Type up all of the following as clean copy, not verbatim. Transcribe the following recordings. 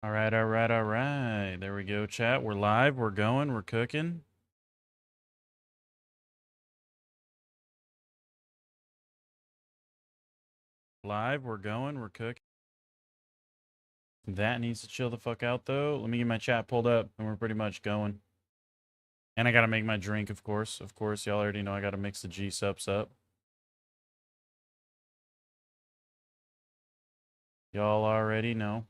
All right, all right, all right. There we go, chat. We're live. We're going. We're cooking. Live. We're going. We're cooking. That needs to chill the fuck out, though. Let me get my chat pulled up, and we're pretty much going. And I gotta make my drink, of course. Of course, y'all already know I gotta mix the G-subs up. Y'all already know.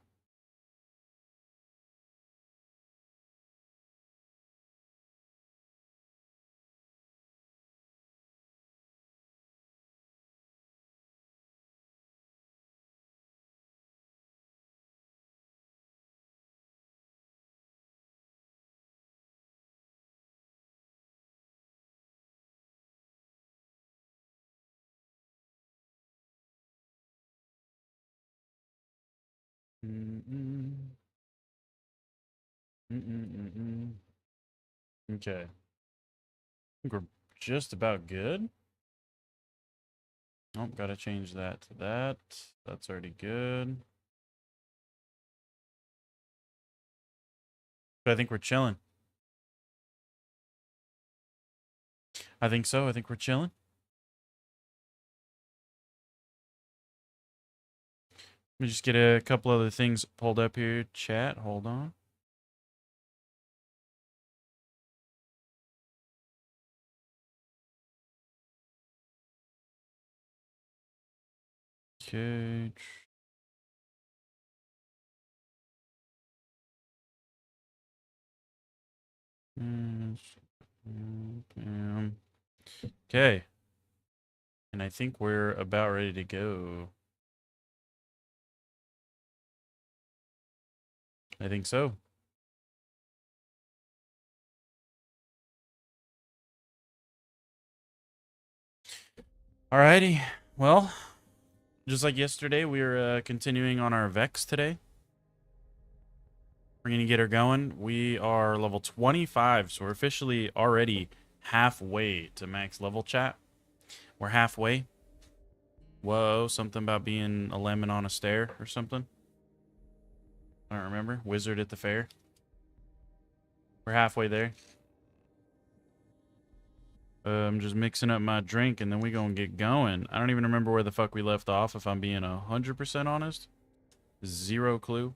Mm-mm. Mm-mm-mm-mm. Okay. I think we're just about good. Oh, gotta change that to that. That's already good. But I think we're chilling. I think so. I think we're chilling. Let me just get a couple other things pulled up here. Chat, hold on. Okay. Okay. And I think we're about ready to go. I think so. Alrighty. Well, just like yesterday, we're continuing on our Vex today. We're going to get her going. We are level 25, so we're officially already halfway to max level, chat. We're halfway. Whoa, something about being a lemon on a stair or something. I don't remember. Wizard at the fair. We're halfway there. I'm just mixing up my drink and then we gonna get going. I don't even remember where the fuck we left off, if I'm being 100% honest. Zero clue.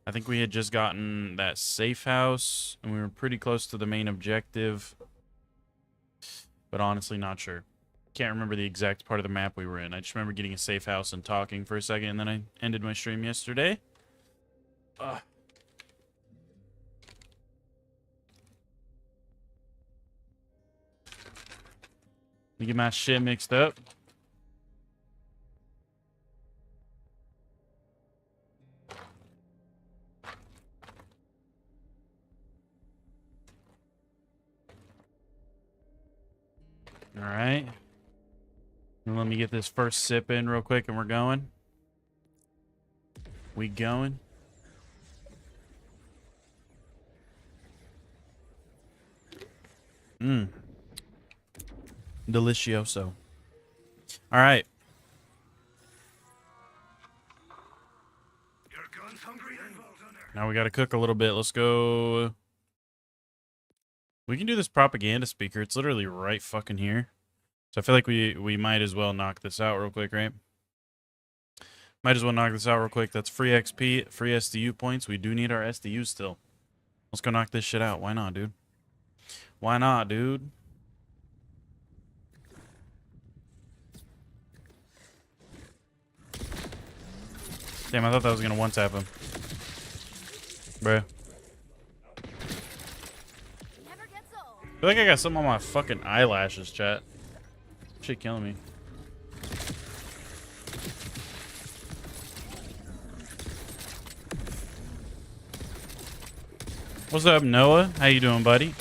I think we had just gotten that safe house and we were pretty close to the main objective. But honestly, not sure. Can't remember the exact part of the map we were in. I just remember getting a safe house and talking for a second, and then I ended my stream yesterday. Ugh. Let me get my shit mixed up. All right. And let me get this first sip in real quick and we're going. We going. Mmm. Delicioso. All right. Now we got to cook a little bit. Let's go. We can do this propaganda speaker. It's literally right fucking here. So I feel like we might as well knock this out real quick, right? Might as well knock this out real quick. That's free XP, free SDU points. We do need our SDU still. Let's go knock this shit out. Why not, dude? Why not, dude? Damn, I thought that was gonna one-tap him. Bruh. I feel like I got something on my fucking eyelashes, chat. Shit killing me. What's up, Noah? How you doing, buddy?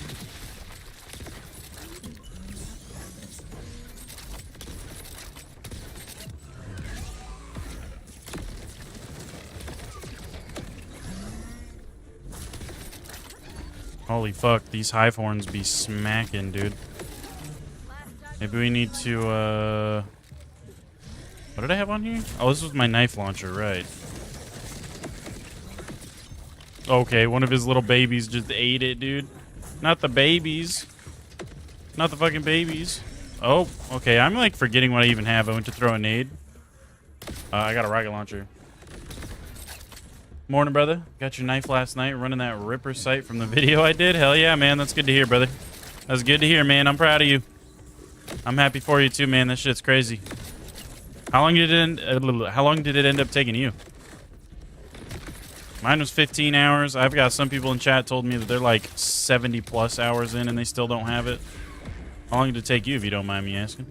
Holy fuck, these hive horns be smacking, dude. Maybe we need to, what did I have on here? Oh, this was my knife launcher, right. Okay, one of his little babies just ate it, dude. Not the babies. Not the fucking babies. Oh, okay. I'm like forgetting what I even have. I went to throw a nade. I got a rocket launcher. Morning, brother. Got your knife last night running that Ripper sight from the video I did. Hell yeah, man. That's good to hear, brother. That's good to hear, man. I'm proud of you. I'm happy for you too, man. That shit's crazy. How long did it end up taking you? Mine was 15 hours. I've got some people in chat told me that they're like 70 plus hours in and they still don't have it. How long did it take you, if you don't mind me asking?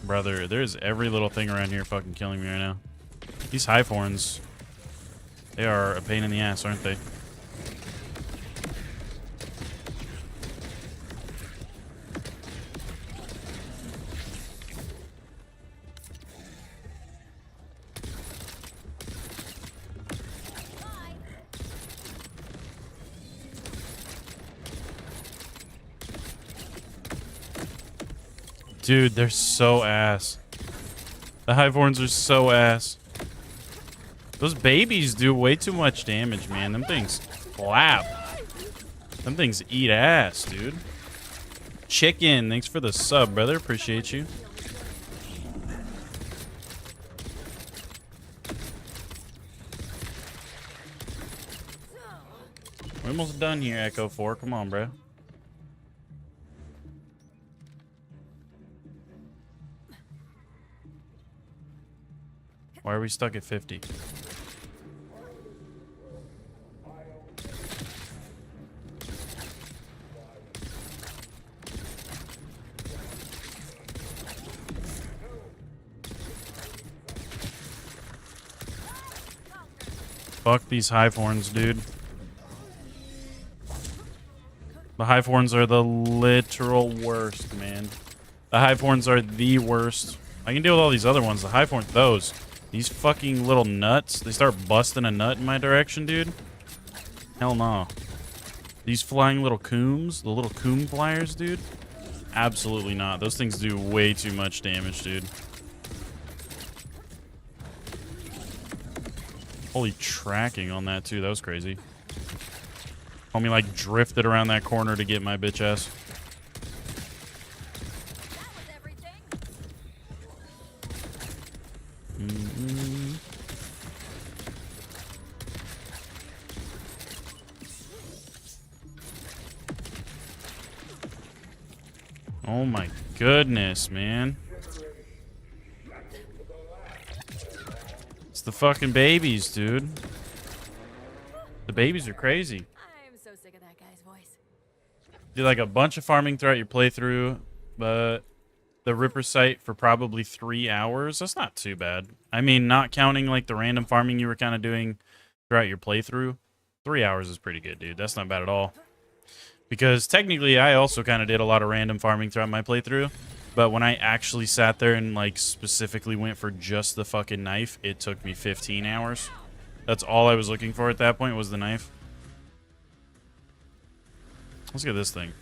Brother, there's every little thing around here fucking killing me right now. These hive horns, they are a pain in the ass, aren't they? Dude, they're so ass. The hive horns are so ass. Those babies do way too much damage, man. Them things flap. Them things eat ass, dude. Chicken, thanks for the sub, brother. Appreciate you. We're almost done here, Echo 4. Come on, bro. Why are we stuck at 50? Fuck these hive horns, dude. The hive horns are the literal worst, man. The hive horns are the worst. I can deal with all these other ones. The hive horns, those. These fucking little nuts, they start busting a nut in my direction, dude. Hell no. These flying little coombs, the little coomb flyers, dude. Absolutely not. Those things do way too much damage, dude. Holy tracking on that, too. That was crazy. Homie, like, drifted around that corner to get my bitch ass. Oh my goodness, man. It's the fucking babies, dude. The babies are crazy. I'm so sick of that guy's voice. Did like a bunch of farming throughout your playthrough, but the Ripper site for probably 3 hours. That's not too bad. I mean, not counting like the random farming you were kind of doing throughout your playthrough. 3 hours is pretty good, dude. That's not bad at all. Because technically, I also kind of did a lot of random farming throughout my playthrough. But when I actually sat there and like specifically went for just the fucking knife, it took me 15 hours. That's all I was looking for at that point was the knife. Let's get this thing.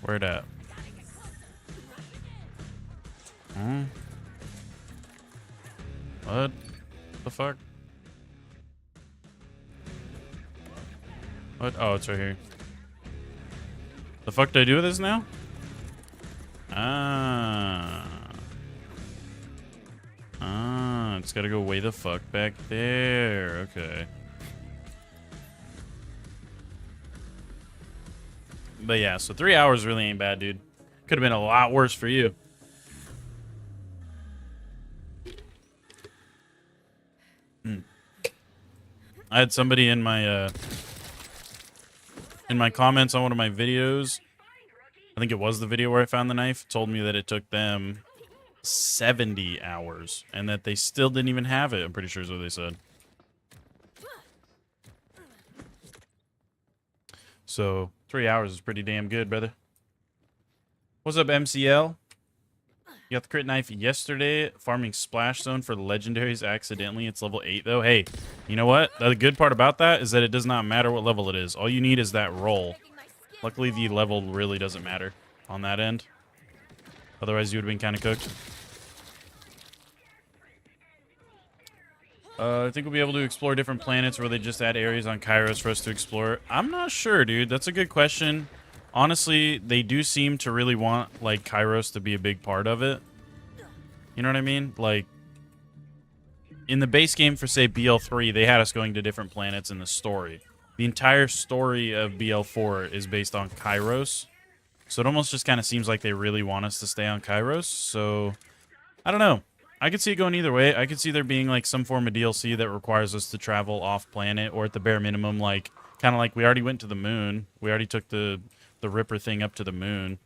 Where it at? What the fuck? What? Oh, it's right here. The fuck do I do with this now? It's gotta go way the fuck back there. Okay. But yeah, so 3 hours really ain't bad, dude. Could have been a lot worse for you. I had somebody in my comments on one of my videos, I think it was the video where I found the knife, told me that it took them 70 hours and that they still didn't even have it. I'm pretty sure is what they said. So 3 hours is pretty damn good, brother. What's up, MCL? You got the crit knife yesterday, farming Splash Zone for the legendaries accidentally. It's level 8, though. Hey, you know what? The good part about that is that it does not matter what level it is. All you need is that roll. Luckily, the level really doesn't matter on that end. Otherwise, you would have been kind of cooked. I think we'll be able to explore different planets where they just add areas on Kairos for us to explore. I'm not sure, dude. That's a good question. Honestly, they do seem to really want, like, Kairos to be a big part of it. You know what I mean? Like, in the base game for, say, BL3, they had us going to different planets in the story. The entire story of BL4 is based on Kairos. So it almost just kind of seems like they really want us to stay on Kairos. So, I don't know. I could see it going either way. I could see there being, like, some form of DLC that requires us to travel off-planet, or at the bare minimum, like, kind of like we already went to the moon. We already took the Ripper thing up to the moon.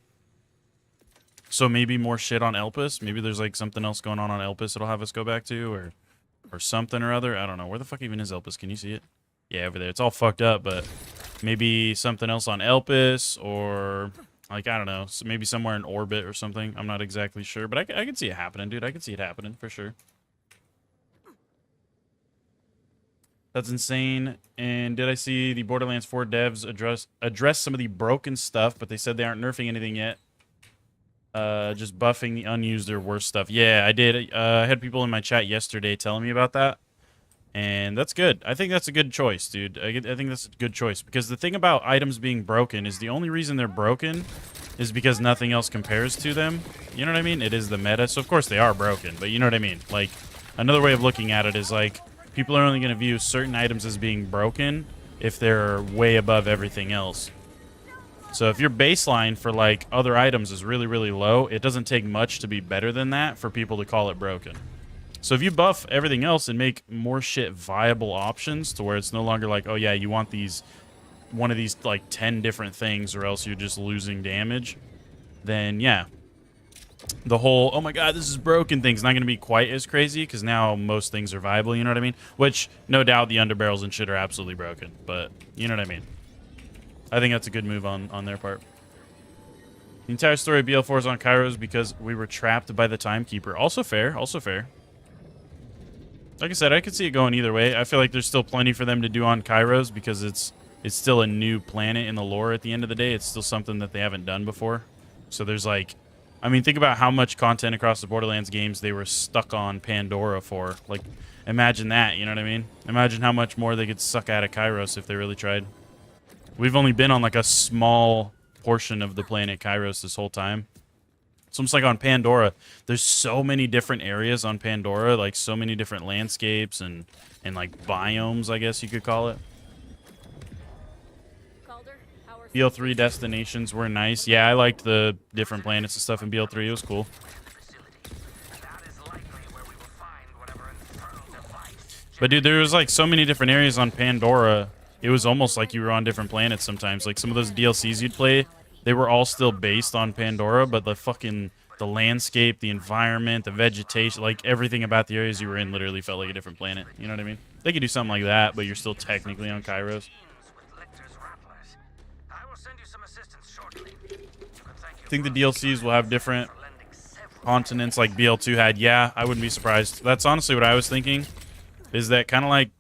So maybe more shit on Elpis. Maybe there's, like, something else going on Elpis it'll have us go back to, or something or other. I don't know. Where the fuck even is Elpis? Can you see it? Yeah, over there. It's all fucked up, but maybe something else on Elpis, or, like, I don't know. So maybe somewhere in orbit or something. I'm not exactly sure, but I can see it happening, dude. I can see it happening for sure. That's insane. And did I see the Borderlands 4 devs address some of the broken stuff, but they said they aren't nerfing anything yet. Just buffing the unused or worse stuff. Yeah, I did. I had people in my chat yesterday telling me about that. And that's good. I think that's a good choice, dude. I think that's a good choice. Because the thing about items being broken is the only reason they're broken is because nothing else compares to them. You know what I mean? It is the meta. So, of course, they are broken. But you know what I mean? Like, another way of looking at it is, like, people are only going to view certain items as being broken if they're way above everything else. So if your baseline for, like, other items is really, really low, it doesn't take much to be better than that for people to call it broken. So if you buff everything else and make more shit viable options to where it's no longer like, oh yeah, you want one of these like 10 different things or else you're just losing damage, then yeah. The whole, oh my god, this is broken thing's not going to be quite as crazy because now most things are viable, you know what I mean? Which, no doubt, the underbarrels and shit are absolutely broken, but you know what I mean? I think that's a good move on their part. The entire story of BL4 is on Kairos because we were trapped by the Timekeeper. Also fair, also fair. Like I said, I could see it going either way. I feel like there's still plenty for them to do on Kairos because it's still a new planet in the lore at the end of the day. It's still something that they haven't done before. So there's like, I mean, think about how much content across the Borderlands games they were stuck on Pandora for. Like, imagine that, you know what I mean? Imagine how much more they could suck out of Kairos if they really tried. We've only been on like a small portion of the planet Kairos this whole time. It's almost like on Pandora, there's so many different areas on Pandora, like so many different landscapes and like biomes, I guess you could call it. BL3 destinations were nice. Yeah, I liked the different planets and stuff in BL3. It was cool. But dude, there was like so many different areas on Pandora. It was almost like you were on different planets sometimes. Like some of those DLCs you'd play, they were all still based on Pandora, but the landscape, the environment, the vegetation, like everything about the areas you were in literally felt like a different planet. You know what I mean? They could do something like that, but you're still technically on Kairos. I think the DLCs will have different continents like BL2 had. Yeah, I wouldn't be surprised. That's honestly what I was thinking. Is that kind of like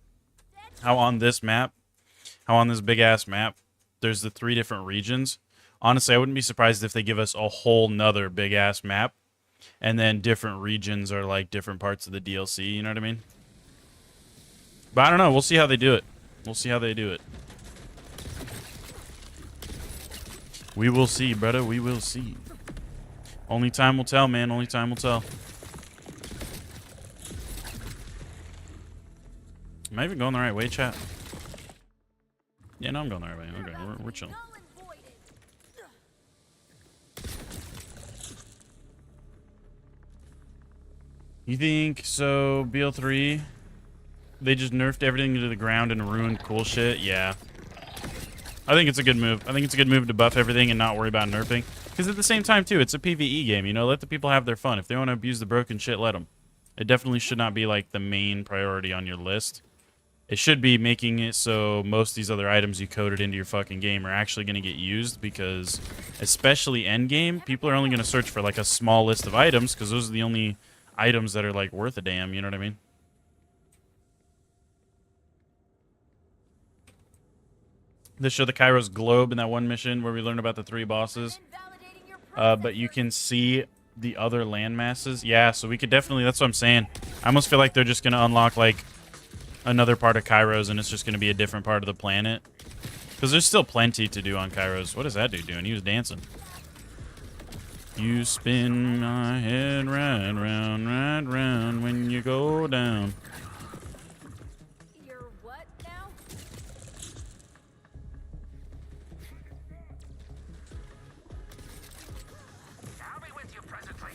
how on this map, how on this big-ass map, there's the 3 different regions. Honestly, I wouldn't be surprised if they give us a whole nother big-ass map, and then different regions are like different parts of the DLC, you know what I mean? But I don't know. We'll see how they do it. We'll see how they do it. We will see, brother. We will see. Only time will tell, man. Only time will tell. Am I even going the right way, chat? Yeah, no, I'm going the right way. Okay, we're chilling. You think so? BL3, they just nerfed everything to the ground and ruined cool shit. Yeah, I think it's a good move. I think it's a good move to buff everything and not worry about nerfing. Because at the same time, too, it's a PvE game. You know, let the people have their fun. If they want to abuse the broken shit, let them. It definitely should not be like the main priority on your list. It should be making it so most of these other items you coded into your fucking game are actually going to get used, because especially endgame, people are only going to search for like a small list of items because those are the only items that are like worth a damn, you know what I mean? They show the Kairos globe in that one mission where we learn about the 3 bosses. But you can see the other land masses. Yeah, so we could definitely, that's what I'm saying. I almost feel like they're just going to unlock like another part of Kairos and it's just going to be a different part of the planet. Because there's still plenty to do on Kairos. What is that dude doing? He was dancing. You spin my head right round when you go down. You're what now? I'll be with you presently.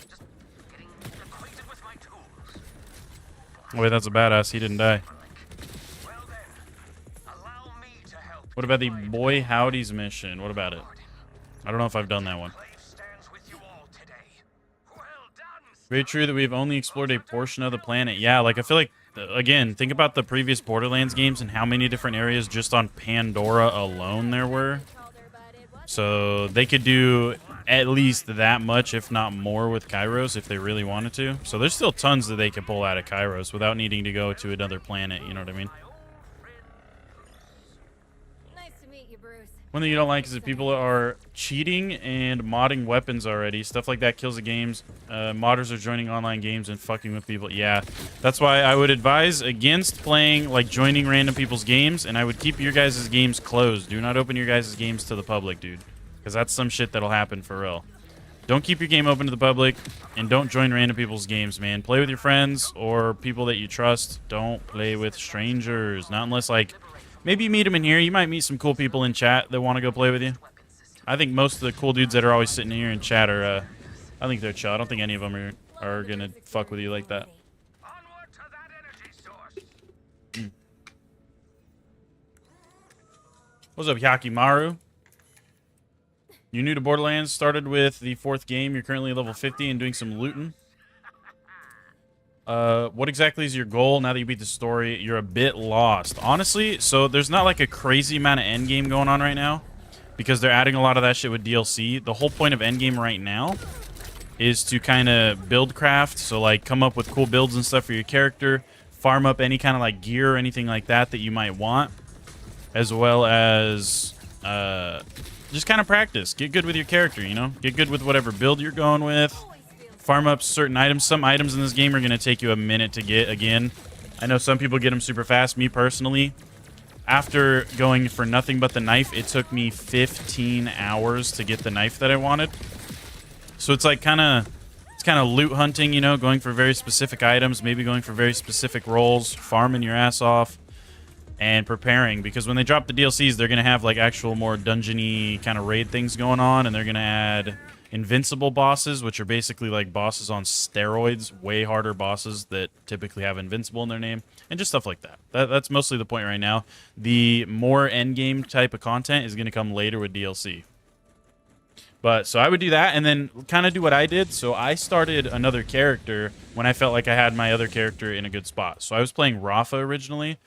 Just getting acquainted with my tools. Oh, wait, that's a badass. He didn't die. Well then, allow me to help. What about the Boy Howdy's mission? What about it? I don't know if I've done that one. Clave stands with you all today. Well done. Very true that we've only explored a portion of the planet. Yeah, like I feel like, again, think about the previous Borderlands games and how many different areas just on Pandora alone there were. So they could do at least that much, if not more, with Kairos if they really wanted to. So there's still tons that they could pull out of Kairos without needing to go to another planet, you know what I mean? Nice to meet you, Bruce. One thing you don't like is that people are cheating and modding weapons already. Stuff like that kills the games. Modders are joining online games and fucking with people. Yeah, that's why I would advise against playing, like joining random people's games, and I would keep your guys' games closed. Do not open your guys' games to the public, dude. Because that's some shit that'll happen for real. Don't keep your game open to the public, and don't join random people's games, man. Play with your friends or people that you trust. Don't play with strangers. Not unless, like, maybe you meet them in here. You might meet some cool people in chat that want to go play with you. I think most of the cool dudes that are always sitting here in chat are, I think they're chill. I don't think any of them are going to fuck with you like that. Onward to that energy source. What's up, Yakimaru? You new to Borderlands, started with the 4th game. You're currently level 50 and doing some looting. What exactly is your goal now that you beat the story? You're a bit lost. Honestly, so there's not like a crazy amount of endgame going on right now because they're adding a lot of that shit with DLC. The whole point of endgame right now is to kind of build craft. So like come up with cool builds and stuff for your character, farm up any kind of like gear or anything like that that you might want, as well as just kind of practice. Get good with your character, you know? Get good with whatever build you're going with. Farm up certain items. Some items in this game are going to take you a minute to get again. I know some people get them super fast. Me personally, after going for nothing but the knife, it took me 15 hours to get the knife that I wanted. So it's like kind of loot hunting, you know, going for very specific items, maybe going for very specific roles, farming your ass off, and preparing, because when they drop the DLCs, they're going to have like actual more dungeony kind of raid things going on, and they're going to add invincible bosses, which are basically like bosses on steroids, way harder bosses that typically have invincible in their name, and just stuff like that. That's mostly the point right now. The more endgame type of content is going to come later with DLC. But so I would do that and then kind of do what I did. So I started another character when I felt like I had my other character in a good spot. So I was playing Rafa originally.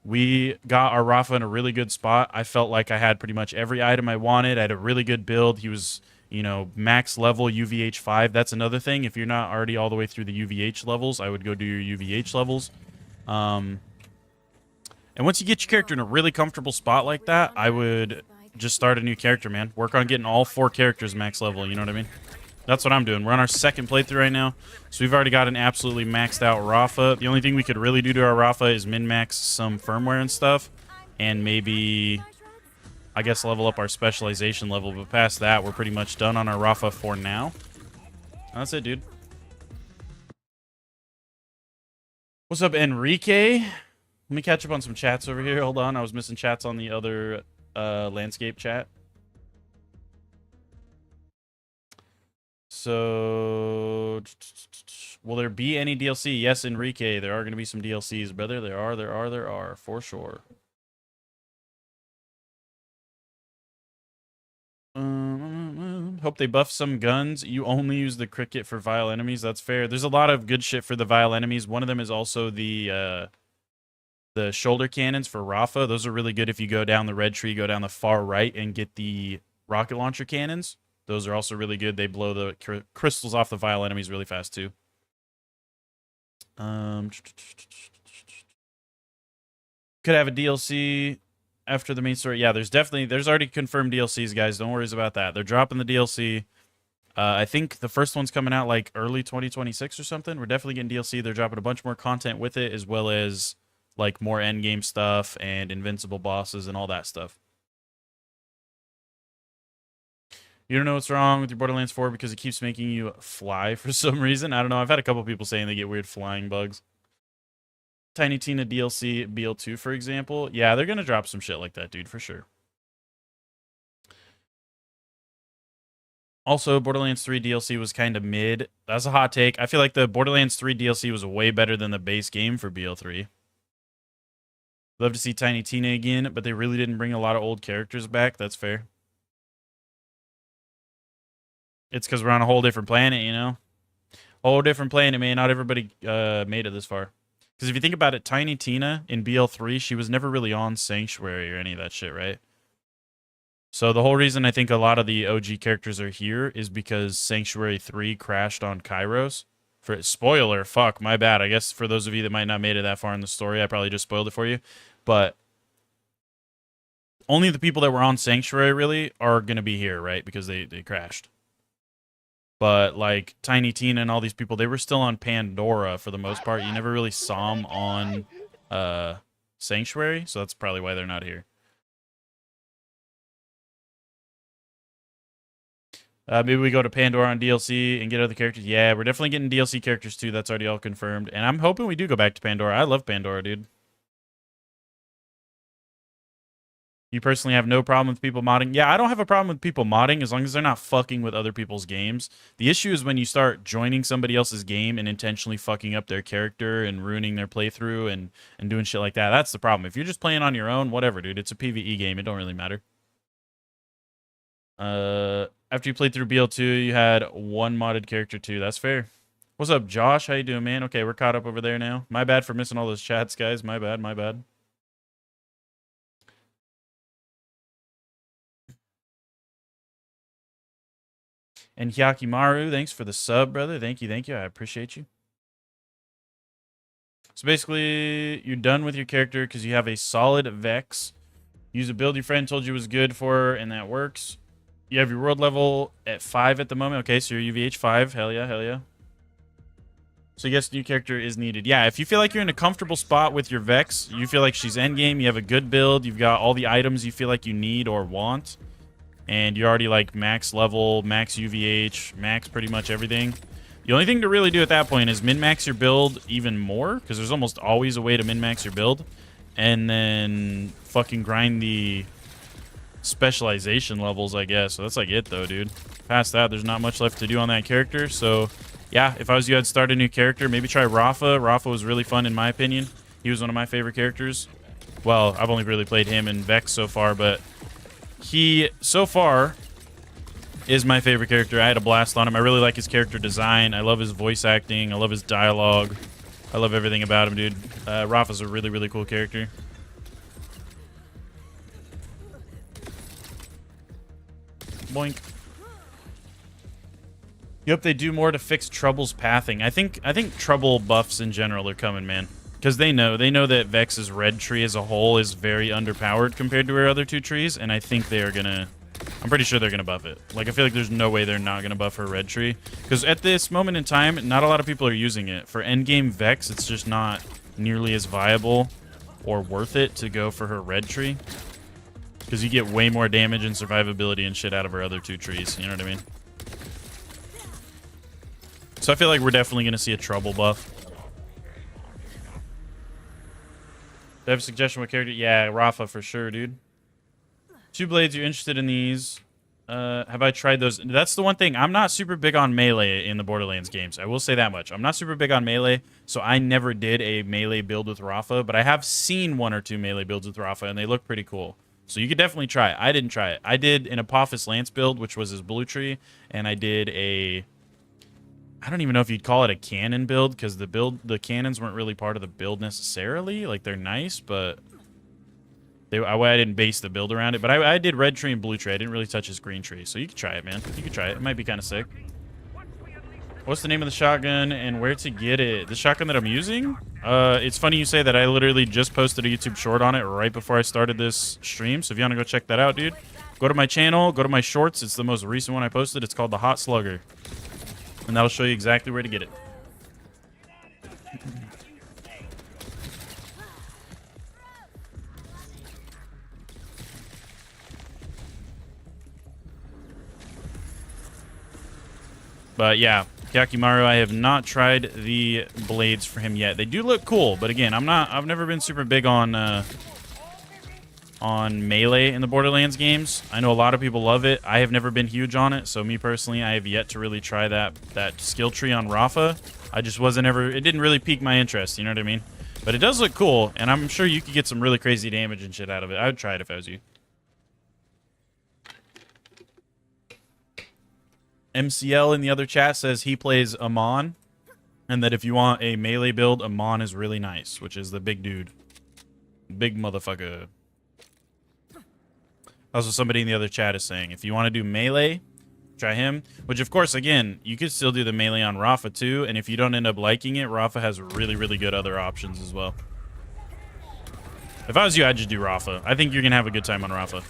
We got our Rafa in a really good spot. I felt like I had pretty much every item I wanted. I had a really good build. He was, you know, max level UVH 5. That's another thing. If you're not already all the way through the UVH levels, I would go do your UVH levels. And once you get your character in a really comfortable spot like that, I would just start a new character, man. Work on getting all 4 characters max level, you know what I mean? That's what I'm doing. We're on our 2nd playthrough right now, so we've already got an absolutely maxed out Rafa. The only thing we could really do to our Rafa is min-max some firmware and stuff, and maybe, I guess, level up our specialization level. But past that, we're pretty much done on our Rafa for now. That's it, dude. What's up, Enrique? Let me catch up on some chats over here. Hold on, I was missing chats on the other landscape chat. So, will there be any DLC? Yes, Enrique, there are going to be some DLCs, brother. There are, for sure. Hope they buff some guns. You only use the cricket for vile enemies. That's fair. There's a lot of good shit for the vile enemies. One of them is also the shoulder cannons for Rafa. Those are really good if you go down the red tree, go down the far right, and get the rocket launcher cannons. Those are also really good. They blow the crystals off the vile enemies really fast, too. Could have a DLC after the main story. Yeah, there's already confirmed DLCs, guys. Don't worry about that. They're dropping the DLC. I think the first one's coming out like early 2026 or something. We're definitely getting DLC. They're dropping a bunch more content with it, as well as like more endgame stuff and invincible bosses and all that stuff. You don't know what's wrong with your Borderlands 4 because it keeps making you fly for some reason. I don't know. I've had a couple people saying they get weird flying bugs. Tiny Tina DLC BL2, for example. Yeah, they're going to drop some shit like that, dude, for sure. Also, Borderlands 3 DLC was kind of mid. That's a hot take. I feel like the Borderlands 3 DLC was way better than the base game for BL3. Love to see Tiny Tina again, but they really didn't bring a lot of old characters back. That's fair. It's because we're on a whole different planet, you know? Whole different planet, man. Not everybody made it this far. Because if you think about it, Tiny Tina in BL3, she was never really on Sanctuary or any of that shit, right? So the whole reason I think a lot of the OG characters are here is because Sanctuary 3 crashed on Kairos. Spoiler, fuck, my bad. I guess for those of you that might not made it that far in the story, I probably just spoiled it for you. But only the people that were on Sanctuary really are going to be here, right? Because they crashed. But like Tiny Tina and all these people, they were still on Pandora for the most part. You never really saw them on Sanctuary, so that's probably why they're not here. Maybe we go to Pandora on DLC and get other characters. Yeah, we're definitely getting DLC characters too. That's already all confirmed. And I'm hoping we do go back to Pandora. I love Pandora, dude. You personally have no problem with people modding? Yeah, I don't have a problem with people modding as long as they're not fucking with other people's games. The issue is when you start joining somebody else's game and intentionally fucking up their character and ruining their playthrough and doing shit like that. That's the problem. If you're just playing on your own, whatever, dude. It's a PvE game. It don't really matter. After you played through BL2, you had one modded character too. That's fair. What's up, Josh? How you doing, man? Okay, we're caught up over there now. My bad for missing all those chats, guys. My bad, my bad. And Hyakimaru, thanks for the sub, brother. Thank you, thank you. I appreciate you. So basically, you're done with your character because you have a solid Vex. Use a build your friend told you was good for, and that works. You have your world level at 5 at the moment. Okay, so you're UVH 5. Hell yeah, hell yeah. So yes, new character is needed. Yeah, if you feel like you're in a comfortable spot with your Vex, you feel like she's endgame, you have a good build, you've got all the items you feel like you need or want, and you're already like max level, max UVH, max pretty much everything. The only thing to really do at that point is min-max your build even more, because there's almost always a way to min-max your build, and then fucking grind the specialization levels, I guess. So that's like it though, dude. Past that, there's not much left to do on that character. So yeah, if I was you, I'd start a new character. Maybe try Rafa. Rafa was really fun in my opinion. He was one of my favorite characters. Well, I've only really played him in Vex so far, but he so far is my favorite character. I had a blast on him. I really like his character design. I love his voice acting. I love his dialogue. I love everything about him, dude. Rafa's a really, really cool character. Boink. Yep, they do more to fix Trouble's pathing. I think Trouble buffs in general are coming, man. Because they know that Vex's red tree as a whole is very underpowered compared to her other two trees, and I think they are gonna... I'm pretty sure they're gonna buff it. Like, I feel like there's no way they're not gonna buff her red tree. Because at this moment in time, not a lot of people are using it. For endgame Vex, it's just not nearly as viable or worth it to go for her red tree. Because you get way more damage and survivability and shit out of her other two trees. You know what I mean? So I feel like we're definitely going to see a Trouble buff. Do I have a suggestion what character? Yeah, Rafa for sure, dude. Two blades, you're interested in these. Have I tried those? That's the one thing. I'm not super big on melee in the Borderlands games. I will say that much. I'm not super big on melee, so I never did a melee build with Rafa, but I have seen one or two melee builds with Rafa, and they look pretty cool. So you could definitely try it. I didn't try it. I did an Apophis Lance build, which was his blue tree, and I did a... I don't even know if you'd call it a cannon build, because the cannons weren't really part of the build necessarily. Like, they're nice, but I didn't base the build around it. But I did red tree and blue tree. I didn't really touch his green tree. So you could try it, man. You could try it. It might be kind of sick. What's the name of the shotgun and where to get it? The shotgun that I'm using? It's funny you say that. I literally just posted a YouTube short on it right before I started this stream. So if you want to go check that out, dude, go to my channel, go to my shorts. It's the most recent one I posted. It's called the Hot Slugger. And that'll show you exactly where to get it. But yeah, Yakimaru, I have not tried the blades for him yet. They do look cool, but again, I've never been super big on melee in the Borderlands games. I know a lot of people love it. I have never been huge on it, so me personally, I have yet to really try that skill tree on Rafa. I just wasn't ever, it didn't really pique my interest, you know what I mean? But it does look cool, and I'm sure you could get some really crazy damage and shit out of it. I would try it if I was you. MCL in the other chat says he plays Amon, and that if you want a melee build, Amon is really nice, which is the big dude. Big motherfucker. Also, somebody in the other chat is saying, if you want to do melee, try him. Which, of course, again, you could still do the melee on Rafa, too. And if you don't end up liking it, Rafa has really, really good other options as well. If I was you, I'd just do Rafa. I think you're going to have a good time on Rafa.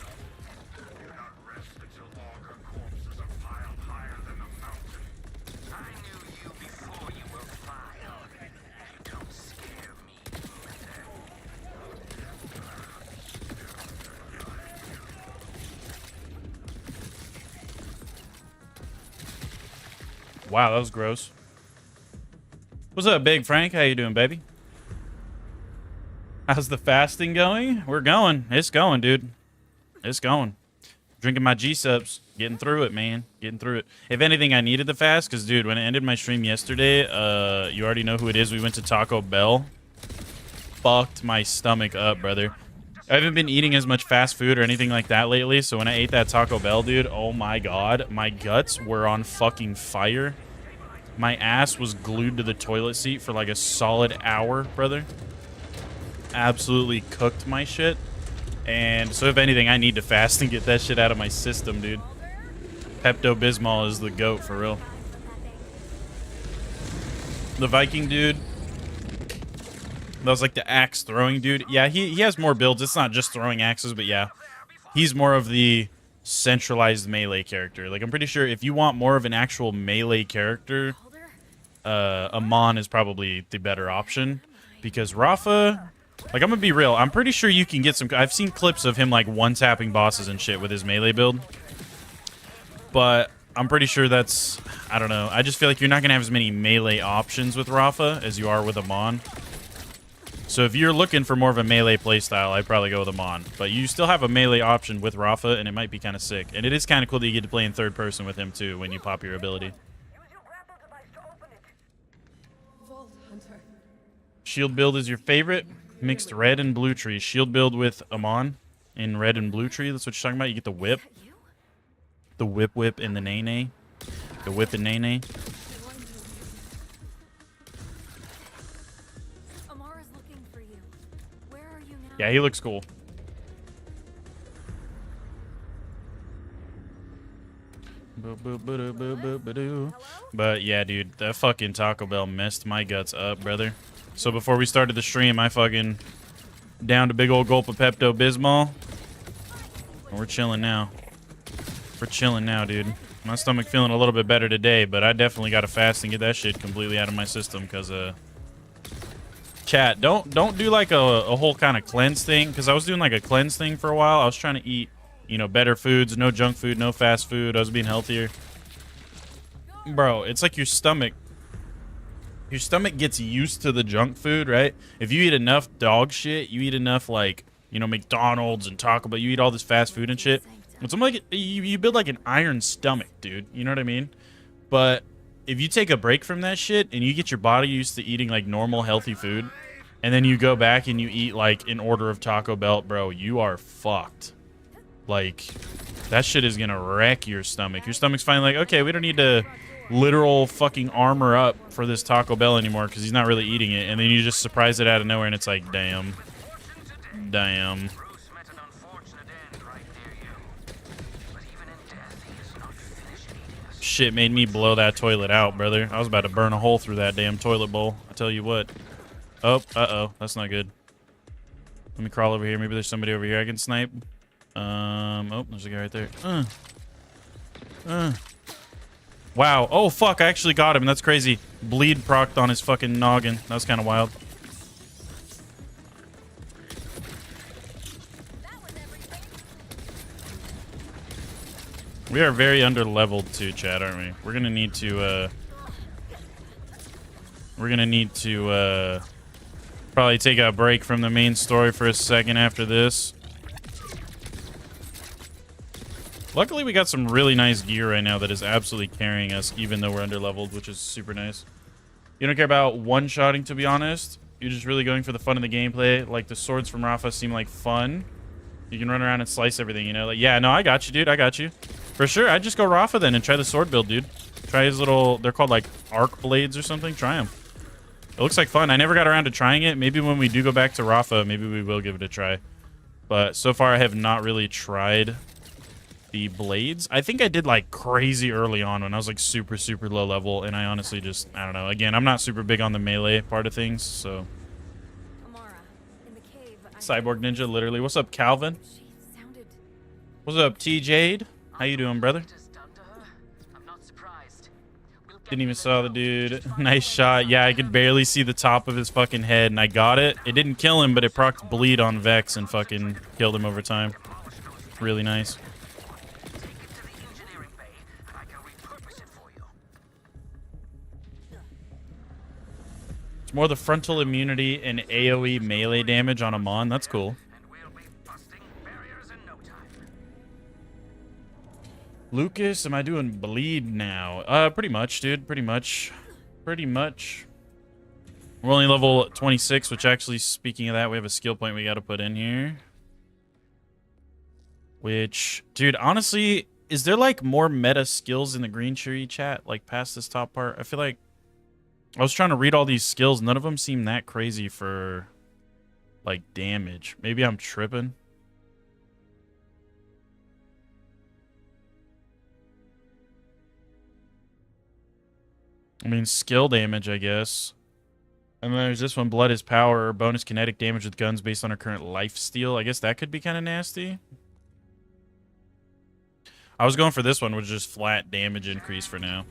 Wow, that was gross. What's up, Big Frank? How you doing, baby? How's the fasting going? We're going. It's going, dude. It's going. Drinking my G-Subs. Getting through it, man. Getting through it. If anything, I needed the fast, because, dude, when I ended my stream yesterday, you already know who it is. We went to Taco Bell. Fucked my stomach up, brother. I haven't been eating as much fast food or anything like that lately, so when I ate that Taco Bell, dude, oh my god, my guts were on fucking fire. My ass was glued to the toilet seat for like a solid hour, brother. Absolutely cooked my shit. And so if anything, I need to fast and get that shit out of my system, dude. Pepto-Bismol is the GOAT, for real. The Viking dude. That was like the axe throwing dude. Yeah, he has more builds. It's not just throwing axes, but yeah. He's more of the centralized melee character. Like, I'm pretty sure if you want more of an actual melee character, Amon is probably the better option. Because Rafa, like, I'm gonna be real. I'm pretty sure you can get some... I've seen clips of him, like, one-tapping bosses and shit with his melee build. But I'm pretty sure that's... I don't know. I just feel like you're not gonna have as many melee options with Rafa as you are with Amon. So if you're looking for more of a melee playstyle, I'd probably go with Amon. But you still have a melee option with Rafa, and it might be kind of sick. And it is kind of cool that you get to play in third person with him, too, when you pop your ability. Shield build is your favorite? Mixed red and blue tree. Shield build with Amon in red and blue tree. That's what you're talking about? You get the whip. The whip and the nay-nay. The whip and nay-nay. Yeah, he looks cool. But yeah, dude, that fucking Taco Bell messed my guts up, brother. So before we started the stream, I fucking downed a big old gulp of Pepto-Bismol. And we're chilling now. We're chilling now, dude. My stomach feeling a little bit better today, but I definitely got to fast and get that shit completely out of my system, because chat, don't do like a whole kind of cleanse thing, because I was doing like a cleanse thing for a while. I was trying to eat, you know, better foods, no junk food, no fast food. I was being healthier. Bro, it's like your stomach gets used to the junk food, right? If you eat enough dog shit, you eat enough, like, you know, McDonald's and Taco Bell, you eat all this fast food and shit, it's like you build like an iron stomach, dude. You know what I mean? But if you take a break from that shit and you get your body used to eating like normal healthy food, and then you go back and you eat like an order of Taco Bell, bro, you are fucked. Like, that shit is gonna wreck your stomach. Your stomach's finally like, okay, we don't need to literal fucking armor up for this Taco Bell anymore because he's not really eating it. And then you just surprise it out of nowhere and it's like, damn. Damn. Shit made me blow that toilet out, brother. I was about to burn a hole through that damn toilet bowl. I tell you what. Oh, uh-oh. That's not good. Let me crawl over here. Maybe there's somebody over here I can snipe. Oh, there's a guy right there. Wow. Oh, fuck. I actually got him. That's crazy. Bleed procced on his fucking noggin. That was kind of wild. We are very under-leveled too, chat, aren't we? We're gonna need to, probably take a break from the main story for a second after this. Luckily, we got some really nice gear right now that is absolutely carrying us, even though we're under-leveled, which is super nice. You don't care about one-shotting, to be honest. You're just really going for the fun of the gameplay. Like, the swords from Rafa seem like fun. You can run around and slice everything, you know? Like, yeah, no, I got you, dude. I got you. For sure, I'd just go Rafa then and try the sword build, dude. Try his little... They're called, like, arc blades or something. Try them. It looks like fun. I never got around to trying it. Maybe when we do go back to Rafa, maybe we will give it a try. But so far, I have not really tried the blades. I think I did like crazy early on when I was like super low level, and I honestly just, I don't know. Again, I'm not super big on the melee part of things, so. Amara, in the cave, Cyborg Ninja, literally. What's up, Calvin? She sounded... What's up, T Jade? How you doing, brother? I'm not surprised. Didn't even saw the dude. Nice shot. Yeah, I could barely see the top of his fucking head, and I got it. It didn't kill him, but it procced bleed on Vex and fucking killed him over time. Really nice. It's more the frontal immunity and AoE melee damage on Amon. That's cool. Lucas, am I doing bleed now? Pretty much, dude. Pretty much. Pretty much. We're only level 26, which actually, speaking of that, we have a skill point we got to put in here. Which, dude, honestly, is there like more meta skills in the green tree chat, like past this top part? I feel like I was trying to read all these skills. None of them seem that crazy for like damage. Maybe I'm tripping. I mean, skill damage, I guess. And then there's this one, Blood is Power, or bonus kinetic damage with guns based on our current life steal. I guess that could be kind of nasty. I was going for this one, which is just flat damage increase for now.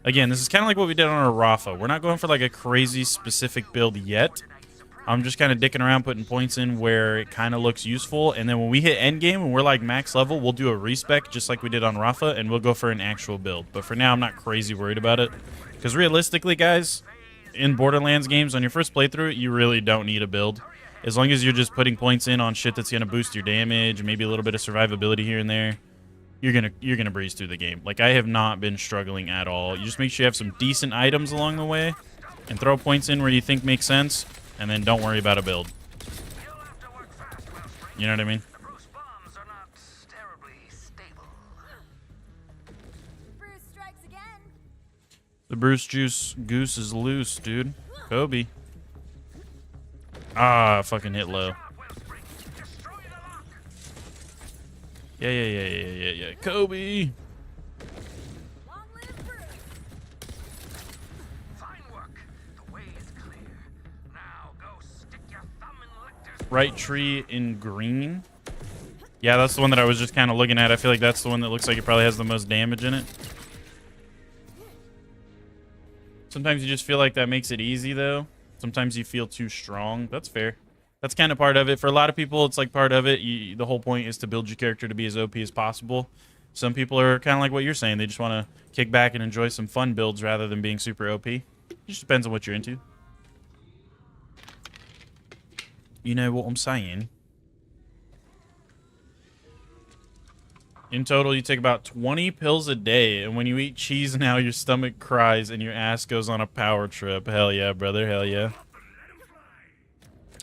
Again, this is kind of like what we did on our Rafa. We're not going for like a crazy specific build yet. I'm just kind of dicking around, putting points in where it kind of looks useful. And then when we hit endgame and we're like max level, we'll do a respec just like we did on Rafa, and we'll go for an actual build. But for now, I'm not crazy worried about it. Because realistically, guys, in Borderlands games, on your first playthrough, you really don't need a build. As long as you're just putting points in on shit that's going to boost your damage, maybe a little bit of survivability here and there, you're gonna breeze through the game. Like, I have not been struggling at all. You just make sure you have some decent items along the way and throw points in where you think makes sense, and then don't worry about a build. You know what I mean? Bruce strikes again. The Bruce Juice Goose is loose, dude. Kobe. Ah, fucking hit low. Yeah. Kobe. Long live Bruce. Fine work. The way is clear. Now go stick your thumb in Lecter's Right tree in green. Yeah, that's the one that I was just kind of looking at. I feel like that's the one that looks like it probably has the most damage in it. Sometimes you just feel like that makes it easy, though. Sometimes you feel too strong. That's fair. That's kind of part of it. For a lot of people, it's like part of it. The whole point is to build your character to be as OP as possible. Some people are kind of like what you're saying. They just want to kick back and enjoy some fun builds rather than being super OP. It just depends on what you're into. You know what I'm saying? In total, you take about 20 pills a day, and when you eat cheese now, your stomach cries and your ass goes on a power trip. Hell yeah, brother. Hell yeah.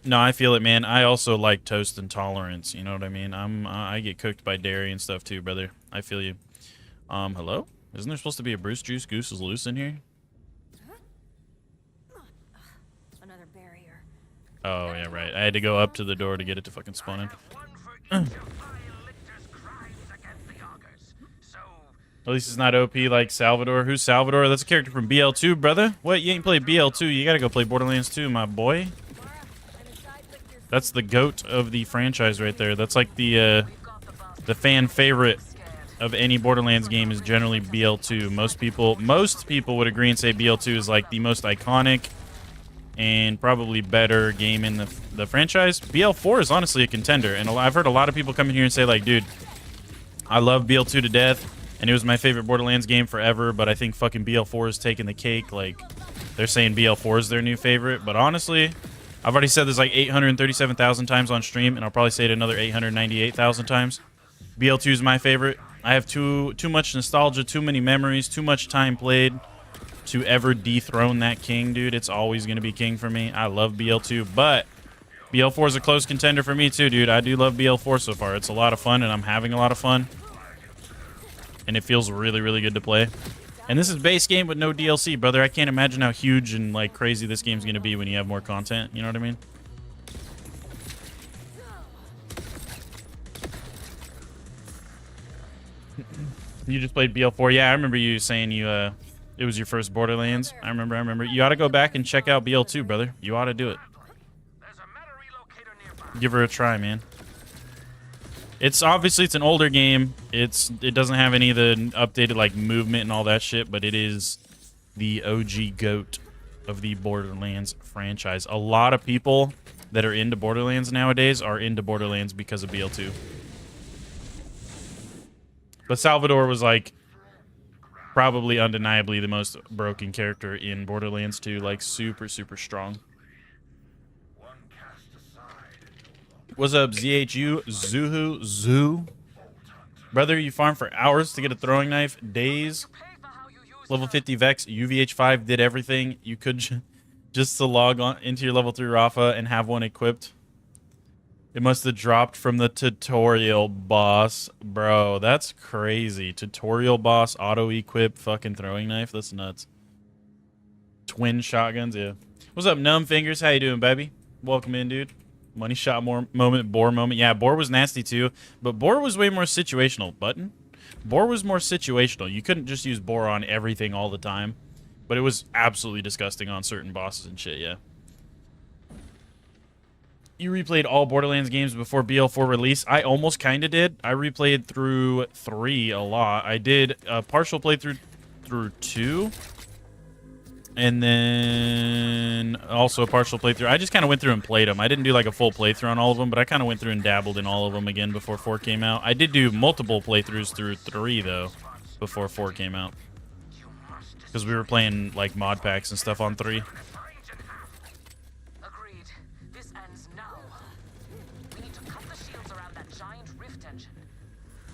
No, I feel it, man. I also like toast intolerance. You know what I mean? I get cooked by dairy and stuff too, brother. I feel you. Hello? Isn't there supposed to be a Bruce Juice Goose is loose in here? Another barrier. Oh, yeah, right. I had to go up to the door to get it to fucking spawn in. At least it's not OP like Salvador. Who's Salvador? That's a character from BL2, brother. What? You ain't played BL2. You gotta go play Borderlands 2, my boy. That's the GOAT of the franchise right there. That's like the fan favorite of any Borderlands game is generally BL2. Most people would agree and say BL2 is like the most iconic and probably better game in the franchise. BL4 is honestly a contender, and I've heard a lot of people come in here and say like, dude, I love BL2 to death, and it was my favorite Borderlands game forever, but I think fucking BL4 is taking the cake. Like, they're saying BL4 is their new favorite, but honestly, I've already said this like 837,000 times on stream, and I'll probably say it another 898,000 times. BL2 is my favorite. I have too much nostalgia, too many memories, too much time played to ever dethrone that king, dude. It's always going to be king for me. I love BL2, but BL4 is a close contender for me too, dude. I do love BL4 so far. It's a lot of fun, and I'm having a lot of fun. And it feels really, really good to play. And this is base game with no DLC, brother. I can't imagine how huge and like crazy this game's going to be when you have more content. You know what I mean? You just played BL4. Yeah, I remember you saying it was your first Borderlands. I remember. You ought to go back and check out BL2, brother. You ought to do it. Give her a try, man. It's obviously it's an older game. It doesn't have any of the updated like movement and all that shit, but it is the OG GOAT of the Borderlands franchise. A lot of people that are into Borderlands nowadays are into Borderlands because of BL2. But Salvador was like probably undeniably the most broken character in Borderlands 2, like super, super strong. What's up, ZHU, Zuhu, Zoo? Brother, you farm for hours to get a throwing knife, days. Level 50 Vex, UVH5 did everything you could just to log on into your level 3 Rafa and have one equipped. It must have dropped from the tutorial boss. Bro, that's crazy. Tutorial boss, auto-equip, fucking throwing knife. That's nuts. Twin shotguns, yeah. What's up, Numb Fingers? How you doing, baby? Welcome in, dude. Money shot moment, Boar moment. Yeah, Boar was nasty too, but Boar was way more situational. Button? Boar was more situational. You couldn't just use Boar on everything all the time, but it was absolutely disgusting on certain bosses and shit, yeah. You replayed all Borderlands games before BL4 release? I almost kind of did. I replayed through 3 a lot. I did a partial playthrough through 2. And then also a partial playthrough. I just kind of went through and played them. I didn't do like a full playthrough on all of them, but I kind of went through and dabbled in all of them again before 4 came out. I did do multiple playthroughs through 3, though, before 4 came out. Because we were playing like mod packs and stuff on 3. Agreed. This ends now. We need to cut the shields around that giant rift engine.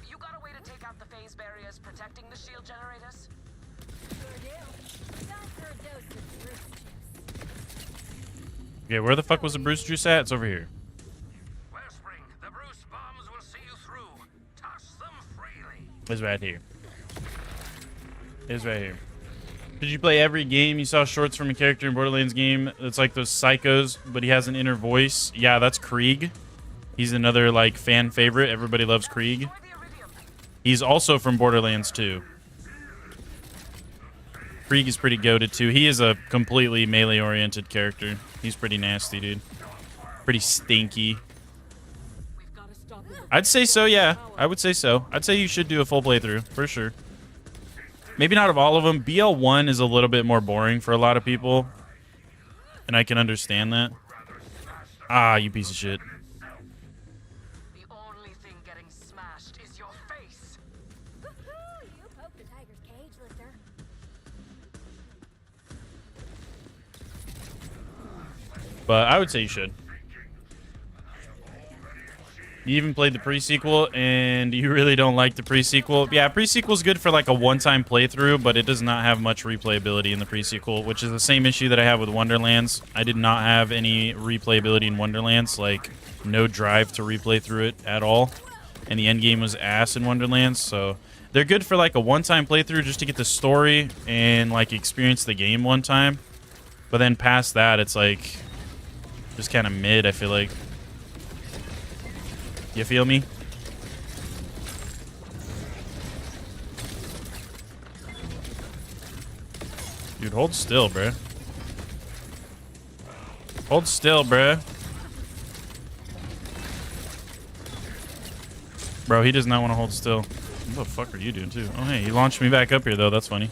You got a way to take out the phase barriers protecting the shield generators? Okay, where the fuck was the Bruce juice at? It's over here. Wellspring, the Bruce bombs will see you through. Toss them freely. It's right here. It's right here. Did you play every game? You saw shorts from a character in Borderlands game that's like those psychos, but he has an inner voice. Yeah, that's Krieg. He's another like fan favorite. Everybody loves Krieg. He's also from Borderlands 2. Krieg is pretty goated too. He is a completely melee-oriented character. He's pretty nasty, dude. Pretty stinky. I'd say so, yeah. I would say so. I'd say you should do a full playthrough, for sure. Maybe not of all of them. BL1 is a little bit more boring for a lot of people. And I can understand that. Ah, you piece of shit. The only thing getting smashed is your face. Woohoo! You poked the tiger's cage, Lifter. But I would say you should. You even played the pre-sequel, and you really don't like the pre-sequel. Yeah, pre-sequel's good for like a one-time playthrough, but it does not have much replayability in the pre-sequel, which is the same issue that I have with Wonderlands. I did not have any replayability in Wonderlands, like no drive to replay through it at all. And the endgame was ass in Wonderlands, so they're good for like a one-time playthrough just to get the story and like experience the game one time. But then past that, it's like just kind of mid, I feel like. You feel me? Dude, hold still, bruh. Hold still, bruh. Bro, he does not want to hold still. What the fuck are you doing, too? Oh, hey, he launched me back up here, though. That's funny.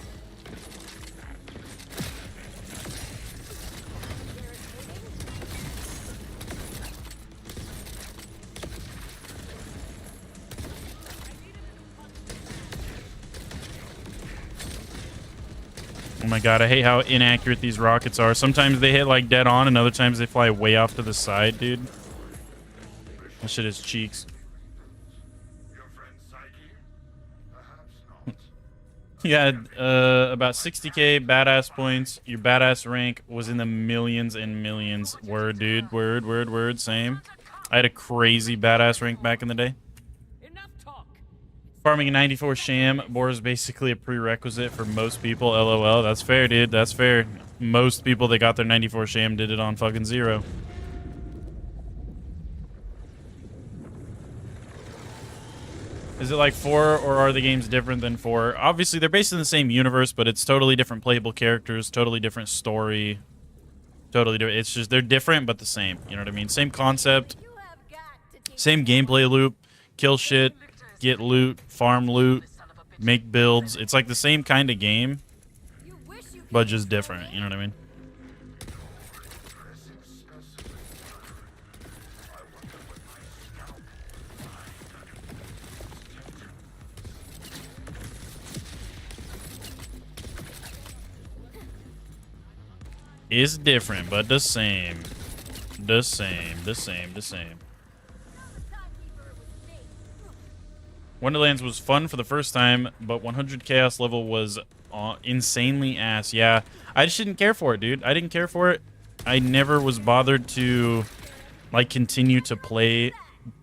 Oh my god, I hate how inaccurate these rockets are. Sometimes they hit like dead on, and other times they fly way off to the side, dude. That shit is cheeks. Yeah, about 60k badass points. Your badass rank was in the millions and millions. Word, dude. Word. Same. I had a crazy badass rank back in the day. Farming a 94 sham boar is basically a prerequisite for most people. LOL. That's fair, dude. That's fair. Most people that got their 94 sham did it on fucking 0. Is it like 4, or are the games different than 4? Obviously, they're based in the same universe, but it's totally different playable characters, totally different story. Totally different. It's just, they're different, but the same. You know what I mean? Same concept. Same gameplay loop. Kill shit. Get loot, farm loot, make builds. It's like the same kind of game, but just different. You know what I mean? It's different, but the same. The same. Wonderlands was fun for the first time, but 100 chaos level was insanely ass. Yeah, I just didn't care for it, dude. I didn't care for it. I never was bothered to like continue to play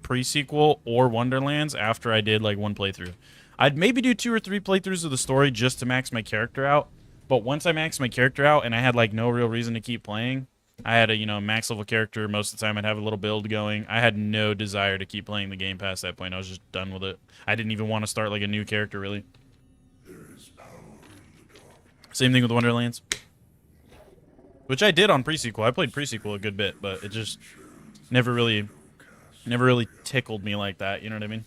pre-sequel or Wonderlands after I did like one playthrough. I'd maybe do 2 or 3 playthroughs of the story just to max my character out. But once I maxed my character out and I had like no real reason to keep playing, I had a, you know, max level character. Most of the time I'd have a little build going. I had no desire to keep playing the game past that point. I was just done with it. I didn't even want to start like a new character, really. Same thing with Wonderlands. Which I did on pre-sequel. I played pre-sequel a good bit, but it just never really tickled me like that. You know what I mean?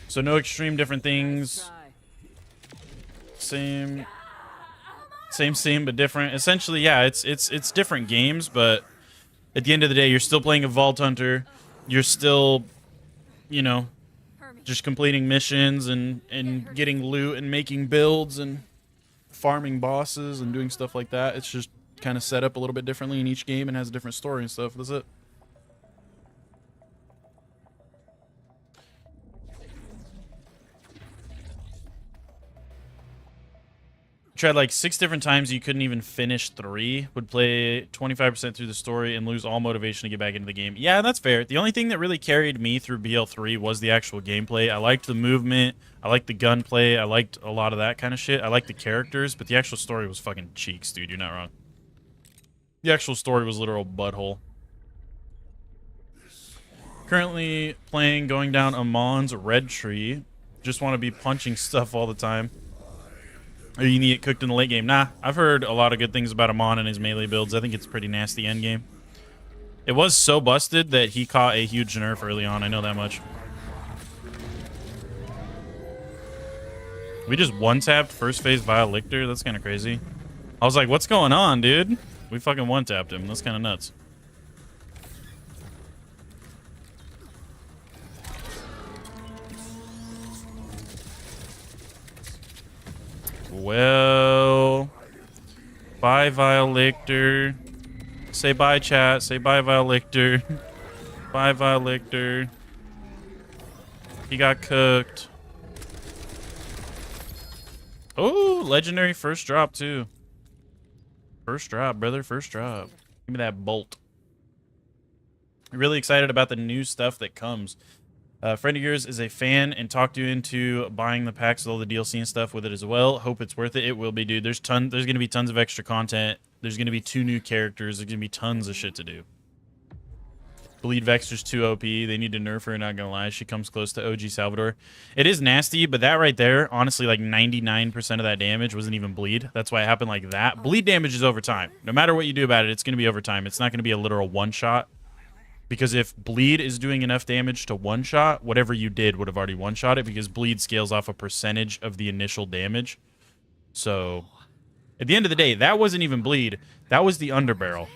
So no extreme different things. Same, but different. Essentially, yeah, it's different games, but at the end of the day, you're still playing a Vault Hunter. You're still, you know, just completing missions and getting loot and making builds and farming bosses and doing stuff like that. It's just kind of set up a little bit differently in each game and has a different story and stuff. That's it. Tried like 6 different times. You couldn't even finish 3. Would play 25% through the story and lose all motivation to get back into the game. Yeah, that's fair. The only thing that really carried me through BL3 was the actual gameplay. I liked the movement. I liked the gunplay. I liked a lot of that kind of shit. I liked the characters, but the actual story was fucking cheeks, dude. You're not wrong. The actual story was literal butthole. Currently playing going down Amon's Red Tree. Just want to be punching stuff all the time. Or you need it cooked in the late game. Nah, I've heard a lot of good things about Amon and his melee builds. I think it's pretty nasty end game. It was so busted that he caught a huge nerf early on. I know that much. We just one-tapped first phase Vile Lictor? That's kind of crazy. I was like, what's going on, dude? We fucking one-tapped him. That's kind of nuts. Well, bye, Vile Lictor. Say bye, chat. Say bye, Vile Lictor. Bye, Vile Lictor. He got cooked. Oh, legendary first drop, too. First drop, brother. First drop. Give me that bolt. Really excited about the new stuff that comes. A friend of yours is a fan and talked you into buying the packs with all the DLC and stuff with it as well. Hope it's worth it. It will be, dude. There's going to be tons of extra content. There's going to be 2 new characters. There's going to be tons of shit to do. Bleed Vexter's too OP. They need to nerf her, not going to lie. She comes close to OG Salvador. It is nasty, but that right there, honestly, like 99% of that damage wasn't even bleed. That's why it happened like that. Bleed damage is over time. No matter what you do about it, it's going to be over time. It's not going to be a literal one-shot. Because if bleed is doing enough damage to one-shot, whatever you did would have already one-shot it, because bleed scales off a percentage of the initial damage. So, at the end of the day, that wasn't even bleed. That was the underbarrel.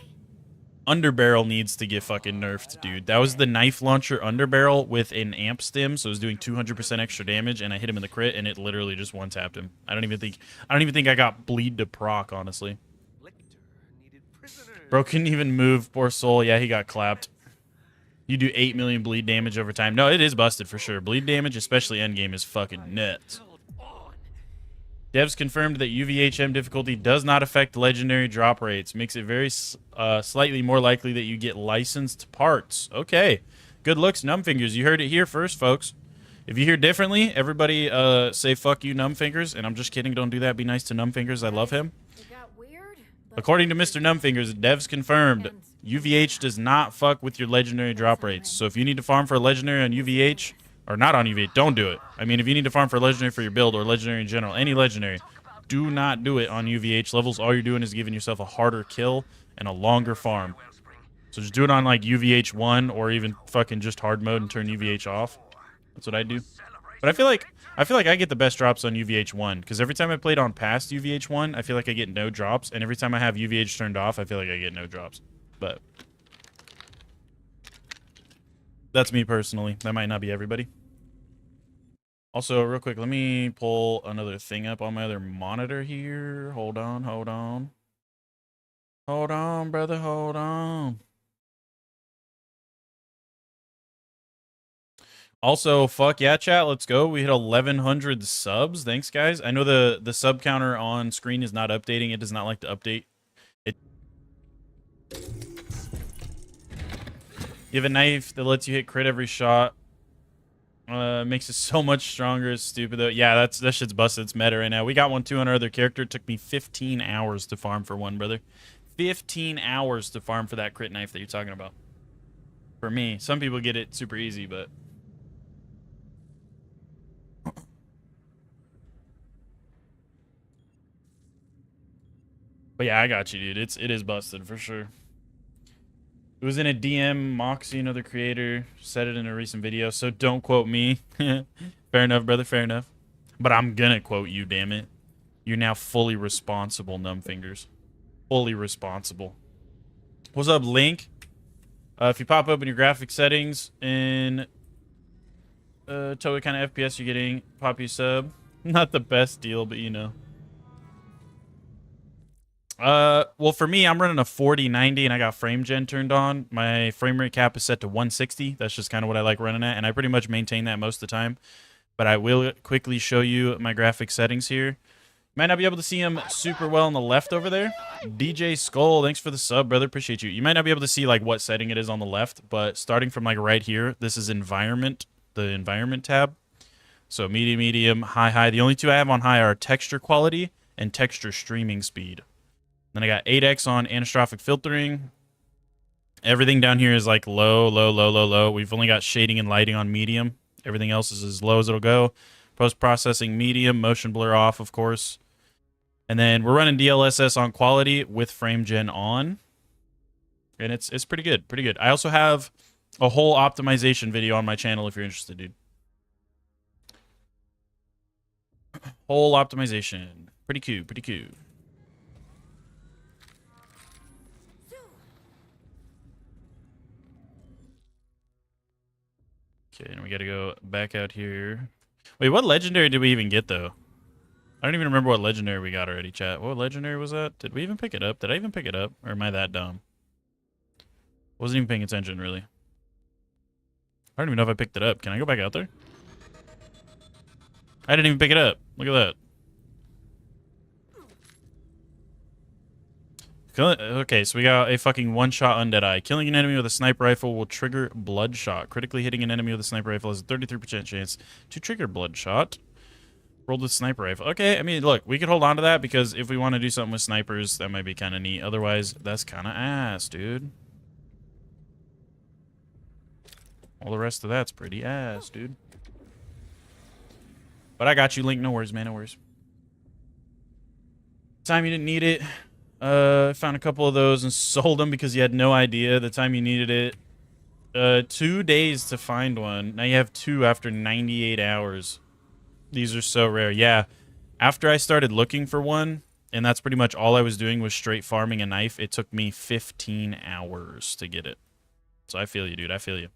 Underbarrel needs to get fucking nerfed, dude. That was the knife launcher underbarrel with an amp stim, so it was doing 200% extra damage, and I hit him in the crit, and it literally just one-tapped him. I don't even think I got bleed to proc, honestly. Bro couldn't even move, poor soul. Yeah, he got clapped. You do 8 million bleed damage over time. No, it is busted for sure. Bleed damage, especially endgame, is fucking nuts. Devs confirmed that UVHM difficulty does not affect legendary drop rates. Makes it very slightly more likely that you get licensed parts. Okay. Good looks, Numbfingers. You heard it here first, folks. If you hear differently, everybody say fuck you, Numbfingers. And I'm just kidding. Don't do that. Be nice to Numbfingers. I love him. It got weird, but According to Mr. Numbfingers, devs confirmed UVH does not fuck with your legendary drop rates. So if you need to farm for a legendary on UVH, or not on UVH, don't do it. I mean, if you need to farm for a legendary for your build or legendary in general, any legendary, do not do it on UVH levels. All you're doing is giving yourself a harder kill and a longer farm. So just do it on like UVH 1 or even fucking just hard mode and turn UVH off. That's what I do. But I feel like I get the best drops on UVH 1 because every time I played on past UVH 1, I feel like I get no drops, and every time I have UVH turned off, I feel like I get no drops. But that's me personally. That might not be everybody. Also, real quick, let me pull another thing up on my other monitor here. Hold on, hold on. Hold on, brother, hold on. Also, fuck yeah, chat, let's go. We hit 1,100 subs. Thanks, guys. I know the sub counter on screen is not updating. It does not like to update. You have a knife that lets you hit crit every shot. Makes it so much stronger. It's stupid though. Yeah, that shit's busted. It's meta right now. We got one too on our other character. It took me 15 hours to farm for one, brother. 15 hours to farm for that crit knife that you're talking about. For me, some people get it super easy, but yeah, I got you, dude. It is busted for sure. It was in a DM. Moxie, another creator, said it in a recent video, so don't quote me. Fair enough, brother, fair enough. But I'm gonna quote you, damn it. You're now fully responsible, Numbfingers. Fully responsible. What's up, Link? If you pop open your graphic settings and tell what kind of FPS you're getting, pop you sub. Not the best deal, but you know. Well, for me, I'm running a 4090 and I got frame gen turned on. My frame rate cap is set to 160. That's just kind of what I like running at, and I pretty much maintain that most of the time. But I will quickly show you my graphic settings here. Might not be able to see them super well on the left over there. DJ Skull, thanks for the sub, brother. Appreciate you. You might not be able to see like what setting it is on the left, but starting from like right here, this is environment, the environment tab. So medium, medium, high, high. The only two I have on high are texture quality and texture streaming speed. Then I got 8x on anastrophic filtering. Everything down here is like low, low, low, low, low. We've only got shading and lighting on medium. Everything else is as low as it'll go. Post-processing medium, motion blur off, of course. And then we're running DLSS on quality with frame gen on. And it's pretty good, pretty good. I also have a whole optimization video on my channel if you're interested, dude. Whole optimization. Pretty cool, pretty cool. Okay, and we gotta go back out here. Wait, what legendary did we even get, though? I don't even remember what legendary we got already, chat. What legendary was that? Did we even pick it up? Did I even pick it up? Or am I that dumb? Wasn't even paying attention, really. I don't even know if I picked it up. Can I go back out there? I didn't even pick it up. Look at that. Okay, so we got a fucking one-shot undead eye. Killing an enemy with a sniper rifle will trigger bloodshot. Critically hitting an enemy with a sniper rifle has a 33% chance to trigger bloodshot. Rolled with sniper rifle. Okay, I mean, look, we could hold on to that because if we want to do something with snipers, that might be kind of neat. Otherwise, that's kind of ass, dude. All the rest of that's pretty ass, dude. But I got you, Link. No worries, man. No worries. Time you didn't need it. Found a couple of those and sold them because you had no idea the time you needed it. 2 days to find one. Now you have two after 98 hours. These are so rare. Yeah. After I started looking for one, And that's pretty much all I was doing was straight farming a knife. It took me 15 hours to get it. So I feel you, dude. I feel you.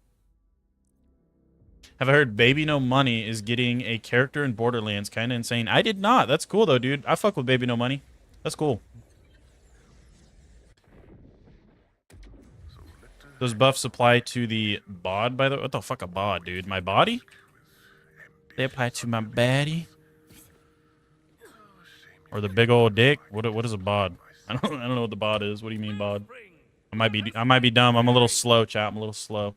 Have I heard Baby No Money is getting a character in Borderlands? Kind of insane. I did not. That's cool, though, dude. I fuck with Baby No Money. That's cool. Those buffs apply to the bod, by the way. What the fuck a bod, dude? My body? They apply to my baddie? Or the big old dick? What is a bod? I don't know what the bod is. What do you mean bod? I might be dumb. I'm a little slow, chat. I'm a little slow.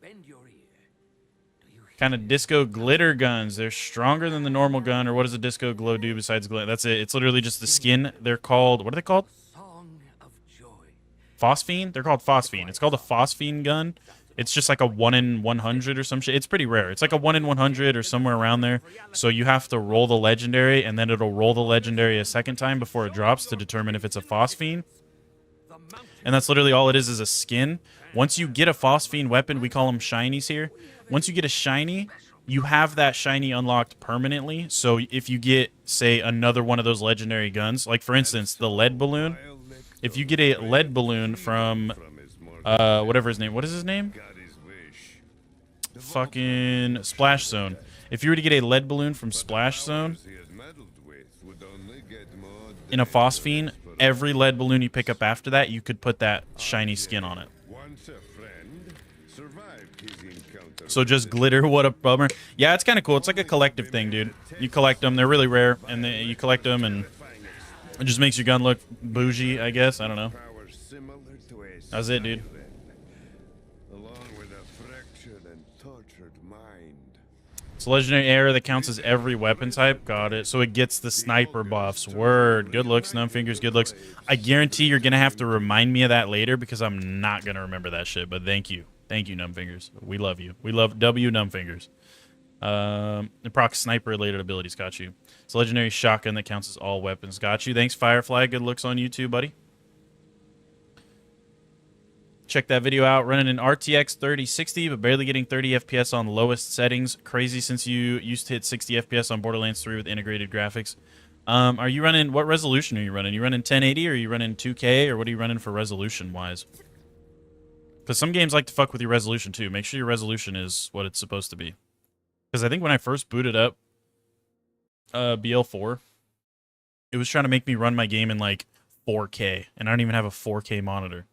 Kind of disco glitter guns. They're stronger than the normal gun. Or what does a disco glow do besides glitter? That's it. It's literally just the skin. They're called, what are they called? Phosphine? They're called phosphine. It's called a phosphine gun. It's just like a 1 in 100 or some shit. It's pretty rare. It's like a 1 in 100 or somewhere around there. So you have to roll the legendary, and then it'll roll the legendary a second time before it drops to determine if it's a phosphine. And that's literally all it is a skin. Once you get a phosphine weapon, we call them shinies here. Once you get a shiny, you have that shiny unlocked permanently. So if you get, say, another one of those legendary guns, like for instance, the lead balloon. If you get a lead balloon from, whatever his name, what is his name? Fucking Splash Zone. If you were to get a lead balloon from Splash Zone in a phosphine, every lead balloon you pick up after that, you could put that shiny skin on it. So just glitter, what a bummer. Yeah, it's kind of cool. It's like a collective thing, dude. You collect them. They're really rare, and you collect them, and it just makes your gun look bougie, I guess. I don't know. That's it, dude. It's a legendary error that counts as every weapon type. Got it. So it gets the sniper buffs. Word. Good looks, Numbfingers. Good looks. I guarantee you're going to have to remind me of that later because I'm not going to remember that shit. But thank you. Thank you, Numbfingers. We love you. We love W Numbfingers. The proc sniper related abilities. Got you. It's a legendary shotgun that counts as all weapons. Got you. Thanks, Firefly. Good looks on you too, buddy. Check that video out. Running an RTX 3060, but barely getting 30 FPS on lowest settings. Crazy since you used to hit 60 FPS on Borderlands 3 with integrated graphics. Are you running, what resolution are you running? You running 1080 or are you running 2K or what are you running for resolution-wise? Because some games like to fuck with your resolution too. Make sure your resolution is what it's supposed to be. Because I think when I first booted up BL4, it was trying to make me run my game in like 4K, and I don't even have a 4K monitor.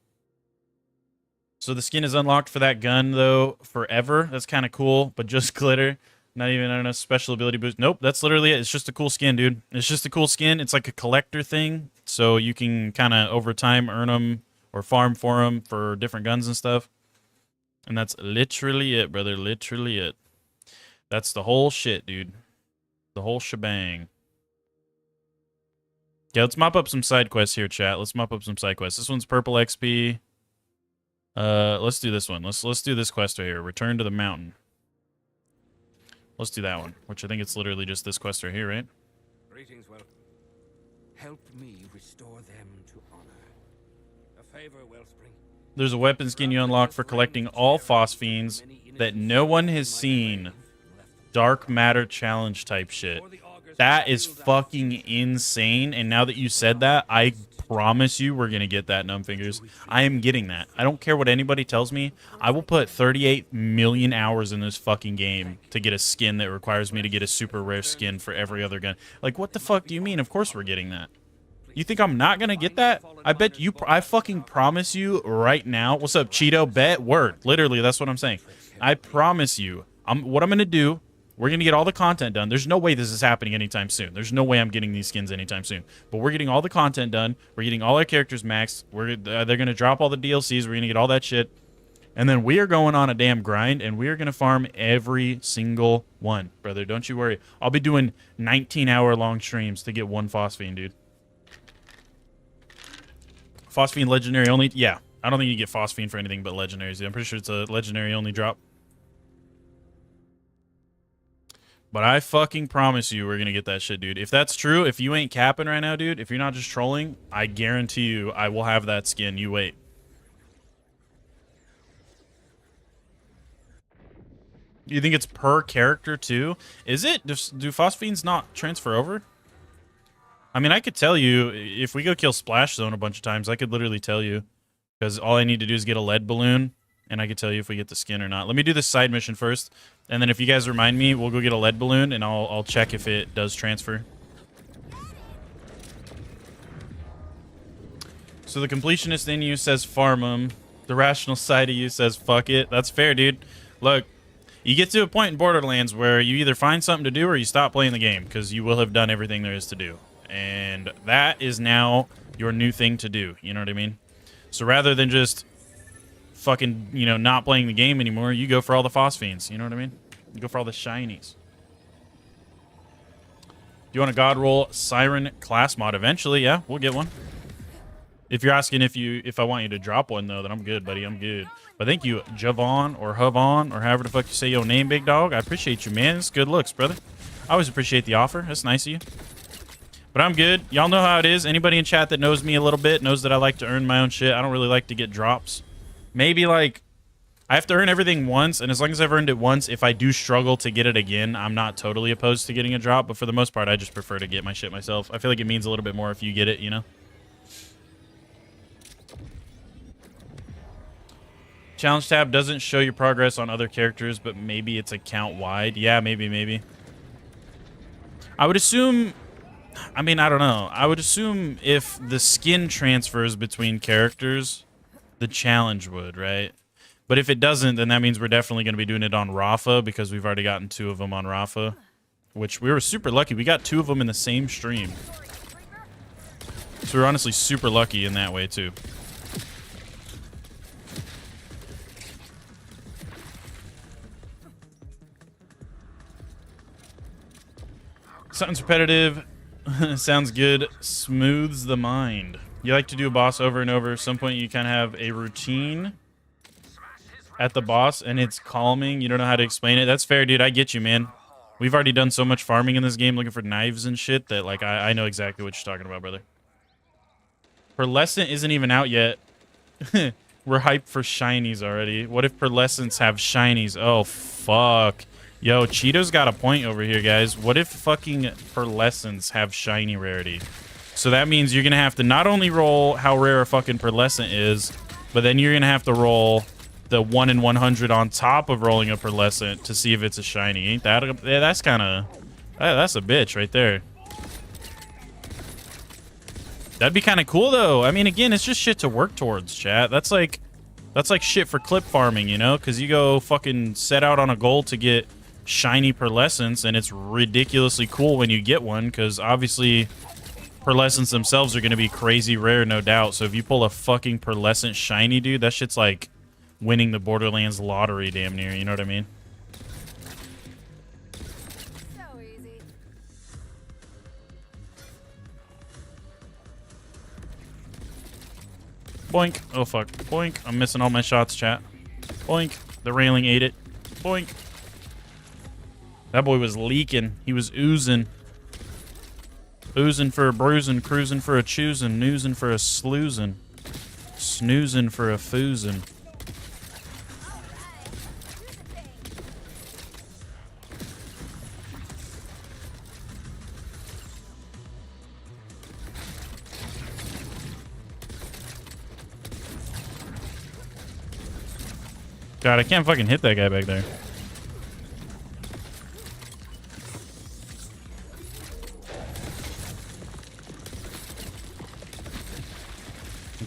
So the skin is unlocked for that gun, though, forever. That's kind of cool, but just glitter. Not even, I don't know, special ability boost. Nope, that's literally it. It's just a cool skin, dude. It's just a cool skin. It's like a collector thing, so you can kind of, over time, earn them or farm for them for different guns and stuff. And that's literally it, brother. Literally it. That's the whole shit, dude. The whole shebang. Yeah, let's mop up some side quests here, chat. Let's mop up some side quests. This one's purple XP. Let's do this one. Let's do this quest right here. Return to the mountain. Let's do that one, which I think it's literally just this quest right here, right? Greetings, well. Help me restore them to honor. A favor, Wellspring. There's a weapon skin you unlock for collecting all phosphines that no one has seen. Dark matter challenge type shit. That is fucking insane. And now that you said that, I promise you we're going to get that, Numbfingers. I am getting that. I don't care what anybody tells me. I will put 38 million hours in this fucking game to get a skin that requires me to get a super rare skin for every other gun. Like, what the fuck do you mean? Of course we're getting that. You think I'm not going to get that? I bet you, I fucking promise you right now. What's up, Cheeto? Bet? Word. Literally, that's what I'm saying. I promise you, what I'm going to do, we're going to get all the content done. There's no way this is happening anytime soon. There's no way I'm getting these skins anytime soon. But we're getting all the content done. We're getting all our characters maxed. They're going to drop all the DLCs. We're going to get all that shit. And then we are going on a damn grind, and we are going to farm every single one, brother. Don't you worry. I'll be doing 19-hour-long streams to get one phosphine, dude. Phosphine legendary only? Yeah. I don't think you get phosphine for anything but legendaries. I'm pretty sure it's a legendary only drop. But I fucking promise you we're going to get that shit, dude. If that's true, if you ain't capping right now, dude, if you're not just trolling, I guarantee you I will have that skin. You wait. You think it's per character, too? Is it? Do phosphines not transfer over? I mean, I could tell you, if we go kill Splash Zone a bunch of times, I could literally tell you. Because all I need to do is get a lead balloon, and I could tell you if we get the skin or not. Let me do this side mission first, and then if you guys remind me, we'll go get a lead balloon, and I'll check if it does transfer. So the completionist in you says farm 'em. The rational side of you says fuck it. That's fair, dude. Look, you get to a point in Borderlands where you either find something to do or you stop playing the game, because you will have done everything there is to do. And that is now your new thing to do. You know what I mean? So rather than just fucking, you know, not playing the game anymore, you go for all the phosphenes. You know what I mean? You go for all the shinies. Do you want a God Roll Siren class mod? Eventually, yeah, we'll get one. If you're asking if I want you to drop one, though, then I'm good, buddy. I'm good. But thank you, Javon or Havon or however the fuck you say your name, big dog. I appreciate you, man. It's good looks, brother. I always appreciate the offer. That's nice of you. But I'm good. Y'all know how it is. Anybody in chat that knows me a little bit knows that I like to earn my own shit. I don't really like to get drops. Maybe, like, I have to earn everything once, and as long as I've earned it once, if I do struggle to get it again, I'm not totally opposed to getting a drop. But for the most part, I just prefer to get my shit myself. I feel like it means a little bit more if you get it, you know? Challenge tab doesn't show your progress on other characters, but maybe it's account wide. Yeah, maybe. I would assume, I mean, I don't know. I would assume if the skin transfers between characters, the challenge would, right? But if it doesn't, then that means we're definitely going to be doing it on Rafa, because we've already gotten 2 of them on Rafa, which we were super lucky. We got 2 of them in the same stream. So we're honestly super lucky in that way, too. Something's repetitive. Sounds good. Smooths the mind. You like to do a boss over and over. At some point you kind of have a routine at the boss, and it's calming. You don't know how to explain it. That's fair, dude. I get you, man. We've already done so much farming in this game looking for knives and shit that, like, I know exactly what you're talking about, brother. Pearlescent isn't even out yet. We're hyped for shinies already. What if Pearlescents have shinies? Oh, fuck. Yo, Cheeto's got a point over here, guys. What if fucking Pearlescents have shiny rarity? So that means you're going to have to not only roll how rare a fucking Pearlescent is, but then you're going to have to roll the 1 in 100 on top of rolling a Pearlescent to see if it's a shiny. Ain't that yeah, that's kind of... That's a bitch right there. That'd be kind of cool, though. I mean, again, it's just shit to work towards, chat. That's like shit for clip farming, you know? Because you go fucking set out on a goal to get shiny Pearlescents, and it's ridiculously cool when you get one, because obviously Pearlescents themselves are going to be crazy rare, no doubt. So if you pull a fucking Pearlescent shiny, dude, that shit's like winning the Borderlands lottery damn near, you know what I mean? So easy. Boink. Oh, fuck. Boink. I'm missing all my shots, chat. Boink. The railing ate it. Boink. That boy was leaking. He was oozing. Oozing for a bruising, cruising for a choosing, noozing for a sloozing, snoozing for a foozing. God, I can't fucking hit that guy back there.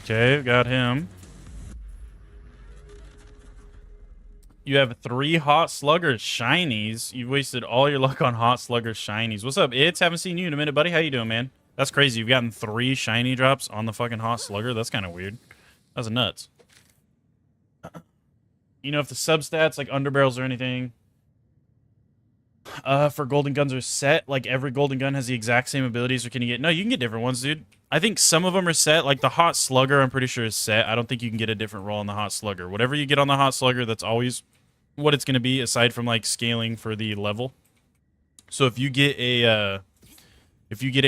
Okay, got him. You have 3 hot slugger shinies. You've wasted all your luck on hot slugger shinies. What's up, It's? Haven't seen you in a minute, buddy. How you doing, man? That's crazy. You've gotten 3 shiny drops on the fucking hot slugger. That's kind of weird. That's nuts. You know if the substats, like underbarrels or anything, for golden guns are set? Like every golden gun has the exact same abilities, or can you get... No, you can get different ones, dude. I think some of them are set. Like the hot slugger, I'm pretty sure is set. I don't think you can get a different roll on the hot slugger. Whatever you get on the hot slugger, that's always what it's going to be, aside from like scaling for the level. So if you get a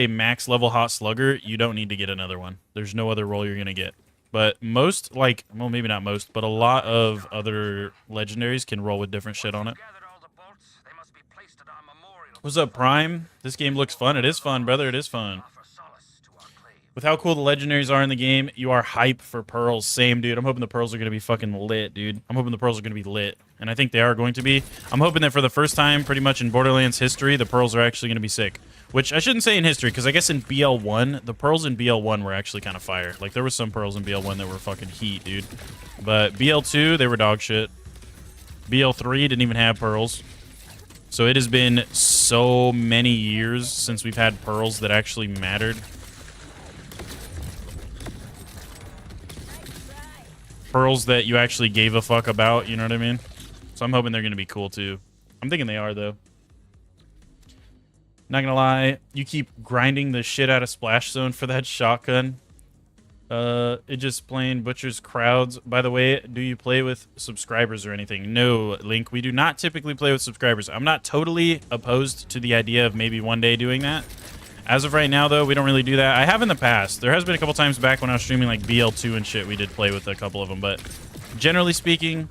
max level hot slugger, you don't need to get another one. There's no other roll you're going to get. But most, like, well, maybe not most, but a lot of other legendaries can roll with different shit on it. What's up, Prime? This game looks fun. It is fun, brother. It is fun. With how cool the legendaries are in the game, you are hype for pearls. Same, dude. I'm hoping the pearls are going to be fucking lit, dude. I'm hoping the pearls are going to be lit. And I think they are going to be. I'm hoping that for the first time, pretty much in Borderlands history, the pearls are actually going to be sick. Which I shouldn't say in history, because I guess in BL1, the pearls in BL1 were actually kind of fire. Like, there were some pearls in BL1 that were fucking heat, dude. But BL2, they were dog shit. BL3 didn't even have pearls. So it has been so many years since we've had pearls that actually mattered. Pearls that you actually gave a fuck about, you know what I mean? So I'm hoping they're going to be cool too. I'm thinking they are though. Not gonna lie, you keep grinding the shit out of Splash Zone for that shotgun. It just plain butchers crowds. By the way, do you play with subscribers or anything? No, Link, we do not typically play with subscribers. I'm not totally opposed to the idea of maybe one day doing that. As of right now, though, we don't really do that. I have in the past. There has been a couple times back when I was streaming like BL2 and shit, we did play with a couple of them. But generally speaking,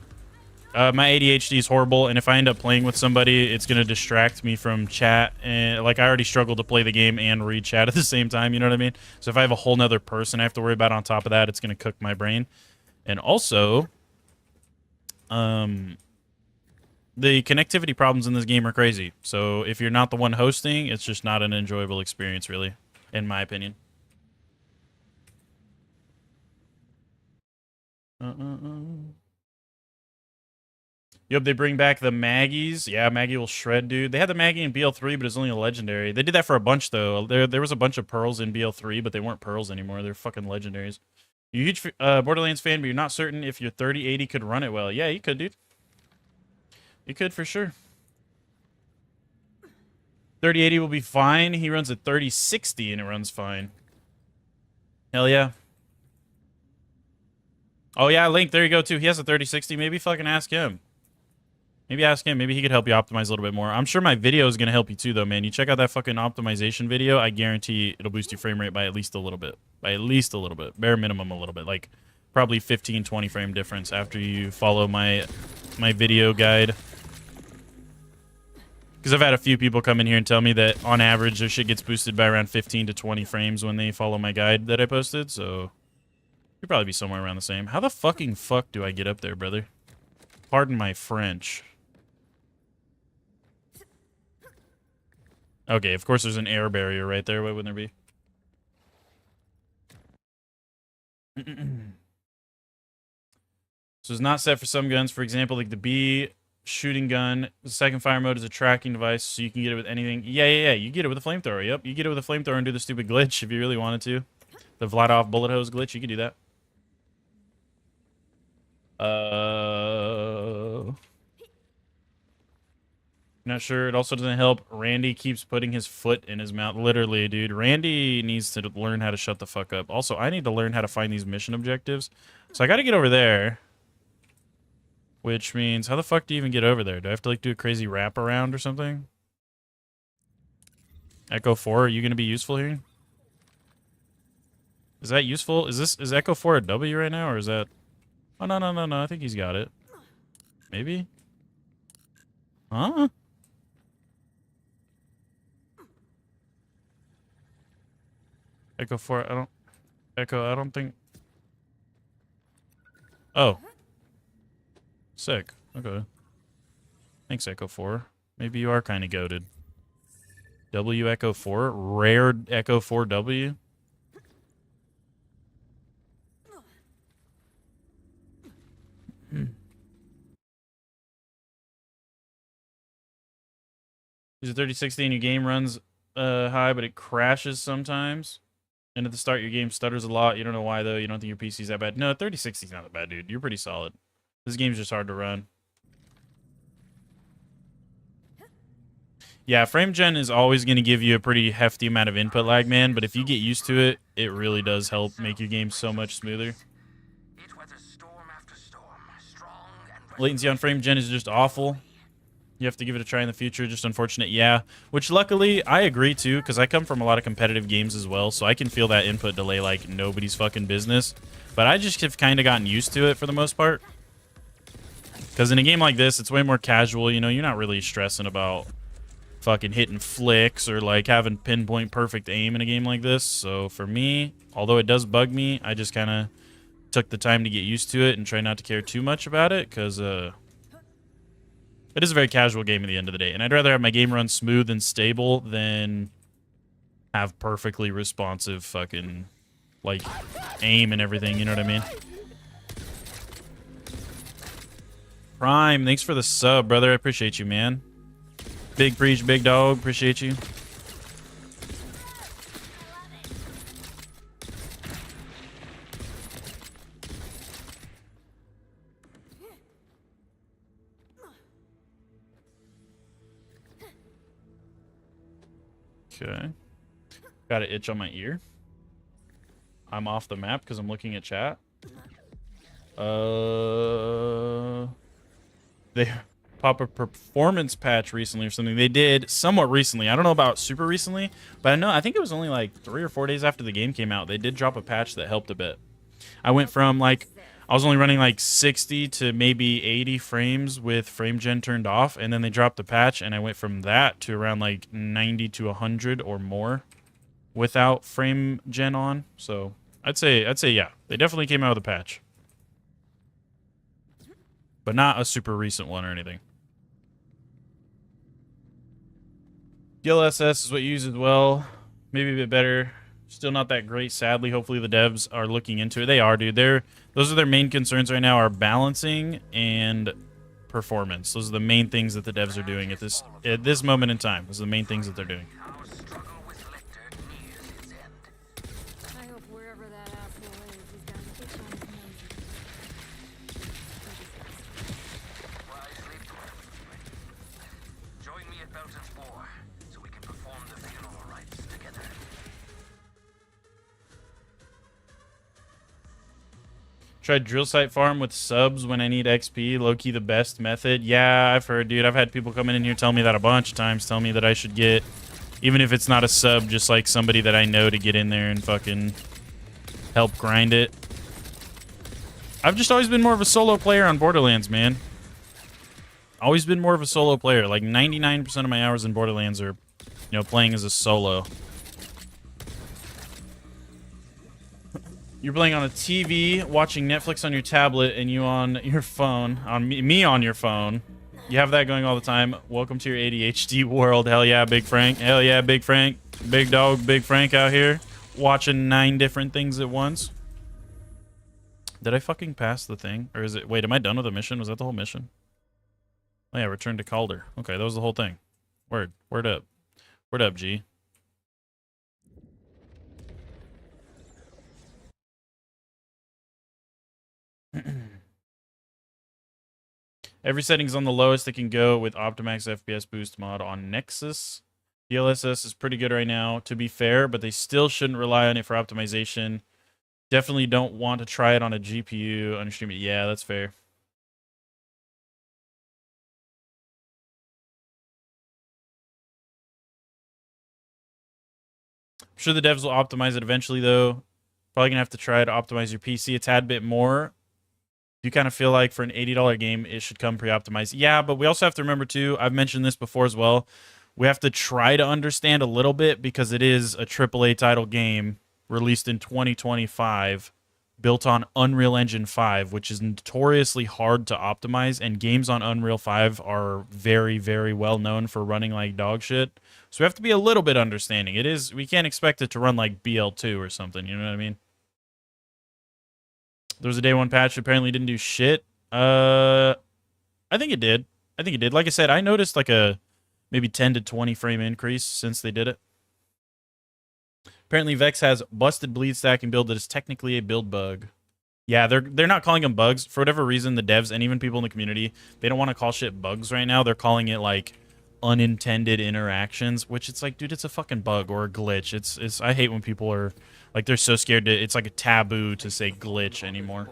my ADHD is horrible, and if I end up playing with somebody, it's going to distract me from chat. And like, I already struggle to play the game and read chat at the same time, you know what I mean? So if I have a whole nother person I have to worry about on top of that, it's going to cook my brain. And also, the connectivity problems in this game are crazy. So if you're not the one hosting, it's just not an enjoyable experience, really, in my opinion. Yep, they bring back the Maggies. Yeah, Maggie will shred, dude. They had the Maggie in BL3, but it's only a legendary. They did that for a bunch, though. There was a bunch of pearls in BL3, but they weren't pearls anymore. They're fucking legendaries. You're a huge Borderlands fan, but you're not certain if your 3080 could run it well. Yeah, you could, dude. You could for sure. 3080 will be fine. He runs a 3060 and it runs fine. Hell yeah. Oh yeah, Link, there you go too. He has a 3060. Maybe fucking ask him. Maybe ask him. Maybe he could help you optimize a little bit more. I'm sure my video is going to help you too, though, man. You check out that fucking optimization video. I guarantee it'll boost your frame rate by at least a little bit. By at least a little bit. Bare minimum a little bit. Like probably 15, 20 frame difference after you follow my video guide. Because I've had a few people come in here and tell me that on average their shit gets boosted by around 15 to 20 frames when they follow my guide that I posted. So you'd probably be somewhere around the same. How the fucking fuck do I get up there, brother? Pardon my French. Okay, of course there's an air barrier right there. Why wouldn't there be? So it's not set for some guns. For example, like the B shooting gun. The second fire mode is a tracking device, so you can get it with anything. Yeah. You get it with a flamethrower. Yep, you get it with a flamethrower and do the stupid glitch if you really wanted to. The Vladov bullet hose glitch, you could do that. Not sure. It also doesn't help. Randy keeps putting his foot in his mouth. Literally, dude. Randy needs to learn how to shut the fuck up. Also, I need to learn how to find these mission objectives. So I gotta get over there. Which means, how the fuck do you even get over there? Do I have to, like, do a crazy wraparound or something? Echo 4, are you gonna be useful here? Is that useful? Is Echo 4 a W right now, or is that... Oh, no. I think he's got it. Maybe? Huh? Echo 4, I don't think... Oh. Sick. Okay. Thanks, Echo 4. Maybe you are kind of goated. W Echo 4? Rare Echo 4W? There's a 3060 and your game runs high, but it crashes sometimes. And at the start, your game stutters a lot. You don't know why, though. You don't think your PC's that bad. No, 3060's not that bad, dude. You're pretty solid. This game's just hard to run. Yeah, frame gen is always going to give you a pretty hefty amount of input lag, man. But if you get used to it, it really does help make your game so much smoother. Latency on frame gen is just awful. You have to give it a try in the future. Just unfortunate, yeah. Which luckily, I agree too, because I come from a lot of competitive games as well, so I can feel that input delay like nobody's fucking business. But I just have kind of gotten used to it for the most part. Because in a game like this, it's way more casual, you know, you're not really stressing about fucking hitting flicks or like having pinpoint perfect aim in a game like this. So for me, although it does bug me, I just kind of took the time to get used to it and try not to care too much about it, because it is a very casual game at the end of the day, and I'd rather have my game run smooth and stable than have perfectly responsive fucking like aim and everything, you know what I mean? Prime, thanks for the sub, brother. I appreciate you, man. Big preach, big dog, appreciate you. Okay. Got an itch on my ear. I'm off the map because I'm looking at chat. They pop a performance patch recently or something. They did somewhat recently. I don't know about super recently, but I think it was only like 3 or 4 days after the game came out. They did drop a patch that helped a bit. I went from like, I was only running like 60 to maybe 80 frames with frame gen turned off, and then they dropped the patch, and I went from that to around like 90 to 100 or more without frame gen on. So I'd say yeah, they definitely came out with a patch, but not a super recent one or anything. DLSS is what you use as well. Maybe a bit better. Still not that great, sadly. Hopefully the devs are looking into it. They are, dude. Those are their main concerns right now, are balancing and performance. Those are the main things that the devs are doing at this moment in time. Those are the main things that they're doing. I hope wherever that asshole is, he's got an itch on his nose. Join me at Belton's 4 so we can perform the funeral rites together. Tried drill site farm with subs when I need XP. Low-key the best method. Yeah, I've heard, dude. I've had people coming in here tell me that a bunch of times. Tell me that I should get, even if it's not a sub, just like somebody that I know to get in there and fucking help grind it. I've just always been more of a solo player on Borderlands, man. Always been more of a solo player. Like 99% of my hours in Borderlands are, you know, playing as a solo. You're playing on a TV, watching Netflix on your tablet, and you on your phone, on me on your phone. You have that going all the time. Welcome to your ADHD world. Hell yeah, Big Frank. Hell yeah, Big Frank. Big dog, Big Frank out here, watching 9 different things at once. Did I fucking pass the thing? Or is it... Wait, am I done with the mission? Was that the whole mission? Oh yeah, return to Calder. Okay, that was the whole thing. Word. Word up. Word up, G. Every setting's on the lowest it can go with Optimax FPS boost mod on Nexus. DLSS is pretty good right now, to be fair, but they still shouldn't rely on it for optimization. Definitely don't want to try it on a GPU on stream. Yeah, that's fair. I'm sure the devs will optimize it eventually, though. Probably gonna have to try to optimize your PC a tad bit more. You kind of feel like for an $80 game, it should come pre-optimized. Yeah, but we also have to remember, too, I've mentioned this before as well, we have to try to understand a little bit because it is a AAA title game released in 2025, built on Unreal Engine 5, which is notoriously hard to optimize, and games on Unreal 5 are very, very well known for running like dog shit. So we have to be a little bit understanding. We can't expect it to run like BL2 or something, you know what I mean? There was a day 1 patch that apparently didn't do shit. I think it did. Like I said, I noticed like a maybe 10 to 20 frame increase since they did it. Apparently Vex has busted bleed stacking build that is technically a build bug. Yeah, they're not calling them bugs. For whatever reason, the devs and even people in the community, they don't want to call shit bugs right now. They're calling it like unintended interactions, which it's like, dude, it's a fucking bug or a glitch. It's I hate when people are like, they're so scared to, it's like a taboo to say glitch anymore.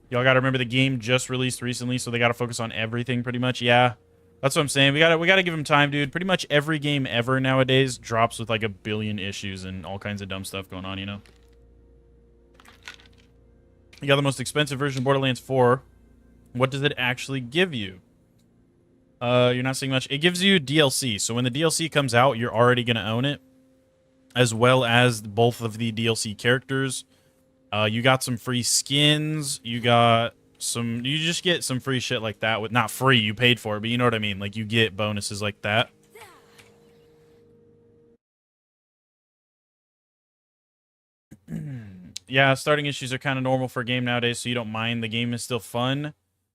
Y'all gotta remember the game just released recently, so they gotta focus on everything pretty much. Yeah, that's what I'm saying. We gotta give them time, dude. Pretty much every game ever nowadays drops with like a billion issues and all kinds of dumb stuff going on, you know? You got the most expensive version of Borderlands 4. What does it actually give you? You're not seeing much. It gives you DLC. So when the DLC comes out, you're already going to own it, as well as both of the DLC characters. You got some free skins. You just get some free shit like that. With not free, you paid for it, but you know what I mean. Like, you get bonuses like that. Yeah, starting issues are kind of normal for a game nowadays, so you don't mind. The game is still fun.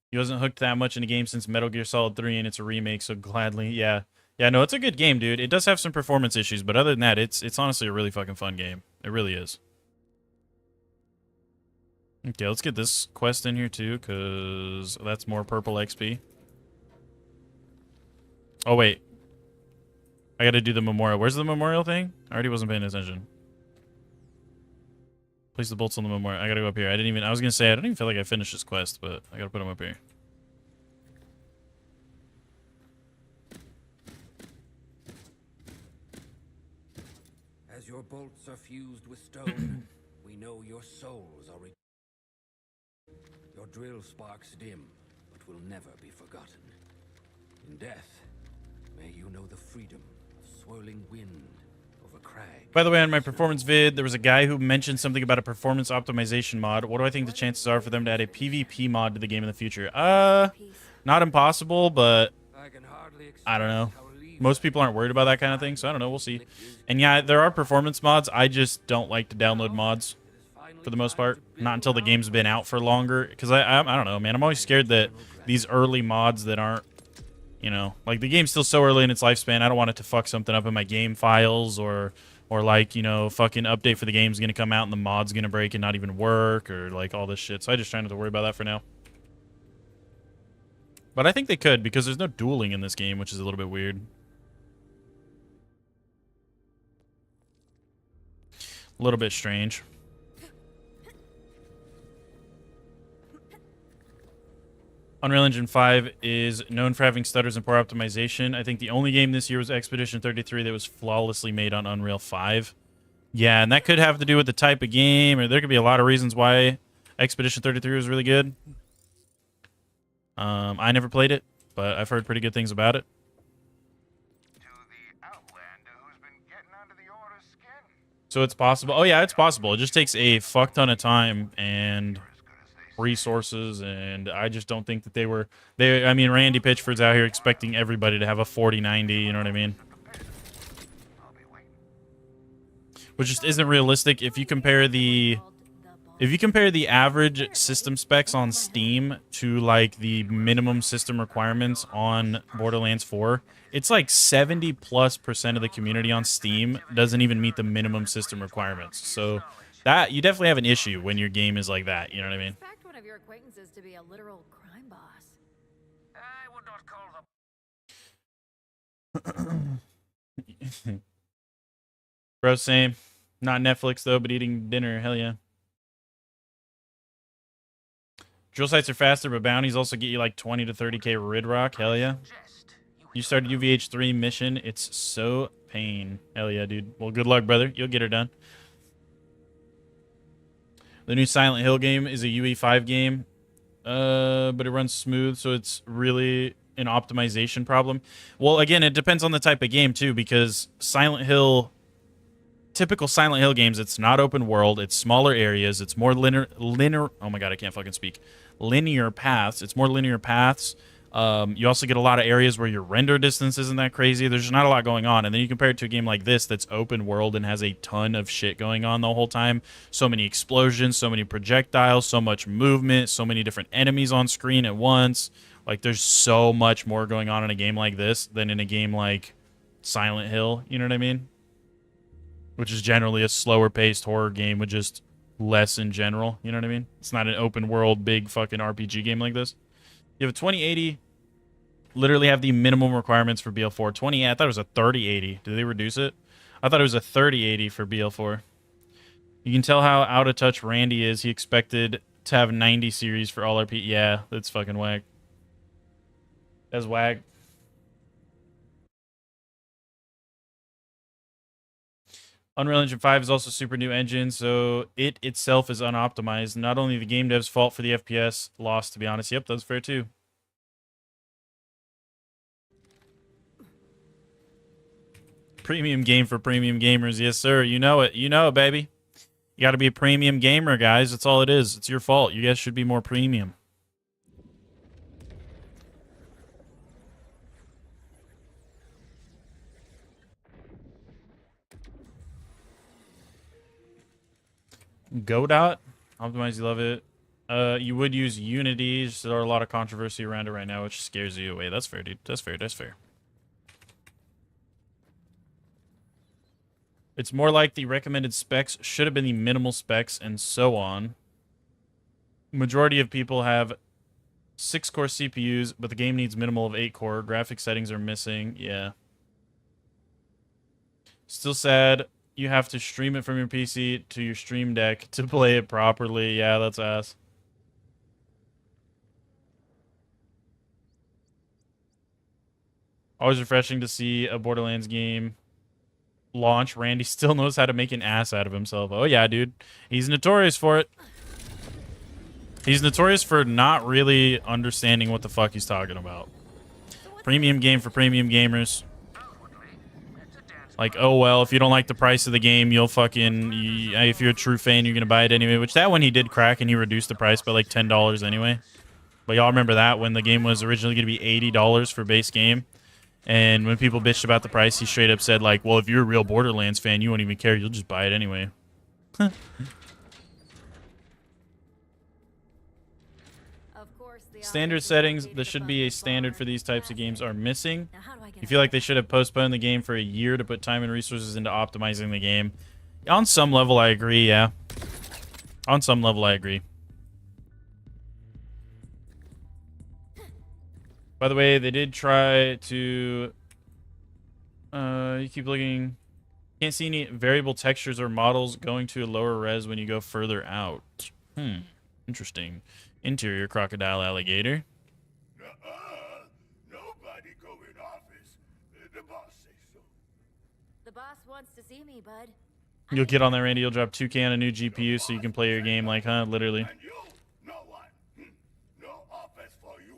He wasn't hooked that much in a game since Metal Gear Solid 3, and it's a remake, so gladly, yeah. Yeah, no, it's a good game, dude. It does have some performance issues, but other than that, it's honestly a really fucking fun game. It really is. Okay, let's get this quest in here, too, because that's more purple XP. Oh, wait. I gotta do the memorial. Where's the memorial thing? I already wasn't paying attention. Place the bolts on the memorial. I gotta go up here. I was gonna say, I don't even feel like I finished this quest, but I gotta put them up here. As your bolts are fused with stone, we know your souls are your drill sparks dim, but will never be forgotten. In death, may you know the freedom of swirling wind over crag. By the way, on my performance vid, there was a guy who mentioned something about a performance optimization mod. What do I think the chances are for them to add a PvP mod to the game in the future? Not impossible, but I don't know. Most people aren't worried about that kind of thing, so I don't know. We'll see. And yeah, there are performance mods. I just don't like to download mods for the most part. Not until the game's been out for longer. Because I don't know, man. I'm always scared that these early mods that aren't, you know, like the game's still so early in its lifespan. I don't want it to fuck something up in my game files or like, you know, fucking update for the game's going to come out and the mod's going to break and not even work or like all this shit. So I just try not to worry about that for now. But I think they could because there's no dueling in this game, which is a little bit weird. A little bit strange. Unreal Engine 5 is known for having stutters and poor optimization. I think the only game this year was Expedition 33 that was flawlessly made on Unreal 5. Yeah, and that could have to do with the type of game, or there could be a lot of reasons why Expedition 33 was really good. I never played it, but I've heard pretty good things about it. So it's possible. Oh, yeah, it's possible. It just takes a fuck ton of time and resources, and I just don't think that they were... I mean, Randy Pitchford's out here expecting everybody to have a 4090, you know what I mean? Which just isn't realistic. If you compare the average system specs on Steam to, like, the minimum system requirements on Borderlands 4, it's like 70+% of the community on Steam doesn't even meet the minimum system requirements. So that you definitely have an issue when your game is like that, you know what I mean? Expect one of your acquaintances to be a literal crime boss. I would not call them. Bro, same. Not Netflix, though, but eating dinner. Hell yeah. Drill sites are faster, but bounties also get you like 20 to 30k Rid Rock. Hell yeah. You started UVH3 mission. It's so pain. Hell yeah, dude. Well, good luck, brother. You'll get her done. The new Silent Hill game is a UE5 game, but it runs smooth, so it's really an optimization problem. Well, again, it depends on the type of game, too, because typical Silent Hill games, it's not open world, it's smaller areas, it's more linear, oh my god, I can't fucking speak. Linear paths. It's more linear paths. You also get a lot of areas where your render distance isn't that crazy. There's just not a lot going on. And then you compare it to a game like this that's open world and has a ton of shit going on the whole time. So many explosions, so many projectiles, so much movement, so many different enemies on screen at once. Like, there's so much more going on in a game like this than in a game like Silent Hill. You know what I mean? Which is generally a slower paced horror game with just less in general. You know what I mean? It's not an open world, big fucking RPG game like this. You have a 2080. Literally have the minimum requirements for BL4. I thought it was a 3080. Did they reduce it? I thought it was a 3080 for BL4. You can tell how out of touch Randy is. He expected to have 90 series for all RP. Yeah, that's fucking whack. That's whack. Unreal Engine 5 is also a super new engine, so it itself is unoptimized. Not only the game dev's fault for the FPS loss, to be honest. Yep, that's fair too. Premium game for premium gamers. Yes, sir. You know it. You know it, baby. You got to be a premium gamer, guys. That's all it is. It's your fault. You guys should be more premium. Godot, optimize, you love it. You would use Unity. Just there are a lot of controversy around it right now, which scares you away. That's fair, dude. That's fair. That's fair. It's more like the recommended specs should have been the minimal specs and so on. Majority of people have 6-core CPUs, but the game needs minimal of 8-core. Graphic settings are missing. Yeah. Still sad. You have to stream it from your PC to your Stream Deck to play it properly. Yeah, that's ass. Always refreshing to see a Borderlands game launch. Randy still knows how to make an ass out of himself. Oh, yeah, dude. He's notorious for it. He's notorious for not really understanding what the fuck he's talking about. Premium game for premium gamers. Like, oh, well, if you don't like the price of the game, you'll fucking... if you're a true fan, you're going to buy it anyway. Which, that one he did crack, and he reduced the price by, like, $10 anyway. But y'all remember that, when the game was originally going to be $80 for base game. And when people bitched about the price, he straight up said, like, well, if you're a real Borderlands fan, you won't even care. You'll just buy it anyway. Standard settings that should be a standard for these types of games are missing. You feel like they should have postponed the game for a year to put time and resources into optimizing the game. On some level, I agree, yeah. On some level, I agree. By the way, they did try to... you keep looking... Can't see any variable textures or models going to a lower res when you go further out. Interesting. Interior crocodile alligator. Nobody go in office. The boss says so. The boss wants to see me, bud. You'll get on there, Randy. You'll drop 2K on a new GPU so you can play your game like, huh? Literally. And you, no one. No office for you.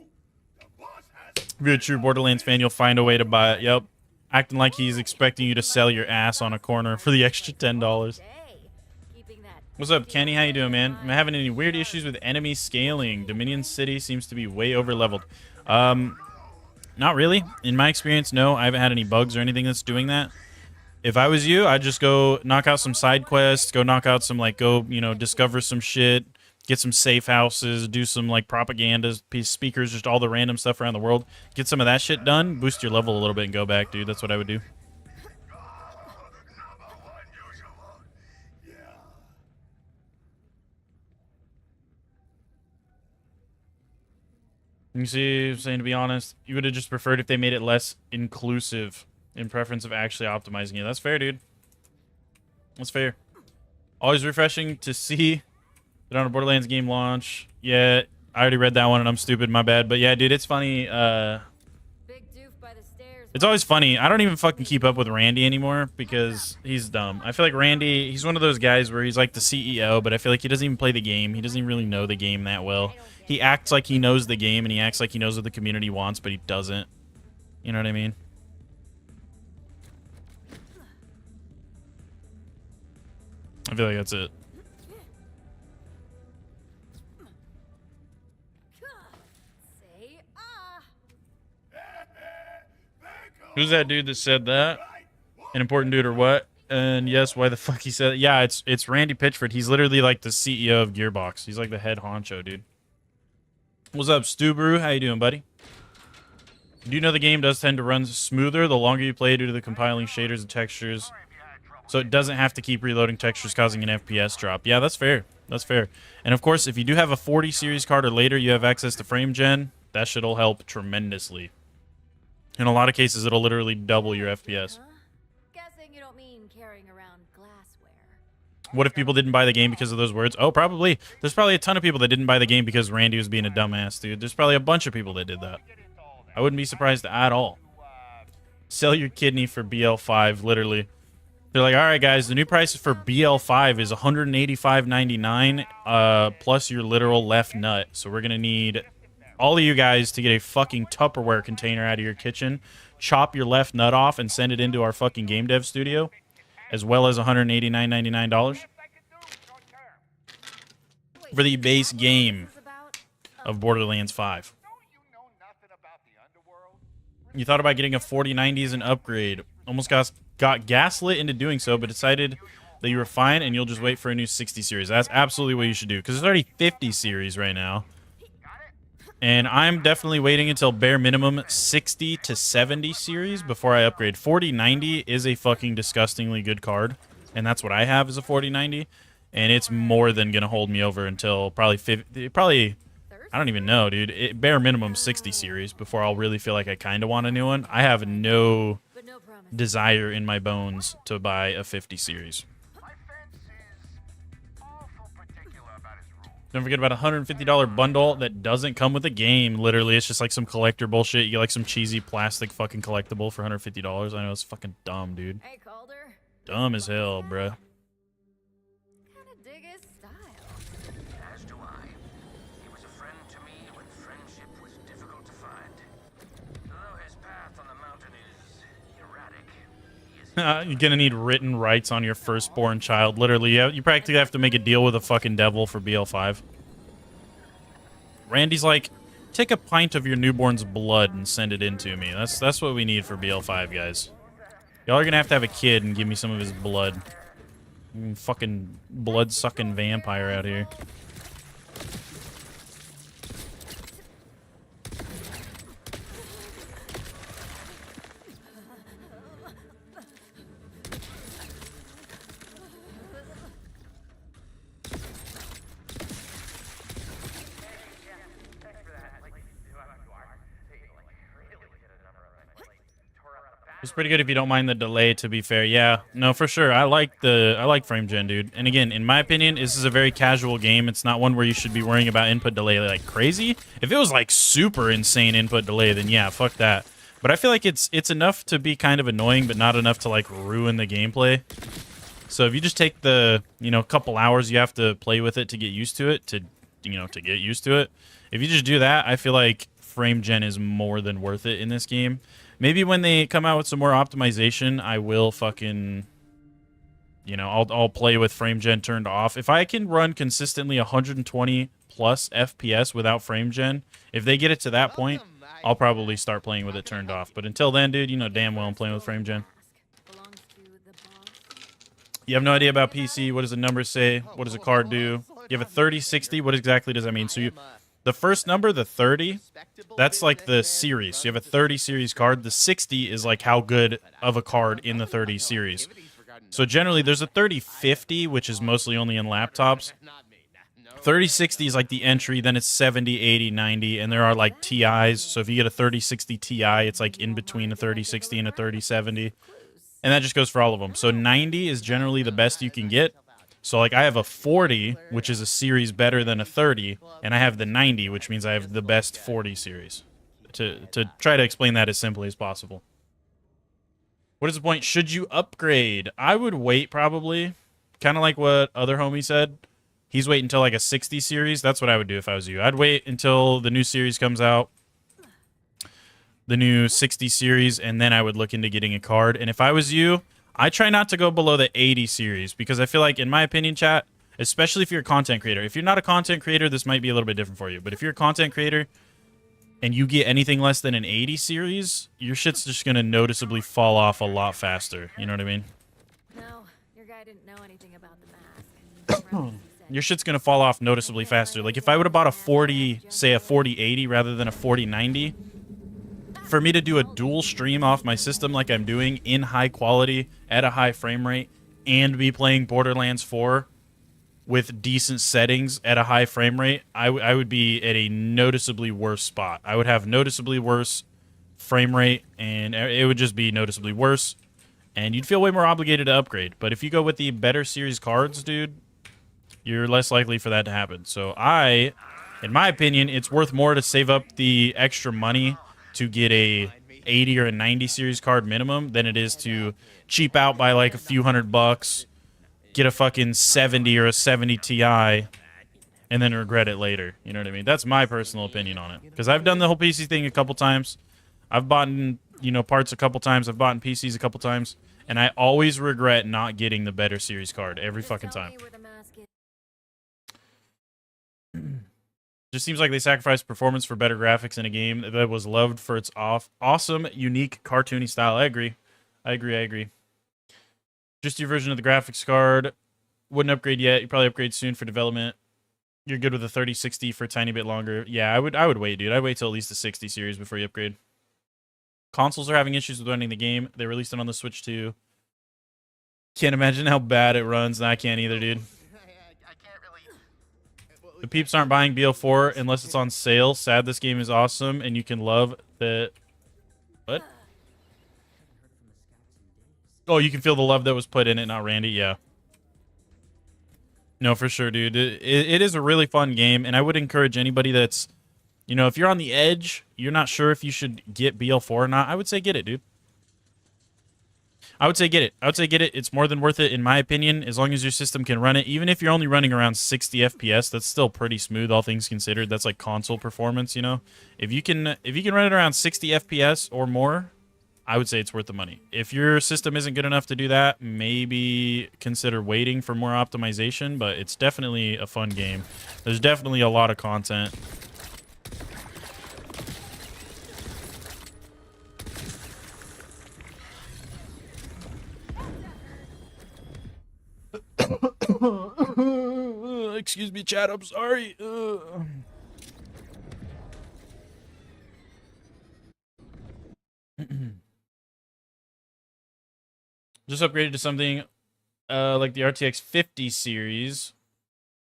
The boss has... If you're a true Borderlands fan, you'll find a way to buy it. Yep. Acting like he's expecting you to sell your ass on a corner for the extra $10. What's up, Kenny? How you doing, man? Am I having any weird issues with enemy scaling? Dominion City seems to be way over leveled. Not really. In my experience, no. I haven't had any bugs or anything that's doing that. If I was you, I'd just go knock out some side quests, go knock out some, like, go, you know, discover some shit, get some safe houses, do some, like, propaganda, speakers, just all the random stuff around the world. Get some of that shit done, boost your level a little bit, and go back, dude. That's what I would do. You see, saying to be honest, you would have just preferred if they made it less inclusive in preference of actually optimizing it. That's fair, dude. That's fair. Always refreshing to see that on a Borderlands game launch. Yeah, I already read that one and I'm stupid, my bad. But yeah, dude, it's funny. It's always funny. I don't even fucking keep up with Randy anymore because he's dumb. I feel like Randy, he's one of those guys where he's like the CEO, but I feel like he doesn't even play the game. He doesn't even really know the game that well. He acts like he knows the game and he acts like he knows what the community wants, but he doesn't. You know what I mean? I feel like that's it. Who's that dude that said that? An important dude or what? And yes, why the fuck he said it? Yeah, it's Randy Pitchford. He's literally like the CEO of Gearbox. He's like the head honcho, dude. What's up, Stu Brew? How you doing, buddy? Do you know the game does tend to run smoother the longer you play due to the compiling shaders and textures? So it doesn't have to keep reloading textures, causing an FPS drop. Yeah, that's fair. That's fair. And of course, if you do have a 40 series card or later, you have access to frame gen. That shit'll help tremendously. In a lot of cases, it'll literally double your FPS. Guessing you don't mean carrying around glassware. What if people didn't buy the game because of those words? Oh, probably. There's probably a ton of people that didn't buy the game because Randy was being a dumbass, dude. There's probably a bunch of people that did that. I wouldn't be surprised at all. Sell your kidney for BL5, literally. They're like, all right, guys, the new price for BL5 is $185.99 plus your literal left nut. So we're going to need all of you guys to get a fucking Tupperware container out of your kitchen, chop your left nut off, and send it into our fucking game dev studio, as well as $189.99 for the base game of Borderlands 5. You thought about getting a 4090 as an upgrade. Almost got gaslit into doing so, but decided that you were fine and you'll just wait for a new 60 series. That's absolutely what you should do, because there's already 50 series right now. And I'm definitely waiting until bare minimum 60 to 70 series before I upgrade. 4090 is a fucking disgustingly good card, and that's what I have is a 4090, and it's more than going to hold me over until probably 50, I don't even know, dude. Bare minimum 60 series before I'll really feel like I kind of want a new one. I have no desire in my bones to buy a 50 series. Don't forget about a $150 bundle that doesn't come with a game. Literally, it's just like some collector bullshit. You get like some cheesy plastic fucking collectible for $150. I know it's fucking dumb, dude. Hey, Calder. Dumb as hell, bruh. Kinda dig his style. As do I. He was a friend to me when friendship was difficult to find. Though his path on the mountain is erratic, he is You're gonna need written rights on your firstborn child. Literally, you practically have to make a deal with a fucking devil for BL5. Randy's like, take a pint of your newborn's blood and send it in to me. That's what we need for BL5, guys. Y'all are gonna have to have a kid and give me some of his blood. Fucking blood-sucking vampire out here. It's pretty good if you don't mind the delay, to be fair. Yeah, no, for sure. I like frame gen, dude. And again, in my opinion, this is a very casual game. It's not one where you should be worrying about input delay like crazy. If it was like super insane input delay, then yeah, fuck that. But I feel like it's enough to be kind of annoying, but not enough to like ruin the gameplay. So if you just take the, couple hours you have to play with it to get used to it, if you just do that, I feel like frame gen is more than worth it in this game. Maybe when they come out with some more optimization, I will fucking, I'll play with frame gen turned off. If I can run consistently 120 plus FPS without frame gen, if they get it to that point, I'll probably start playing with it turned off. But until then, dude, you know damn well I'm playing with frame gen. You have no idea about PC. What does the number say? What does a card do? You have a 3060. What exactly does that mean? So the first number, the 30, that's like the series. So you have a 30 series card. The 60 is like how good of a card in the 30 series. So generally, there's a 3050, which is mostly only in laptops. 3060 is like the entry, then it's 70, 80, 90, and there are like TIs. So if you get a 3060 Ti, it's like in between a 3060 and a 3070. And that just goes for all of them. So 90 is generally the best you can get. So like I have a 40, which is a series better than a 30, and I have the 90, which means I have the best 40 series. To try to explain that as simply as possible. What is the point? Should you upgrade? I would wait probably. Kind of like what other homie said. He's waiting until like a 60 series. That's what I would do if I was you. I'd wait until the new series comes out. The new 60 series, and then I would look into getting a card. And if I was you, I try not to go below the 80 series, because I feel like, in my opinion, chat, especially if you're a content creator, if you're not a content creator, this might be a little bit different for you. But if you're a content creator and you get anything less than an 80 series, your shit's just going to noticeably fall off a lot faster. You know what I mean? No, your guy didn't know anything about the mask. Your shit's going to fall off noticeably faster. Like, if I would have bought a 40, say a 4080 rather than a 4090, for me to do a dual stream off my system like I'm doing in high quality at a high frame rate and be playing Borderlands 4 with decent settings at a high frame rate, I would be at a noticeably worse spot. I would have noticeably worse frame rate, and it would just be noticeably worse, and you'd feel way more obligated to upgrade. But if you go with the better series cards, dude, you're less likely for that to happen. So in my opinion, it's worth more to save up the extra money to get a 80 or a 90 series card minimum than it is to cheap out by like a few $100, get a fucking 70 or a 70 Ti, and then regret it later. You know what I mean? That's my personal opinion on it. Because I've done the whole PC thing a couple times. I've bought, parts a couple times. I've bought PCs a couple times. And I always regret not getting the better series card every fucking time. Just seems like they sacrificed performance for better graphics in a game that was loved for its awesome, unique, cartoony style. I agree. Just your version of the graphics card. Wouldn't upgrade yet. You probably upgrade soon for development. You're good with a 3060 for a tiny bit longer. Yeah, I would wait, dude. I'd wait till at least the 60 series before you upgrade. Consoles are having issues with running the game. They released it on the Switch too. Can't imagine how bad it runs. I can't either, dude. The peeps aren't buying BL4 unless it's on sale. Sad, this game is awesome, and you can love the... What? Oh, you can feel the love that was put in it, not Randy? Yeah. No, for sure, dude. It is a really fun game, and I would encourage anybody that's... if you're on the edge, you're not sure if you should get BL4 or not, I would say get it, dude. I would say get it. It's more than worth it, in my opinion, as long as your system can run it. Even if you're only running around 60 FPS, that's still pretty smooth, all things considered. That's like console performance, If you can run it around 60 FPS or more, I would say it's worth the money. If your system isn't good enough to do that, maybe consider waiting for more optimization, but it's definitely a fun game. There's definitely a lot of content. Excuse me, chat. I'm sorry. Just upgraded to something like the RTX 50 series.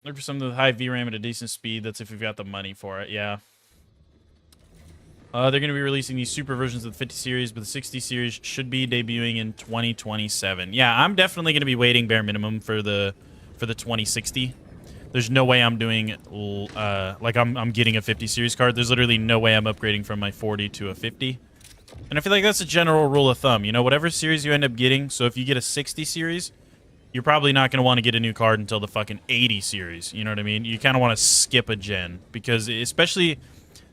Look for something with high VRAM at a decent speed. That's if you've got the money for it. Yeah. They're going to be releasing these super versions of the 50 series, but the 60 series should be debuting in 2027. Yeah, I'm definitely going to be waiting bare minimum for the 2060. There's no way I'm doing I'm getting a 50 series card. There's literally no way I'm upgrading from my 40 to a 50. And I feel like that's a general rule of thumb. Whatever series you end up getting, so if you get a 60 series, you're probably not going to want to get a new card until the fucking 80 series. You know what I mean? You kind of want to skip a gen, because especially...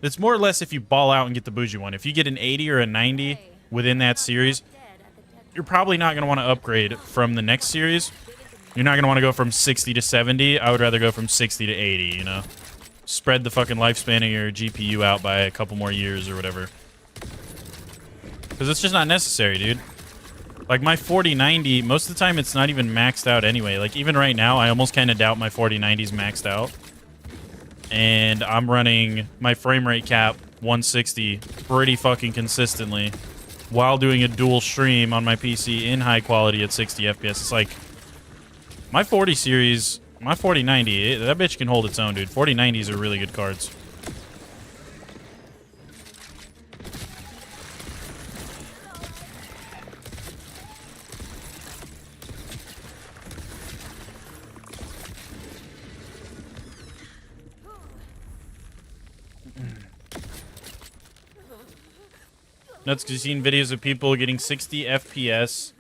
It's more or less if you ball out and get the bougie one. If you get an 80 or a 90 within that series, you're probably not going to want to upgrade from the next series. You're not going to want to go from 60 to 70. I would rather go from 60 to 80, Spread the fucking lifespan of your GPU out by a couple more years or whatever. Because it's just not necessary, dude. Like, my 4090, most of the time it's not even maxed out anyway. Like, even right now, I almost kind of doubt my 4090's maxed out. And I'm running my frame rate cap 160 pretty fucking consistently while doing a dual stream on my PC in high quality at 60 FPS. It's like my 40 series, my 4090, that bitch can hold its own, dude. 4090s are really good cards. Nuts, because you've seen videos of people getting 60 FPS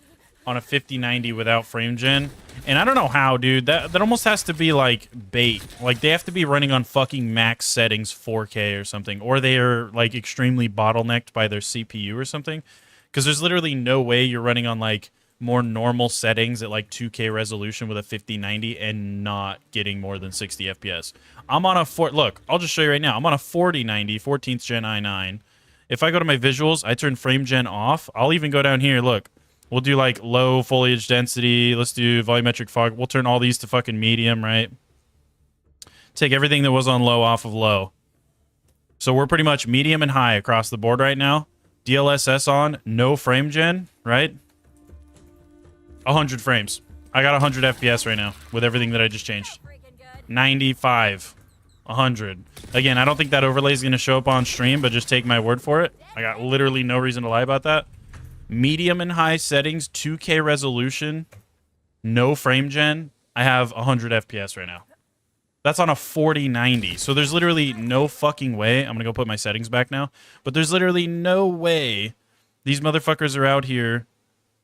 on a 5090 without frame gen. And I don't know how, dude. That almost has to be, like, bait. Like, they have to be running on fucking max settings 4K or something. Or they are, like, extremely bottlenecked by their CPU or something. Because there's literally no way you're running on, like, more normal settings at, like, 2K resolution with a 5090 and not getting more than 60 FPS. I'm on a... Look, I'll just show you right now. I'm on a 4090, 14th gen i9. If I go to my visuals, I turn frame gen off. I'll even go down here. Look, we'll do like low foliage density. Let's do volumetric fog. We'll turn all these to fucking medium, right? Take everything that was on low off of low. So we're pretty much medium and high across the board right now. DLSS on, no frame gen, right? 100 frames. I got 100 FPS right now with everything that I just changed. 95. 100. Again, I don't think that overlay is going to show up on stream, but just take my word for it. I got literally no reason to lie about that. Medium and high settings, 2K resolution, no frame gen. I have 100 FPS right now. That's on a 4090. So there's literally no fucking way. I'm going to go put my settings back now. But there's literally no way These motherfuckers are out here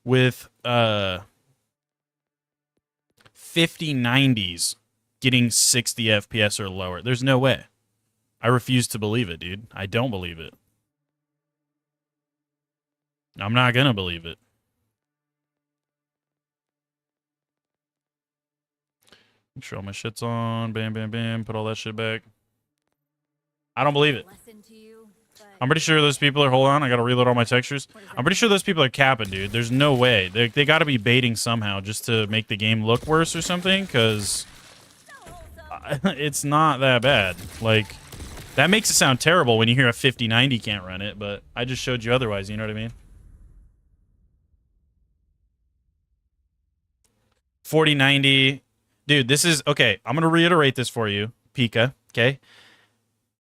with 5090s getting 60 FPS or lower. There's no way. I refuse to believe it, dude. I don't believe it. I'm not gonna believe it. Make sure all my shit's on. Bam, bam, bam. Put all that shit back. I don't believe it. Lesson to you, but I'm pretty sure those people are... Hold on, I gotta reload all my textures. I'm pretty sure those people are capping, dude. There's no way. They gotta be baiting somehow just to make the game look worse or something, because it's not that bad. Like, that makes it sound terrible when you hear a 5090 can't run it, but I just showed you otherwise, you know what I mean? 4090... Dude, this is... Okay, I'm going to reiterate this for you, Pika, okay?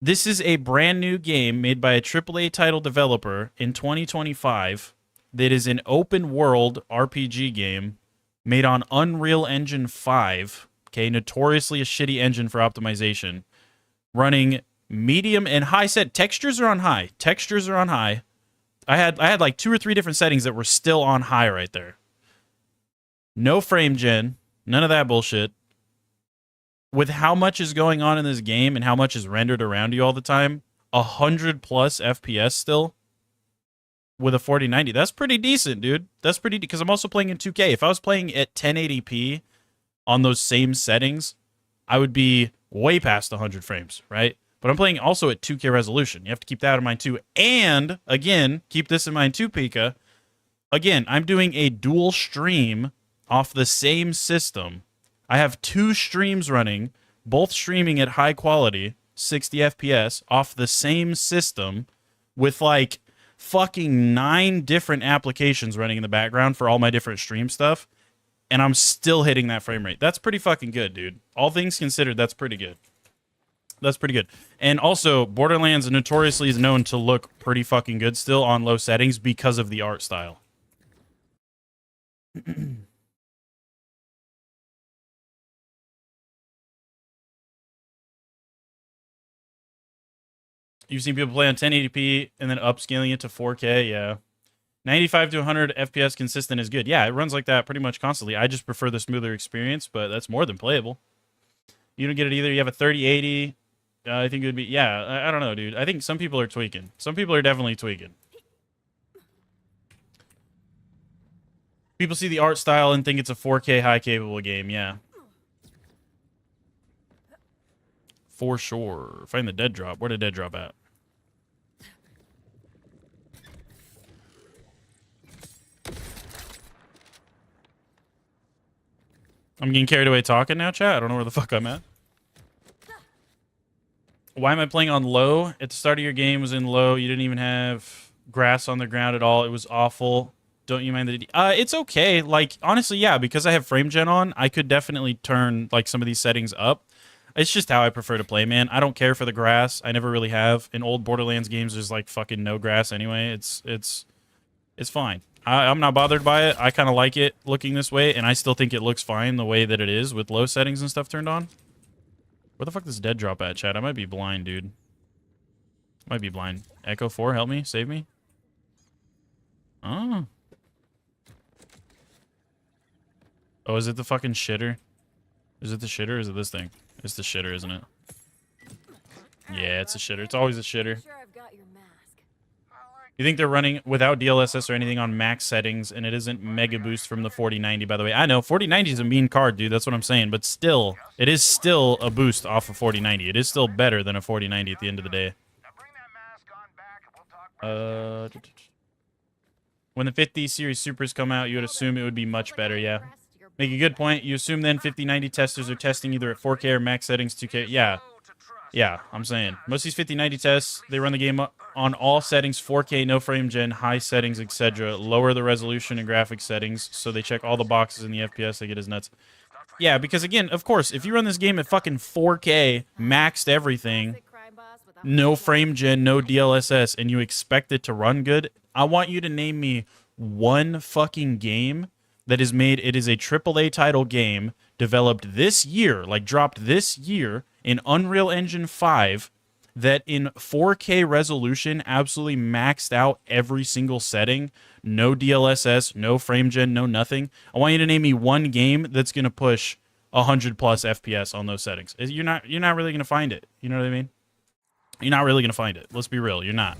This is a brand new game made by a AAA title developer in 2025 that is an open world RPG game made on Unreal Engine 5, okay? Notoriously a shitty engine for optimization. Running medium and high set. Textures are on high. Textures are on high. I had like 2 or 3 different settings that were still on high right there. No frame gen. None of that bullshit. With how much is going on in this game and how much is rendered around you all the time, 100 plus FPS still with a 4090. That's pretty decent, dude. That's pretty, because I'm also playing in 2K. If I was playing at 1080p on those same settings, I would be way past 100 frames, right? But I'm playing also at 2K resolution. You have to keep that in mind too. And again, keep this in mind too, Pika. Again, I'm doing a dual stream off the same system. I have 2 streams running, both streaming at high quality, 60 FPS, off the same system, with like fucking 9 different applications running in the background for all my different stream stuff, and I'm still hitting that frame rate. That's pretty fucking good, dude. All things considered, that's pretty good. That's pretty good. And also, Borderlands notoriously is known to look pretty fucking good still on low settings because of the art style. You've seen people play on 1080p and then upscaling it to 4K, yeah. 95 to 100 FPS consistent is good. Yeah, it runs like that pretty much constantly. I just prefer the smoother experience, but that's more than playable. You don't get it either. You have a 3080. I think it would be... Yeah, I don't know, dude. I think some people are tweaking. Some people are definitely tweaking. People see the art style and think it's a 4K high-capable game, yeah. For sure. Find the dead drop. Where did dead drop at? I'm getting carried away talking now, chat. I don't know where the fuck I'm at. Why am I playing on low? At the start of your game was in low. You didn't even have grass on the ground at all. It was awful. Don't you mind the... it's okay. Like, honestly, yeah, because I have frame gen on, I could definitely turn, like, some of these settings up. It's just how I prefer to play, man. I don't care for the grass. I never really have. In old Borderlands games, there's, like, fucking no grass anyway. It's fine. I'm not bothered by it. I kind of like it looking this way, and I still think it looks fine the way that it is with low settings and stuff turned on. Where the fuck does dead drop at, chat? I might be blind, dude. Might be blind. Echo 4, help me. Save me. Oh. Oh, is it the fucking shitter? Is it the shitter or is it this thing? It's the shitter, isn't it? Yeah, it's a shitter. It's always a shitter. sure I've got your mask. You think they're running without DLSS or anything on max settings, and it isn't mega boost from the 4090, by the way. I know, 4090 is a mean card, dude. That's what I'm saying. But still, it is still a boost off of 4090. It is still better than a 4090 at the end of the day. When the 50 series Supers come out, you would assume it would be much better, yeah. Make a good point. You assume then 5090 testers are testing either at 4K or max settings, 2K. Yeah. Yeah, I'm saying. Most of these 5090 tests, they run the game on all settings, 4K, no frame gen, high settings, etc. Lower the resolution and graphics settings, so they check all the boxes in the FPS. They get as nuts. Yeah, because again, of course, if you run this game at fucking 4K, maxed everything, no frame gen, no DLSS, and you expect it to run good, I want you to name me one fucking game that is made, it is a AAA title game, developed this year, like dropped this year, in Unreal Engine 5, that in 4K resolution, absolutely maxed out every single setting, no DLSS, no frame gen, no nothing. I want you to name me one game that's going to push 100 plus FPS on those settings. You're not really going to find it. You know what I mean? You're not really going to find it. Let's be real. You're not.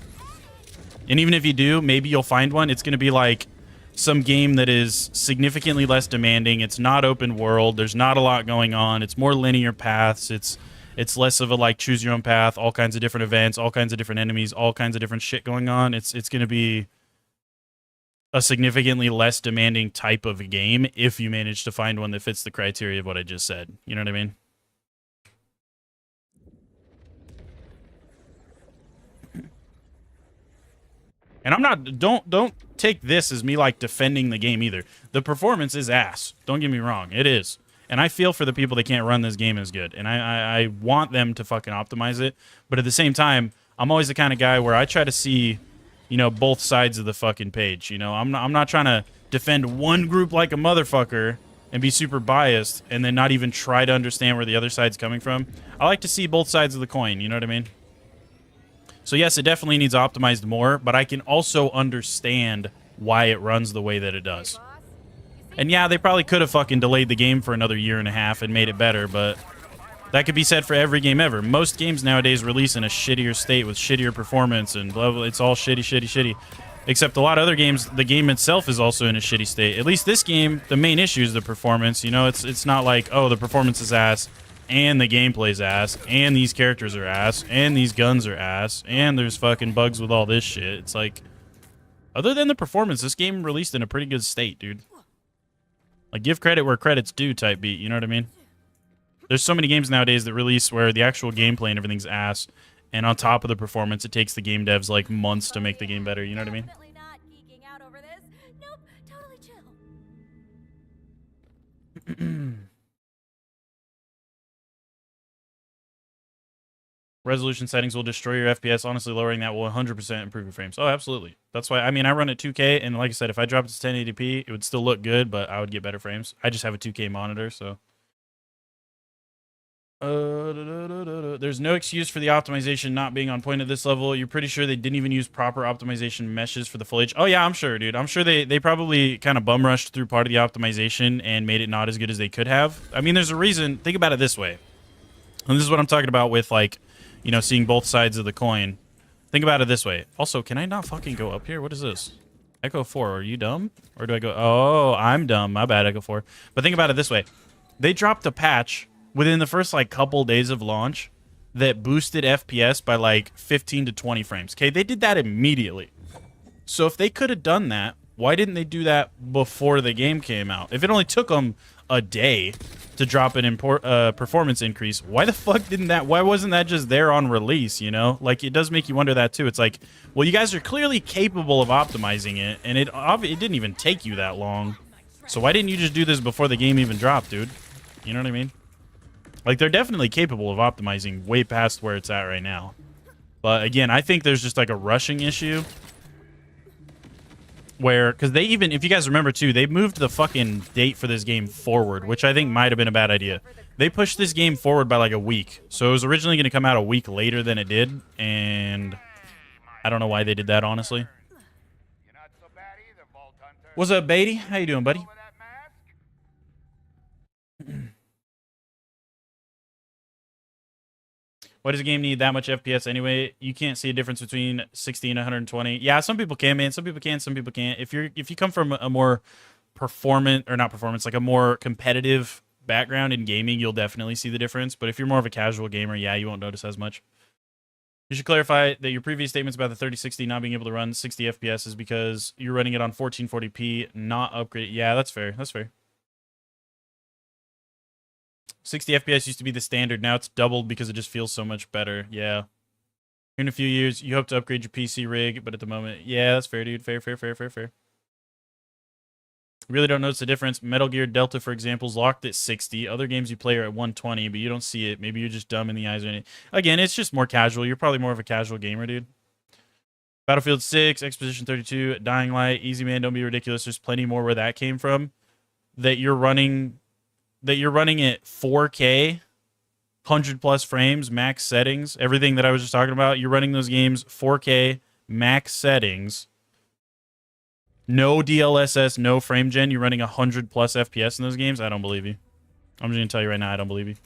And even if you do, maybe you'll find one. It's going to be like some game that is significantly less demanding. It's not open world. There's not a lot going on. It's more linear paths. It's less of a like choose your own path, all kinds of different events, all kinds of different enemies, all kinds of different shit going on. It's going to be a significantly less demanding type of a game if you manage to find one that fits the criteria of what I just said. You know what I mean? And I'm not, don't take this as me like defending the game either. The performance is ass. Don't get me wrong. It is. And I feel for the people that can't run this game as good. And I want them to fucking optimize it. But at the same time, I'm always the kind of guy where I try to see, you know, both sides of the fucking page. You know, I'm not trying to defend one group like a motherfucker and be super biased and then not even try to understand where the other side's coming from. I like to see both sides of the coin. You know what I mean? So yes, it definitely needs optimized more, but I can also understand why it runs the way that it does. And yeah, they probably could have fucking delayed the game for another year and a half and made it better, but that could be said for every game ever. Most games nowadays release in a shittier state with shittier performance and blah, blah. It's all shitty. Except a lot of other games, the game itself is also in a shitty state. At least this game, the main issue is the performance. You know, it's not like, oh, the performance is ass, and the gameplay's ass, and these characters are ass, and these guns are ass, and there's fucking bugs with all this shit. It's like, other than the performance, this game released in a pretty good state, dude. Like, give credit where credit's due type beat, you know what I mean? There's so many games nowadays that release where the actual gameplay and everything's ass, and on top of the performance, it takes the game devs, like, months to make the game better, you know what I mean? Definitely not geeking out over this. Nope, totally chill. Resolution settings will destroy your FPS. Honestly, lowering that will 100% improve your frames. Oh, absolutely. That's why, I mean, I run at 2K, and like I said, if I dropped it to 1080p, it would still look good, but I would get better frames. I just have a 2K monitor, so. There's no excuse for the optimization not being on point at this level. You're pretty sure they didn't even use proper optimization meshes for the footage. Oh, yeah, I'm sure, dude. I'm sure they probably kind of bum rushed through part of the optimization and made it not as good as they could have. I mean, there's a reason. Think about it this way. And this is what I'm talking about with, like, you know, seeing both sides of the coin. Think about it this way. Also, can I not fucking go up here? What is this? Echo 4, are you dumb? Or do I go... Oh, I'm dumb. My bad, Echo 4. But think about it this way. They dropped a patch within the first, like, couple days of launch that boosted FPS by, like, 15 to 20 frames. Okay, they did that immediately. So if they could have done that, why didn't they do that before the game came out? If it only took them a day to drop an performance increase, why the fuck didn't that? Why wasn't that just there on release? You know, like, it does make you wonder that too. It's like, well, you guys are clearly capable of optimizing it, and it didn't even take you that long. So why didn't you just do this before the game even dropped, dude? You know what I mean? Like, they're definitely capable of optimizing way past where it's at right now. But again, I think there's just like a rushing issue. Where, because they even, if you guys remember too, they moved the fucking date for this game forward, which I think might have been a bad idea. They pushed this game forward by like a week. So it was originally going to come out a week later than it did, and I don't know why they did that, honestly. What's up, Beatty? How you doing, buddy? Why does a game need that much FPS anyway? You can't see a difference between 60 and 120. Yeah, some people can, man. Some people can, some people can't. If you come from a more like a more competitive background in gaming, you'll definitely see the difference. But if you're more of a casual gamer, yeah, you won't notice as much. You should clarify that your previous statements about the 3060 not being able to run 60 FPS is because you're running it on 1440p, not upgrade. Yeah, that's fair. That's fair. 60 FPS used to be the standard. Now it's doubled because it just feels so much better. Yeah. In a few years, you hope to upgrade your PC rig, but at the moment, yeah, that's fair, dude. Fair. Really don't notice the difference. Metal Gear Delta, for example, is locked at 60. Other games you play are at 120, but you don't see it. Maybe you're just dumb in the eyes or anything. Again, it's just more casual. You're probably more of a casual gamer, dude. Battlefield 6, Exposition 32, Dying Light, Easy Man, don't be ridiculous. There's plenty more where that came from. That you're running at 4K 100+ frames, max settings, everything that I was just talking about. You're running those games 4K, max settings, no DLSS, no frame gen. You're running 100+ FPS in those games. I don't believe you. I'm just gonna tell you right now, I don't believe you.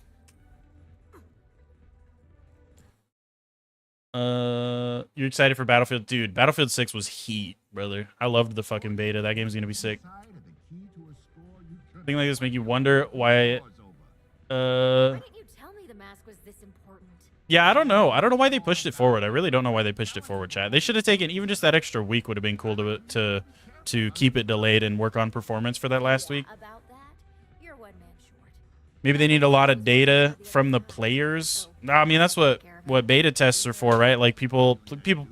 You're excited for Battlefield? Dude, Battlefield 6 was heat, brother. I loved the fucking beta. That game's gonna be sick. Thing like this make you wonder why. Why didn't you tell me the mask was this important? Yeah, I don't know. I don't know why they pushed it forward. I really don't know why they pushed it forward, chat. They should have taken even just that extra week would have been cool to keep it delayed and work on performance for that last week. About that, you're one man short. Maybe they need a lot of data from the players. No, I mean that's what beta tests are for, right? Like people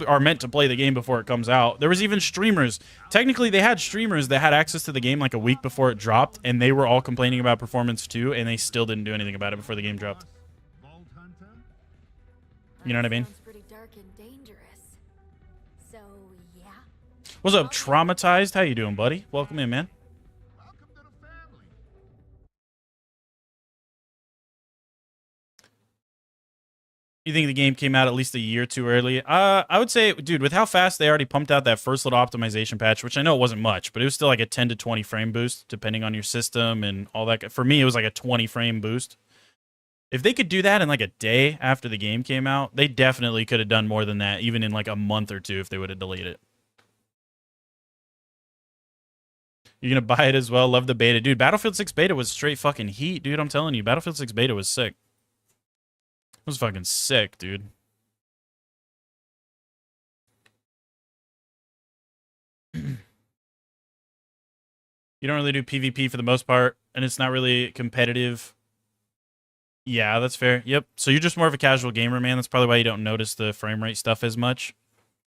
are meant to play the game before it comes out. There was even streamers. Technically, they had streamers that had access to the game like a week before it dropped, and they were all complaining about performance too, and they still didn't do anything about it before the game dropped. You know what I mean? Sounds pretty dark and dangerous. So, yeah. What's up, Traumatized? How you doing, buddy? Welcome in, man. You think the game came out at least a year too early? I would say, dude, with how fast they already pumped out that first little optimization patch, which I know it wasn't much, but it was still like a 10 to 20 frame boost, depending on your system and all that. For me, it was like a 20 frame boost. If they could do that in like a day after the game came out, they definitely could have done more than that, even in like a month or two if they would have delayed it. You're going to buy it as well. Love the beta. Dude, Battlefield 6 beta was straight fucking heat, dude. I'm telling you, Battlefield 6 beta was sick. It was fucking sick, dude. You don't really do PvP for the most part, and it's not really competitive. Yeah, that's fair. Yep. So you're just more of a casual gamer, man. That's probably why you don't notice the frame rate stuff as much.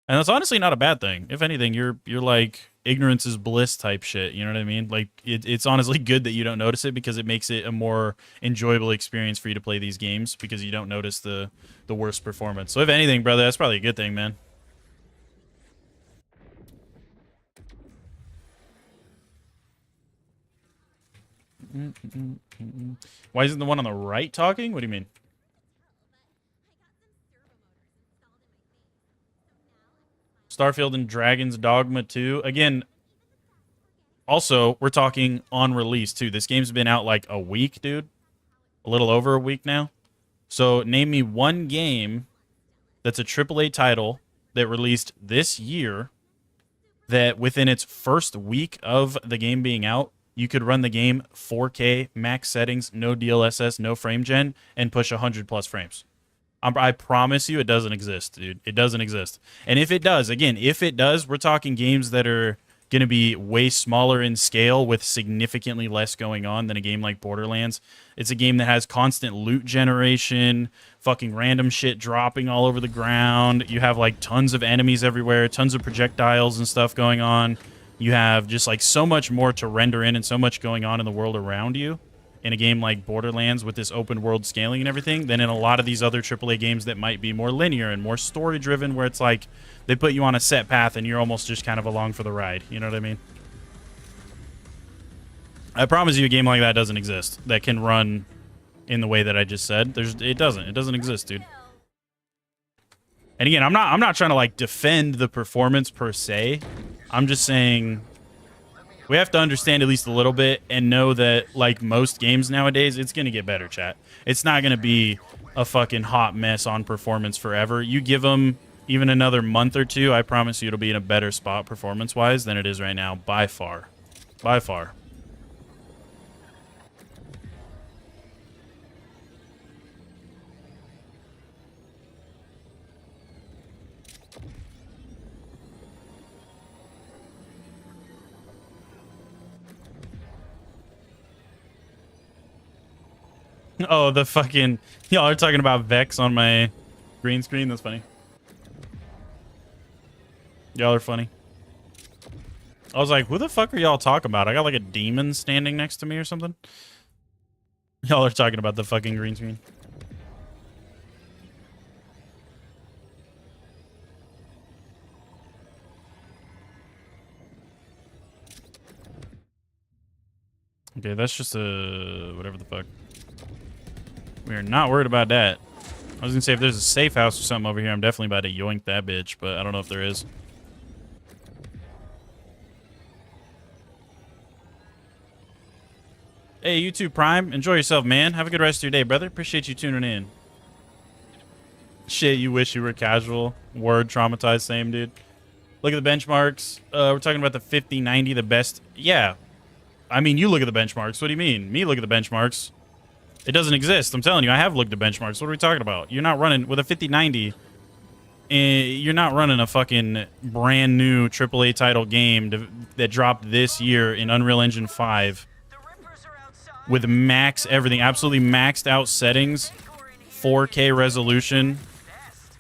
And that's honestly not a bad thing. If anything, you're like ignorance is bliss type shit. You know what I mean? Like it's honestly good that you don't notice it because it makes it a more enjoyable experience for you to play these games because you don't notice the worst performance. So if anything, brother, that's probably a good thing, man. Why isn't the one on the right talking? What do you mean? Starfield and Dragon's Dogma 2. Again, also, we're talking on release, too. This game's been out like a week, dude. A little over a week now. So, name me one game that's a AAA title that released this year that within its first week of the game being out, you could run the game 4K, max settings, no DLSS, no frame gen, and push 100+ frames. I promise you it doesn't exist, dude. It doesn't exist. And if it does, again, if it does, we're talking games that are going to be way smaller in scale with significantly less going on than a game like Borderlands. It's a game that has constant loot generation, fucking random shit dropping all over the ground. You have like tons of enemies everywhere, tons of projectiles and stuff going on. You have just like so much more to render in and so much going on in the world around you in a game like Borderlands with this open world scaling and everything than in a lot of these other AAA games that might be more linear and more story driven where it's like they put you on a set path and you're almost just kind of along for the ride. You know what I mean? I promise you a game like that doesn't exist that can run in the way that I just said. It doesn't exist, dude. And again, I'm not trying to like defend the performance per se. I'm just saying we have to understand at least a little bit and know that, like most games nowadays, it's going to get better, chat. It's not going to be a fucking hot mess on performance forever. You give them even another month or two, I promise you it'll be in a better spot performance-wise than it is right now, by far. By far. Oh, the fucking... Y'all are talking about Vex on my green screen? That's funny. Y'all are funny. I was like, who the fuck are y'all talking about? I got like a demon standing next to me or something? Y'all are talking about the fucking green screen. Okay, that's just a... whatever the fuck. We are not worried about that. I was gonna say if there's a safe house or something over here, I'm definitely about to yoink that bitch, but I don't know if there is. Hey, YouTube Prime, enjoy yourself, man. Have a good rest of your day, brother. Appreciate you tuning in. Shit, you wish you were casual. Word, traumatized, same, dude. Look at the benchmarks. We're talking about the 5090, the best. Yeah. I mean, you look at the benchmarks. What do you mean? Me look at the benchmarks. It doesn't exist. I'm telling you, I have looked at benchmarks. What are we talking about? You're not running with a 5090. You're not running a fucking brand new AAA title game that dropped this year in Unreal Engine 5 with max everything, absolutely maxed out settings, 4K resolution,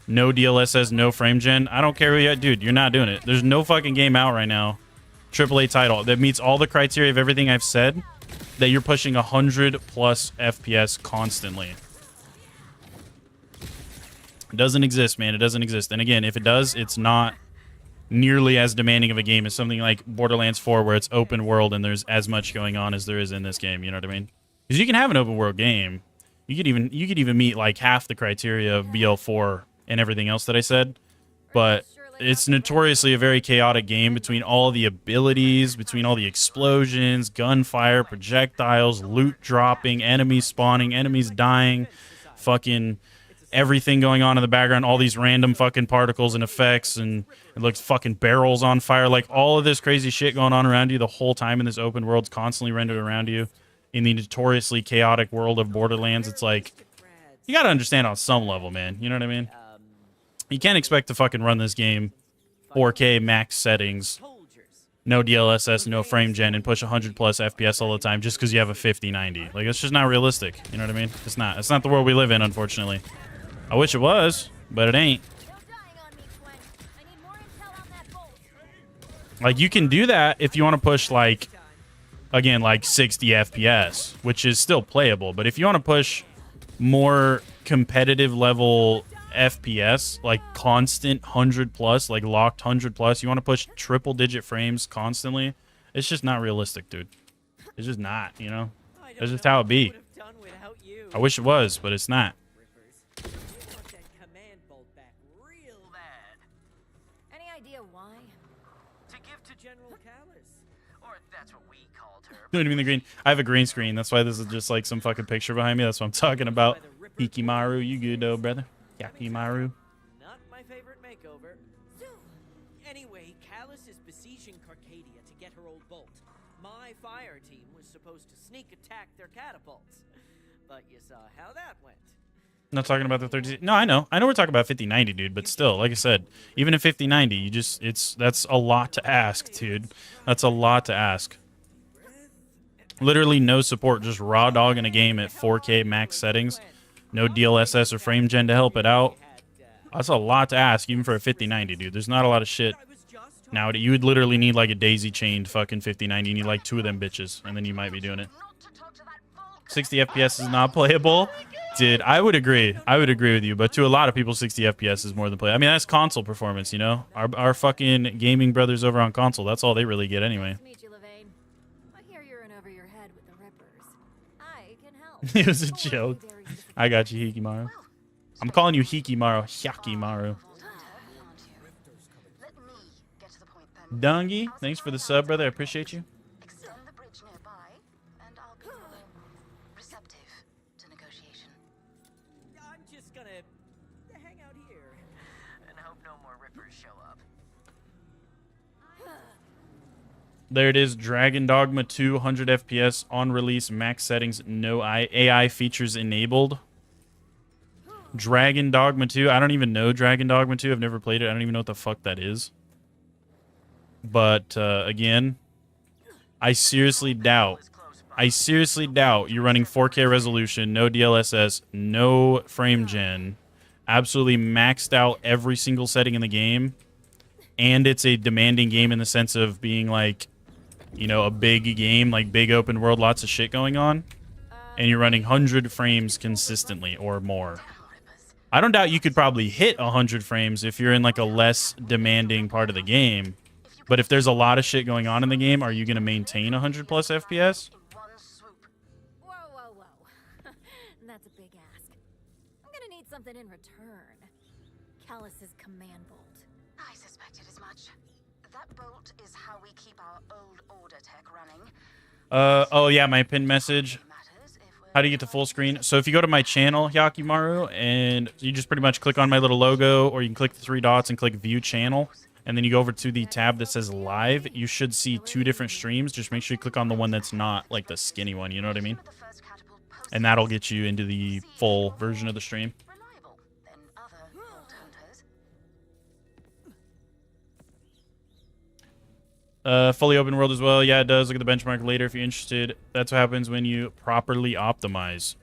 no DLSS, no frame gen. I don't care who you, dude. You're not doing it. There's no fucking game out right now, AAA title that meets all the criteria of everything I've said, that you're pushing 100 plus FPS constantly. It doesn't exist, man. It doesn't exist. And again, if it does, it's not nearly as demanding of a game as something like Borderlands 4, where it's open world and there's as much going on as there is in this game. You know what I mean? Because you can have an open world game. You could even meet like half the criteria of BL4 and everything else that I said. But it's notoriously a very chaotic game between all the abilities, between all the explosions, gunfire, projectiles, loot dropping, enemies spawning, enemies dying, fucking everything going on in the background, all these random fucking particles and effects, and it looks fucking barrels on fire, like all of this crazy shit going on around you the whole time in this open world's constantly rendered around you in the notoriously chaotic world of Borderlands. It's like, you gotta understand on some level, man. You know what I mean? You can't expect to fucking run this game 4K max settings, no DLSS, no frame gen, and push 100 plus FPS all the time just because you have a 5090. Like, it's just not realistic. You know what I mean? It's not. It's not the world we live in, unfortunately. I wish it was, but it ain't. Like, you can do that if you want to push, like, again, like 60 FPS, which is still playable. But if you want to push more competitive level FPS, like constant 100 plus, like locked 100 plus, you want to push triple digit frames constantly, it's just not realistic, dude. It's just not, you know? That's just how it be. I wish it was, but it's not. Any idea why? To give to General Callis. Or that's what we called her. Don't mean the green. I have a green screen. That's why this is just like some fucking picture behind me. That's what I'm talking about. Hikimaru, you good though, brother? Yakimaru. Not my favorite makeover. Anyway, Callis is besieging Carcadia to get her old bolt. My fire team was supposed to sneak attack their catapults. But you saw how that went. I'm not talking about the 30. No, I know we're talking about 5090, dude, but still, like I said, even in 5090, you just, that's a lot to ask, dude. That's a lot to ask. Literally no support, just raw dog in a game at 4K max settings. No DLSS or frame gen to help it out. That's a lot to ask, even for a 5090, dude. There's not a lot of shit. Now, you would literally need like a daisy-chained fucking 5090. You need like 2 of them bitches, and then you might be doing it. 60 FPS is not playable. Dude, I would agree. I would agree with you, but to a lot of people, 60 FPS is more than play. I mean, that's console performance, you know? Our fucking gaming brothers over on console, that's all they really get anyway. Nice to meet you, Levain. I hear you're in over your head with the Rippers. I can help. It was a joke. I got you, Hikimaru. I'm calling you Hikimaru. Hyakimaru. Dungy, thanks for the sub, brother. I appreciate you. Extend the bridge nearby, and I'll be receptive to negotiation. I'm just gonna hang out here. And hope no more Rippers show up. There it is. Dragon Dogma 2, 100 FPS on release, max settings, no AI features enabled. Dragon Dogma 2. I don't even know Dragon Dogma 2. I've never played it. I don't even know what the fuck that is. But again, I seriously doubt you're running 4K resolution, no DLSS, no frame gen, absolutely maxed out every single setting in the game, and it's a demanding game in the sense of being like, you know, a big game, like big open world, lots of shit going on, and you're running 100 frames consistently or more. I don't doubt you could probably hit 100 frames if you're in like a less demanding part of the game. But if there's a lot of shit going on in the game, are you going to maintain 100 plus FPS? Whoa, whoa, whoa. that's a big ask. I'm gonna need something in return. Callus's command bolt. I suspected as much. That bolt is how we keep our old order tech running. Oh yeah, my pinned message. How do you get to full screen? So if you go to my channel, Yakimaru, and you just pretty much click on my little logo, or you can click the 3 dots and click View Channel, and then you go over to the tab that says Live. You should see 2 different streams. Just make sure you click on the one that's not like the skinny one. You know what I mean? And that'll get you into the full version of the stream. Reliable than other bolt hunters. Fully open world as well. Yeah, it does. Look at the benchmark later if you're interested. That's what happens when you properly optimize.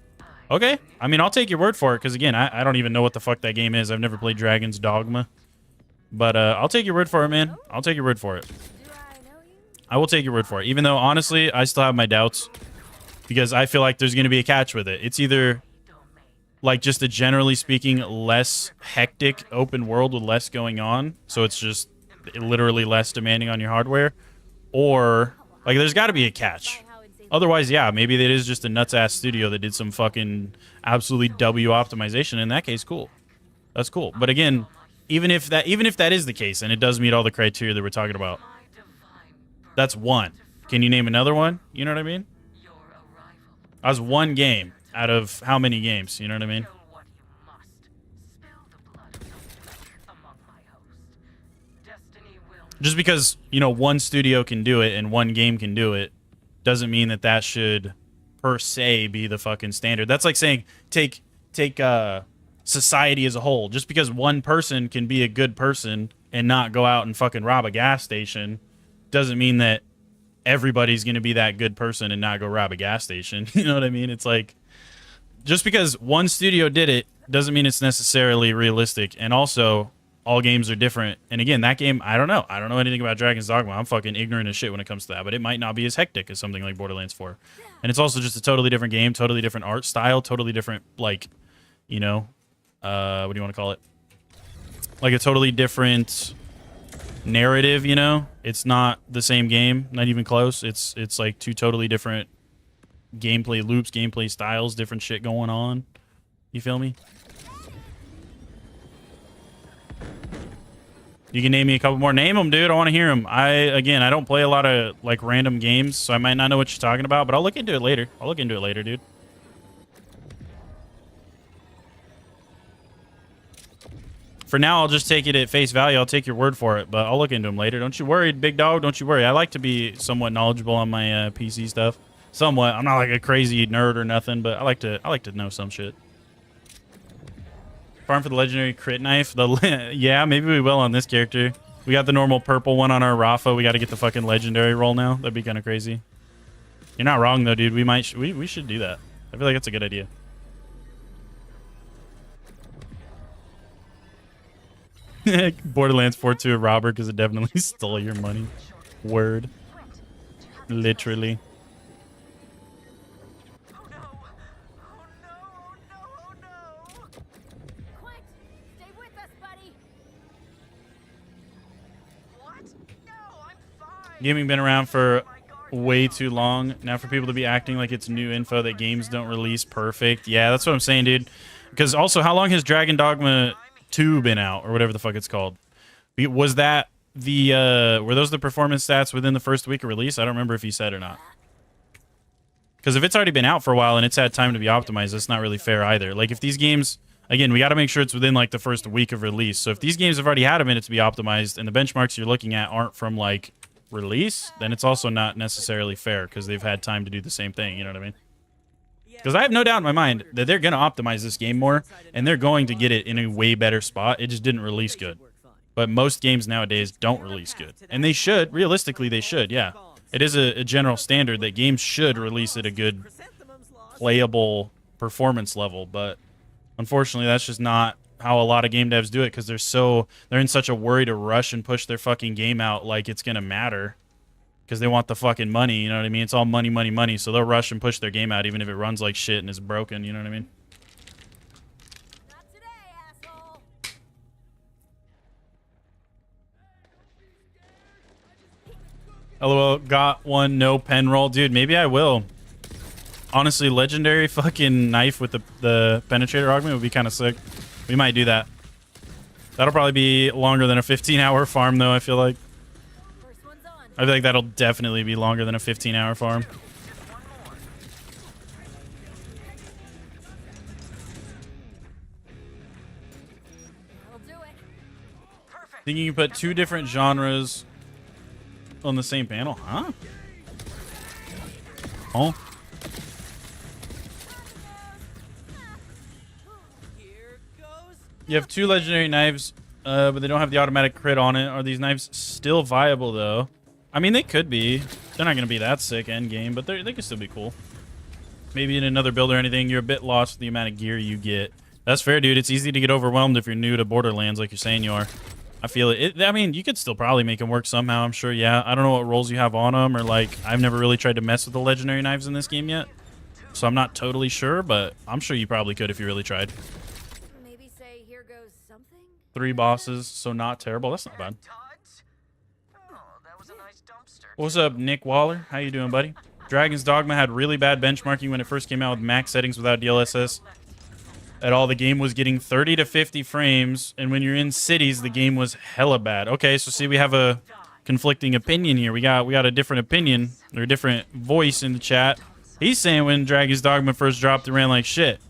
Okay. I mean, I'll take your word for it, because, again, I don't even know what the fuck that game is. I've never played Dragon's Dogma. But I'll take your word for it, man. I'll take your word for it. Do I know you? I will take your word for it. Even though, honestly, I still have my doubts. Because I feel like there's going to be a catch with it. It's either, like, just a generally speaking, less hectic open world with less going on. So it's just literally less demanding on your hardware. Or, like, there's got to be a catch. Otherwise, yeah, maybe it is just a nuts-ass studio that did some fucking absolutely W optimization. In that case, cool. That's cool. But again, even if that is the case, and it does meet all the criteria that we're talking about, that's one. Can you name another one? You know what I mean? That was one game out of how many games? You know what I mean? What you must. Spill the blood of your flesh among my host. Destiny will. Just because, you know, one studio can do it and one game can do it doesn't mean that that should per se be the fucking standard. That's like saying take society as a whole. Just because one person can be a good person and not go out and fucking rob a gas station doesn't mean that everybody's going to be that good person and not go rob a gas station. You know what I mean? It's like, just because one studio did it doesn't mean it's necessarily realistic. And also, all games are different. And again, that game, I don't know. I don't know anything about Dragon's Dogma. I'm fucking ignorant as shit when it comes to that. But it might not be as hectic as something like Borderlands 4. And it's also just a totally different game, totally different art style, totally different, like, you know, what do you want to call it? Like a totally different narrative, you know? It's not the same game, not even close. It's like 2 totally different gameplay loops, gameplay styles, different shit going on. You feel me? You can name me a couple more. Name them, dude. I want to hear them. I don't play a lot of like random games, so I might not know what you're talking about, but I'll look into it later. I'll look into it later, dude. For now, I'll just take it at face value. I'll take your word for it, but I'll look into them later. Don't you worry, big dog. Don't you worry. I like to be somewhat knowledgeable on my PC stuff. Somewhat. I'm not like a crazy nerd or nothing, but I like to know some shit. Farm for the legendary crit knife. Yeah, maybe we will on this character. We got the normal purple one on our Rafa. We got to get the fucking legendary roll now. That'd be kind of crazy. You're not wrong though, dude. We should do that. I feel like that's a good idea. Borderlands 4 to a robber because it definitely stole your money. Word. Literally. Oh no! Oh no! Oh no! Oh no! Quint, stay with us, buddy. What? No, I'm fine. Gaming been around for way too long. Now for people to be acting like it's new info that games don't release perfect. Yeah, that's what I'm saying, dude. Because also, how long has Dragon Dogma 2 been out, or whatever the fuck it's called? Was that the were those the performance stats within the first week of release? I don't remember if he said or not. Because if it's already been out for a while and it's had time to be optimized, that's not really fair either. Like if these games, again, we got to make sure it's within like the first week of release. So if these games have already had a minute to be optimized and the benchmarks you're looking at aren't from like release, then it's also not necessarily fair because they've had time to do the same thing. You know what I mean? Because I have no doubt in my mind that they're going to optimize this game more, and they're going to get it in a way better spot. It just didn't release good. But most games nowadays don't release good. And they should. Realistically, they should, yeah. It is a general standard that games should release at a good, playable performance level. But unfortunately, that's just not how a lot of game devs do it, because they're in such a worry to rush and push their fucking game out like it's going to matter. Because they want the fucking money, you know what I mean? It's all money, money, money. So they'll rush and push their game out even if it runs like shit and is broken, you know what I mean? Not today, asshole. LOL, got one, no pen roll. Dude, maybe I will. Honestly, legendary fucking knife with the penetrator augment would be kind of sick. We might do that. That'll probably be longer than a 15-hour farm, though, I feel like. First one's on. I feel like that'll definitely be longer than a 15-hour farm. That'll do it. I think you can put 2 different genres on the same panel, huh? Oh. Here goes. You have 2 legendary knives, but they don't have the automatic crit on it. Are these knives still viable, though? I mean, they could be. They're not going to be that sick end game, but they could still be cool. Maybe in another build or anything, you're a bit lost with the amount of gear you get. That's fair, dude. It's easy to get overwhelmed if you're new to Borderlands like you're saying you are. I feel it. I mean, you could still probably make them work somehow, I'm sure, yeah. I don't know what rolls you have on them, or, like, I've never really tried to mess with the legendary knives in this game yet. So I'm not totally sure, but I'm sure you probably could if you really tried. Maybe say here goes something. 3 bosses, so not terrible. That's not bad. Tods? Oh, that was a nice dumpster. What's up, Nick Waller? How you doing, buddy? Dragon's Dogma had really bad benchmarking when it first came out with max settings without DLSS. At all, the game was getting 30 to 50 frames, and when you're in cities, the game was hella bad. Okay, so see, we have a conflicting opinion here. We got a different opinion, or a different voice in the chat. He's saying when Dragon's Dogma first dropped, it ran like shit.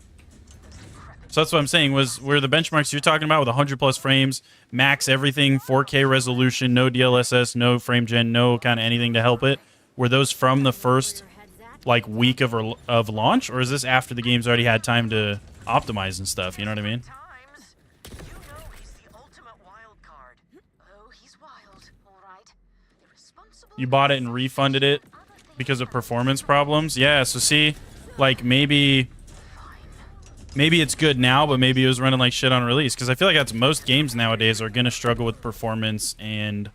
So that's what I'm saying, were the benchmarks you're talking about with 100 plus frames, max everything, 4K resolution, no DLSS, no frame gen, no kind of anything to help it, were those from the first like week of launch, or is this after the game's already had time to optimize and stuff? You know what I mean? Times. You know he's the ultimate wild card. Oh, he's wild, all right. Irresponsible. You bought it and refunded it because of performance problems? Yeah, so see, like maybe it's good now, but maybe it was running like shit on release, because I feel like that's most games nowadays are going to struggle with performance and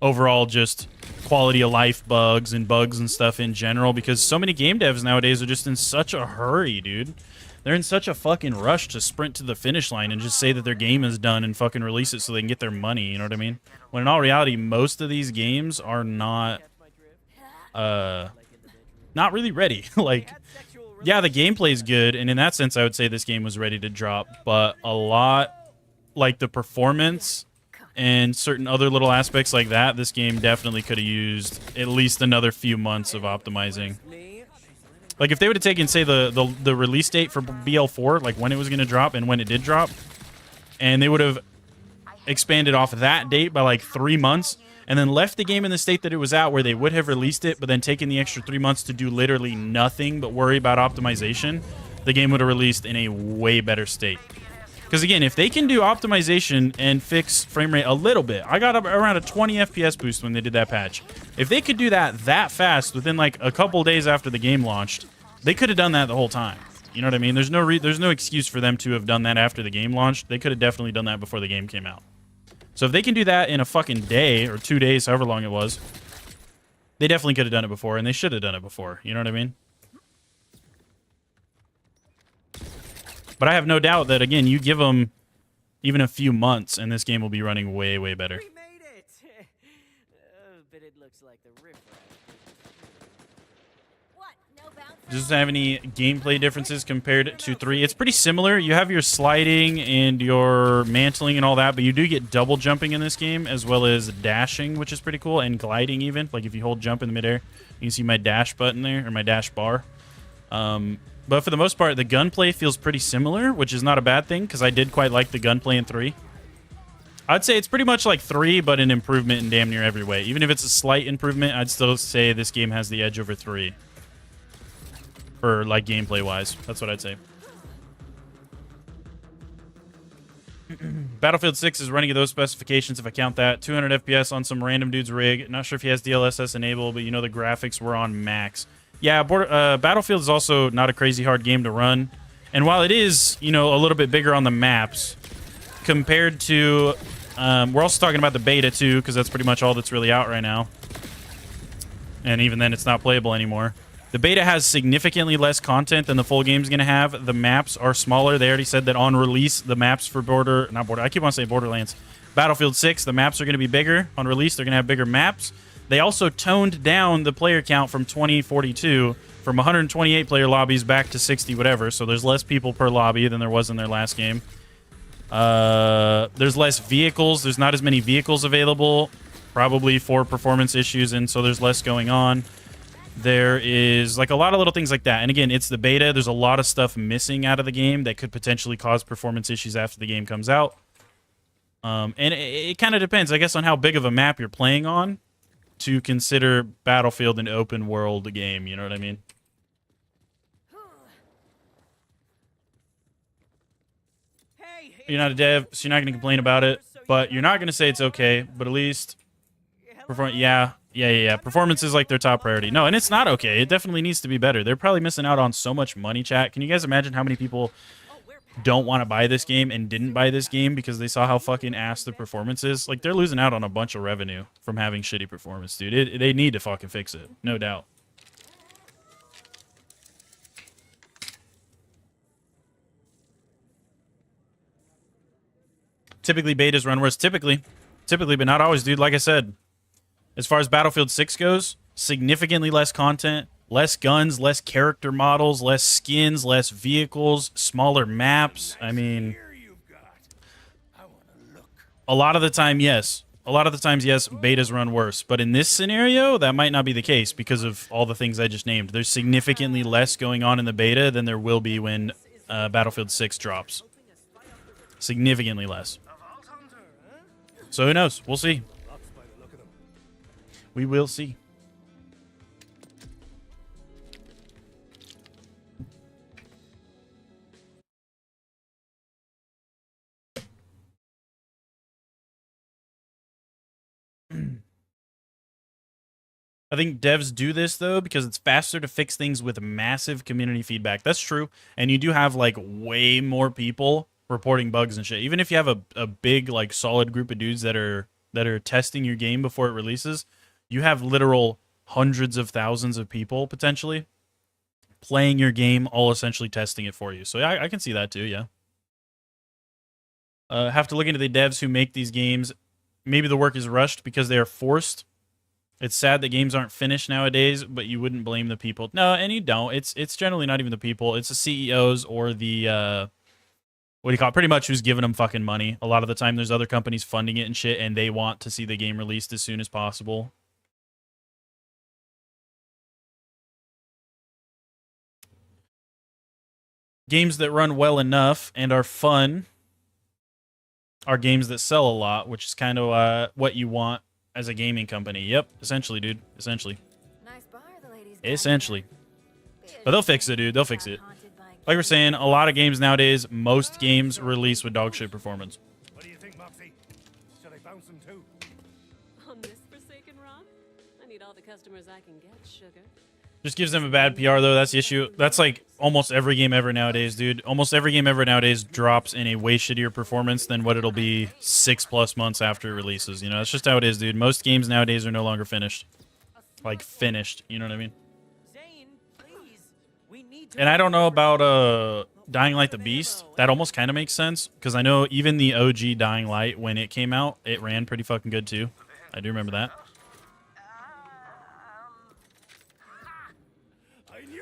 overall just quality of life bugs and stuff in general, because so many game devs nowadays are just in such a hurry, dude. They're in such a fucking rush to sprint to the finish line and just say that their game is done and fucking release it so they can get their money, you know what I mean? When in all reality, most of these games are not really ready. Like, yeah, the gameplay's good, and in that sense, I would say this game was ready to drop, but a lot, like the performance and certain other little aspects like that, this game definitely could have used at least another few months of optimizing. Like, if they would have taken, say, the release date for BL4, like when it was going to drop and when it did drop, and they would have expanded off of that date by like 3 months, and then left the game in the state that it was at, where they would have released it, but then taken the extra 3 months to do literally nothing but worry about optimization, the game would have released in a way better state. Because again, if they can do optimization and fix frame rate a little bit, I got up around a 20 FPS boost when they did that patch. If they could do that fast within like a couple days after the game launched, they could have done that the whole time. You know what I mean? There's no excuse for them to have done that after the game launched. They could have definitely done that before the game came out. So if they can do that in a fucking day or 2 days, however long it was, they definitely could have done it before, and they should have done it before. You know what I mean? But I have no doubt that, again, you give them even a few months, and this game will be running way, way better. We made it. But it looks like the riff. What? No bounce? Does it have any gameplay differences compared to 3? It's pretty similar. You have your sliding and your mantling and all that, but you do get double jumping in this game, as well as dashing, which is pretty cool, and gliding even. Like if you hold jump in the midair, you can see my dash button there, or my dash bar. But for the most part, the gunplay feels pretty similar, which is not a bad thing, because I did quite like the gunplay in 3. I'd say it's pretty much like 3, but an improvement in damn near every way. Even if it's a slight improvement, I'd still say this game has the edge over 3. For, like, gameplay-wise. That's what I'd say. Battlefield 6 is running at those specifications, if I count that. 200 FPS on some random dude's rig. Not sure if he has DLSS enabled, but you know the graphics were on max. Yeah, Battlefield is also not a crazy hard game to run. And while it is, you know, a little bit bigger on the maps, compared to... we're also talking about the beta, too, because that's pretty much all that's really out right now. And even then, it's not playable anymore. The beta has significantly less content than the full game's going to have. The maps are smaller. They already said that on release, the maps for I keep on saying Borderlands. Battlefield 6, the maps are going to be bigger. On release, they're going to have bigger maps. They also toned down the player count from 2042 from 128 player lobbies back to 60 whatever. So there's less people per lobby than there was in their last game. There's less vehicles. There's not as many vehicles available, probably for performance issues, and so there's less going on. There is like a lot of little things like that. And again, it's the beta. There's a lot of stuff missing out of the game that could potentially cause performance issues after the game comes out. And it kind of depends, I guess, on how big of a map you're playing on to consider Battlefield an open world game. You know what I mean? You're not a dev, so you're not going to complain about it, but you're not going to say it's okay, but at least yeah. Performance is like their top priority. No, and it's not okay. It definitely needs to be better. They're probably missing out on so much money, chat. Can you guys imagine how many people don't want to buy this game and didn't buy this game because they saw how fucking ass the performance is? Like, they're losing out on a bunch of revenue from having shitty performance, dude. They need to fucking fix it, no doubt. Typically, betas run worse. Typically, but not always, dude. Like I said, as far as Battlefield 6 goes, significantly less content, less guns, less character models, less skins, less vehicles, smaller maps. I mean, a lot of the time, yes. A lot of the times, yes, betas run worse. But in this scenario, that might not be the case because of all the things I just named. There's significantly less going on in the beta than there will be when Battlefield 6 drops. Significantly less. So who knows? We'll see. We will see. I think devs do this, though, because it's faster to fix things with massive community feedback. That's true. And you do have, like, way more people reporting bugs and shit. Even if you have a big, like, solid group of dudes that are testing your game before it releases, you have literal hundreds of thousands of people, potentially, playing your game, all essentially testing it for you. So yeah, I can see that, too, yeah. Have to look into the devs who make these games. Maybe the work is rushed because they are forced. It's sad that games aren't finished nowadays, but you wouldn't blame the people. No, and you don't. It's generally not even the people. It's the CEOs or the, what do you call it? Pretty much who's giving them fucking money. A lot of the time there's other companies funding it and shit, and they want to see the game released as soon as possible. Games that run well enough and are fun are games that sell a lot, which is kind of what you want as a gaming company. Yep, essentially, dude. Essentially. Nice bar the ladies got Essentially. there. But they'll fix it, dude. They'll fix it. Like we're saying, a lot of games nowadays, most games release with dog shit performance. What do you think, Moxie? Should I bounce him too? On this forsaken rock? I need all the customers I can get, sugar. Just gives them a bad PR, though. That's the issue. That's like almost every game ever nowadays, dude. Almost every game ever nowadays drops in a way shittier performance than what it'll be 6+ months after it releases. You know, that's just how it is, dude. Most games nowadays are no longer finished. Like, finished. You know what I mean? Zane, please. We need to And I don't know about Dying Light the Beast. That almost kind of makes sense, because I know even the OG Dying Light, when it came out, it ran pretty fucking good, too. I do remember that.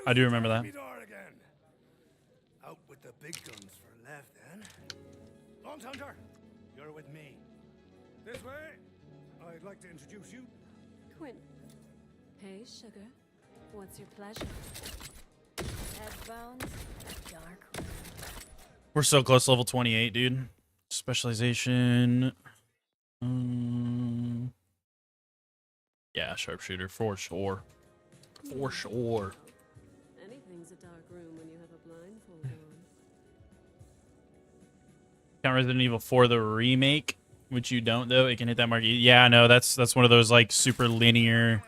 I do remember that. Out with the big guns for left, then. Launch Hunter, you're with me. This way. I'd like to introduce you. Quinn. Hey, sugar. What's your pleasure? Headphones, dark room. We're so close to level 28, dude. Specialization. Yeah, sharpshooter, for sure. For sure. Anything's a dark room when you have a blindfold on. Count Resident Evil 4 the remake, which you don't, though. It can hit that mark. Yeah, no, that's one of those like super linear,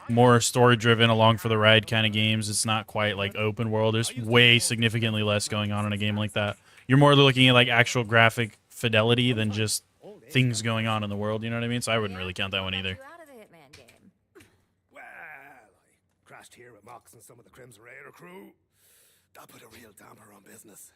more story driven, along for the ride kind of games. It's not quite like open world. There's way significantly less going on in a game like that. You're more looking at like actual graphic fidelity than just things going on in the world. You know what I mean? So I wouldn't really count that one either. You out of the Hitman game. Well, I crashed here with Mox and some of the Crimson Raider crew. That put a real damper on business.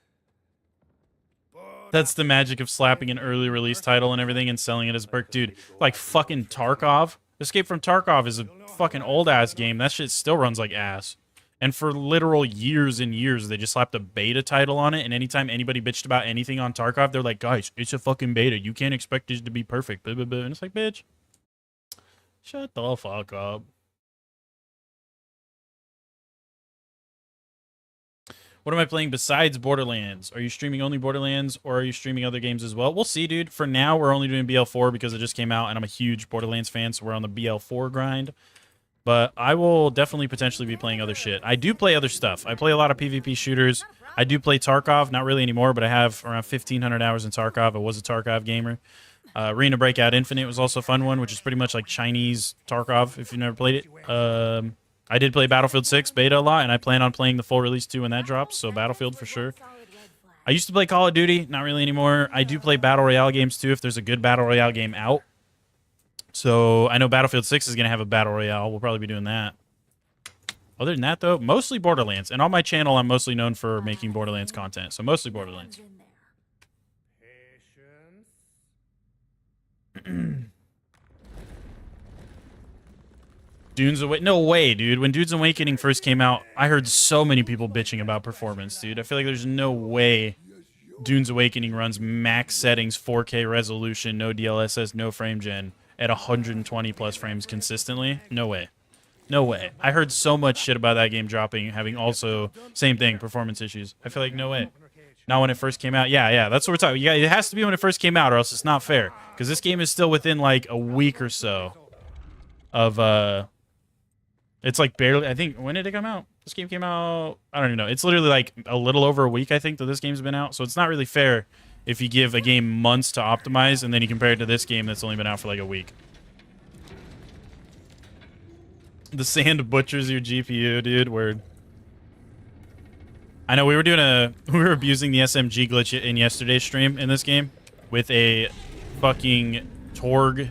But That's the magic of slapping an early release title and everything and selling it as a perk. Dude, like fucking Tarkov Escape from Tarkov is a fucking old-ass game. That shit still runs like ass. And for literal years and years, they just slapped a beta title on it, and anytime anybody bitched about anything on Tarkov, they're like, guys, it's a fucking beta. You can't expect it to be perfect. Blah, blah, blah. And it's like, bitch, shut the fuck up. What am I playing besides Borderlands? Are you streaming only Borderlands, or are you streaming other games as well? We'll see, dude. For now, we're only doing BL4 because it just came out, and I'm a huge Borderlands fan, so we're on the BL4 grind. But I will definitely potentially be playing other shit. I do play other stuff. I play a lot of PvP shooters. I do play Tarkov. Not really anymore, but I have around 1,500 hours in Tarkov. I was a Tarkov gamer. Arena Breakout Infinite was also a fun one, which is pretty much like Chinese Tarkov, if you've never played it. I did play Battlefield 6 beta a lot, and I plan on playing the full release 2 when that drops, so Battlefield for sure. I used to play Call of Duty, not really anymore. I do play Battle Royale games too, if there's a good Battle Royale game out. So I know Battlefield 6 is going to have a Battle Royale. We'll probably be doing that. Other than that, though, mostly Borderlands. And on my channel, I'm mostly known for making Borderlands content, so mostly Borderlands. Dune's Awakening. No way, dude. When Dune's Awakening first came out, I heard so many people bitching about performance, dude. I feel like there's no way Dune's Awakening runs max settings, 4K resolution, no DLSS, no frame gen, at 120 plus frames consistently. No way. No way. I heard so much shit about that game dropping, having also, same thing, performance issues. I feel like no way. Not when it first came out. Yeah, that's what we're talking. Yeah, it has to be when it first came out, or else it's not fair. Because this game is still within like a week or so of it's like barely, I think, when did it come out? This game came out, I don't even know. It's literally like a little over a week, I think, that this game's been out. So it's not really fair if you give a game months to optimize and then you compare it to this game that's only been out for like a week. The sand butchers your GPU, dude. Word. I know we were abusing the SMG glitch in yesterday's stream in this game with a fucking Torg. It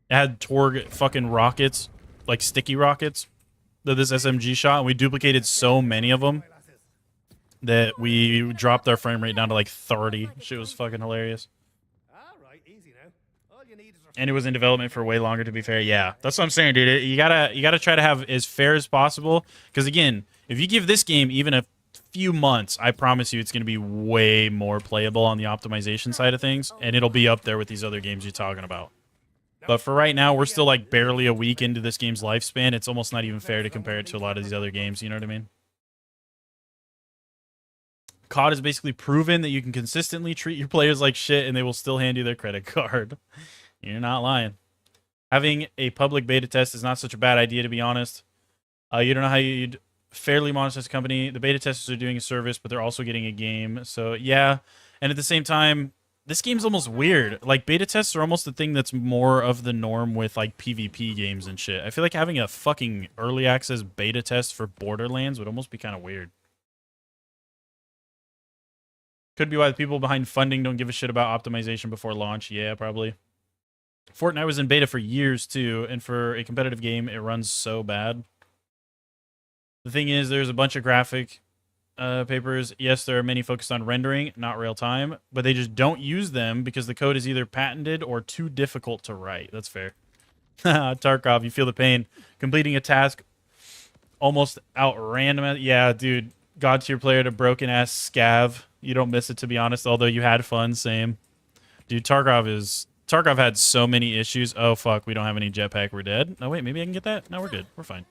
had Torg fucking rockets, like sticky rockets, that this SMG shot, and we duplicated so many of them that we dropped our frame rate down to like 30. Shit was fucking hilarious. And it was in development for way longer, to be fair. Yeah, that's what I'm saying, dude. You gotta try to have as fair as possible, because again, if you give this game even a few months, I promise you it's going to be way more playable on the optimization side of things, and it'll be up there with these other games you're talking about. But for right now, we're still like barely a week into this game's lifespan. It's almost not even fair to compare it to a lot of these other games, you know what I mean? COD has basically proven that you can consistently treat your players like shit and they will still hand you their credit card. You're not lying. Having a public beta test is not such a bad idea, to be honest. You don't know how you'd fairly monetize a company. The beta testers are doing a service, but they're also getting a game. So, yeah. And at the same time, this game's almost weird. Like, beta tests are almost the thing that's more of the norm with, like, PvP games and shit. I feel like having a fucking early access beta test for Borderlands would almost be kind of weird. Could be why the people behind funding don't give a shit about optimization before launch. Yeah, probably. Fortnite was in beta for years, too, and for a competitive game, it runs so bad. The thing is, there's a bunch of graphic papers. Yes, there are many focused on rendering, not real time, but they just don't use them because the code is either patented or too difficult to write. That's fair. Tarkov, you feel the pain. Completing a task almost out random. Yeah, dude. God tier player to broken ass scav. You don't miss it, to be honest, although you had fun. Same. Dude, Tarkov had so many issues. Oh, fuck. We don't have any jetpack. We're dead. No, wait. Maybe I can get that? No, we're good. We're fine.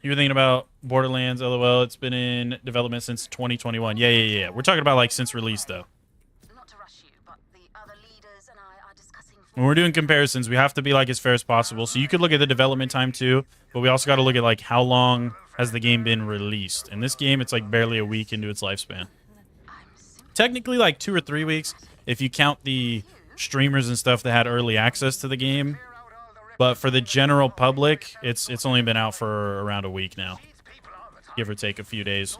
You were thinking about Borderlands, LOL. It's been in development since 2021. Yeah. We're talking about, like, since release, though. Not to rush you, but the other leaders and I are discussing... When we're doing comparisons, we have to be, like, as fair as possible. So you could look at the development time, too, but we also got to look at, like, how long has the game been released. In this game, it's, like, barely a week into its lifespan. Technically, like, 2 or 3 weeks, if you count the streamers and stuff that had early access to the game. But for the general public, it's only been out for around a week now, give or take a few days.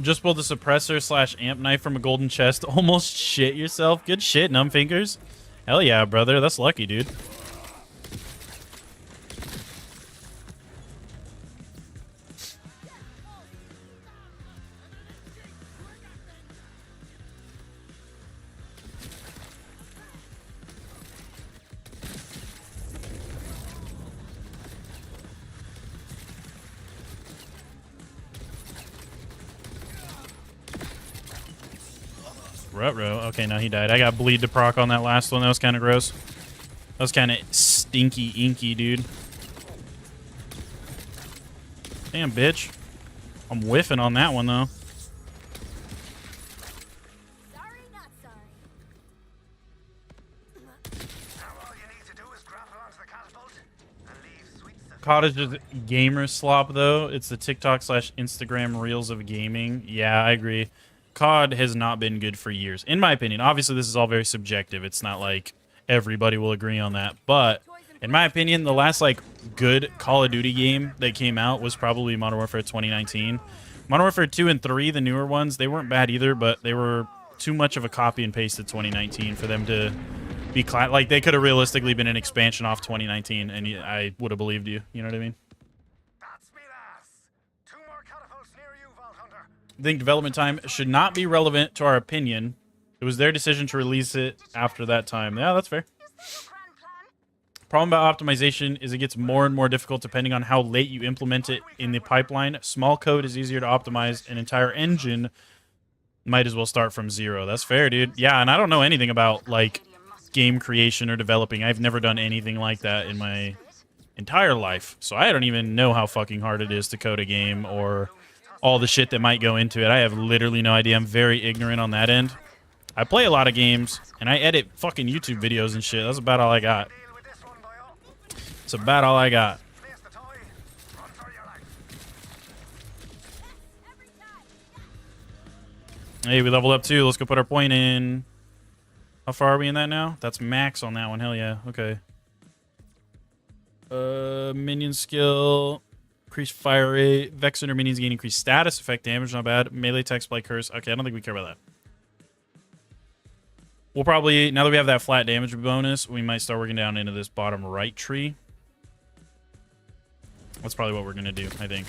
Just pulled the suppressor slash amp knife from a golden chest. Almost shit yourself. Good shit, numb fingers. Hell yeah, brother. That's lucky, dude. Ruh-roh. Okay, now he died. I got bleed to proc on that last one. That was kind of gross. That was kind of stinky, inky, dude. Damn, bitch. I'm whiffing on that one, though. Sorry, not sorry. Now all you need to do is grapple onto the catapult and leave sweet Cottage's gamer slop, though. It's the TikTok slash Instagram reels of gaming. Yeah, I agree. COD has not been good for years, in my opinion. Obviously, this is all very subjective. It's not like everybody will agree on that. But in my opinion, the last like good Call of Duty game that came out was probably Modern Warfare 2019. Modern Warfare 2 and 3, the newer ones, they weren't bad either, but they were too much of a copy and paste of 2019 for them to be like they could have realistically been an expansion off 2019, and I would have believed you. You know what I mean? That's me, lass. 2 more catapults near you, Vault Hunter. I think development time should not be relevant to our opinion. It was their decision to release it after that time. Yeah, that's fair. Problem about optimization is it gets more and more difficult depending on how late you implement it in the pipeline. Small code is easier to optimize. An entire engine might as well start from zero. That's fair, dude. Yeah, and I don't know anything about like game creation or developing. I've never done anything like that in my entire life. So I don't even know how fucking hard it is to code a game or all the shit that might go into it. I have literally no idea. I'm very ignorant on that end. I play a lot of games, and I edit fucking YouTube videos and shit. That's about all I got. That's about all I got. Hey, we leveled up too. Let's go put our point in. How far are we in that now? That's max on that one. Hell yeah. Okay. Minion skill. Increased fire rate. Vex under minions gain increased status. Effect damage. Not bad. Melee tech supply curse. Okay, I don't think we care about that. We'll probably, now that we have that flat damage bonus, we might start working down into this bottom right tree. That's probably what we're going to do, I think.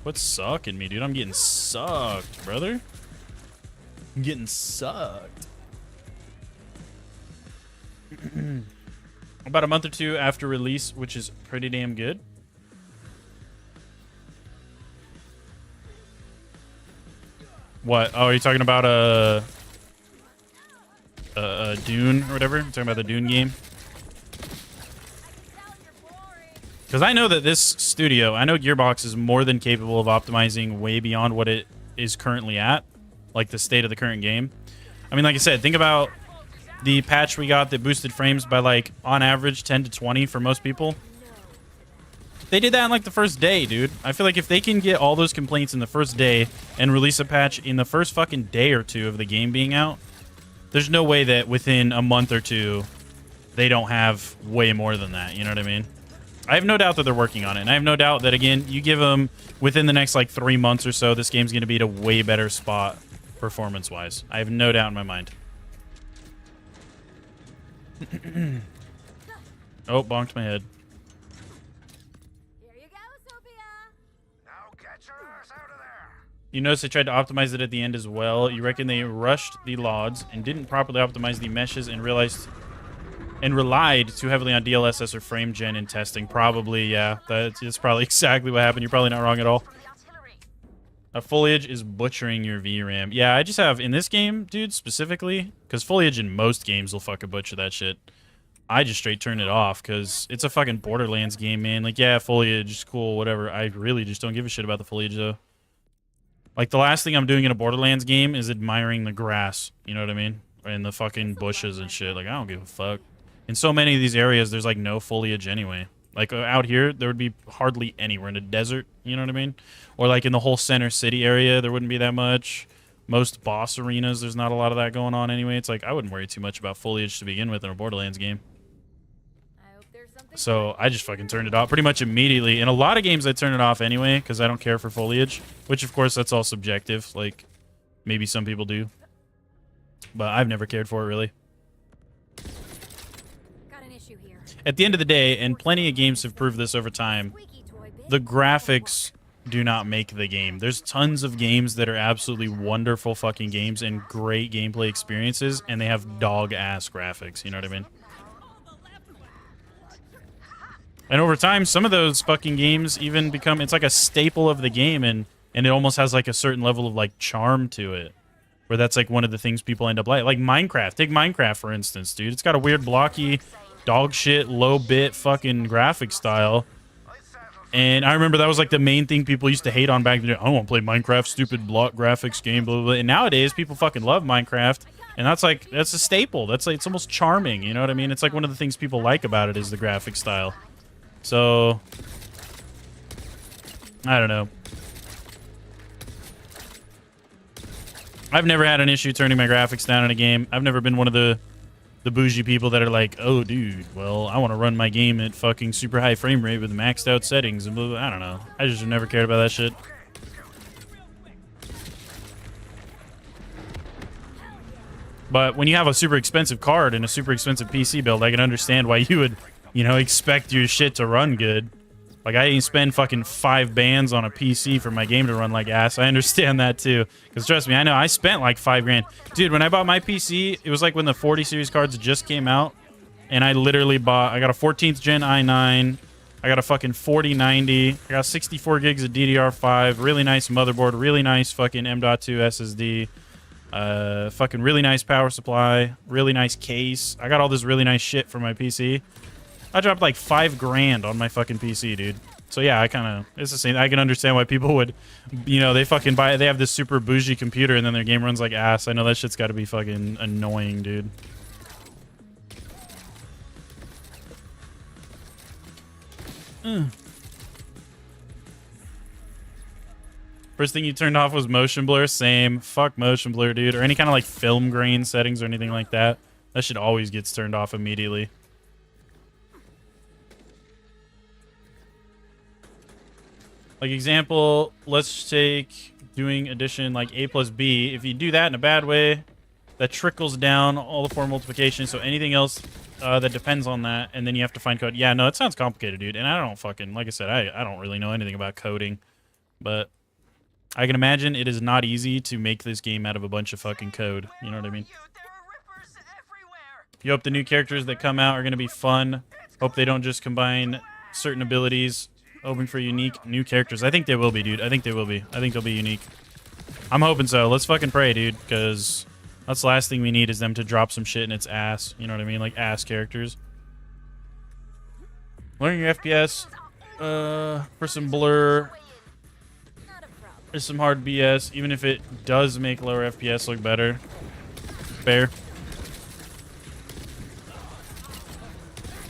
What's sucking me, dude? I'm getting sucked, brother. I'm getting sucked. About a month or two after release, which is pretty damn good. What? Oh, are you talking about Dune or whatever? You're talking about the Dune game? Because I know that this studio, I know Gearbox is more than capable of optimizing way beyond what it is currently at, like the state of the current game. I mean, like I said, think about the patch we got that boosted frames by like on average 10 to 20 for most people. They did that in like the first day, dude. I feel like if they can get all those complaints in the first day and release a patch in the first fucking day or two of the game being out, there's no way that within a month or two they don't have way more than that. You know what I mean? I have no doubt that they're working on it. And I have no doubt that, again, you give them within the next like 3 months or so, this game's going to be at a way better spot performance-wise. I have no doubt in my mind. Oh, bonked my head. You notice they tried to optimize it at the end as well. You reckon they rushed the LODs and didn't properly optimize the meshes and relied too heavily on DLSS or frame gen in testing? Probably, yeah. That's probably exactly what happened. You're probably not wrong at all. Foliage is butchering your VRAM. Yeah, I just have, in this game, dude, specifically, because foliage in most games will fucking butcher that shit. I just straight turn it off because it's a fucking Borderlands game, man. Like, yeah, foliage is cool, whatever. I really just don't give a shit about the foliage, though. Like, the last thing I'm doing in a Borderlands game is admiring the grass. You know what I mean? And the fucking bushes and shit. Like, I don't give a fuck. In so many of these areas, there's, like, no foliage anyway. Like, out here, there would be hardly any. We're in a desert, you know what I mean? Or, like, in the whole center city area, there wouldn't be that much. Most boss arenas, there's not a lot of that going on anyway. It's like, I wouldn't worry too much about foliage to begin with in a Borderlands game. I hope there's something So I just fucking turned it off pretty much immediately. In a lot of games, I turn it off anyway because I don't care for foliage, which of course that's all subjective. Like maybe some people do, but I've never cared for it really. Got an issue here. At the end of the day, and plenty of games have proved this over time, Squeaky toy, big the boy. graphics do not make the game. There's tons of games that are absolutely wonderful fucking games and great gameplay experiences, and they have dog-ass graphics, you know what I mean? And over time, some of those fucking games even become, it's like a staple of the game, and it almost has like a certain level of like charm to it, where that's like one of the things people end up like Minecraft. Take Minecraft, for instance, dude. It's got a weird blocky, dog shit, low bit fucking graphic style. And I remember that was like the main thing people used to hate on back then. I don't want to play Minecraft, stupid block graphics game, blah, blah, blah. And nowadays, people fucking love Minecraft. And that's a staple. That's like, it's almost charming, you know what I mean? It's like one of the things people like about it is the graphic style. So, I don't know. I've never had an issue turning my graphics down in a game. I've never been one of the bougie people that are like, oh, dude, well, I want to run my game at fucking super high frame rate with maxed out settings and blah, blah, blah. I don't know. I just have never cared about that shit. But when you have a super expensive card and a super expensive PC build, I can understand why you would, you know, expect your shit to run good. Like, I didn't spend fucking 5 bands on a PC for my game to run like ass. I understand that, too. Because, trust me, I know I spent like 5 grand. Dude, when I bought my PC, it was like when the 40 series cards just came out. And I literally bought... I got a 14th gen i9. I got a fucking 4090. I got 64 gigs of DDR5. Really nice motherboard. Really nice fucking M.2 SSD. Fucking really nice power supply. Really nice case. I got all this really nice shit for my PC. I dropped like 5 grand on my fucking PC, dude. So yeah, it's the same. I can understand why people would, you know, they fucking buy, they have this super bougie computer and then their game runs like ass. I know that shit's got to be fucking annoying, dude. First thing you turned off was motion blur. Same. Fuck motion blur, dude. Or any kind of like film grain settings or anything like that. That shit always gets turned off immediately. Like example, let's take doing addition like A plus B. If you do that in a bad way, that trickles down all the 4 multiplication. So anything else that depends on that, and then you have to find code. Yeah, no, it sounds complicated, dude. And I don't fucking, like I said, I don't really know anything about coding. But I can imagine it is not easy to make this game out of a bunch of fucking code. You know what I mean? You hope the new characters that come out are going to be fun. Hope they don't just combine certain abilities. Hoping for unique new characters. I think they will be, dude. I think they will be. I think they'll be unique. I'm hoping so. Let's fucking pray, dude, because that's the last thing we need is them to drop some shit in its ass. You know what I mean? Like ass characters. Learning your FPS for some blur. There's some hard BS, even if it does make lower FPS look better. Fair.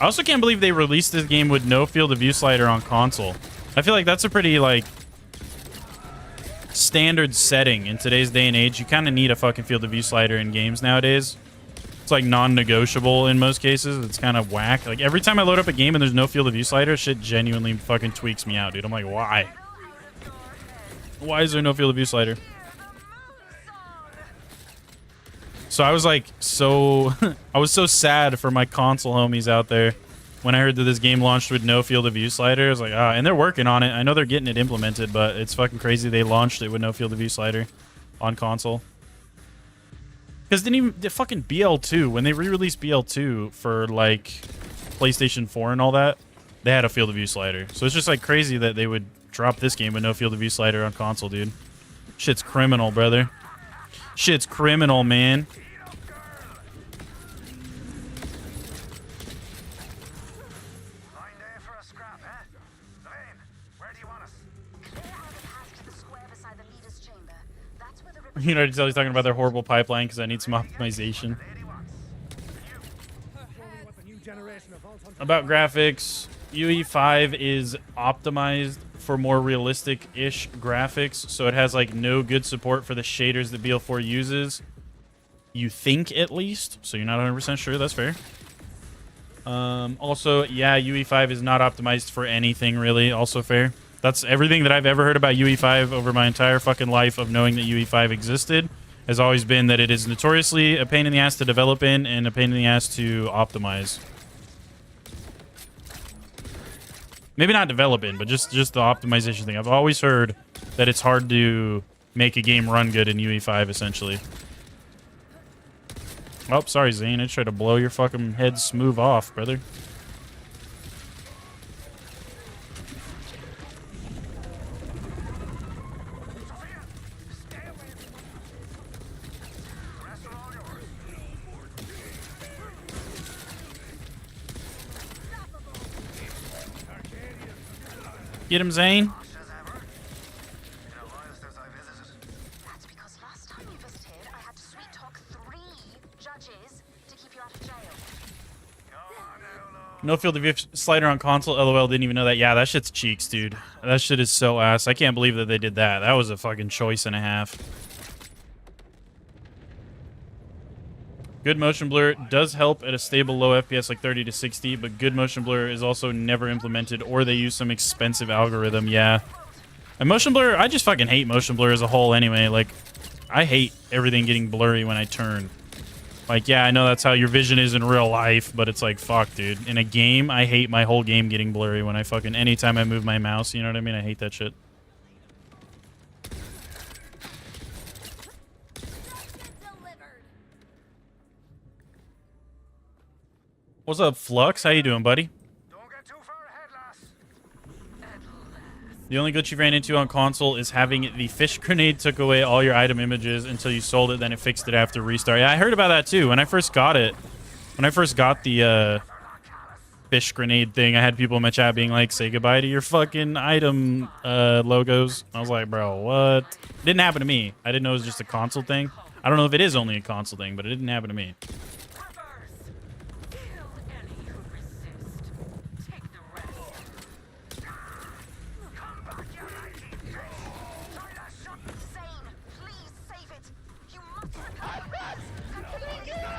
I also can't believe they released this game with no field of view slider on console. I feel like that's a pretty, like, standard setting in today's day and age. You kind of need a fucking field of view slider in games nowadays. It's, like, non-negotiable in most cases. It's kind of whack. Like, every time I load up a game and there's no field of view slider, shit genuinely fucking tweaks me out, dude. I'm like, why? Why is there no field of view slider? So I was like, I was so sad for my console homies out there when I heard that this game launched with no field of view slider. I was like, and they're working on it. I know they're getting it implemented, but it's fucking crazy they launched it with no field of view slider on console. Because the fucking BL2, when they re-released BL2 for like PlayStation 4 and all that, they had a field of view slider. So it's just like crazy that they would drop this game with no field of view slider on console, dude. Shit's criminal, brother. Shit's criminal, man. You know, he's talking about their horrible pipeline because I need some optimization. About graphics, UE5 is optimized for more realistic-ish graphics, so it has like no good support for the shaders that BL4 uses. You think, at least, so you're not 100% sure. That's fair. Also, yeah, UE5 is not optimized for anything really. Also fair. That's everything that I've ever heard about UE5 over my entire fucking life of knowing that UE5 existed. Has always been that it is notoriously a pain in the ass to develop in and a pain in the ass to optimize. Maybe not develop in, but just the optimization thing. I've always heard that it's hard to make a game run good in UE5, essentially. Oh, sorry, Zane. I tried to blow your fucking head smooth off, brother. Get him, Zane. That's because last time you visited, I had to sweet talk 3 judges to keep you out of jail. No field of view slider on console. LOL, didn't even know that. Yeah, that shit's cheeks, dude. That shit is so ass. I can't believe that they did that. That was a fucking choice and a half. Good motion blur does help at a stable low FPS like 30 to 60, but good motion blur is also never implemented, or they use some expensive algorithm. Yeah. And motion blur, I just fucking hate motion blur as a whole anyway. Like, I hate everything getting blurry when I turn. Like, yeah, I know that's how your vision is in real life, but it's like, fuck, dude. In a game, I hate my whole game getting blurry when I fucking, anytime I move my mouse, you know what I mean? I hate that shit. What's up, Flux? How you doing, buddy? Don't get too far ahead, lass. The only glitch you ran into on console is having the fish grenade took away all your item images until you sold it, then it fixed it after restart. Yeah, I heard about that too. When I first got it, when I first got the fish grenade thing, I had people in my chat being like, say goodbye to your fucking item logos. I was like, bro, what? It didn't happen to me. I didn't know it was just a console thing. I don't know if it is only a console thing, but it didn't happen to me.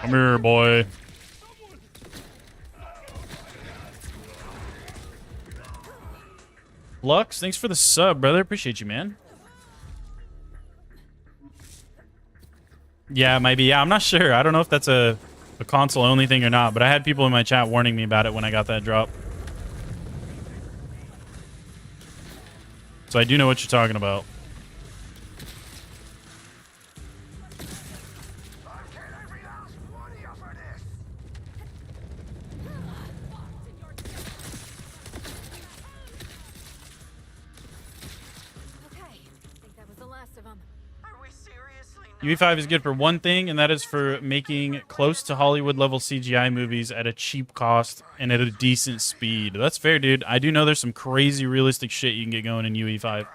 Come here, boy. Lux, thanks for the sub, brother. Appreciate you, man. Yeah, maybe. Yeah, I'm not sure. I don't know if that's a console-only thing or not, but I had people in my chat warning me about it when I got that drop. So I do know what you're talking about. UE5 is good for one thing, and that is for making close to Hollywood level CGI movies at a cheap cost and at a decent speed. That's fair, dude. I do know there's some crazy realistic shit you can get going in UE5.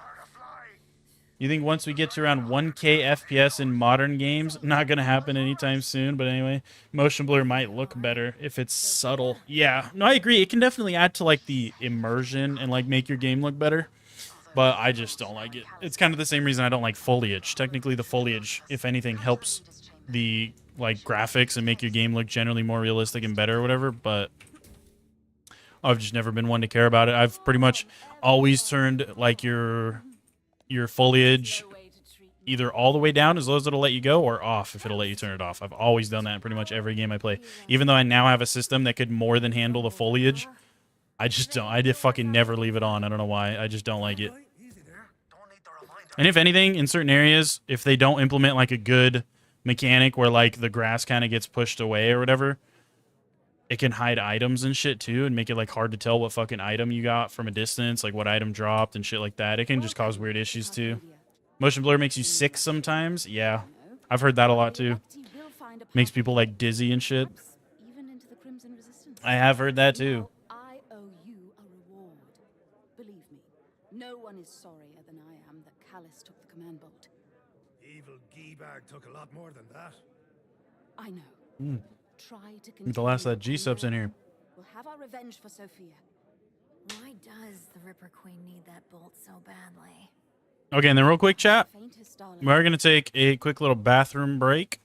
You think once we get to around 1K FPS in modern games, not going to happen anytime soon, but anyway, motion blur might look better if it's subtle. Yeah, no, I agree. It can definitely add to like the immersion and like make your game look better. But I just don't like it. It's kind of the same reason I don't like foliage. Technically, the foliage, if anything, helps the like graphics and make your game look generally more realistic and better or whatever. But I've just never been one to care about it. I've pretty much always turned like your foliage either all the way down as low as it'll let you go, or off if it'll let you turn it off. I've always done that in pretty much every game I play. Even though I now have a system that could more than handle the foliage, I just don't. I just fucking never leave it on. I don't know why. I just don't like it. And if anything, in certain areas, if they don't implement like a good mechanic where like the grass kind of gets pushed away or whatever, it can hide items and shit too and make it like hard to tell what fucking item you got from a distance, like what item dropped and shit like that. It can just cause weird issues too. Motion blur makes you sick sometimes. Yeah, I've heard that a lot too. Makes people like dizzy and shit. I have heard that too. No one is sorrier than I am that Callus took the command bolt. Evil Geebag took a lot more than that. I know. Try to continue. The last of that G-sub's in here. We'll have our revenge for Sophia. Why does the Ripper Queen need that bolt so badly? Okay, and then real quick, chat. Faintest darling. We're going to take a quick little bathroom break.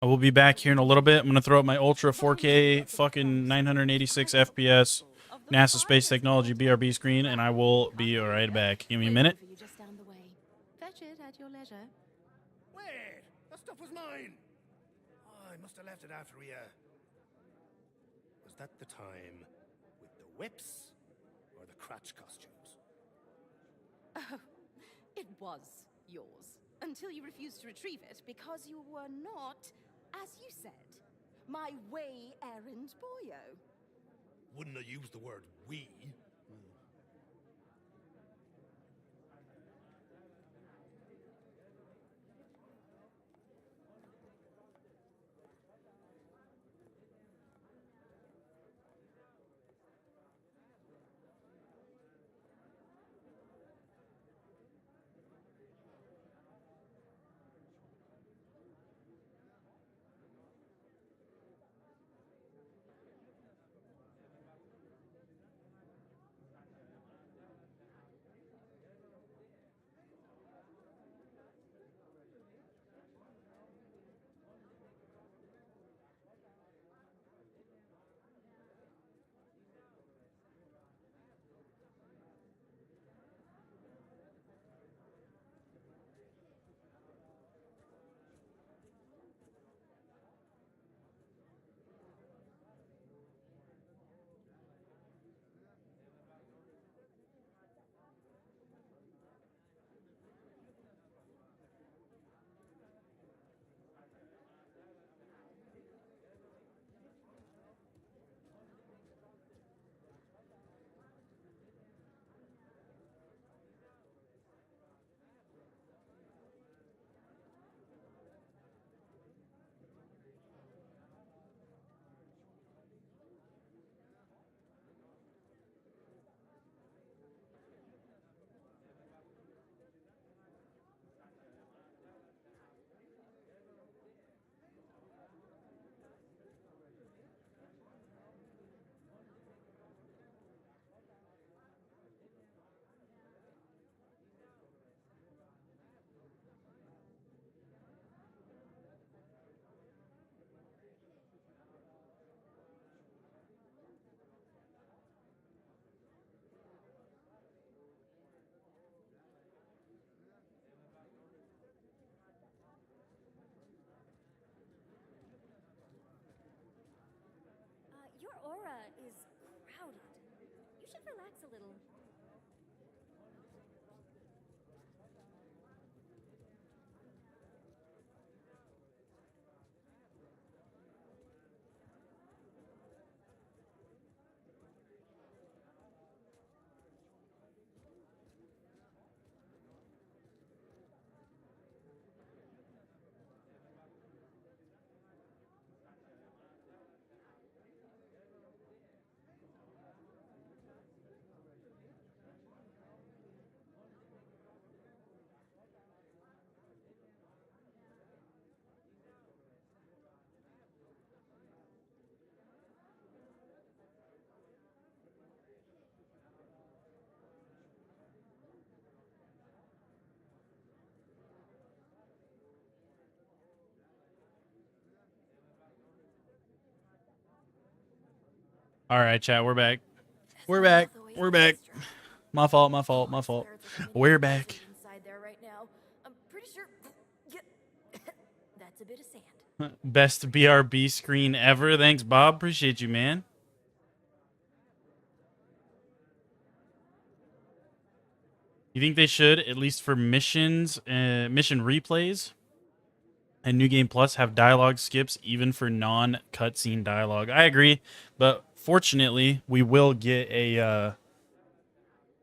I will be back here in a little bit. I'm gonna throw up my Ultra 4K fucking 986 FPS NASA Space Technology BRB screen, and I will be right back. Give me a minute. For you just down the way. Fetch it at your leisure. Wait! That stuff was mine! Oh, I must have left it after we, Was that the time with the whips or the crotch costumes? Oh, it was yours. Until you refused to retrieve it because you were not, as you said, my way-errand boyo. Wouldn't have used the word we. Your aura is crowded. You should relax a little. All right, chat. We're back. We're back. We're back. My fault. My fault. My fault. We're back. Inside there right now. I'm pretty sure that's a bit of sand. Best BRB screen ever. Thanks, Bob. Appreciate you, man. You think they should, at least for missions, mission replays, and New Game Plus, have dialogue skips even for non-cutscene dialogue? I agree, but fortunately, we will get a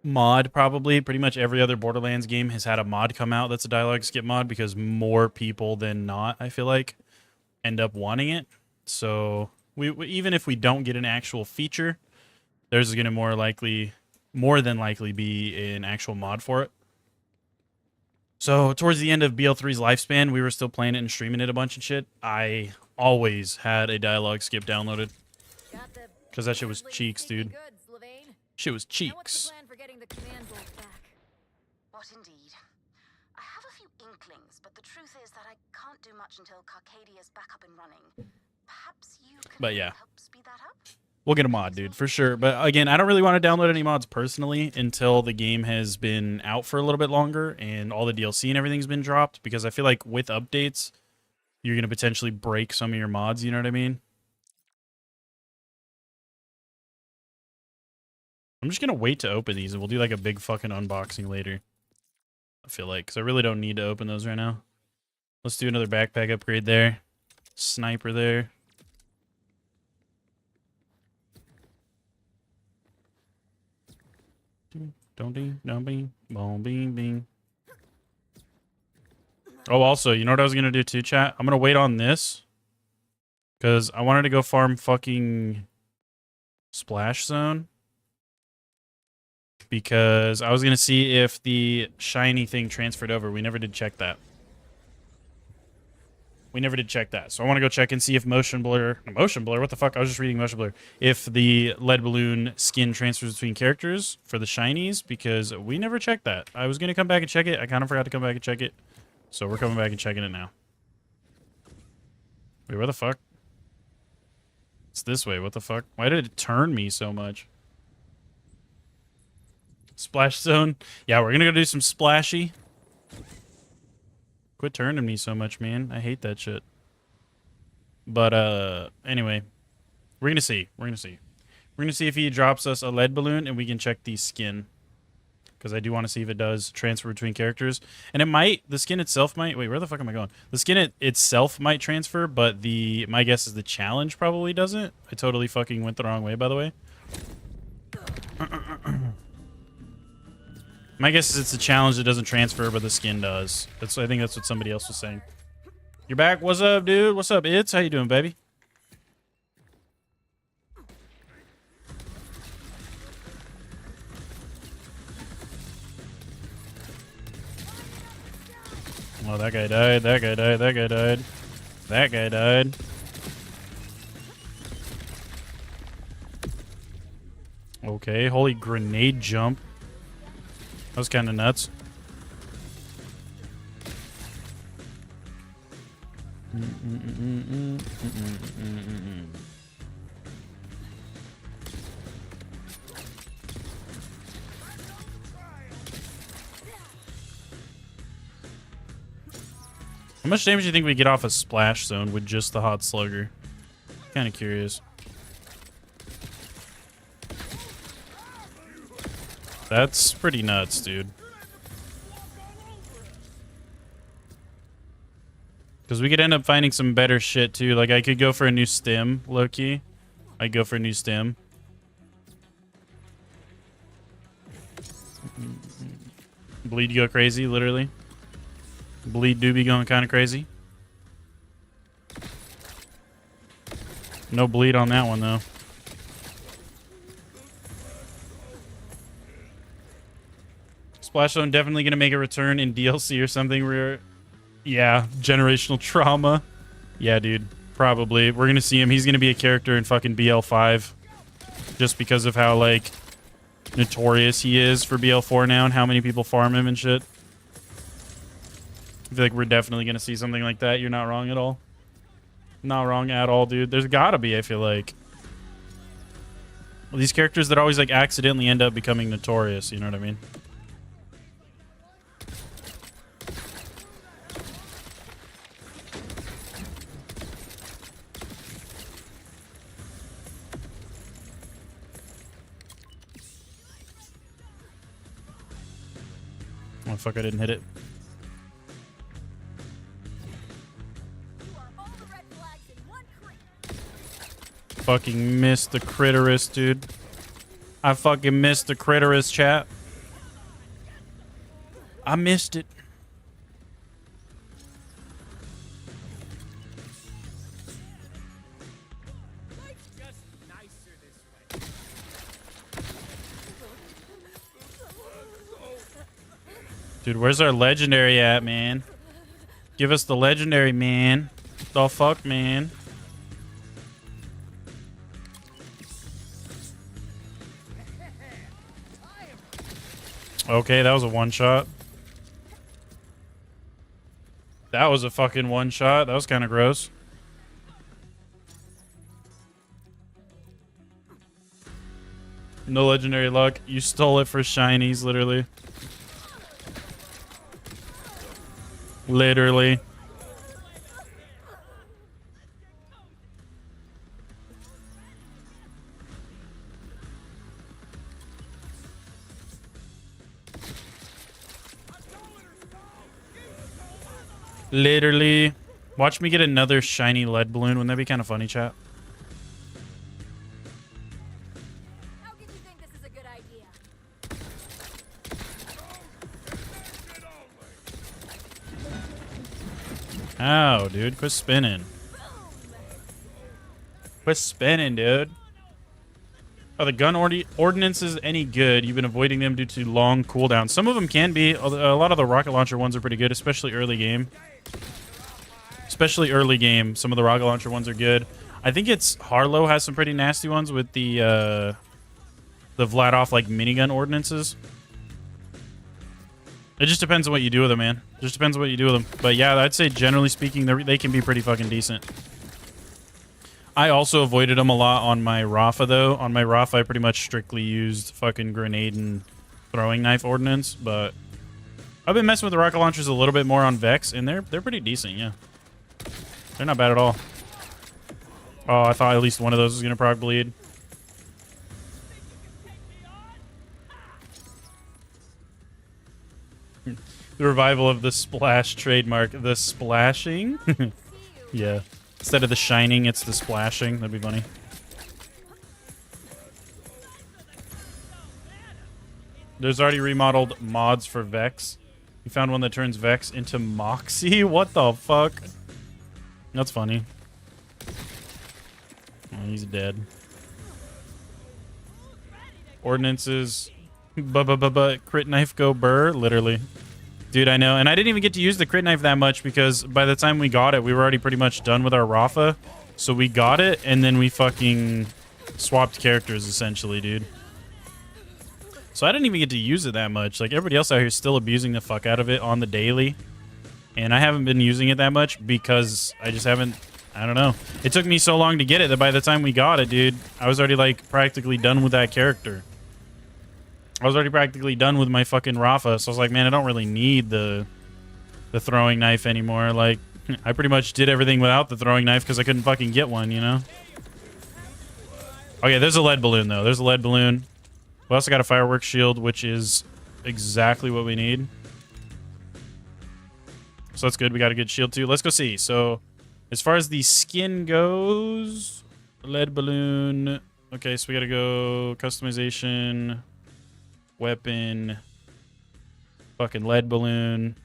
mod probably. Pretty much every other Borderlands game has had a mod come out that's a dialogue skip mod because more people than not, I feel like, end up wanting it. So we even if we don't get an actual feature, there's going to more than likely be an actual mod for it. So towards the end of BL3's lifespan, we were still playing it and streaming it a bunch and shit. I always had a dialogue skip downloaded because that shit was cheeks, dude. Shit was cheeks. Now what's the plan for getting the command bolt back? What indeed? I have a few inklings, but the truth is that I can't do much until Carcadia's back up and running. Perhaps you can But yeah. help speed that up? We'll get a mod, dude, for sure. But again, I don't really want to download any mods personally until the game has been out for a little bit longer and all the DLC and everything's been dropped, because I feel like with updates, you're going to potentially break some of your mods, you know what I mean? I'm just going to wait to open these and we'll do like a big fucking unboxing later. I feel like, because I really don't need to open those right now. Let's do another backpack upgrade there. Sniper there. Don't ding, don't bing, boom, bing, bing. Oh, also, you know what I was gonna do too, chat? I'm gonna wait on this because I wanted to go farm fucking Splash Zone because I was gonna see if the shiny thing transferred over. We never did check that. So I want to go check and see if motion blur. What the fuck? I was just reading motion blur. If the lead balloon skin transfers between characters for the shinies, because we never checked that. I was gonna come back and check it. I kind of forgot to come back and check it, so we're coming back and checking it now. Wait, where the fuck? It's this way. What the fuck? Why did it turn me so much? Splash Zone. Yeah, we're gonna go do some splashy. Quit turning me so much, man. I hate that shit. But, anyway. We're gonna see. We're gonna see if he drops us a lead balloon and we can check the skin. Because I do want to see if it does transfer between characters. And it might. The skin itself might. Wait, where the fuck am I going? The skin itself might transfer, but my guess is the challenge probably doesn't. I totally fucking went the wrong way, by the way. My guess is it's the challenge that doesn't transfer, but the skin does. I think that's what somebody else was saying. You're back? What's up, dude? What's up, It's? How you doing, baby? Oh, that guy died. That guy died. That guy died. That guy died. Okay, holy grenade jump. That was kind of nuts. How much damage do you think we get off a Splash Zone with just the Hot Slugger? Kind of curious. That's pretty nuts, dude. Because we could end up finding some better shit, too. Like, I could go for a new stim, low-key. I'd go for a new stim. Bleed go crazy, literally. Bleed do be going kind of crazy. No bleed on that one, though. Splash Zone definitely going to make a return in DLC or something where... Yeah, generational trauma. Yeah, dude. Probably. We're going to see him. He's going to be a character in fucking BL5. Just because of how, like, notorious he is for BL4 now and how many people farm him and shit. I feel like we're definitely going to see something like that. You're not wrong at all. Not wrong at all, dude. There's got to be, I feel like. Well, these characters that always, like, accidentally end up becoming notorious. You know what I mean? Oh, fuck, I didn't hit it. Fucking missed the Critterus, dude. I fucking missed the Critterus, chat. I missed it. Dude, where's our legendary at, man? Give us the legendary, man. The fuck, man? Okay, that was a one-shot. That was a fucking one shot. That was kind of gross. No legendary luck. You stole it for shinies, literally. Literally. Literally. Watch me get another shiny lead balloon. Wouldn't that be kind of funny, chat? How could you think this is a good idea? Ow, dude. Quit spinning. Quit spinning, dude. Are the gun ordinances any good? You've been avoiding them due to long cooldowns. Some of them can be. A lot of the rocket launcher ones are pretty good, especially early game. Especially early game. Some of the rocket launcher ones are good. I think it's Harlow has some pretty nasty ones with the Vladoff like minigun ordinances. It just depends on what you do with them, man. It just depends on what you do with them. But yeah, I'd say generally speaking, they can be pretty fucking decent. I also avoided them a lot on my Rafa, though. On my Rafa, I pretty much strictly used fucking grenade and throwing knife ordnance. But I've been messing with the rocket launchers a little bit more on Vex, and they're pretty decent, yeah. They're not bad at all. Oh, I thought at least one of those was going to proc bleed. The revival of the splash trademark. The splashing? Yeah. Instead of the shining, it's the splashing. That'd be funny. There's already remodeled mods for Vex. You found one that turns Vex into Moxie? What the fuck? That's funny. Oh, he's dead. Ordinances. Crit knife go burr? Literally. Dude, I know. And I didn't even get to use the crit knife that much because by the time we got it, we were already pretty much done with our Rafa. So we got it, and then we fucking swapped characters, essentially, dude. So I didn't even get to use it that much. Like, everybody else out here is still abusing the fuck out of it on the daily. And I haven't been using it that much because I just haven't... I don't know. It took me so long to get it that by the time we got it, dude, I was already, like, practically done with that character. I was already practically done with my fucking Rafa, so I was like, man, I don't really need the throwing knife anymore. Like, I pretty much did everything without the throwing knife because I couldn't fucking get one, you know? Okay, there's a lead balloon, though. There's a lead balloon. We also got a fireworks shield, which is exactly what we need. So that's good. We got a good shield, too. Let's go see. So, as far as the skin goes, lead balloon. Okay, so we got to go customization... Weapon, fucking lead balloon,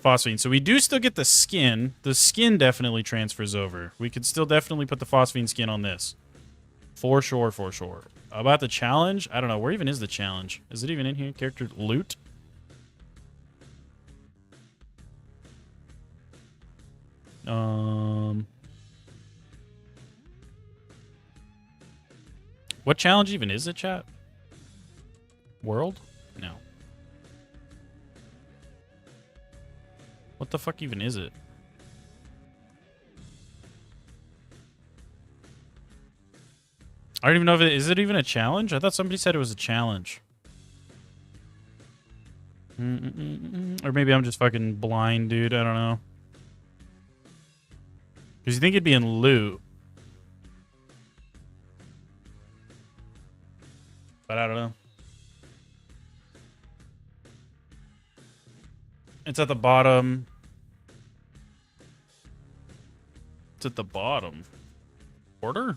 phosphine. So we do still get the skin. The skin definitely transfers over. We could still definitely put the phosphine skin on this. For sure, for sure. About the challenge? I don't know. Where even is the challenge? Is it even in here? Character loot? What challenge even is it, chat? World? No. What the fuck even is it? I don't even know if is it even a challenge? I thought somebody said it was a challenge. Or maybe I'm just fucking blind, dude. I don't know. Because you think it'd be in loot. But I don't know. It's at the bottom. It's at the bottom. Order?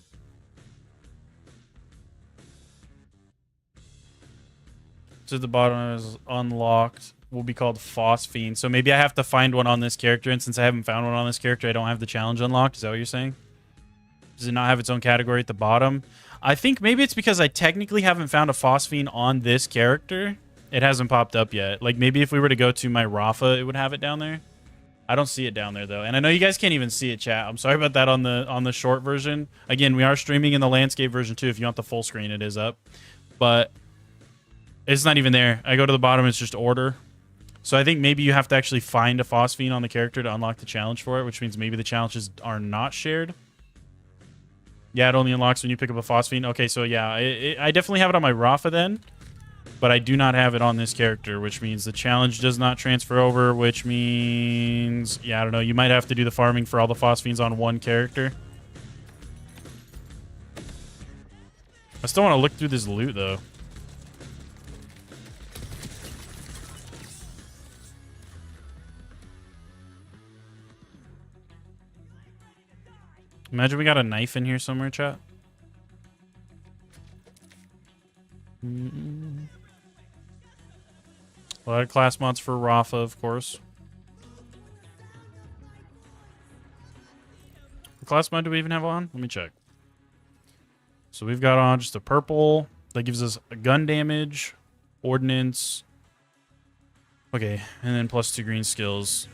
It's at the bottom. Is unlocked. Will be called Phosphine. So maybe I have to find one on this character. And since I haven't found one on this character, I don't have the challenge unlocked. Is that what you're saying? Does it not have its own category at the bottom? I think maybe it's because I technically haven't found a Phosphine on this character. It hasn't popped up yet. Like, maybe if we were to go to my Rafa, it would have it down there. I don't see it down there, though. And I know you guys can't even see it, chat. I'm sorry about that on the short version. Again, we are streaming in the landscape version, too. If you want the full screen, it is up. But it's not even there. I go to the bottom, it's just order. So I think maybe you have to actually find a phosphine on the character to unlock the challenge for it, which means maybe the challenges are not shared. Yeah, it only unlocks when you pick up a phosphine. Okay, so yeah, I definitely have it on my Rafa then, but I do not have it on this character, which means the challenge does not transfer over, which means, yeah, I don't know, you might have to do the farming for all the phosphines on one character. I still want to look through this loot, though. Imagine we got a knife in here somewhere, chat. A lot of class mods for Rafa, of course. What class mod do we even have on? Let me check. So we've got on just a purple. That gives us a gun damage, ordnance. Okay, and then plus 2 green skills.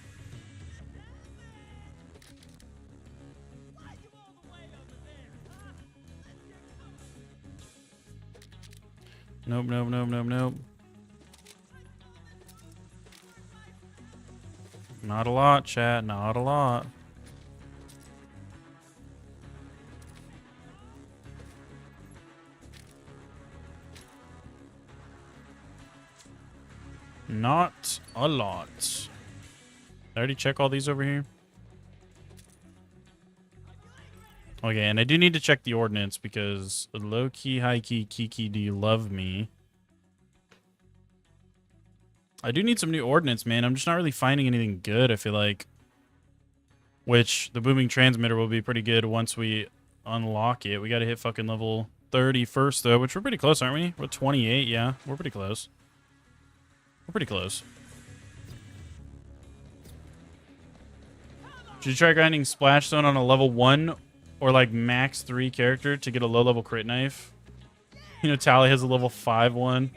Nope, nope, nope, nope, nope. Not a lot, chat. Not a lot. Not a lot. I already check all these over here. Okay, and I do need to check the ordnance because low-key, high-key, Kiki, do you love me? I do need some new ordnance, man. I'm just not really finding anything good, I feel like. Which, the booming transmitter will be pretty good once we unlock it. We gotta hit fucking level 30 first, though, which we're pretty close, aren't we? We're 28, yeah. We're pretty close. We're pretty close. Should you try grinding Splash Zone on a level 1 or like max 3 character to get a low-level crit knife? You know, Tally has a level 5 one.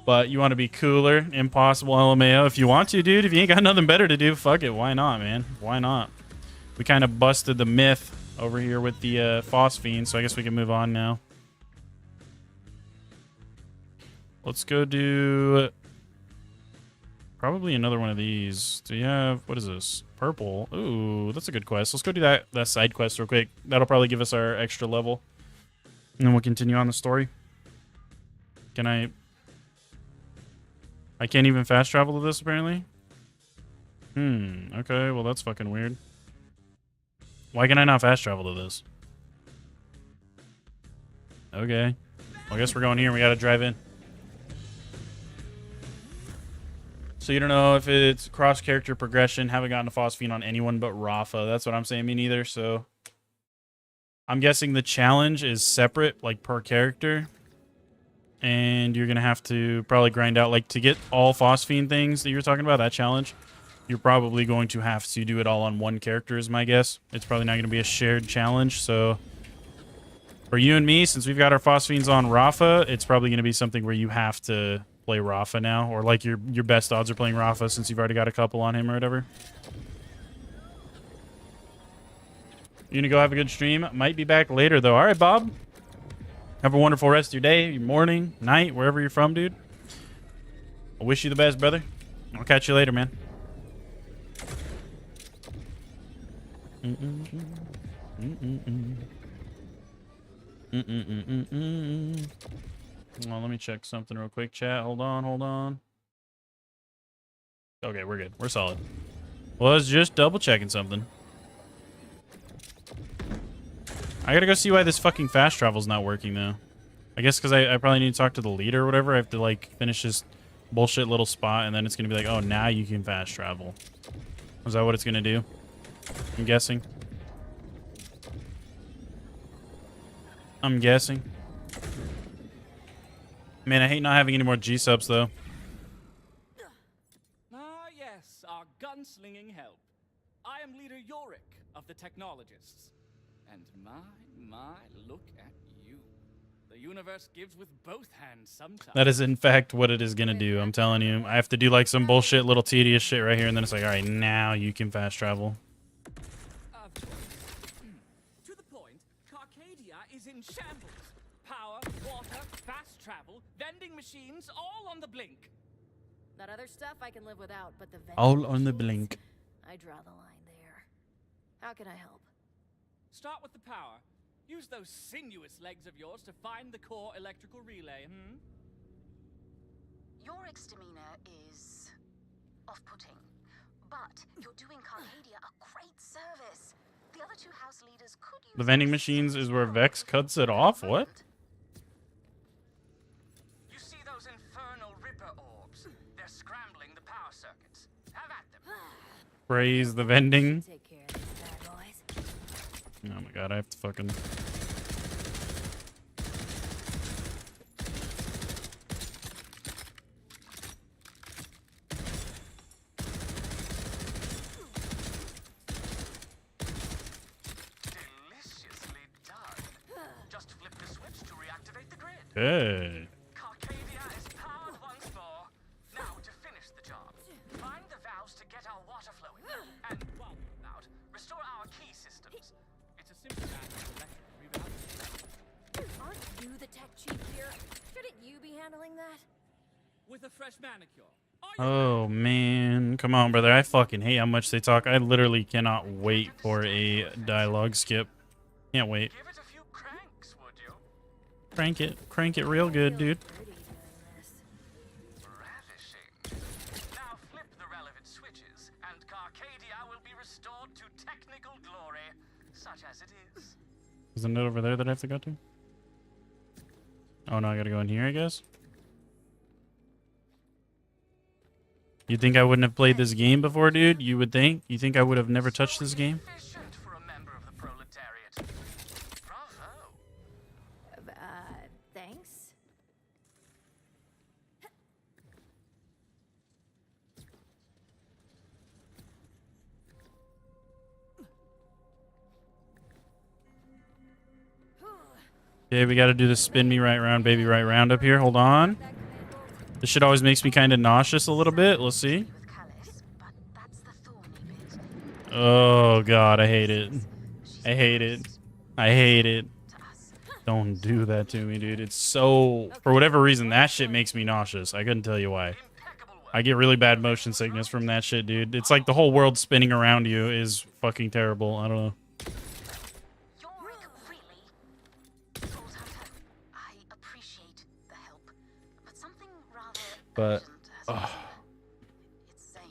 But you want to be cooler. Impossible LMAO. If you want to, dude. If you ain't got nothing better to do, fuck it. Why not, man? Why not? We kind of busted the myth over here with the phosphine, so I guess we can move on now. Let's go do probably another one of these. Do you have, what is this? Purple. Ooh, that's a good quest. Let's go do that side quest real quick. That'll probably give us our extra level. And then we'll continue on the story. Can I can't even fast travel to this, apparently? Okay, well, that's fucking weird. Why can I not fast travel to this? Okay. Well, I guess we're going here and we gotta drive in. So you don't know if it's cross-character progression. Haven't gotten a phosphine on anyone but Rafa. That's what I'm saying. Me neither, so... I'm guessing the challenge is separate, like, per character. And you're going to have to probably grind out, like, to get all phosphine things that you're talking about, that challenge, you're probably going to have to do it all on one character, is my guess. It's probably not going to be a shared challenge, so... For you and me, since we've got our phosphines on Rafa, it's probably going to be something where you have to play Rafa now, or like your best odds are playing Rafa since you've already got a couple on him or whatever. You gonna go have a good stream? Might be back later, though. All right, Bob. Have a wonderful rest of your day, your morning, night, wherever you're from, dude. I wish you the best, brother. I'll catch you later, man. Well, let me check something real quick, chat. Hold on. Okay, we're good. We're solid. Well, I was just double checking something. I gotta go see why this fucking fast travel's not working, though. I guess because I probably need to talk to the leader or whatever. I have to, like, finish this bullshit little spot, and then it's gonna be like, oh, now you can fast travel. Is that what it's gonna do? I'm guessing. Man, I hate not having any more G-subs, though. Ah, yes, our gunslinging help. I am Leader Yorick of the Technologists. And my, look at you. The universe gives with both hands sometimes. That is, in fact, what it is going to do. I'm telling you. I have to do, like, some bullshit little tedious shit right here, and then it's like, all right, now you can fast travel. To the point, Carcadia is in shambles. Power, water, fast travel, vending machines, all on the blink. That other stuff I can live without, but the vending All on the machines, blink. I draw the line there. How can I help? Start with the power. Use those sinuous legs of yours to find the core electrical relay, Yorick's demeanor is off-putting, but you're doing Carcadia a great service. The other two house leaders could use The vending machines is where Vex cuts it off? What? You see those infernal Ripper orbs? They're scrambling the power circuits. Have at them. Praise the vending. Take care of these bad boys. Oh my god, I have to fucking... Deliciously done. Just flip the switch to reactivate the grid. Good. Carcadia is powered once more. Now to finish the job, find the valves to get our water flowing, and while we're out, restore our key systems. It's a simple matter of electric rerouting. Aren't you the tech chief here? Shouldn't you be handling that? With a fresh manicure. Oh man, come on, brother. I fucking hate how much they talk. I literally cannot wait for a dialogue skip. Can't wait. Give it a few cranks, would you? Crank it real good, dude. Pretty doing this. Ravishing. Now flip the relevant switches, and Carcadia will be restored to technical glory, such as it is. Isn't it over there that I have to go to? Oh no, I gotta go in here, I guess. You think I wouldn't have played this game before, dude? You would think? You think I would have never touched this game? Efficient for a member of the proletariat. Bravo. Thanks? Okay, we gotta do the spin me right round, baby right round up here. Hold on. This shit always makes me kind of nauseous a little bit. Let's see. with Callis, but that's the thorny bit. Oh god, I hate it. I hate it. I hate it. Don't do that to me, dude. It's so... For whatever reason, that shit makes me nauseous. I couldn't tell you why. I get really bad motion sickness from that shit, dude. It's like the whole world spinning around you is fucking terrible. I don't know. Yorick, really? Vault Hunter, I appreciate the help, but something rather But... urgent has happened. It's Zane.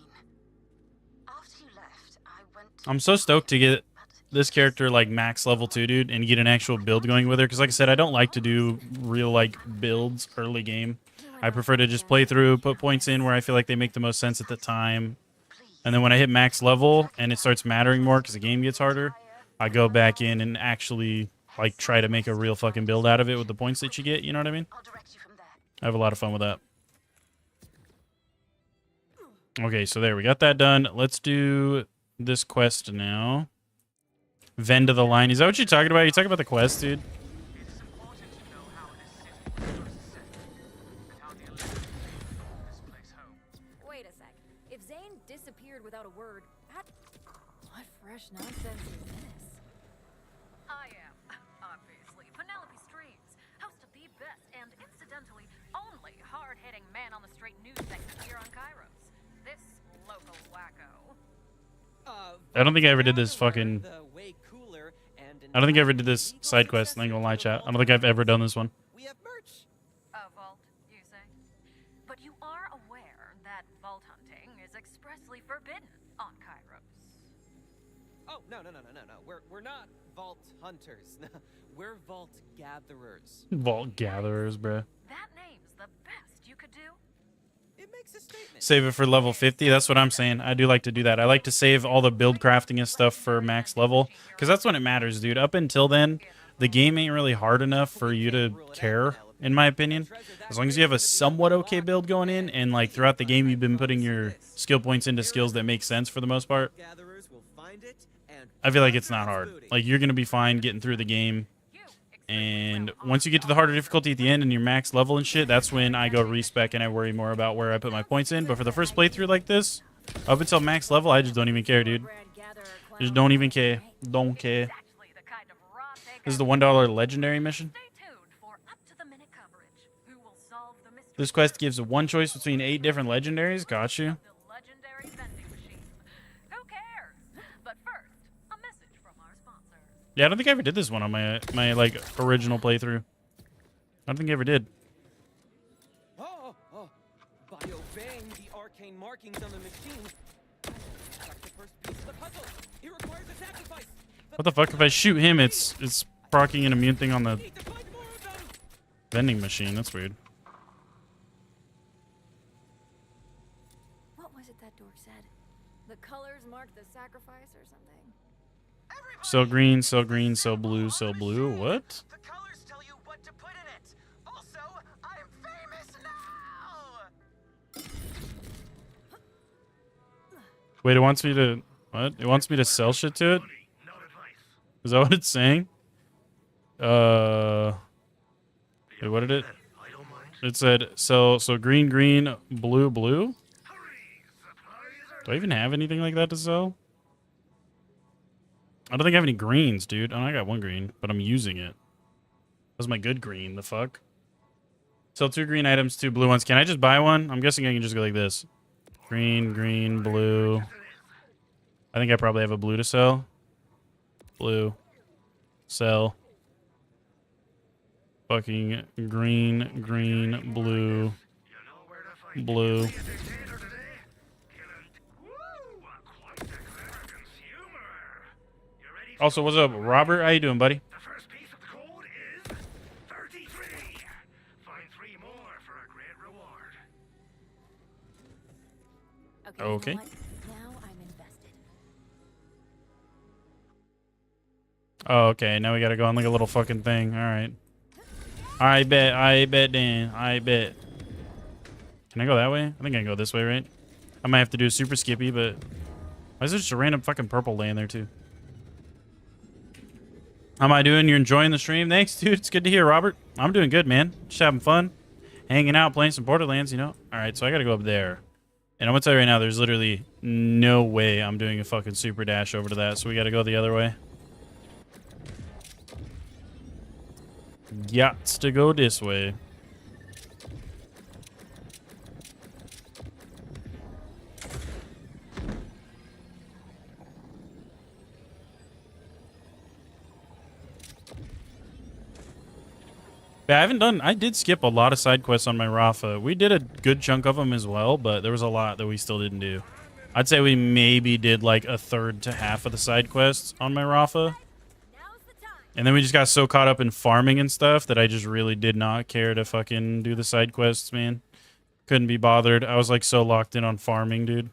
After you left, I went to I'm so stoked to get this character like max level 2, dude, and get an actual build going with her. Because like I said, I don't like to do real like builds early game. I prefer to just play through, put points in where I feel like they make the most sense at the time. And then when I hit max level and it starts mattering more because the game gets harder, I go back in and actually like try to make a real fucking build out of it with the points that you get. You know what I mean? I'll direct you from there. I have a lot of fun with that. Okay, so there, we got that done. Let's do this quest now. Vend to the line. Is that what you're talking about? You talking about the quest, dude? It's important to know how this city was set, and how the electric made this place home. Wait a sec. If Zane disappeared without a word, what fresh nonsense is this? I am, obviously, Penelope Streams, host of the best and, incidentally, only hard-hitting man-on-the-street news segment here on Kairos. This local wacko. I don't think I ever did this fucking... I don't think I ever did this side quest. I ain't gonna lie, chat. I don't think I've ever done this one. We have merch. A vault, you say? But you are aware that vault hunting is expressly forbidden on Kairos. Oh, no. We're not vault hunters. We're vault gatherers. Vault gatherers, bruh. That name's the best you could do. It makes a statement. Save it for level 50. That's what I'm saying. I do like to do that. I like to save all the build crafting and stuff for max level. Because that's when it matters, dude. Up until then, the game ain't really hard enough for you to care, in my opinion. As long as you have a somewhat okay build going in, and like throughout the game you've been putting your skill points into skills that make sense for the most part, Gatherers will find it and I feel like it's not hard. Like, you're going to be fine getting through the game. And once you get to the harder difficulty at the end and your max level and shit, that's when I go respec and I worry more about where I put my points in. But for the first playthrough like this, up until max level, I just don't even care, dude. Just don't even care. Don't care. This is the $1 legendary mission. Stay tuned for up-to-the-minute coverage. Who will solve the mystery? This quest gives one choice between 8 different legendaries. Got you. The legendary vending machine. Who cares? But first, a message from our sponsor. Yeah, I don't think I ever did this one on my like original playthrough. I don't think I ever did. By obeying the arcane markings on the machine, I got the first piece of the puzzle. It requires a sacrifice. What the fuck? If I shoot him, it's proccing an immune thing on the Need to find more of them. vending machine. That's weird. What was it that dork said? The colors mark the sacrifice or something? So green, so green, so blue, so blue. What? The colors tell you what to put in it. Also, I am famous now. Wait, it wants me to what? It wants me to sell shit to it? Is that what it's saying? Wait, what did it? It said so green, green, blue, blue. Do I even have anything like that to sell? I don't think I have any greens, dude. Oh, I got 1 green, but I'm using it. That's my good green. The fuck? Sell 2 green items, 2 blue ones. Can I just buy one? I'm guessing I can just go like this. Green, green, blue. I think I probably have a blue to sell. Blue. Sell. Fucking green, green, blue. Blue. Also, what's up, Robert? How you doing, buddy? The first piece of the code is 33. Find 3 more for a great reward. Okay. Okay. You know what? Now I'm invested. Oh, okay. Now we gotta go on like a little fucking thing. All right. I bet, Dan. I bet. Can I go that way? I think I can go this way, right? I might have to do a super skippy, but why is there just a random fucking purple laying there too? How am I doing? You're enjoying the stream? Thanks, dude. It's good to hear, Robert. I'm doing good, man. Just having fun. Hanging out, playing some Borderlands, you know? Alright, so I gotta go up there. And I'm gonna tell you right now, there's literally no way I'm doing a fucking super dash over to that, so we gotta go the other way. Gots to go this way. Yeah, I did skip a lot of side quests on my Rafa. We did a good chunk of them as well, but there was a lot that we still didn't do. I'd say we maybe did like a third to half of the side quests on my Rafa. And then we just got so caught up in farming and stuff that I just really did not care to fucking do the side quests, man. Couldn't be bothered. I was like so locked in on farming, dude.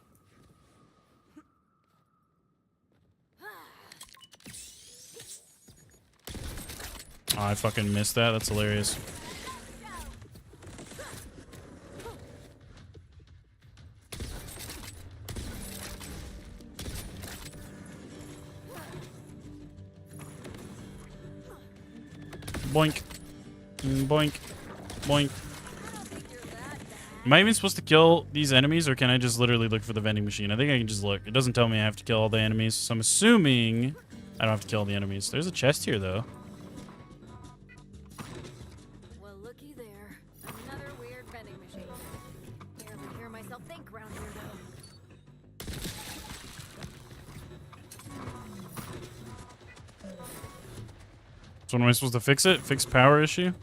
Oh, I fucking missed that. That's hilarious. Boink. Boink. Boink. Am I even supposed to kill these enemies, or can I just literally look for the vending machine? I think I can just look. It doesn't tell me I have to kill all the enemies, so I'm assuming I don't have to kill the enemies. There's a chest here, though. Well, looky there. Another weird vending machine. Barely hear myself think around here, though. So when am I supposed to fix it? Fix power issue?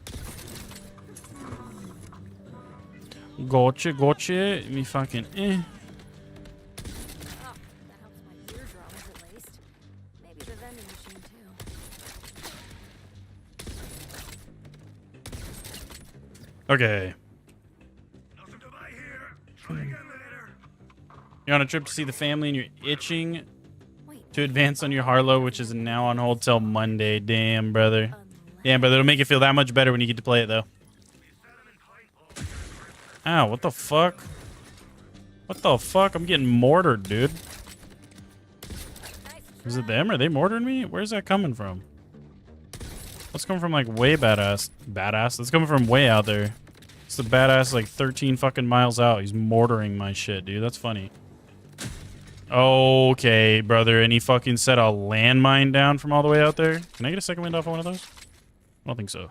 Gotcha, gotcha. Me fucking eh. Oh, that helps my eardrums at least. Maybe the vending machine too. Okay. Nothing to buy here. Try again later. You're on a trip to see the family and you're itching to advance on your Harlow, which is now on hold till Monday. Damn, brother. Damn, brother. It'll make it feel that much better when you get to play it, though. Ow, what the fuck? What the fuck? I'm getting mortared, dude. Is it them? Are they mortaring me? Where's that coming from? Let's come from, like, way badass. Badass? That's coming from way out there. It's the badass, like, 13 fucking miles out. He's mortaring my shit, dude. That's funny. Okay, brother. And he fucking set a landmine down from all the way out there? Can I get a second wind off of one of those? I don't think so.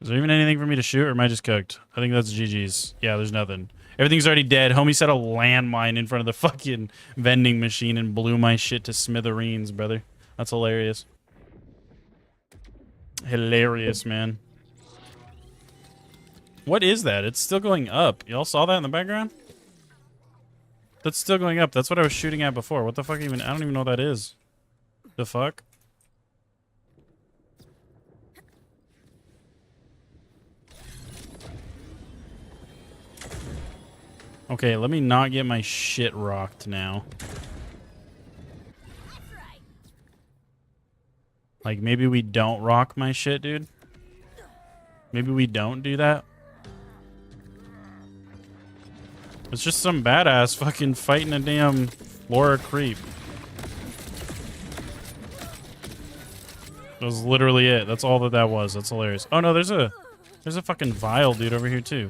Is there even anything for me to shoot, or am I just cooked? I think that's GG's. Yeah, there's nothing. Everything's already dead. Homie set a landmine in front of the fucking vending machine and blew my shit to smithereens, brother. That's hilarious. Hilarious, man. What is that? It's still going up. Y'all saw that in the background? That's still going up. That's what I was shooting at before. What the fuck even? I don't even know what that is. The fuck? Okay, let me not get my shit rocked now. Like, maybe we don't rock my shit, dude. Maybe we don't do that. It's just some badass fucking fighting a damn Flora creep. That was literally it. That's all that was. That's hilarious. Oh no, there's a fucking vial dude over here too.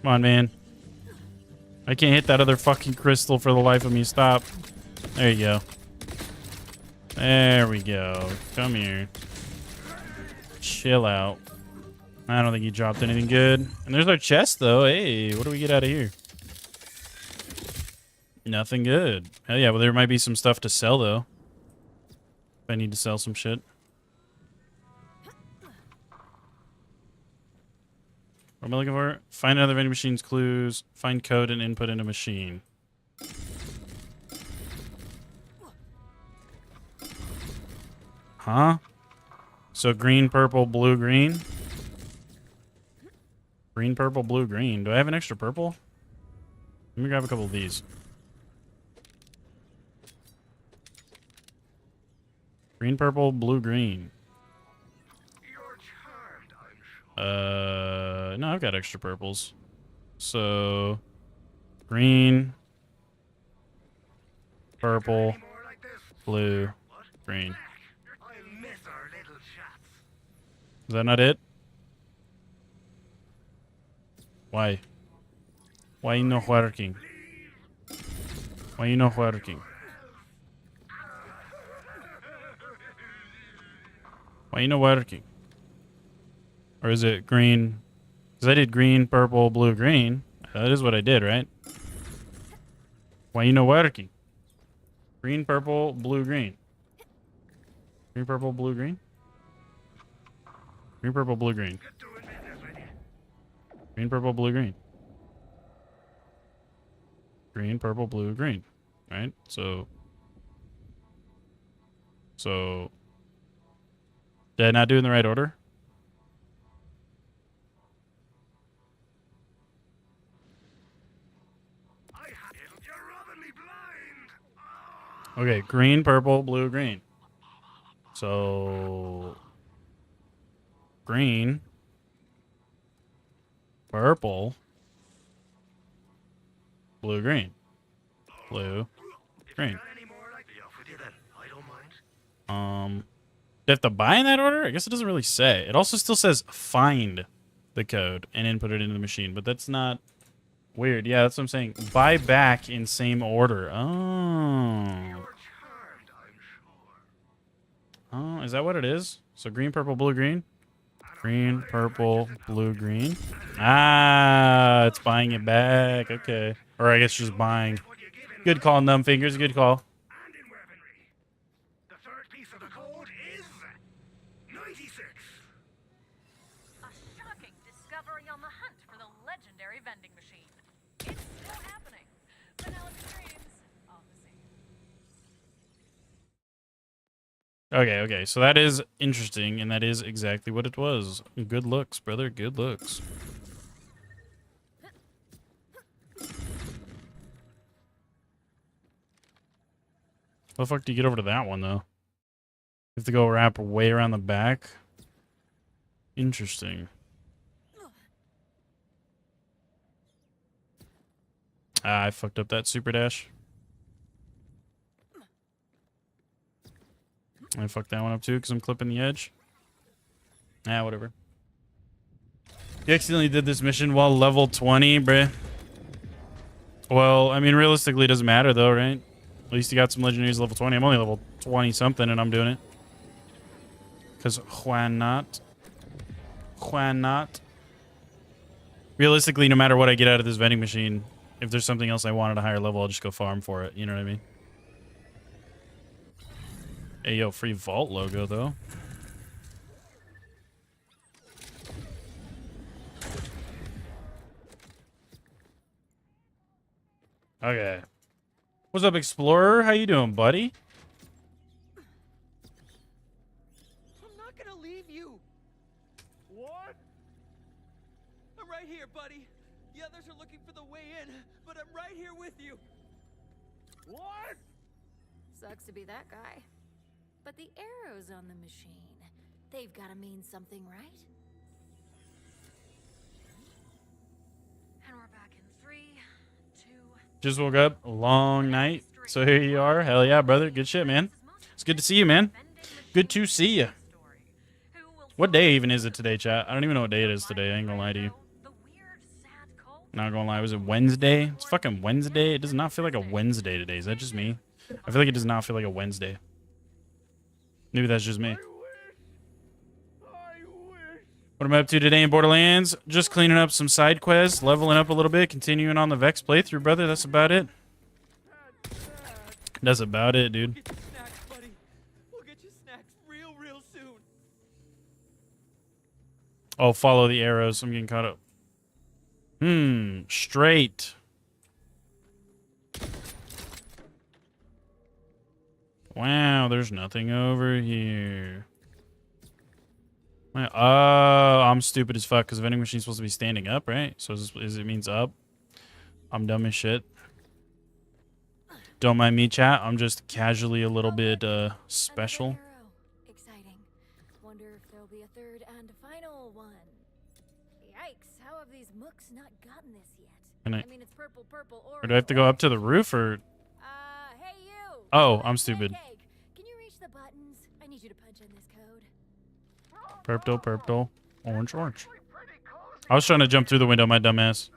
Come on, man. I can't hit that other fucking crystal for the life of me. Stop. There you go. There we go. Come here. Chill out. I don't think he dropped anything good. And there's our chest, though. Hey, what do we get out of here? Nothing good. Hell yeah, well, there might be some stuff to sell, though. If I need to sell some shit. What am I looking for? Find another vending machine's clues. Find code and input in a machine. Huh? So green, purple, blue, green? Green, purple, blue, green. Do I have an extra purple? Let me grab a couple of these. Green, purple, blue, green. No, I've got extra purples. So, green, purple, blue, green. Is that not it? Why? Why you not working? Why you not working? Why you not working? Or is it green? Because I did green, purple, blue, green. That is what I did, right? Why you not working? Green, purple, blue, green. Green, purple, blue, green. Green, purple, blue, green. Green, purple, blue, green. Green, purple, blue, green. Right? So... Did I not do it in the right order? Okay, green, purple, blue, green. So... Green... Purple... Blue, green. Blue, green. Do I have to buy in that order? I guess it doesn't really say. It also still says find the code and input it into the machine, but that's not weird. Yeah, that's what I'm saying. Buy back in same order. Oh. Oh, is that what it is? So green, purple, blue, green? Green, purple, blue, green. Ah, it's buying it back. Okay. Or I guess just buying. Good call, numb fingers. Good call. A shocking discovery on the hunt for the legendary vending machine. It's still happening. Penelope dreams all the same. Okay, okay. So that is interesting, and that is exactly what it was. Good looks, brother. Good looks. How the fuck do you get over to that one, though? You have to go wrap way around the back? Interesting. Ah, I fucked up that super dash. I fucked that one up too because I'm clipping the edge. Ah, whatever. You accidentally did this mission while level 20, bruh. Well, I mean, realistically, it doesn't matter though, right? At least you got some legendaries level 20. I'm only level 20 something and I'm doing it. Because why not? Why not? Realistically, no matter what I get out of this vending machine, if there's something else I want at a higher level, I'll just go farm for it. You know what I mean? Hey, yo, free vault logo, though. Okay. What's up, Explorer? How you doing, buddy? I'm not gonna leave you. What? I'm right here, buddy. The others are looking for the way in, but I'm right here with you. What? Sucks to be that guy. But the arrows on the machine, they've got to mean something, right? And we're back in 3, 2. Just woke up. Long night. So here you are. Hell yeah, brother. Good shit, man. It's good to see you, man. Good to see you. What day even is it today, chat? I don't even know what day it is today. I ain't gonna lie to you. Not gonna lie. Was it Wednesday? It's fucking Wednesday. It does not feel like a Wednesday today. Is that just me? I feel like it does not feel like a Wednesday. Maybe that's just me. What am I up to today in Borderlands? Just cleaning up some side quests, leveling up a little bit, continuing on the Vex playthrough, brother. That's about it. That's about it, dude. Get your snacks, buddy. We'll get you snacks real soon. Oh, follow the arrows. I'm getting caught up. Straight. Wow, there's nothing over here. Oh, I'm stupid as fuck because the vending machine's supposed to be standing up, right? So is it means up? I'm dumb as shit. Don't mind me, chat. I'm just casually a little bit special. Another arrow. Exciting. Wonder if there'll be a third and final one. Yikes! How have these mooks not gotten this yet? Can I mean, it's purple, or do I have to go up to the roof or? Hey you! Oh, I'm stupid. Pancake, can you reach the buttons? I need you to punch in this code. Purple, orange. I was trying to jump through the window, my dumbass.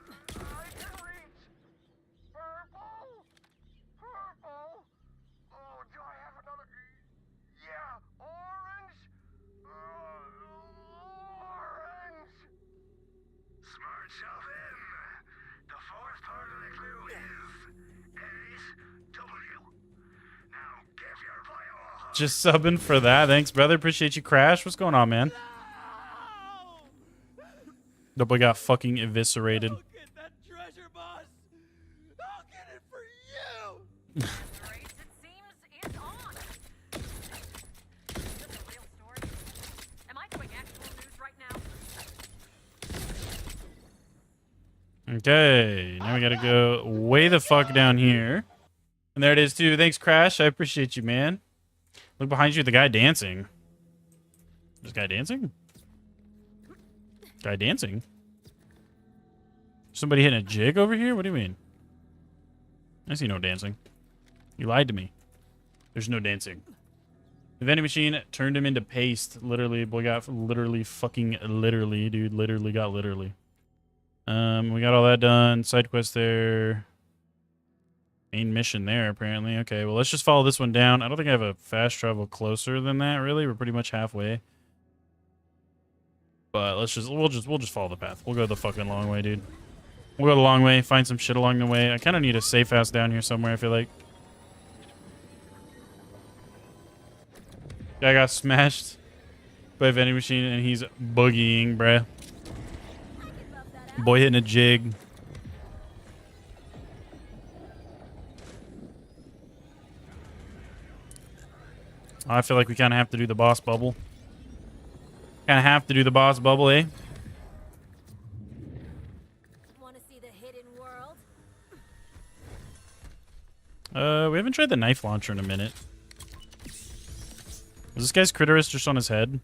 Just subbing for that. Thanks, brother. Appreciate you, Crash. What's going on, man? The boy got fucking eviscerated. I'll get that treasure, boss. I'll get it for you. Race, it seems, is on. Is this a real story? Am I doing actual news right now? Okay, now we gotta go way the fuck down here. And there it is, too. Thanks, Crash. I appreciate you, man. Look behind you, the guy dancing. This guy dancing? Guy dancing? Somebody hitting a jig over here? What do you mean? I see no dancing. You lied to me. There's no dancing. The vending machine turned him into paste. Literally, boy got literally, dude. Literally got literally. We got all that done. Side quest there. Main mission there, apparently. Okay, well, let's just follow this one down. I don't think I have a fast travel closer than that, really. We're pretty much halfway. But we'll just follow the path. We'll go the fucking long way, dude. We'll go the long way, find some shit along the way. I kind of need a safe house down here somewhere, I feel like. Guy got smashed by a vending machine, and he's boogieing, bruh. Boy hitting a jig. I feel like we kind of have to do the boss bubble. Kind of have to do the boss bubble, eh? Want to see the hidden world? We haven't tried the knife launcher in a minute. Is this guy's Critterus just on his head?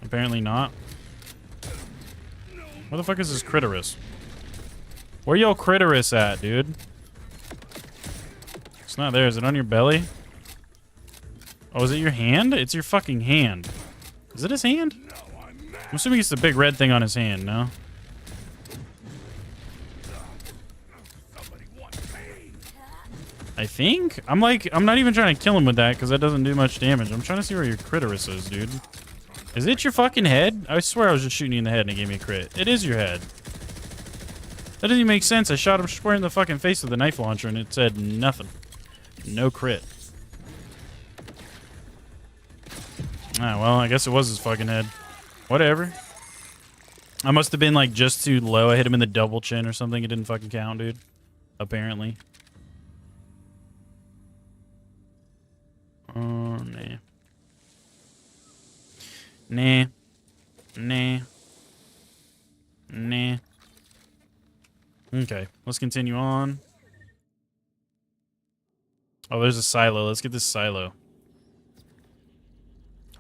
Apparently not. Where the fuck is his Critterus? Where your Critterus at, dude? It's not there. Is it on your belly? Oh, is it your hand? It's your fucking hand. Is it his hand? I'm assuming it's the big red thing on his hand, no? I think. I'm not even trying to kill him with that because that doesn't do much damage. I'm trying to see where your critorus is, dude. Is it your fucking head? I swear I was just shooting you in the head and it gave me a crit. It is your head. That doesn't even make sense. I shot him square in the fucking face with a knife launcher and it said nothing. No crit. Ah, well, I guess it was his fucking head. Whatever. I must have been like just too low. I hit him in the double chin or something. It didn't fucking count, dude. Apparently. Oh, nah. Nah. Nah. Nah. Okay, let's continue on. Oh, there's a silo. Let's get this silo.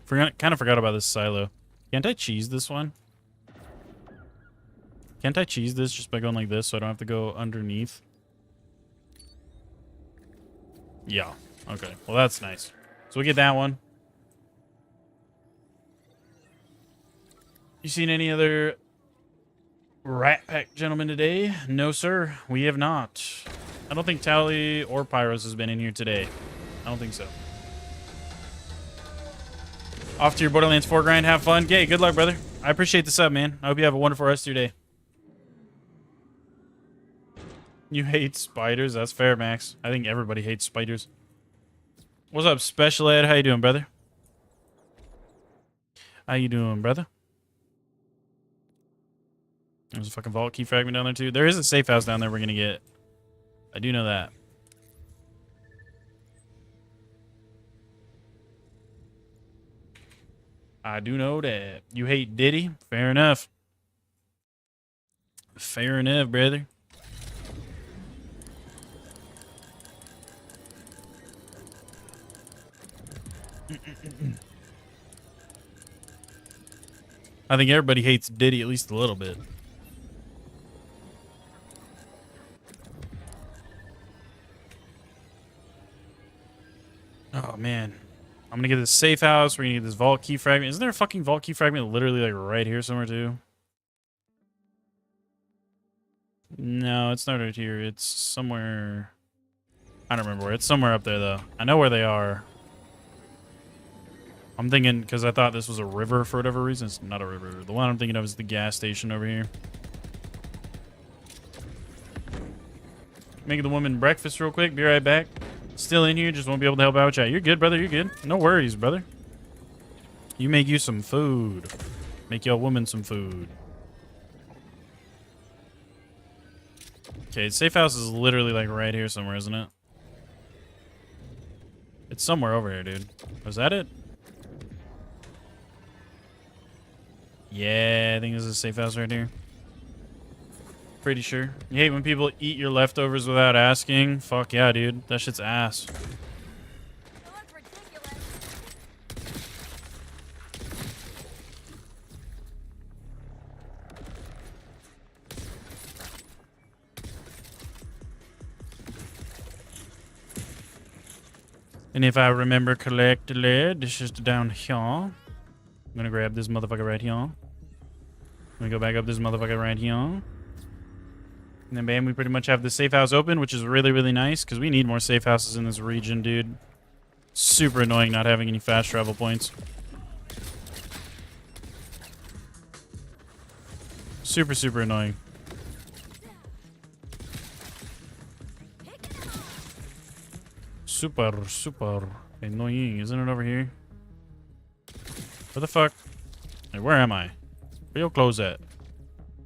Kind of forgot about this silo. Can't I cheese this one? Can't I cheese this just by going like this so I don't have to go underneath? Yeah. Okay. Well, that's nice. So we get that one. You seen any other Rat Pack gentlemen today? No, sir. We have not. I don't think Tally or Pyros has been in here today. I don't think so. Off to your Borderlands 4 grind. Have fun. Gay, good luck, brother. I appreciate the sub, man. I hope you have a wonderful rest of your day. You hate spiders? That's fair, Max. I think everybody hates spiders. What's up, Special Ed? How you doing, brother? How you doing, brother? There's a fucking vault key fragment down there, too. There is a safe house down there we're going to get. I do know that. I do know that. You hate Diddy? Fair enough. Fair enough, brother. I think everybody hates Diddy at least a little bit. Oh, man. I'm going to get this safe house. We're going to get this vault key fragment. Isn't there a fucking vault key fragment literally like right here somewhere too? No, it's not right here. It's somewhere. I don't remember where. It's somewhere up there though. I know where they are. I'm thinking, because I thought this was a river for whatever reason. It's not a river. The one I'm thinking of is the gas station over here. Making the woman breakfast real quick. Be right back. Still in here. Just won't be able to help out chat. You're good, brother. You're good. No worries, brother. You make you some food. Make your woman some food. Okay, safe house is literally like right here somewhere, isn't it? It's somewhere over here, dude. Was that it? Yeah, I think this is a safe house right here. Pretty sure. You hate when people eat your leftovers without asking? Fuck yeah, dude. That shit's ass. And if I remember correctly, this is down here. I'm gonna grab this motherfucker right here. I'm gonna go back up this motherfucker right here. And then bam, we pretty much have the safe house open, which is really, really nice because we need more safe houses in this region, dude. Super annoying not having any fast travel points. Super, super annoying. Super, super annoying. Isn't it over here? Where the fuck? Hey, where am I? Where your clothes at?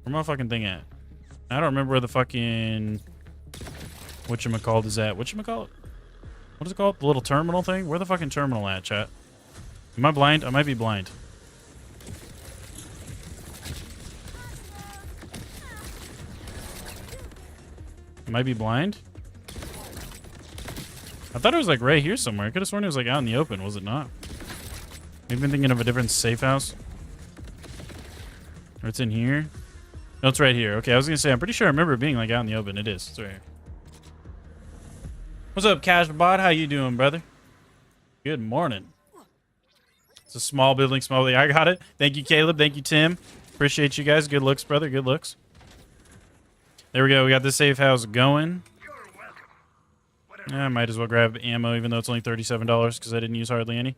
Where my fucking thing at? I don't remember where the fucking whatchamacallit is at. Whatchamacallit? What is it called? The little terminal thing? Where the fucking terminal at, chat? Am I blind? I might be blind. I might be blind? I thought it was like right here somewhere. I could have sworn it was like out in the open, was it not? Maybe I'm thinking of a different safe house. Or it's in here. No, it's right here. Okay, I was gonna say, I'm pretty sure I remember it being like out in the open. It is. It's right here. What's up, Cashbot? How you doing, brother? Good morning. It's a small building, small building. I got it. Thank you, Caleb. Thank you, Tim. Appreciate you guys. Good looks, brother. Good looks. There we go. We got the safe house going. You're welcome. Whatever I might as well grab ammo, even though it's only $37 because I didn't use hardly any.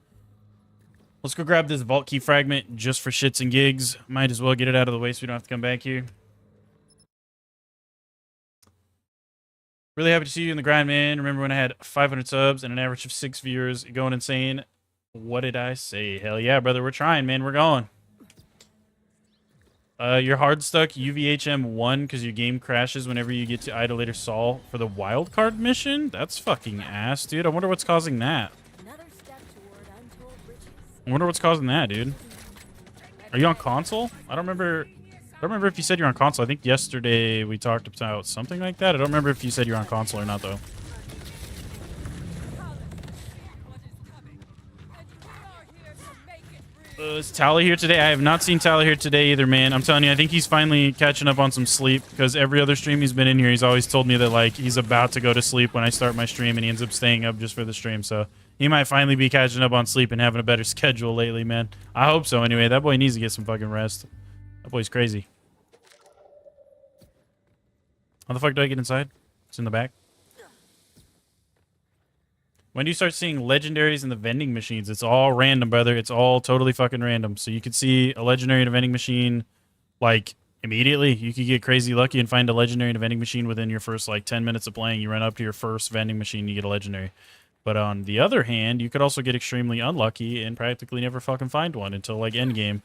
Let's go grab this vault key fragment just for shits and gigs. Might as well get it out of the way so we don't have to come back here. Really happy to see you in the grind, man. Remember when I had 500 subs and an average of 6 viewers? Going insane. What did I say? Hell yeah, brother. We're trying, man. We're going. You're hard stuck UVHM 1 because your game crashes whenever you get to Idolator Saul for the wildcard mission? That's fucking ass, dude. I wonder what's causing that. Another step toward untold riches. I wonder what's causing that, dude. Are you on console? I don't remember if you said you're on console. I think yesterday we talked about something like that. I don't remember if you said you're on console or not, though. Is Tally here today? I have not seen Tally here today either, man. I'm telling you, I think he's finally catching up on some sleep because every other stream he's been in here, he's always told me that, like, he's about to go to sleep when I start my stream, and he ends up staying up just for the stream. So he might finally be catching up on sleep and having a better schedule lately, man. I hope so, anyway. That boy needs to get some fucking rest. That boy's crazy. How the fuck do I get inside? It's in the back. When do you start seeing legendaries in the vending machines? It's all random, brother. It's all totally fucking random. So you could see a legendary in a vending machine, like, immediately. You could get crazy lucky and find a legendary in a vending machine within your first, like, 10 minutes of playing. You run up to your first vending machine, you get a legendary. But on the other hand, you could also get extremely unlucky and practically never fucking find one until, like, endgame.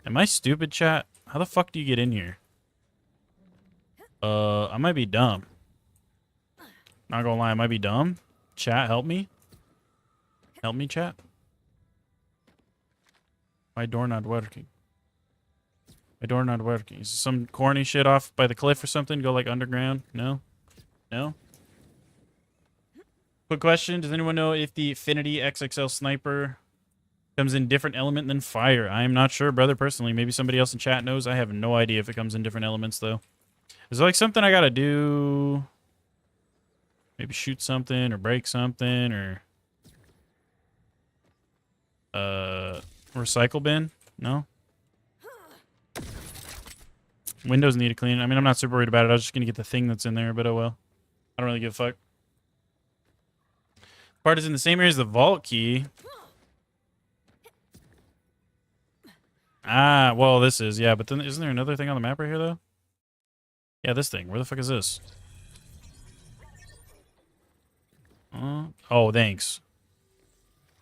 Am I stupid, chat? How the fuck do you get in here? I might be dumb. Not gonna lie, I might be dumb. Chat, help me. Help me, chat. My door not working. My door not working. Is some corny shit off by the cliff or something? Go like underground? No? No? Quick question. Does anyone know if the Affinity XXL Sniper comes in different element than fire? I am not sure, brother, personally. Maybe somebody else in chat knows. I have no idea if it comes in different elements, though. Is there like something I gotta do? Maybe shoot something or break something or recycle bin? No? Windows need to clean. I mean, I'm not super worried about it. I was just gonna get the thing that's in there, but oh well. I don't really give a fuck. Part is in the same area as the vault key. Ah, well, this is, yeah, but then isn't there another thing on the map right here, though? Yeah, this thing. Where the fuck is this? Oh, thanks.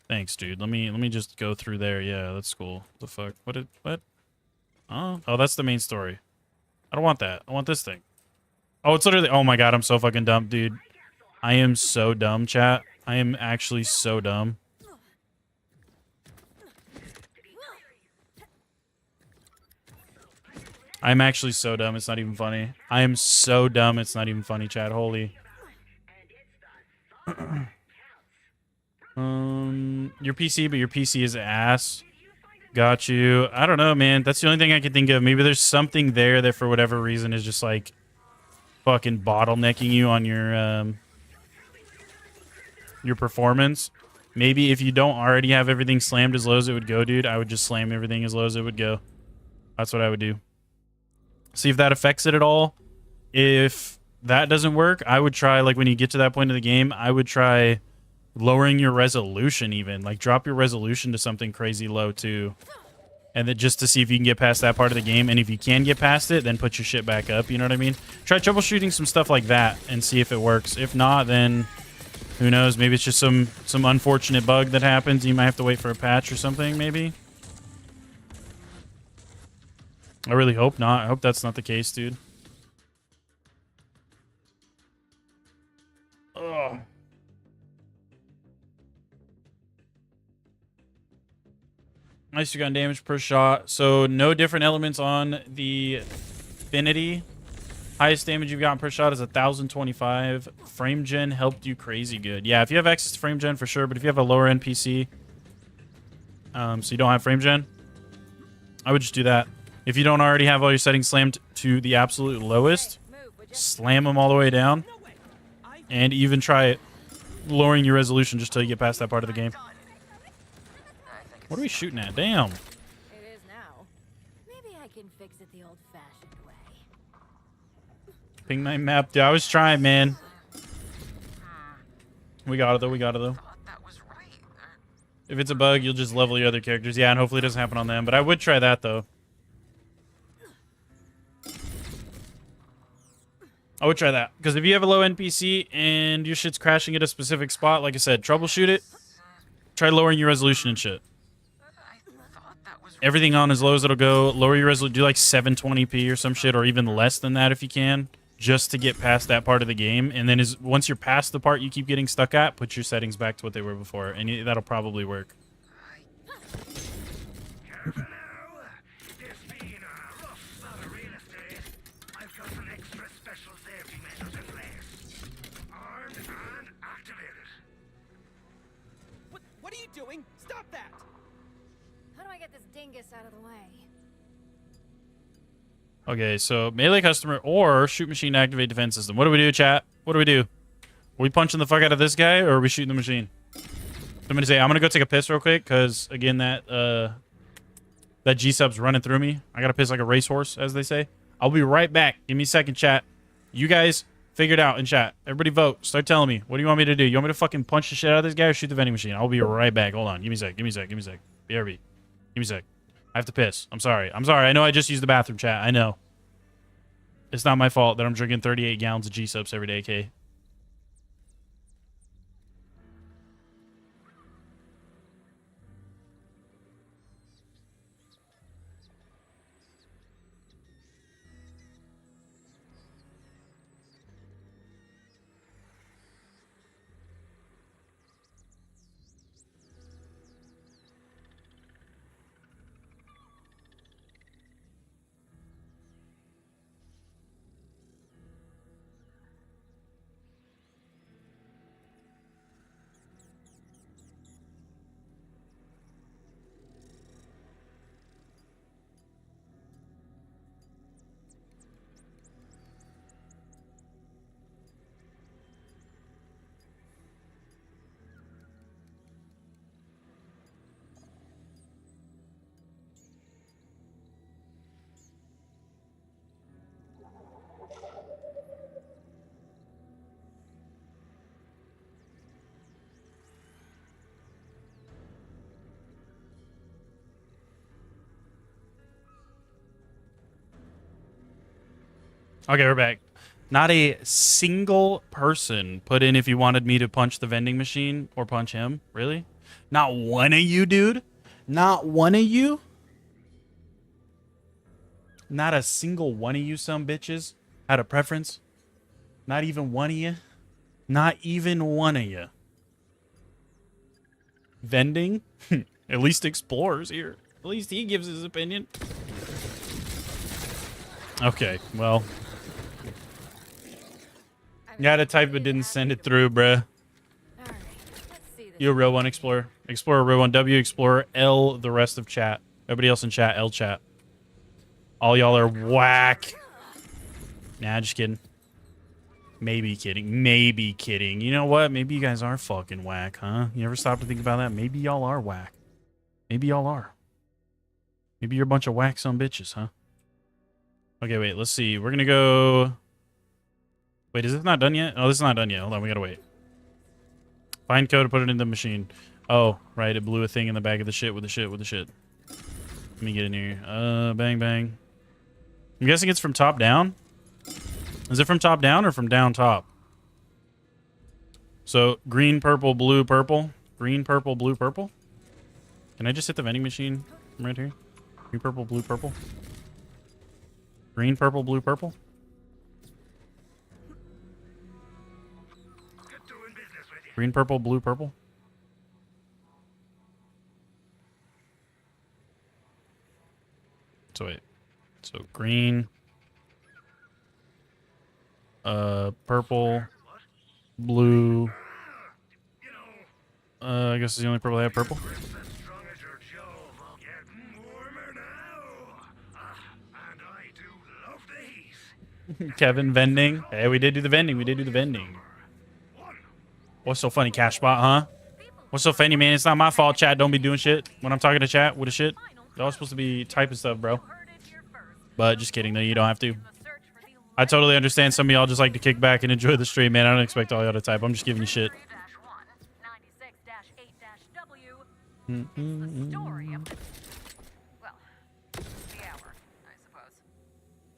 Thanks, dude. Let me just go through there. Yeah, that's cool. The fuck? What? Oh, that's the main story. I don't want that. I want this thing. Oh, it's literally, oh my god, I'm so fucking dumb, dude. I am so dumb, chat. I am actually so dumb. I'm actually so dumb, it's not even funny. I am so dumb, it's not even funny, chat. Holy. Your PC, but your PC is ass. Got you. I don't know, man. That's the only thing I can think of. Maybe there's something there that for whatever reason is just like fucking bottlenecking you on your performance. Maybe if you don't already have everything slammed as low as it would go, dude, I would just slam everything as low as it would go. That's what I would do. See if that affects it at all. If that doesn't work, I would try, like, when you get to that point of the game, I would try lowering your resolution even. Like, drop your resolution to something crazy low, too. And then just to see if you can get past that part of the game. And if you can get past it, then put your shit back up. You know what I mean? Try troubleshooting some stuff like that and see if it works. If not, then who knows? Maybe it's just some unfortunate bug that happens. You might have to wait for a patch or something, maybe. I really hope not. I hope that's not the case, dude. Ugh. Nice, you got damage per shot. So no different elements on the Affinity. Highest damage you've gotten per shot is 1,025. Frame gen helped you crazy good. Yeah, if you have access to frame gen for sure, but if you have a lower end PC, so you don't have frame gen, I would just do that. If you don't already have all your settings slammed to the absolute lowest, slam them all the way down, and even try lowering your resolution just till you get past that part of the game. What are we shooting at? Damn. It is now. Maybe I can fix it the old-fashioned way. Ping 9 map. Dude, I was trying, man. We got it though. We got it though. If it's a bug, you'll just level your other characters. Yeah, and hopefully it doesn't happen on them. But I would try that though. I would try that. Because if you have a low NPC and your shit's crashing at a specific spot, like I said, troubleshoot it. Try lowering your resolution and shit. Everything on as low as it'll go. Lower your resolution. Do like 720p or some shit, or even less than that if you can. Just to get past that part of the game. And then once you're past the part you keep getting stuck at, put your settings back to what they were before. And that'll probably work. What are you doing? Stop that! How do I get this dingus out of the way? Okay, so melee customer or shoot machine to activate defense system. What do we do, chat? What do we do? Are we punching the fuck out of this guy, or are we shooting the machine? I'm gonna say I'm gonna go take a piss real quick, because again that G-sub's running through me. I gotta piss like a racehorse, as they say. I'll be right back. Give me a second, chat. You guys figure it out in chat. Everybody vote. Start telling me. What do you want me to do? You want me to fucking punch the shit out of this guy or shoot the vending machine? I'll be right back. Hold on. Give me a sec. Give me a sec. Give me a sec. BRB. Give me a sec. I have to piss. I'm sorry. I'm sorry. I know I just used the bathroom, chat. I know. It's not my fault that I'm drinking 38 gallons of G-subs every day, K. Okay, we're back. Not a single person put in if you wanted me to punch the vending machine or punch him. Really? Not one of you, dude? Not one of you? Not a single one of you some bitches had a preference? Not even one of you? Not even one of you. Vending? At least Explorer's here. At least he gives his opinion. Okay, well. You had to type but didn't send it through, bruh. You a real one, Explorer. Explorer, real one. W, Explorer. L, the rest of chat. Everybody else in chat, L chat. All y'all are whack. Nah, just kidding. Maybe kidding. Maybe kidding. You know what? Maybe you guys are fucking whack, huh? You ever stop to think about that? Maybe y'all are whack. Maybe y'all are. Maybe you're a bunch of whack some bitches, huh? Okay, wait. Let's see. We're gonna go... Wait, is this not done yet? Oh, this is not done yet. Hold on, we gotta wait. Find code to put it in the machine. Oh, right, it blew a thing in the back of the shit with the shit with the shit. Let me get in here. Bang, bang. I'm guessing it's from top down? Is it from top down or from down top? So, green, purple, blue, purple. Green, purple, blue, purple. Can I just hit the vending machine from right here? Green, purple, blue, purple. Green, purple, blue, purple. Green, purple, blue, purple. So wait. So green. Purple. Blue. I guess it's the only purple I have. Purple. Kevin vending. Hey, we did do the vending. We did do the vending. What's so funny, Cash Spot, huh? What's so funny, man? It's not my fault, chat. Don't be doing shit when I'm talking to chat with the shit. Y'all supposed to be typing stuff, bro. But just kidding, though. You don't have to. I totally understand some of y'all just like to kick back and enjoy the stream, man. I don't expect all y'all to type. I'm just giving you shit. It's the story of the, well, the hour, I suppose.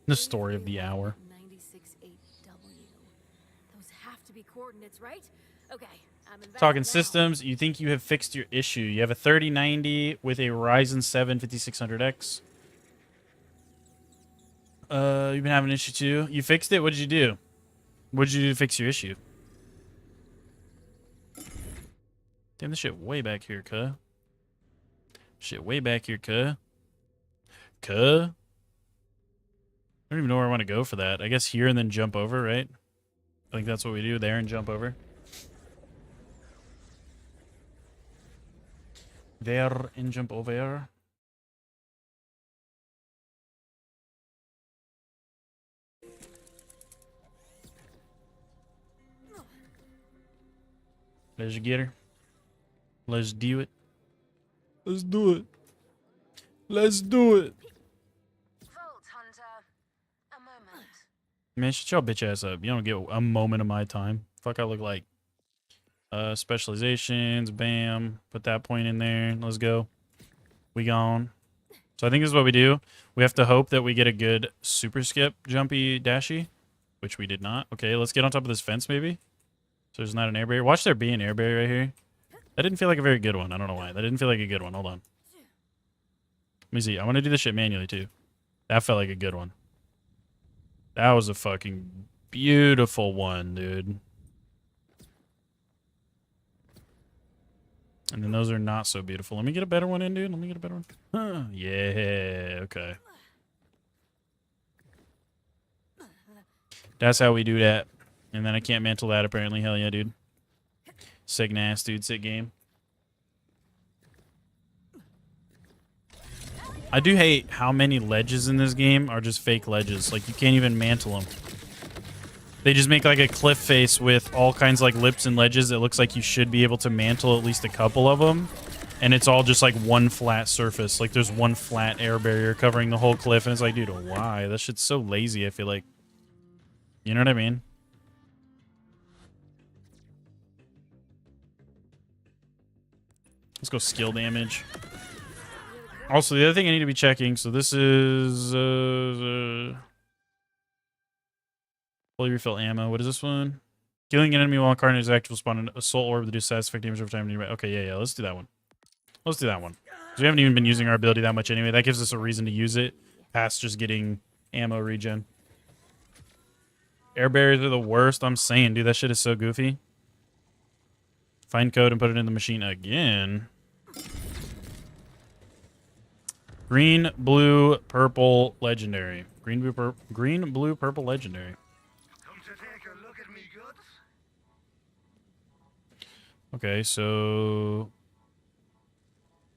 The story of the hour. 96.8W. Those have to be coordinates, right? Okay, I'm invested Talking now. systems, you think you have fixed your issue. You have a 3090 with a Ryzen 7 5600X. You've been having an issue too. You fixed it? What did you do? What did you do to fix your issue? Damn, this shit way back here, cuh. Shit way back here, cuh. Cuh? I don't even know where I want to go for that. I guess here and then jump over, right? I think that's what we do there and jump over. There and jump over. Let's get her. Let's do it. Let's do it. Let's do it. Vault Hunter, a moment. Man, shut your bitch ass up. You don't get a moment of my time. Fuck, I look like. Specializations. Bam. Put that point in there. Let's go. We gone. So I think this is what we do. We have to hope that we get a good super skip jumpy dashy, which we did not. Okay, let's get on top of this fence maybe. So there's not an air barrier. Watch there be an air barrier right here. That didn't feel like a very good one. I don't know why. That didn't feel like a good one. Hold on. Let me see. I want to do this shit manually too. That felt like a good one. That was a fucking beautiful one, dude. And then those are not so beautiful. Let me get a better one in, dude. Let me get a better one. Huh. Yeah, okay. That's how we do that. And then I can't mantle that apparently. Hell yeah, dude. Sick nass, dude. Sick game. I do hate how many ledges in this game are just fake ledges. Like, you can't even mantle them. They just make like a cliff face with all kinds of like lips and ledges. It looks like you should be able to mantle at least a couple of them. And it's all just like one flat surface. Like there's one flat air barrier covering the whole cliff. And it's like, dude, why? That shit's so lazy, I feel like. You know what I mean? Let's go skill damage. Also, the other thing I need to be checking. So this is... fully refill ammo. What is this one? Killing an enemy while Carnage is active will spawn a soul orb that do satisfactory damage over time. Okay, yeah. Let's do that one. Let's do that one. 'Cause we haven't even been using our ability that much anyway. That gives us a reason to use it past just getting ammo regen. Air barriers are the worst. I'm saying, dude, that shit is so goofy. Find code and put it in the machine again. Green, blue, purple, legendary. Green, blue, purple, legendary. Come to take a look at me goods? Okay, so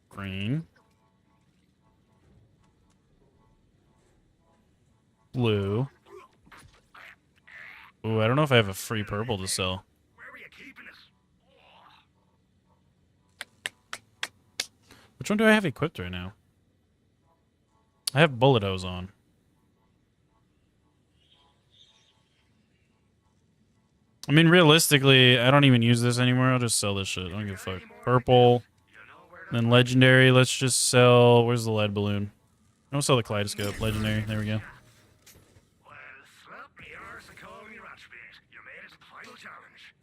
green, blue. Ooh, I don't know if I have a free purple to sell. Where were you keeping us? Which one do I have equipped right now? I have bullet hose on. I mean, realistically, I don't even use this anymore. I'll just sell this shit. I don't give a fuck. Purple. Then legendary. Let's just sell... Where's the lead balloon? I'll sell the kaleidoscope. Legendary. There we go. Well, slap me arse and call me ratchbait. You made it to the final challenge.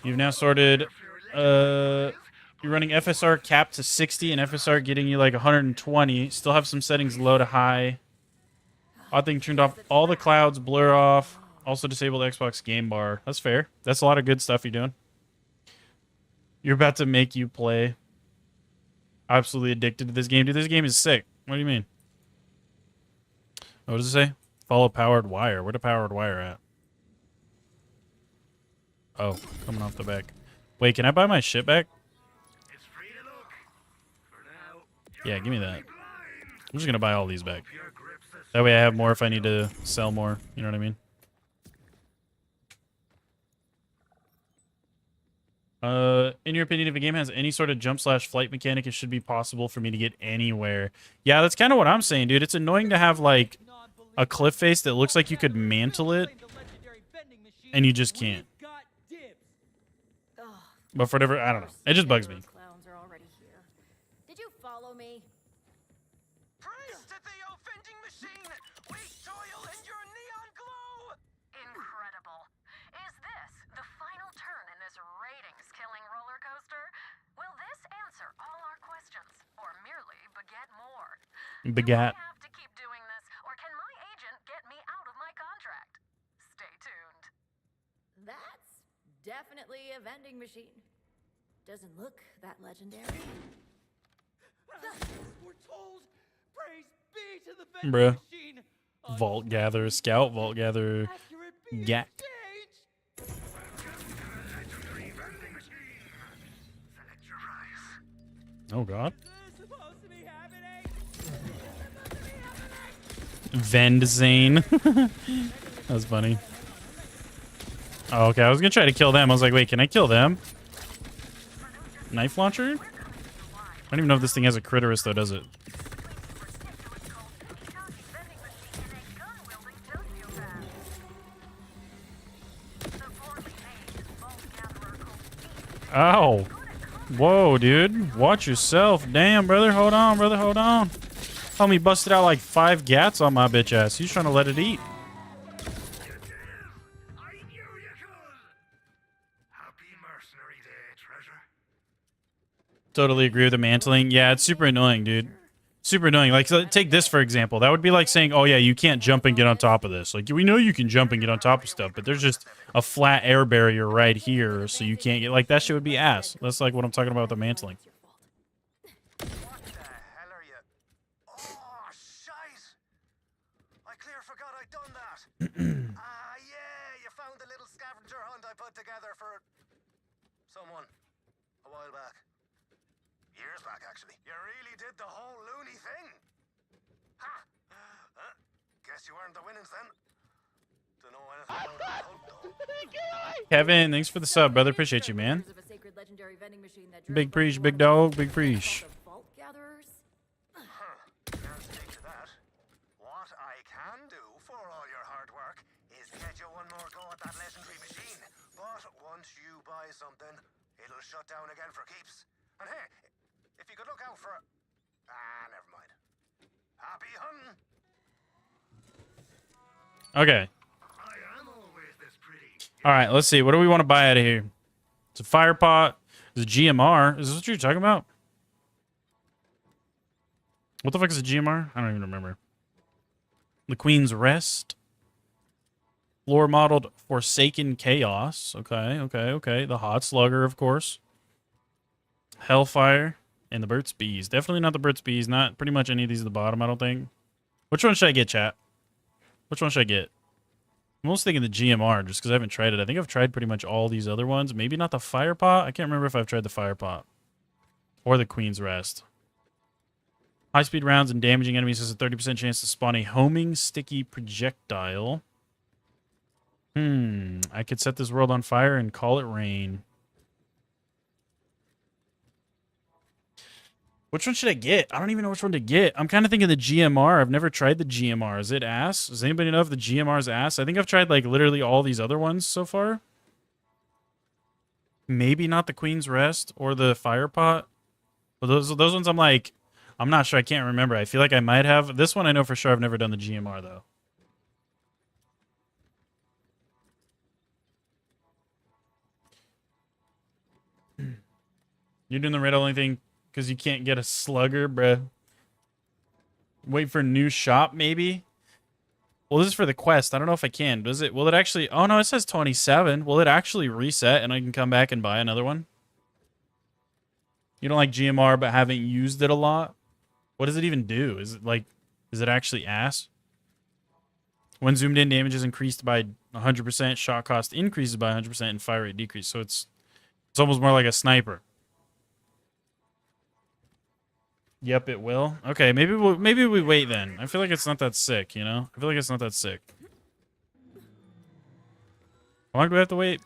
You've now sorted... You're running FSR cap to 60 and FSR getting you like 120. Still have some settings low to high. Odd thing, turned off all the clouds, blur off. Also disabled Xbox game bar. That's fair. That's a lot of good stuff you're doing. You're about to make you play. Absolutely addicted to this game. Dude, this game is sick. What do you mean? What does it say? Follow powered wire. Where the powered wire at? Oh, coming off the back. Wait, can I buy my shit back? It's free to look. For now, Yeah, give me that. blind. I'm just gonna buy all these back. Your grip's the That way I have more if I need to sell more. You know what I mean? In your opinion, if a game has any sort of jump/flight mechanic, it should be possible for me to get anywhere. Yeah, that's kind of what I'm saying, dude. It's annoying to have, like, a cliff face that looks like you could mantle it, and you just can't. But for whatever, I don't know. It just bugs me. Clowns are already here. Begat. I have to keep doing this, or can my agent get me out of my contract? Stay tuned. That's definitely a vending machine. Doesn't look that legendary. We're told, praise be to the vending Bruh. machine. Vault Gatherer Scout, Vault Gatherer Accurate being Gat. changed. Oh god. This is supposed to be happening. Vend Zane. That was funny. Oh, okay, I was gonna try to kill them. I was like, wait, can I kill them? Knife launcher? I don't even know if this thing has a critorist though, does it? Ow. Whoa, dude. Watch yourself. Damn, brother. Hold on, brother. Hold on. Homie busted out like 5 gats on my bitch ass. He's trying to let it eat. Totally agree with the mantling. Yeah, it's super annoying, dude. Super annoying. Like, so take this, for example. That would be like saying, oh, yeah, you can't jump and get on top of this. Like, we know you can jump and get on top of stuff, but there's just a flat air barrier right here, so you can't get... Like, that shit would be ass. That's like what I'm talking about with the mantling. What the hell are you? Oh, shite! I clear forgot I'd done that. Yeah, you found the little scavenger hunt I put together for someone a while back. Years back, actually. You really did the whole loony thing. Ha! Guess you weren't the winnings then. Don't know anything about that. Kevin, thanks for the sub, brother. Appreciate you, man. Of a sacred legendary vending machine that Big drove preach, big dog, big preach. vault gatherers. Can't speak to that. What I can do for all your hard work is get you one more go at that legendary machine. But once you buy something, it'll shut down again for keeps. And hey, if you could look out for... never mind. Happy hunting! Okay. All right, let's see. What do we want to buy out of here? It's a fire pot. It's a GMR. Is this what you're talking about? What the fuck is a GMR? I don't even remember. The Queen's Rest. Floor modeled Forsaken Chaos. Okay, okay, okay. The Hot Slugger, of course. Hellfire. And the Burt's Bees. Definitely not the Burt's Bees. Not pretty much any of these at the bottom, I don't think. Which one should I get, chat? Which one should I get? I'm almost thinking the GMR, just because I haven't tried it. I think I've tried pretty much all these other ones. Maybe not the Fire Pot. I can't remember if I've tried the Fire Pot. Or the Queen's Rest. High-speed rounds and damaging enemies has a 30% chance to spawn a homing sticky projectile. I could set this world on fire and call it rain. Which one should I get? I don't even know which one to get. I'm kind of thinking the GMR. I've never tried the GMR. Is it ass? Does anybody know if the GMR is ass? I think I've tried like literally all these other ones so far. Maybe not the Queen's Rest or the Fire Pot. But those ones I'm like, I'm not sure. I can't remember. I feel like I might have. This one I know for sure I've never done the GMR though. You're doing the red only thing because you can't get a slugger, bruh. Wait for a new shop, maybe? Well, this is for the quest. I don't know if I can. Does it? Will it actually... Oh, no, it says 27. Will it actually reset and I can come back and buy another one? You don't like GMR but haven't used it a lot? What does it even do? Is it like... Is it actually ass? When zoomed in, damage is increased by 100%. Shot cost increases by 100% and fire rate decreases. So it's almost more like a sniper. Yep, it will. Okay, maybe we wait then. I feel like it's not that sick, you know? I feel like it's not that sick. How long do we have to wait?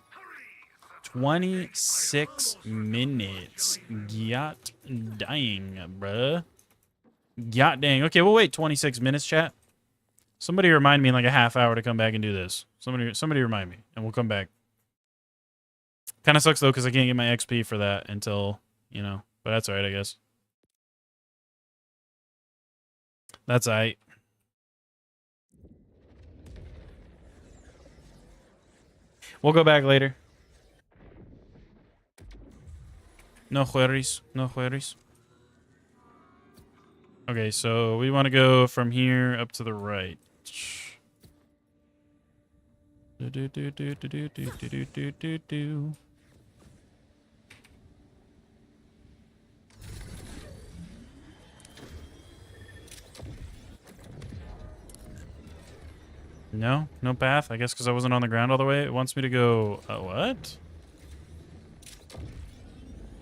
26 minutes. Got dang, bruh. Got dang. Okay, we'll wait 26 minutes, chat. Somebody remind me in like a half hour to come back and do this. Somebody remind me, and we'll come back. Kind of sucks, though, because I can't get my XP for that until, you know. But that's alright, I guess. That's aight. We'll go back later. No worries. No worries. Okay, so we want to go from here up to the right. Do, do, do, do, do, do, do, do, do, do, do. No, no path. I guess because I wasn't on the ground all the way. It wants me to go. What?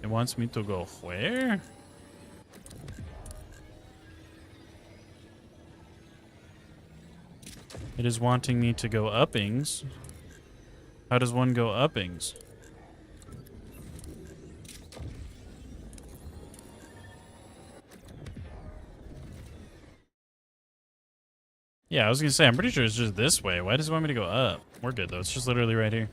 It wants me to go where? It is wanting me to go uppings. How does one go uppings? Yeah, I was gonna say, I'm pretty sure it's just this way. Why does it want me to go up? We're good though. It's just literally right here.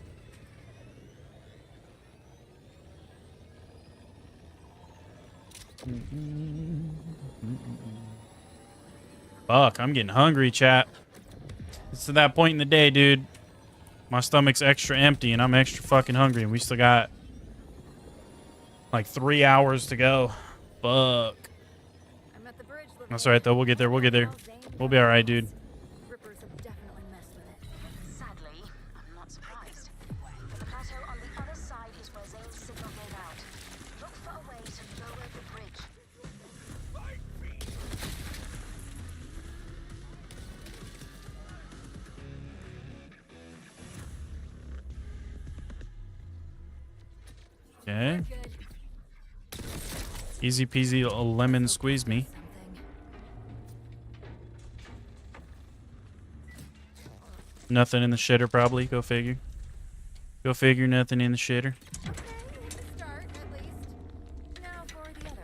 Fuck, I'm getting hungry, chat. It's to that point in the day, dude. My stomach's extra empty and I'm extra fucking hungry, and we still got like 3 hours to go. Fuck. I'm at the bridge. That's alright though. We'll get there. We'll get there. We'll be alright, dude. Rippers have definitely messed with it. Sadly, I'm not surprised. But the plateau on the other side is where Zane's signal gave out. Look for a way to lower the bridge. Okay. Easy peasy lemon squeeze me. Nothing in the shitter, probably. Go figure. Go figure, nothing in the shitter. Start, at least. Now for the other.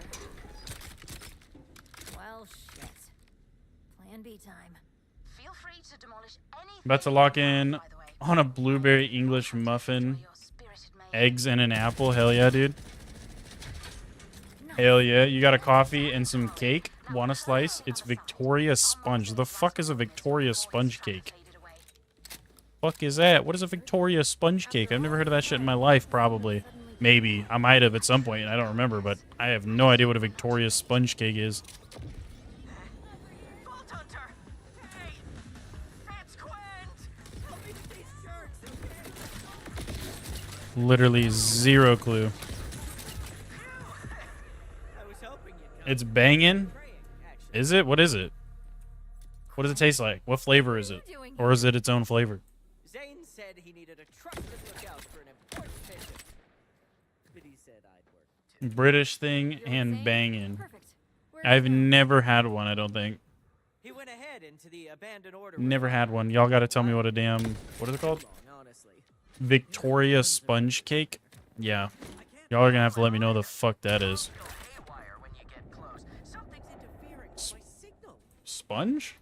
Well, shit. Plan B time. Feel free to demolish anything. About to lock in by the way. on a blueberry English muffin, Your spirited mayhem. eggs and an apple. Hell yeah, dude. Hell yeah. You got a coffee and some cake? Want a slice? It's Victoria Sponge. The fuck is a Victoria Sponge cake? Faded away. Fuck is that? What is a Victoria Sponge cake? I've never heard of that shit in my life, probably. Maybe. I might have at some point. I don't remember, but I have no idea what a Victoria Sponge cake is. Vault Hunter! Hey! That's Quent! Help me with these jerks, okay? Literally zero clue. I was hoping you'd come. It's banging? Praying, actually. Is it? What is it? What does it taste like? What flavor is it? Or is it its own flavor? Zane said he needed a trusted lookout for an important mission. But he said I'd work too. British thing You're and insane? banging. Perfect. Where I've is it? never had one, I don't think. He went ahead into the abandoned order. Never had one. Y'all gotta tell me what a damn... What is it called? Honestly. Victoria Sponge cake? Yeah. Y'all are gonna have to let me know the fuck that is. Go haywire when you get close. Something's interfering with my signal. Sponge?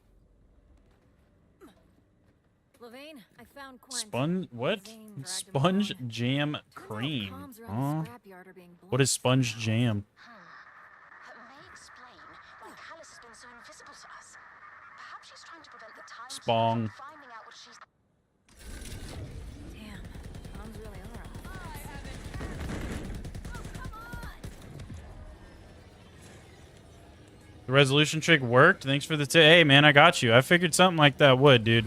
Levine, I found Quent. Sponge? What? Zane dragged him Sponge along. jam Turns out cream. comms around the Huh? scrapyard are being What blocked. is sponge jam? That may explain why Callus has been so invisible to us. Perhaps she's trying to prevent the time Spong. from finding out what she's. Damn, comms really are off. The resolution trick worked? Thanks for the tip. Hey, man, I got you. I figured something like that would, dude.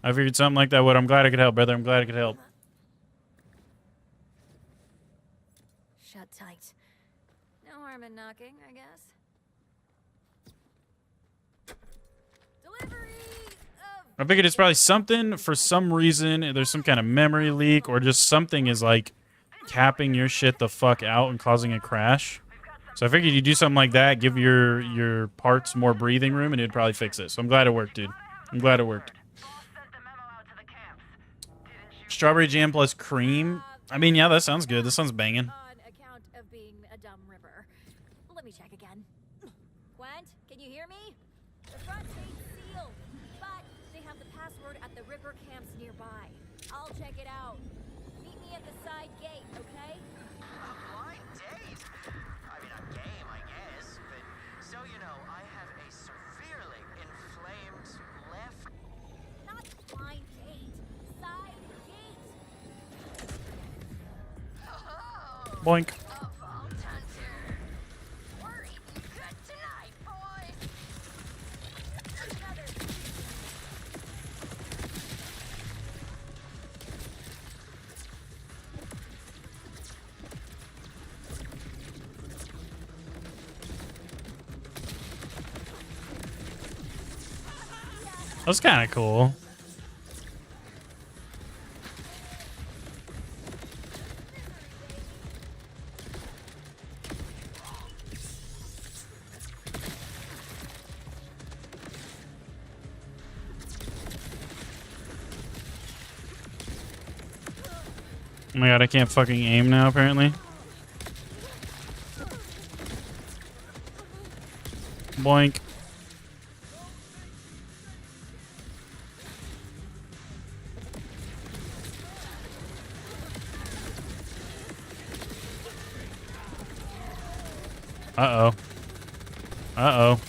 I figured something like that would. I'm glad I could help, brother. I'm glad I could help. Shut tight. No harm in knocking, I guess. Delivery of... I figured it's probably something, for some reason, there's some kind of memory leak, or just something is, like, capping your shit the fuck out and causing a crash. So I figured you do something like that, give your parts more breathing room, and it'd probably fix it. So I'm glad it worked, dude. I'm glad it worked. Strawberry jam plus cream? I mean, yeah, that sounds good. This sounds banging. On account of being a dumb ripper. Let me check again. Quent, can you hear me? The front gate's sealed, but they have the password at the ripper camps nearby. I'll check it out. Meet me at the side gate, okay? Blind date? I mean, I'm game, I guess, but so you know, I have a severely inflamed left. Not blind gate. Side gate. Boink. A Vault Hunter. We're eating good tonight, boys. That's kind of cool. Oh my god, I can't fucking aim now, apparently. Boink. Uh-oh. Uh-oh.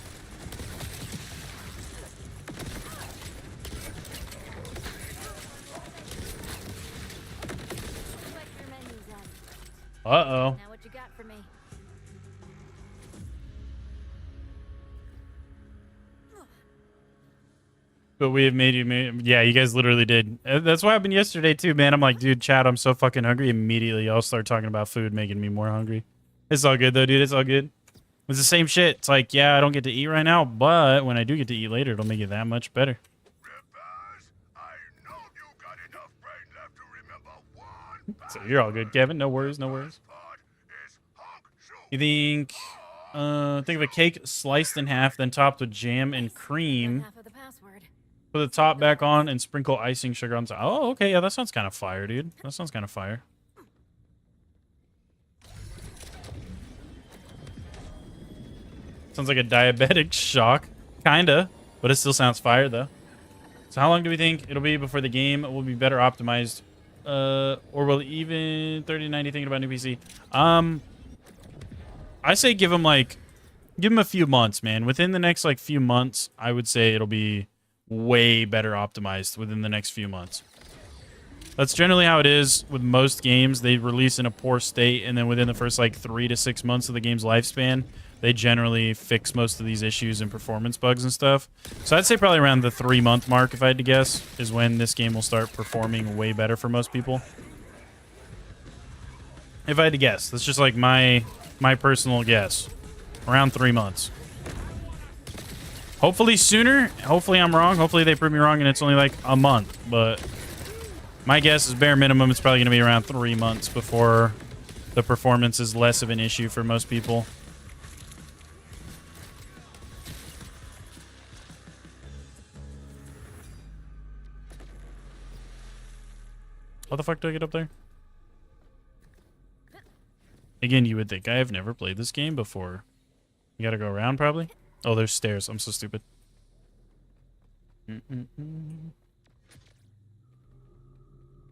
Uh-oh. Now what you got for me? But we have made you... Yeah, you guys literally did. That's what happened yesterday, too, man. I'm like, dude, chat, I'm so fucking hungry. Immediately, y'all start talking about food, making me more hungry. It's all good, though, dude. It's all good. It's the same shit. It's like, yeah, I don't get to eat right now, but when I do get to eat later, it'll make it that much better. So you're all good, Kevin. No worries, no worries. You think of a cake sliced in half, then topped with jam and cream. Half of the password. Put the top back on and sprinkle icing sugar on top. Oh, okay, yeah, that sounds kind of fire, dude. That sounds kind of fire. Sounds like a diabetic shock, kinda, but it still sounds fire though. So how long do we think it'll be before the game will be better optimized? Or will even 3090 thinking about new PC? I say give them a few months, man. Within the next like few months, I would say it'll be way better optimized within the next few months. That's generally how it is with most games. They release in a poor state, and then within the first like 3 to 6 months of the game's lifespan, they generally fix most of these issues and performance bugs and stuff. So I'd say probably around the 3-month mark, if I had to guess, is when this game will start performing way better for most people. If I had to guess, that's just like my personal guess. Around 3 months. Hopefully sooner. Hopefully I'm wrong. Hopefully they prove me wrong and it's only like a month. But my guess is bare minimum it's probably going to be around 3 months before the performance is less of an issue for most people. How the fuck do I get up there? Again, you would think I have never played this game before. You gotta go around, probably? Oh, there's stairs. I'm so stupid.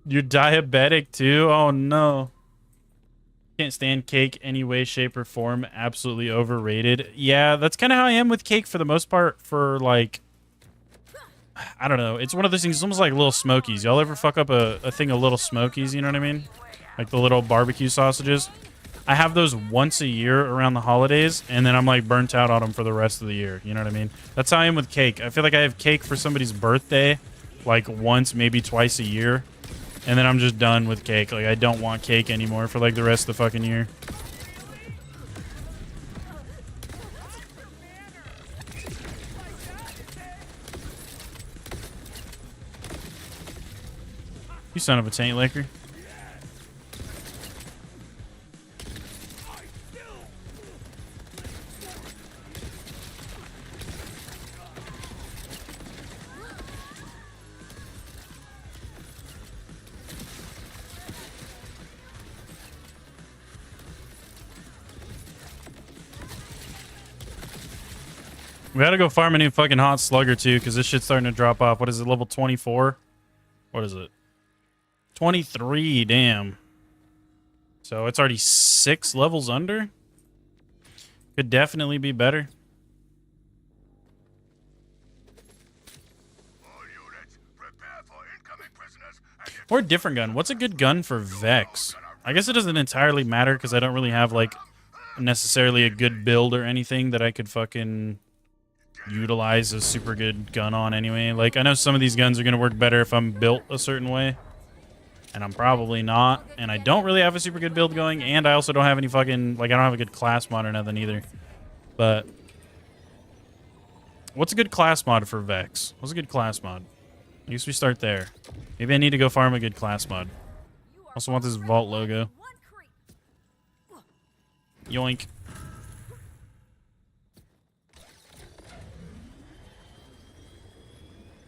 You're diabetic, too? Oh, no. Can't stand cake any way, shape, or form. Absolutely overrated. Yeah, that's kind of how I am with cake for the most part for, like... I don't know. It's one of those things. It's almost like Little Smokies. Y'all ever fuck up a thing of Little Smokies? You know what I mean? Like the little barbecue sausages. I have those once a year around the holidays, and then I'm like burnt out on them for the rest of the year. You know what I mean? That's how I am with cake. I feel like I have cake for somebody's birthday like once, maybe twice a year, and then I'm just done with cake. Like I don't want cake anymore for like the rest of the fucking year. You son of a taint licker. We gotta go farm a new fucking hot slugger too, because this shit's starting to drop off. What is it, level 24? What is it? 23, damn. So it's already 6 levels under? Could definitely be better. Or a different gun. What's a good gun for Vex? I guess it doesn't entirely matter because I don't really have like necessarily a good build or anything that I could fucking utilize a super good gun on anyway. Like I know some of these guns are going to work better if I'm built a certain way. And I'm probably not. And I don't really have a super good build going. And I also don't have any fucking... Like, I don't have a good class mod or nothing either. But What's a good class mod for Vex? What's a good class mod? I guess we start there. Maybe I need to go farm a good class mod. Also want this vault logo. Yoink.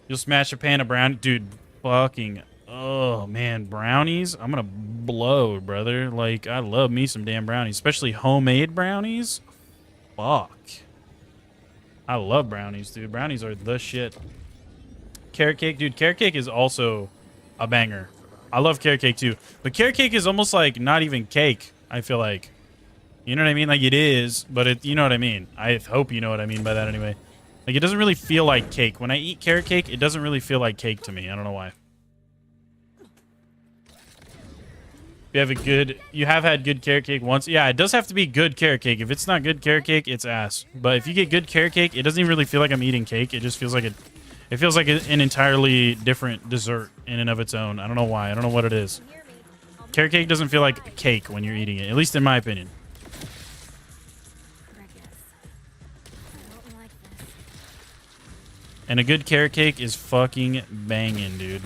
You'll smash a pan of brown, dude. Fucking, oh man, brownies. I'm gonna blow, brother. Like, I love me some damn brownies, especially homemade brownies. Fuck. I love brownies, dude. Brownies are the shit. Carrot cake, dude. Carrot cake is also a banger. I love carrot cake too, but carrot cake is almost like not even cake. I feel like, you know what I mean? Like it is, but it, you know what I mean. I hope you know what I mean by that anyway. Like, it doesn't really feel like cake. When I eat carrot cake, it doesn't really feel like cake to me. I don't know why. You have had good carrot cake once. Yeah, it does have to be good carrot cake. If it's not good carrot cake, it's ass. But if you get good carrot cake, it doesn't even really feel like I'm eating cake. It just feels like it feels like an entirely different dessert in and of its own. I don't know why. I don't know what it is. Carrot cake doesn't feel like cake when you're eating it, at least in my opinion. And a good carrot cake is fucking banging, dude.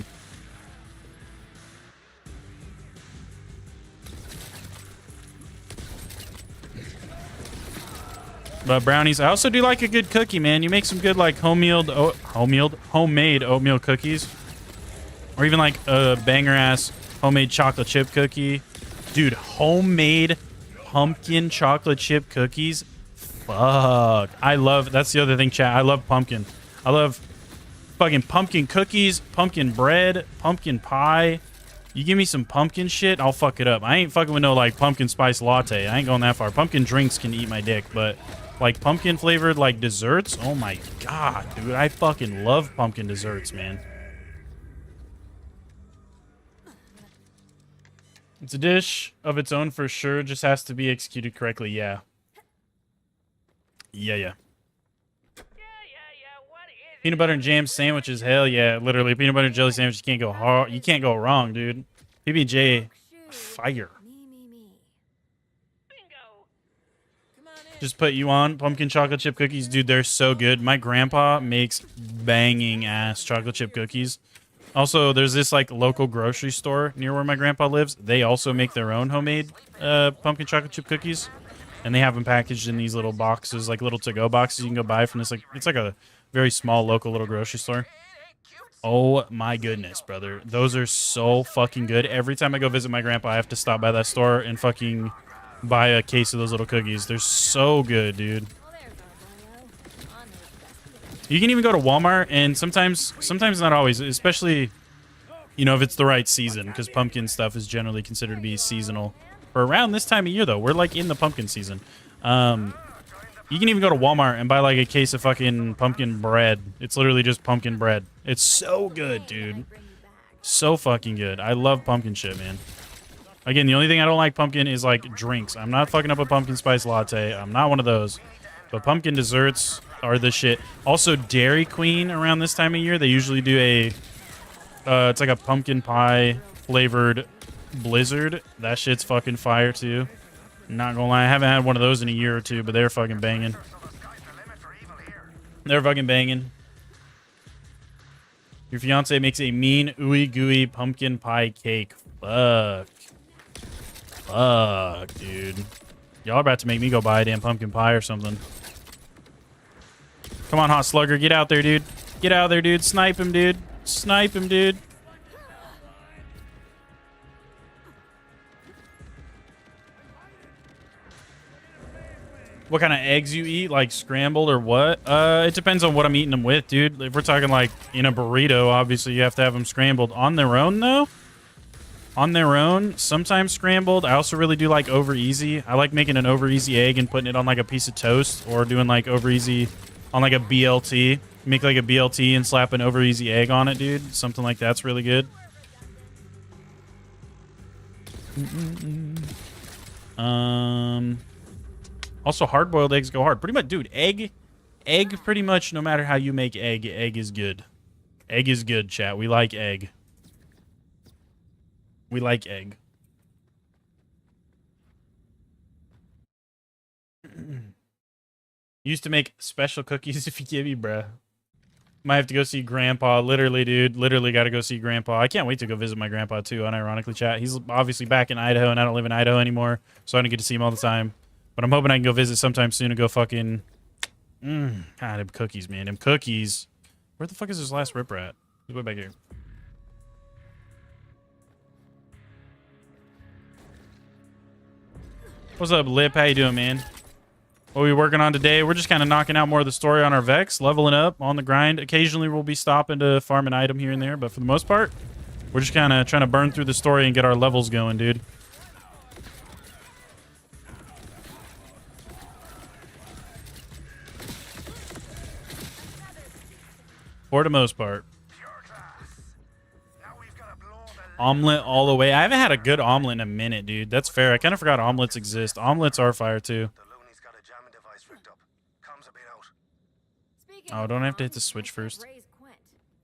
But brownies, I also do like a good cookie, man. You make some good, like, homemade oatmeal cookies. Or even, like, a banger-ass homemade chocolate chip cookie. Dude, homemade pumpkin chocolate chip cookies. Fuck. That's the other thing, chat. I love pumpkin. I love fucking pumpkin cookies, pumpkin bread, pumpkin pie. You give me some pumpkin shit, I'll fuck it up. I ain't fucking with no, like, pumpkin spice latte. I ain't going that far. Pumpkin drinks can eat my dick, but, like, pumpkin flavored, like, desserts? Oh my god, dude. I fucking love pumpkin desserts, man. It's a dish of its own for sure. Just has to be executed correctly. Yeah. Yeah. Peanut butter and jam sandwiches, hell yeah. Literally, peanut butter and jelly sandwich, you can't go hard. You can't go wrong, dude. PBJ, fire. Just put you on pumpkin chocolate chip cookies, dude. They're so good. My grandpa makes banging ass chocolate chip cookies. Also, there's this like local grocery store near where my grandpa lives. They also make their own homemade pumpkin chocolate chip cookies, and they have them packaged in these little boxes, like little to-go boxes you can go buy from this. Like, it's like a very small local little grocery store. Oh my goodness, brother. Those are so fucking good. Every time I go visit my grandpa, I have to stop by that store and fucking buy a case of those little cookies. They're so good, dude. You can even go to Walmart, and sometimes not always, especially, you know, if it's the right season, because pumpkin stuff is generally considered to be seasonal. For around this time of year, though, we're like in the pumpkin season. You can even go to Walmart and buy like a case of fucking pumpkin bread. It's literally just pumpkin bread. It's so good, dude. So fucking good. I love pumpkin shit, man. Again, the only thing I don't like pumpkin is like drinks. I'm not fucking up a pumpkin spice latte. I'm not one of those. But pumpkin desserts are the shit. Also, Dairy Queen around this time of year, they usually do a it's like a pumpkin pie flavored blizzard. That shit's fucking fire too. Not gonna lie, I haven't had one of those in a year or two, but they're fucking banging. They're fucking banging. Your fiance makes a mean ooey gooey pumpkin pie cake. Fuck. Fuck, dude. Y'all are about to make me go buy a damn pumpkin pie or something. Come on, Hot Slugger. Get out there, dude. Get out there, dude. Snipe him, dude. Snipe him, dude. What kind of eggs you eat? Like scrambled or what? It depends on what I'm eating them with, dude. If we're talking like in a burrito, obviously you have to have them scrambled. On their own, though? On their own, sometimes scrambled. I also really do like over easy. I like making an over easy egg and putting it on like a piece of toast, or doing like over easy on like a BLT. Make like a BLT and slap an over easy egg on it, dude. Something like that's really good. Also, hard-boiled eggs go hard. Pretty much, dude, egg, pretty much, no matter how you make egg is good. Egg is good, chat. We like egg. We like egg. Used to make special cookies if you give me, bruh. Might have to go see Grandpa. Literally, dude. Literally got to go see Grandpa. I can't wait to go visit my grandpa, too, unironically, chat. He's obviously back in Idaho, and I don't live in Idaho anymore, so I don't get to see him all the time. But I'm hoping I can go visit sometime soon and go fucking... God, them cookies, man. Them cookies. Where the fuck is this last ripper at? He's way back here. What's up, Lip? How you doing, man? What are we working on today? We're just kind of knocking out more of the story on our Vex, leveling up on the grind. Occasionally, we'll be stopping to farm an item here and there, but for the most part, we're just kind of trying to burn through the story and get our levels going, dude. For the most part. Omelet all the way. I haven't had a good omelet in a minute, dude. That's fair. I kind of forgot omelets exist. Omelets are fire, too. Oh, don't I have to hit the switch first?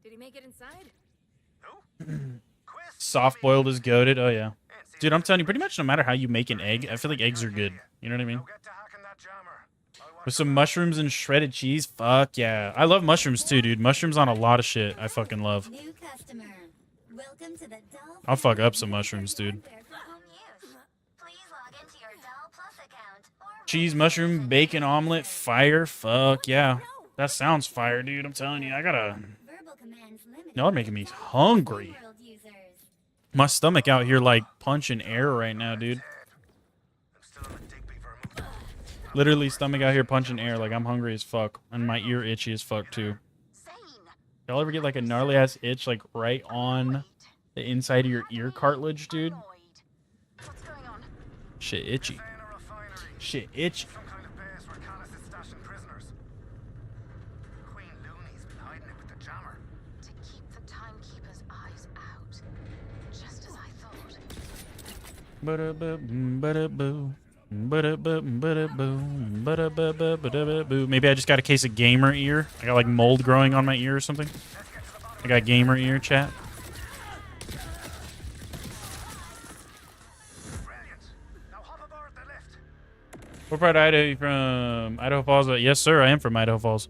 Did he make it inside? Soft boiled is goated. Oh, yeah. Dude, I'm telling you, pretty much no matter how you make an egg, I feel like eggs are good. You know what I mean? With some mushrooms and shredded cheese. Fuck yeah. I love mushrooms too, dude. Mushrooms on a lot of shit. I fucking love. I'll fuck up some mushrooms, dude. Cheese, mushroom, bacon, omelet, fire. Fuck yeah. That sounds fire, dude. I'm telling you, I gotta... Y'all are making me hungry. My stomach out here like punching air right now, dude. Literally stomach out here punching air like I'm hungry as fuck. And my ear itchy as fuck too. Y'all ever get like a gnarly ass itch like right on the inside of your ear cartilage, dude? Shit itchy. Shit itchy. Ba-da-ba-boo. Maybe I just got a case of gamer ear. I got like mold growing on my ear or something. I got gamer ear, chat. What part of Idaho are you from? Idaho Falls? Yes, sir. I am from Idaho Falls.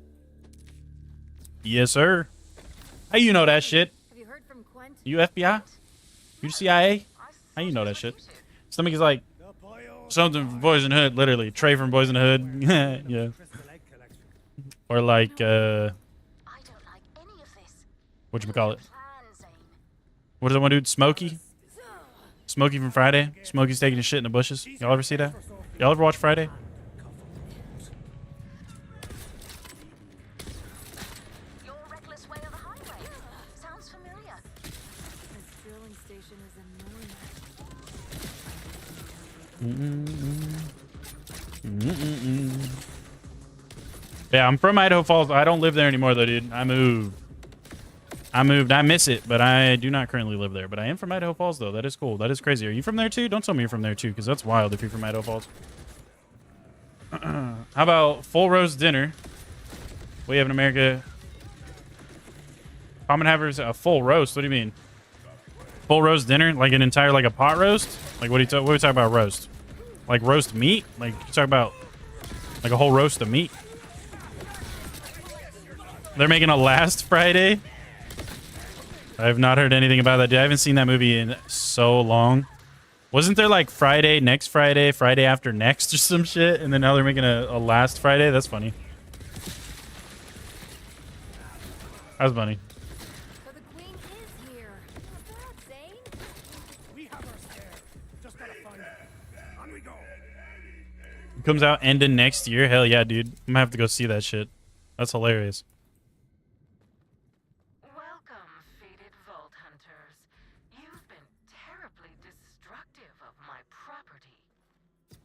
Yes, sir. How you know that shit? Have you heard from Quent? You FBI? You CIA? How you know that shit? Stomach is like something from Boys in the Hood, literally. Trey from Boys in the Hood. Yeah. Or like, whatchamacallit? What does that one dude? Smokey? Smokey from Friday? Smokey's taking his shit in the bushes. Y'all ever see that? Y'all ever watch Friday? Your reckless way of the highway. Sounds familiar. This drilling station is annoying. Yeah, I'm from Idaho Falls. I don't live there anymore, though, dude. I moved. I miss it, but I do not currently live there. But I am from Idaho Falls, though. That is cool. That is crazy. Are you from there, too? Don't tell me you're from there, too, because that's wild if you're from Idaho Falls. How about full roast dinner? We have in America. Common havers a full roast. What do you mean? Full roast dinner? Like an entire, like a pot roast? Like what are we talking about roast? Like roast meat? Like you talk about like a whole roast of meat? They're making a Last Friday? I have not heard anything about that. Dude, I haven't seen that movie in so long. Wasn't there like Friday, next Friday, Friday after next or some shit? And then now they're making a Last Friday? That's funny. That's funny. So the queen is here. What's that, Zane? We have her scared. Just gotta find her. On we go. It comes out ending next year? Hell yeah, dude. I'm gonna have to go see that shit. That's hilarious. Welcome, fated vault hunters. You've been terribly destructive of my property.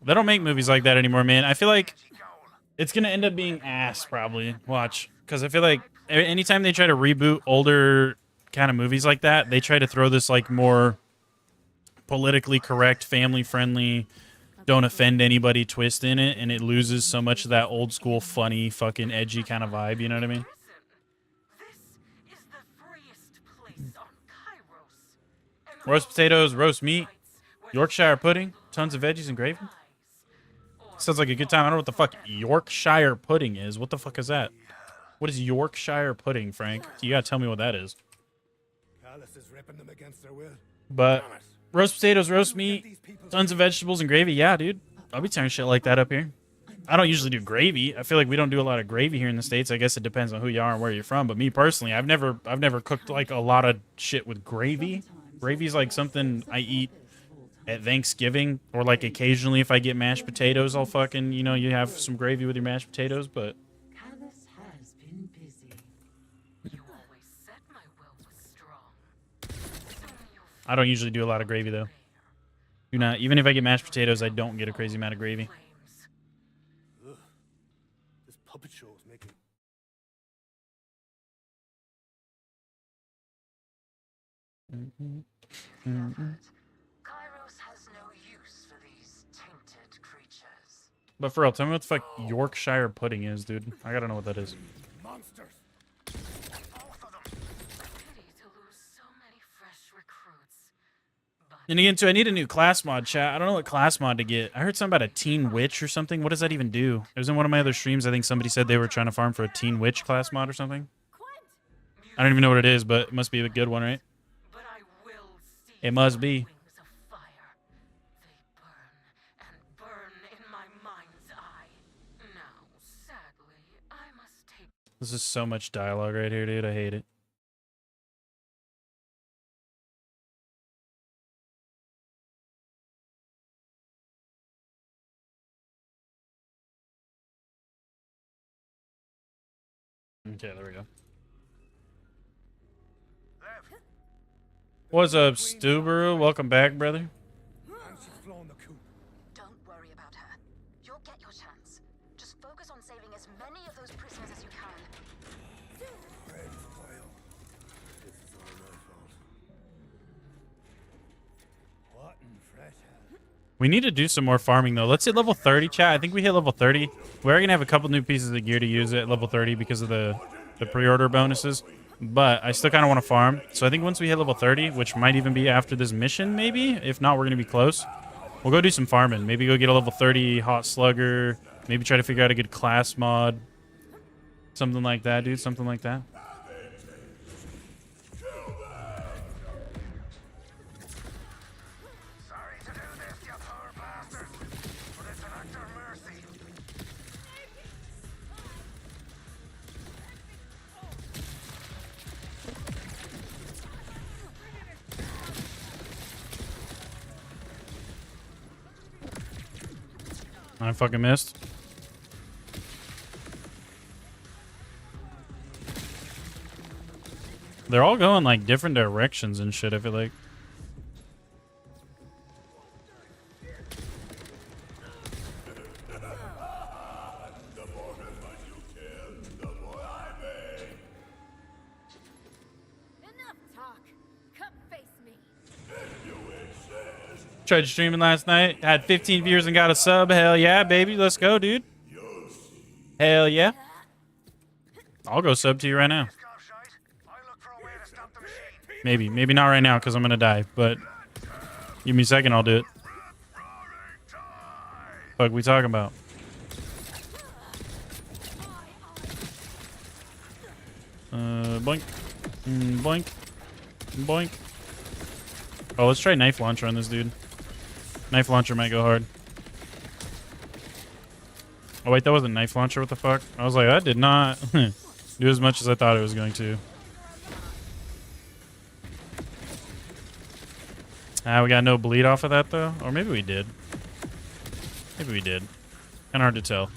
They don't make movies like that anymore, man. I feel like it's gonna end up being ass, probably. Watch. Because I feel like anytime they try to reboot older kind of movies like that, they try to throw this like more politically correct, family-friendly, don't offend anybody twist in it, and it loses so much of that old school, funny, fucking edgy kind of vibe, you know what I mean? This is the freest place on Kairos. Roast potatoes, roast meat, Yorkshire pudding, tons of veggies and gravy. Or Sounds like a good time. I don't know what the fuck Yorkshire pudding is. What the fuck is that? What is Yorkshire pudding, Frank? You gotta tell me what that is. Callus is ripping them against their will. But roast potatoes, roast meat, tons of vegetables and gravy. Yeah, dude. I'll be tearing shit like that up here. I don't usually do gravy. I feel like we don't do a lot of gravy here in the States. I guess it depends on who you are and where you're from. But me personally, I've never cooked like a lot of shit with gravy. Gravy's like something I eat at Thanksgiving, or like occasionally if I get mashed potatoes, I'll fucking, you know, you have some gravy with your mashed potatoes, but Callus has been busy. You always said my will was strong. I don't usually do a lot of gravy though. Do not, even if I get mashed potatoes, I don't get a crazy amount of gravy. Ugh. This puppet show is making. Kairos has no use for these tainted creatures. But for real, tell me what the fuck Yorkshire pudding is, dude. I gotta know what that is. Monsters. Both of them. Pity to lose so many fresh recruits. But And again, too, I need a new class mod, chat. I don't know what class mod to get. I heard something about a teen witch or something. What does that even do? It was in one of my other streams. I think somebody said they were trying to farm for a teen witch class mod or something. I don't even know what it is, but it must be a good one, right? but I will see It must be. wings of fire. They burn and burn in my mind's eye. Now, sadly, I must take This is so much dialogue right here, dude. I hate it. Okay, there we go. Lev. What's up, Stuberu? Welcome back, brother. And she's flown the coop. Don't worry about her. You'll get your chance. Just focus on saving as many of those prisoners as you can. Red foil. This is all my fault. What in fresh hell? We need to do some more farming, though. Let's hit level 30, chat. I think we hit level 30. We're going to have a couple new pieces of gear to use at level 30 because of the pre-order bonuses. But I still kind of want to farm. So I think once we hit level 30, which might even be after this mission, maybe. If not, we're going to be close. We'll go do some farming. Maybe go get a level 30 Hot Slugger. Maybe try to figure out a good class mod. Something like that, dude. Something like that. Sorry to do this, you poor bastards, but it's an act of mercy. I fucking missed. They're all going like different directions and shit, I feel like. Enough talk. Come face me. Tried streaming last night. Had 15 viewers and got a sub. Hell yeah, baby. Let's go, dude. Hell yeah. I'll go sub to you right now. Scout shite. I'll look for a way to stop the machine. Maybe. Maybe not right now because I'm going to die. But give me a second. I'll do it. Fuck we talking about? Boink. Boink. Boink. Oh, let's try knife launcher on this dude. Knife launcher might go hard. Oh, wait, that wasn't knife launcher. What the fuck? I was like, that did not do as much as I thought it was going to. We got no bleed off of that, though. Or maybe we did. Maybe we did. Kind of hard to tell.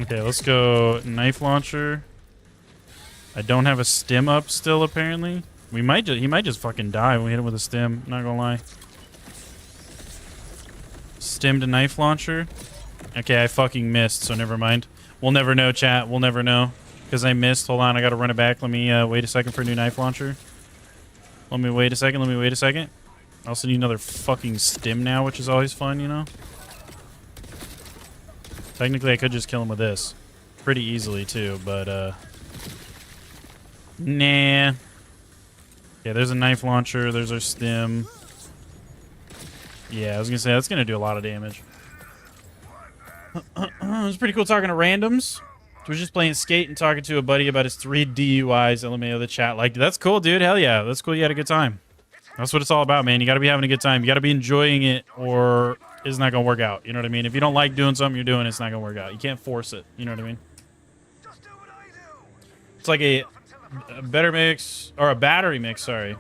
Okay, let's go knife launcher. I don't have a stim up still, apparently. He might just fucking die when we hit him with a stim, not gonna lie. Stim to knife launcher. Okay, I fucking missed, so never mind. We'll never know, chat. We'll never know. Because I missed. Hold on, I gotta run it back. Let me wait a second for a new knife launcher. Let me wait a second. Let me wait a second. I also need another fucking stim now, which is always fun, you know? Technically, I could just kill him with this. pretty easily too, but nah. Yeah, there's a knife launcher, there's our stim. Yeah, I was gonna say that's gonna do a lot of damage. It was pretty cool talking to randoms. We're just playing skate and talking to a buddy about his 3 DUIs. LMAO the chat. Like, that's cool, dude. Hell yeah. That's cool. You had a good time. That's what it's all about, man. You got to be having a good time. You got to be enjoying it or it's not going to work out. You know what I mean? If you don't like doing something you're doing, it's not going to work out. You can't force it. You know what I mean? It's like a better mix or a battery mix, sorry.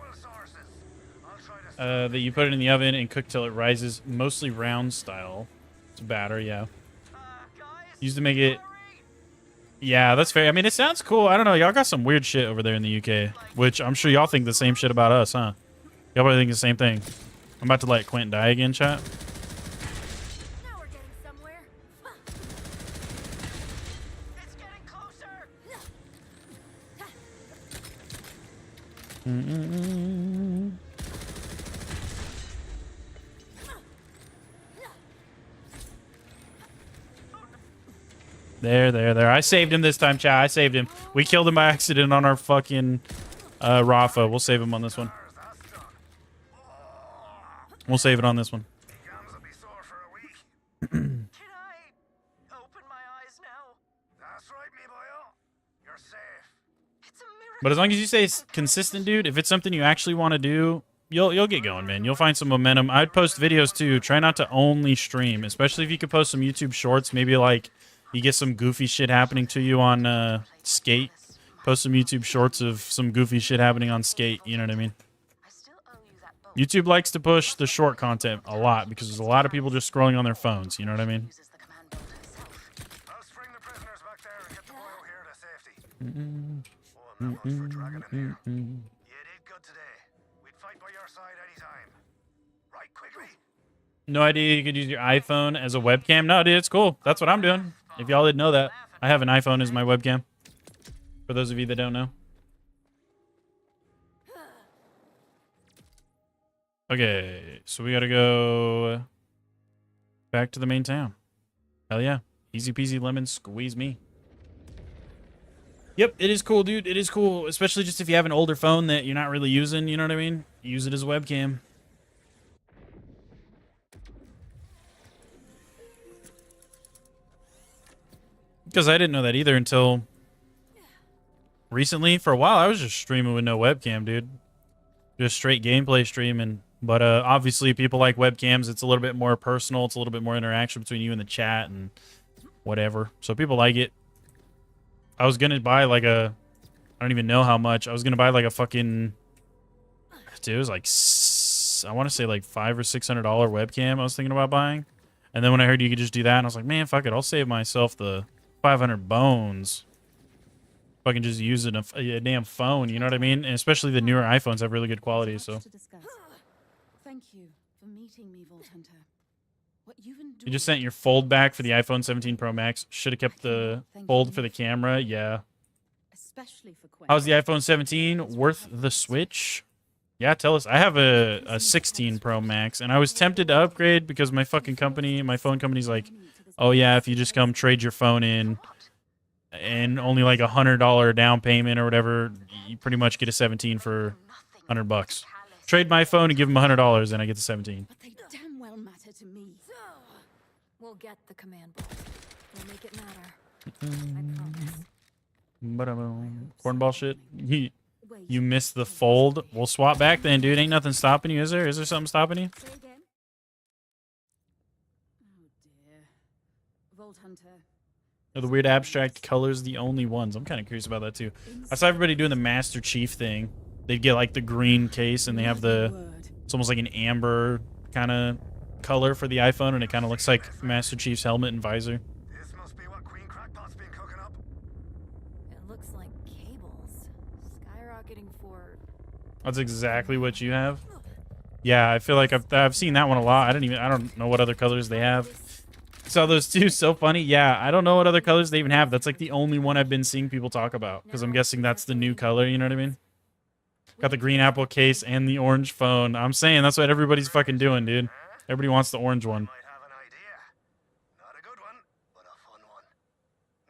That you put it in the oven and cook till it rises, mostly round style. It's a batter, yeah. Used to make it. Yeah, that's fair. I mean, it sounds cool. I don't know. Y'all got some weird shit over there in the UK, which I'm sure y'all think the same shit about us, huh? Y'all probably think the same thing. I'm about to let Quentin die again, chat. Now we're getting somewhere. It's getting closer. There. I saved him this time, chat. I saved him. We killed him by accident on our fucking Rafa. We'll save him on this one. We'll save it on this one. Can I open my eyes now? That's right, me boyo. You're safe. It's a miracle. But as long as you stay consistent, dude, if it's something you actually want to do, you'll get going, man. You'll find some momentum. I'd post videos too. Try not to only stream, especially if you could post some YouTube shorts. Maybe like you get some goofy shit happening to you on Skate. Post some YouTube shorts of some goofy shit happening on Skate. You know what I mean? YouTube likes to push the short content a lot because there's a lot of people just scrolling on their phones. You know what I mean? I'll spring the prisoners back there and get the boyo here to safety. Oh, and that one for dragging him here. You did good today. We'd fight by your side anytime. Right, quickly. No idea you could use your iPhone as a webcam. No, dude, it's cool. That's what I'm doing. If y'all didn't know that, I have an iPhone as my webcam. For those of you that don't know. Okay, so we gotta go back to the main town. Hell yeah. Easy peasy lemon squeeze me. Yep, it is cool, dude. It is cool. Especially just if you have an older phone that you're not really using, you know what I mean? Use it as a webcam. Because I didn't know that either until recently. For a while, I was just streaming with no webcam, dude. Just straight gameplay streaming. But obviously, people like webcams. It's a little bit more personal. It's a little bit more interaction between you and the chat and whatever. So people like it. I was going to buy like a... I don't even know how much. I was going to buy like a fucking... Dude, it was like... I want to say like $500 or $600 webcam I was thinking about buying. And then when I heard you could just do that, and I was like, man, fuck it. I'll save myself the 500 bones. If I can just use it a damn phone, you know what I mean? And especially the newer iPhones have really good quality, so... Thank you for meeting me, Vault Hunter. What you've endured... You just sent your fold back for the iPhone 17 Pro Max. Should have kept the fold for the camera. Yeah. Especially for Quentin. How's the iPhone 17? Worth the switch? Yeah, tell us. I have a 16 Pro Max, and I was tempted to upgrade because my fucking company, my phone company's like, oh yeah, if you just come trade your phone in and only like $100 down payment or whatever, you pretty much get a 17 for $100. Trade my phone and give them $100, and I get the 17. But they damn well matter to me. So, we'll get the command book. We'll make it matter. I promise. Cornball shit. You missed the fold. We'll swap back then, dude. Ain't nothing stopping you, is there? Is there something stopping you? Say again? Oh dear. Vault Hunter. Are the weird abstract colors the only ones? I'm kind of curious about that too. I saw everybody doing the Master Chief thing. They'd get like the green case and they have the... It's almost like an amber kind of color for the iPhone, and it kind of looks like Master Chief's helmet and visor. This must be what Queen Crackpot's been cooking up. It looks like cables. Skyrocketing for... That's exactly what you have. Yeah, I feel like I've seen that one a lot. I don't know what other colors they have. Saw those two, so funny. Yeah, I don't know what other colors they even have. That's like the only one I've been seeing people talk about, because I'm guessing that's the new color, you know what I mean? Got the green Apple case and the orange phone. I'm saying that's what everybody's fucking doing, dude. Everybody wants the orange one. Might have an idea. Not a good one, but a fun one.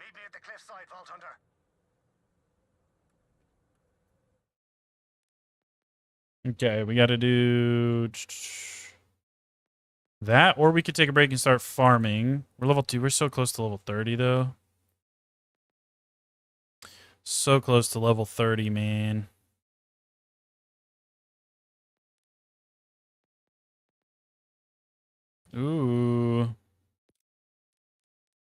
Meet me at the cliffside Okay, we got to do that, or we could take a break and start farming. We're level 2. We're so close to level 30, though. So close to level 30, man. Ooh.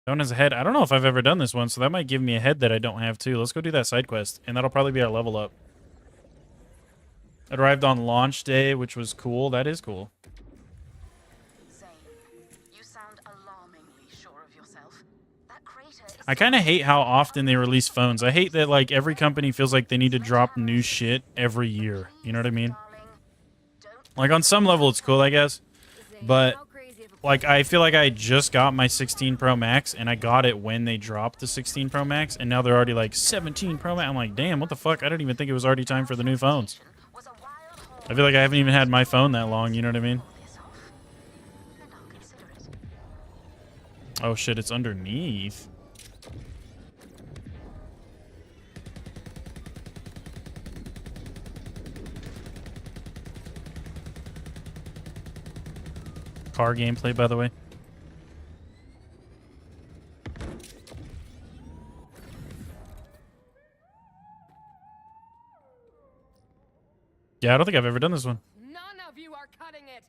That one has a head. I don't know if I've ever done this one, so that might give me a head that I don't have, too. Let's go do that side quest, and that'll probably be our level up. It arrived on launch day, which was cool. That is cool. Zane, you sound alarmingly sure of yourself. That crater is I kind of hate how often they release phones. I hate that, like, every company feels like they need to drop new shit every year. You know what I mean? Like, on some level, it's cool, I guess. But, like, I feel like I just got my 16 Pro Max, and I got it when they dropped the 16 Pro Max, and now they're already, like, 17 Pro Max. I'm like, damn, what the fuck? I didn't even think it was already time for the new phones. I feel like I haven't even had my phone that long, you know what I mean? Oh, shit, it's underneath. Car gameplay, by the way. Yeah, I don't think I've ever done this one. None of you are cutting it.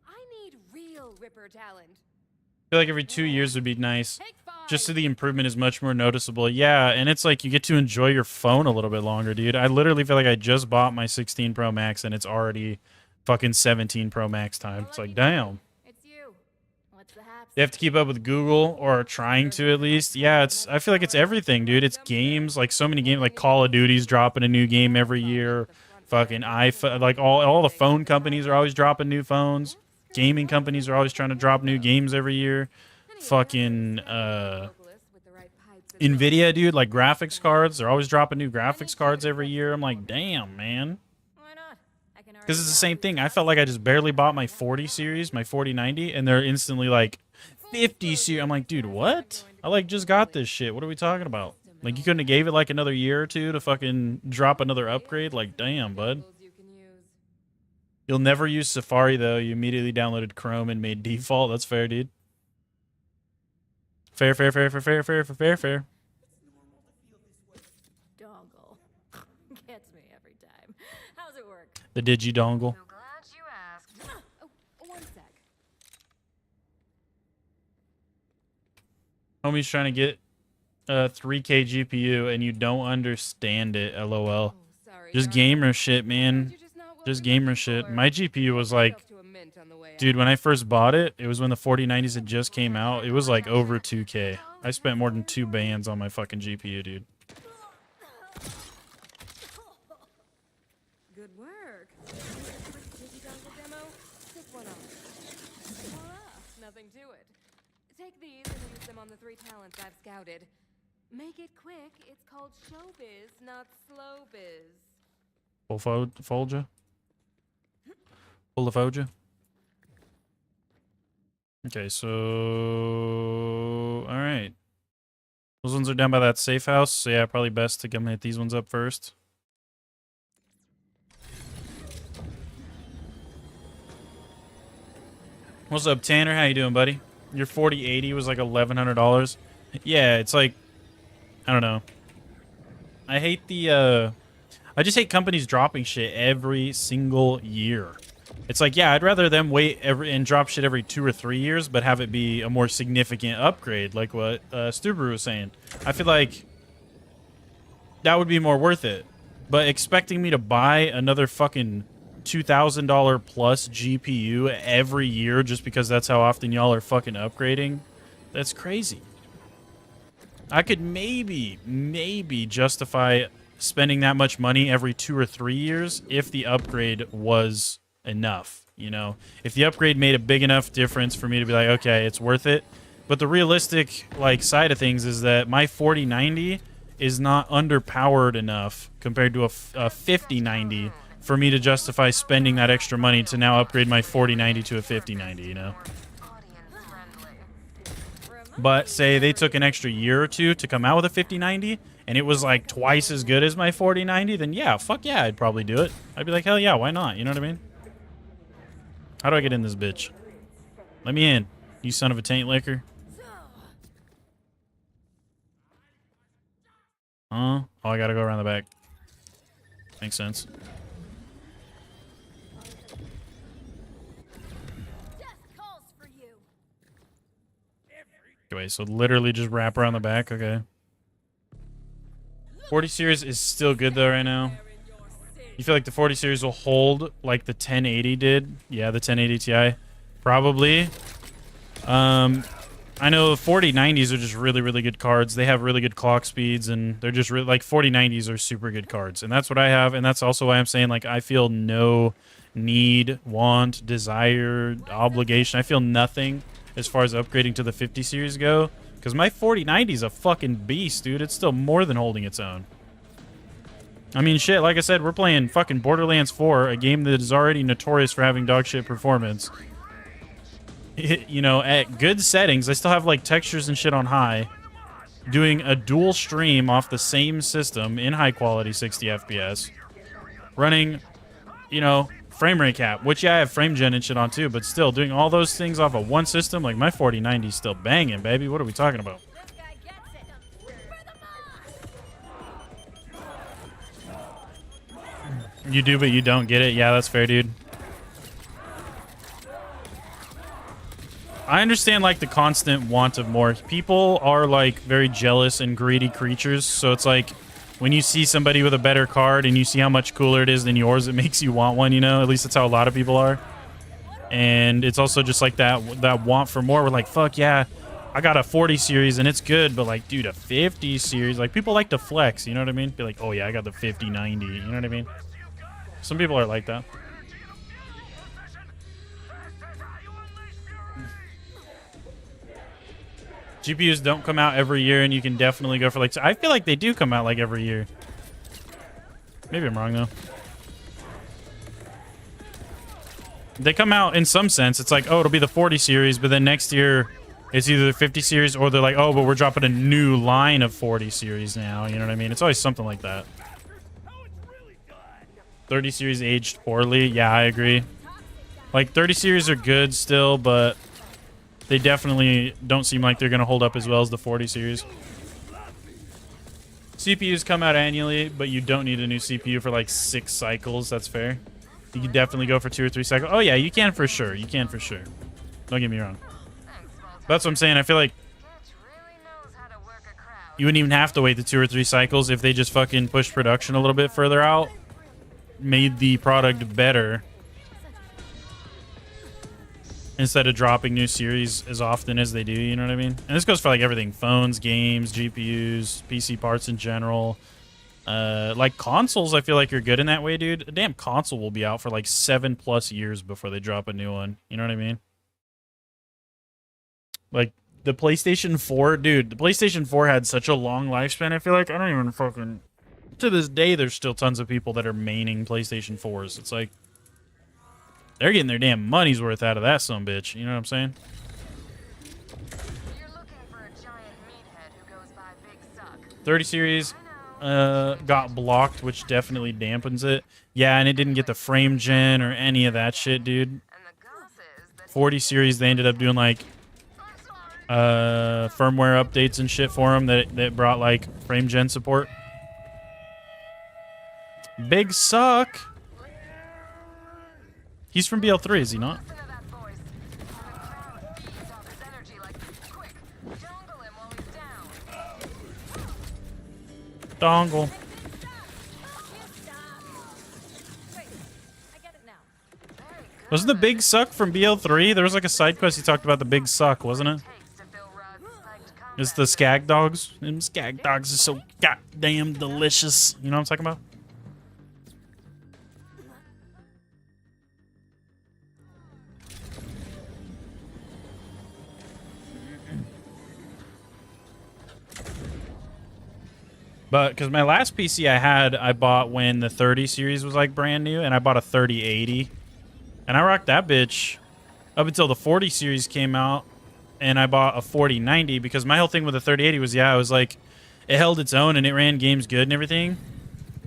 I need real Ripper talent. I feel like every 2 years would be nice. Just so the improvement is much more noticeable. Yeah, and it's like you get to enjoy your phone a little bit longer, dude. I literally feel like I just bought my 16 Pro Max and it's already fucking 17 Pro Max time. It's like, damn. It's you. What's the haps? You have to keep up with Google, or trying to at least. Yeah, I feel like it's everything, dude. It's games, like so many games, like Call of Duty's dropping a new game every year. Fucking iPhone, like all the phone companies are always dropping new phones. Gaming companies are always trying to drop new games every year. Fucking Nvidia, dude, like graphics cards, they're always dropping new graphics cards every year. I'm like, damn, man. Why not? Because it's the same thing. I felt like I just barely bought my 40 series, my 4090, and they're instantly like 50 series. I'm like, dude, what? I like just got this shit. What are we talking about? Like, you couldn't have gave it like another year or two to fucking drop another upgrade? Like, damn, bud. You'll never use Safari, though. You immediately downloaded Chrome and made default. That's fair, dude. Fair, fair, fair, fair, fair, fair, fair, fair. Dongle. Gets me every time. How's it work? The digi-dongle. Glad you asked. Oh, one sec. Homie's trying to get a 3K GPU and you don't understand it, LOL. Just gamer shit, man. Just gamer shit. My GPU was like, dude, when I first bought it, it was when the 4090s had just came out. It was like over 2K. I spent more than 2 bands on my fucking GPU, dude. Good work. Digi-dongle demo? Take one off. Voila, nothing to it. Take these and use them on the 3 talents I've scouted. Make it quick. It's called showbiz, not slow biz. Folja? Folja? Okay, so... Alright. Those ones are down by that safe house, so yeah, probably best to come hit these ones up first. What's up, Tanner? How you doing, buddy? Your 4080 was like $1,100. Yeah, it's like... I don't know. I hate the, I just hate companies dropping shit every single year. It's like, yeah, I'd rather them wait and drop shit every 2 or 3 years, but have it be a more significant upgrade, like what Stubru was saying. I feel like that would be more worth it. But expecting me to buy another fucking $2,000 plus GPU every year just because that's how often y'all are fucking upgrading, that's crazy. I could maybe justify spending that much money every 2 or 3 years if the upgrade was enough, you know? If the upgrade made a big enough difference for me to be like, okay, it's worth it. But the realistic, like, side of things is that my 4090 is not underpowered enough compared to a 5090 for me to justify spending that extra money to now upgrade my 4090 to a 5090, you know? But say they took an extra year or two to come out with a 5090, and it was like twice as good as my 4090, then yeah, fuck yeah, I'd probably do it. I'd be like, hell yeah, why not? You know what I mean? How do I get in this bitch? Let me in, you son of a taint liquor. Oh, I gotta go around the back. Makes sense. Wait, so literally just wrap around the back? Okay. 40 series is still good though right now. You feel like the 40 series will hold like the 1080 did? Yeah, the 1080 Ti. Probably. I know 4090s are just really, really good cards. They have really good clock speeds, and they're just really, like, 4090s are super good cards. And that's what I have, and that's also why I'm saying, like, I feel no need, want, desire, obligation. I feel nothing as far as upgrading to the 50 series go, because my 4090 is a fucking beast, dude. It's still more than holding its own. I mean, shit, like I said, we're playing fucking Borderlands 4, a game that is already notorious for having dog shit performance. You know, at good settings, I still have, like, textures and shit on high, doing a dual stream off the same system in high quality 60 FPS, running, you know, frame rate cap, which, yeah, I have frame gen and shit on too, but still, doing all those things off of one system, like, my 4090 is still banging, baby. What are we talking about? You do, but you don't get it. Yeah, that's fair, dude. I understand, like, the constant want of more. People are, like, very jealous and greedy creatures, so it's like, when you see somebody with a better card and you see how much cooler it is than yours, it makes you want one, you know? At least that's how a lot of people are. And it's also just like that want for more. We're like, fuck yeah, I got a 40 series and it's good, but, like, dude, a 50 series, like, people like to flex, you know what I mean? Be like, oh yeah, I got the 5090, you know what I mean? Some people are like that. GPUs don't come out every year, and you can definitely go for, like, I feel like they do come out, like, every year. Maybe I'm wrong, though. They come out in some sense. It's like, oh, it'll be the 40 series, but then next year it's either the 50 series, or they're like, oh, but we're dropping a new line of 40 series now. You know what I mean? It's always something like that. 30 series aged poorly. Yeah, I agree. Like, 30 series are good still, but they definitely don't seem like they're going to hold up as well as the 40 series. CPUs come out annually, but you don't need a new CPU for like 6 cycles. That's fair. You can definitely go for 2 or 3 cycles. Oh, yeah, you can for sure. You can for sure. Don't get me wrong. That's what I'm saying. I feel like you wouldn't even have to wait the 2 or 3 cycles if they just fucking pushed production a little bit further out, made the product better, instead of dropping new series as often as they do, you know what I mean? And this goes for, like, everything. Phones, games, GPUs, PC parts in general. Like, consoles, I feel like you're good in that way, dude. A damn console will be out for, like, 7+ years before they drop a new one. You know what I mean? Like, the PlayStation 4, dude, the PlayStation 4 had such a long lifespan, I feel like. I don't even fucking... To this day, there's still tons of people that are maining PlayStation 4s. It's like, they're getting their damn money's worth out of that sumbitch. You know what I'm saying? You're looking for a giant meathead who goes by Big Suck. 30 series got blocked, which definitely dampens it. Yeah, and it didn't get the frame gen or any of that shit, dude. 40 series, they ended up doing, like, firmware updates and shit for them that brought, like, frame gen support. Big Suck. He's from BL3, is he not? Dongle. Wasn't the Big Suck from BL3? There was like a side quest he talked about the Big Suck, wasn't it? It's the Skag Dogs. Them Skag Dogs are so goddamn delicious. You know what I'm talking about? But because my last PC I bought when the 30 series was like brand new, and I bought a 3080, and I rocked that bitch up until the 40 series came out, and I bought a 4090 because my whole thing with the 3080 was, yeah, I was like, it held its own and it ran games good and everything.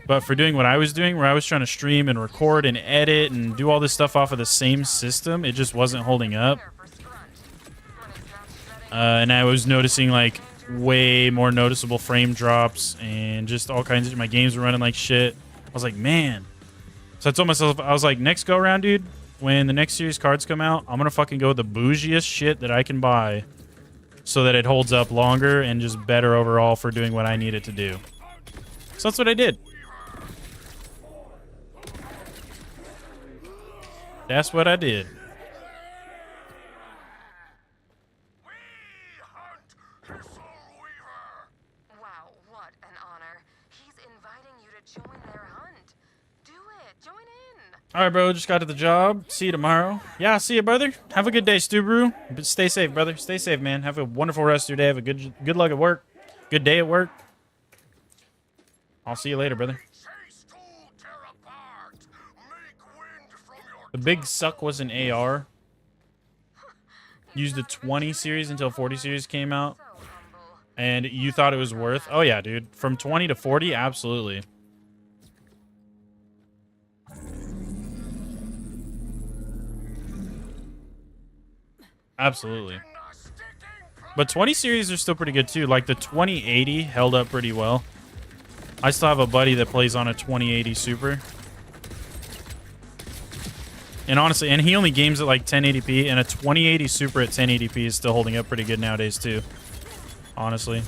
But for doing what I was doing, where I was trying to stream and record and edit and do all this stuff off of the same system, it just wasn't holding up. And I was noticing like way more noticeable frame drops and just all kinds of, my games were running like shit. I was like, man. So I told myself, I was like, next go around, dude, when the next series cards come out, I'm gonna fucking go with the bougiest shit that I can buy so that it holds up longer and just better overall for doing what I need it to do. So that's what I did. That's what I did. Wow, what an honor. He's inviting you to join their hunt. Do it. Join in. All right, bro. Just got to the job. See you tomorrow. Yeah, I'll see you, brother. Have a good day, Stu Brew. But stay safe, brother. Stay safe, man. Have a wonderful rest of your day. Have a good luck at work. Good day at work. I'll see you later, brother. The big suck was an AR. Used the 20 series until 40 series came out. And you thought it was worth? Oh, yeah, dude. From 20 to 40? Absolutely. Absolutely. But 20 series are still pretty good, too. Like, the 2080 held up pretty well. I still have a buddy that plays on a 2080 Super. And honestly, and he only games at like 1080p, and a 2080 Super at 1080p is still holding up pretty good nowadays too. Honestly.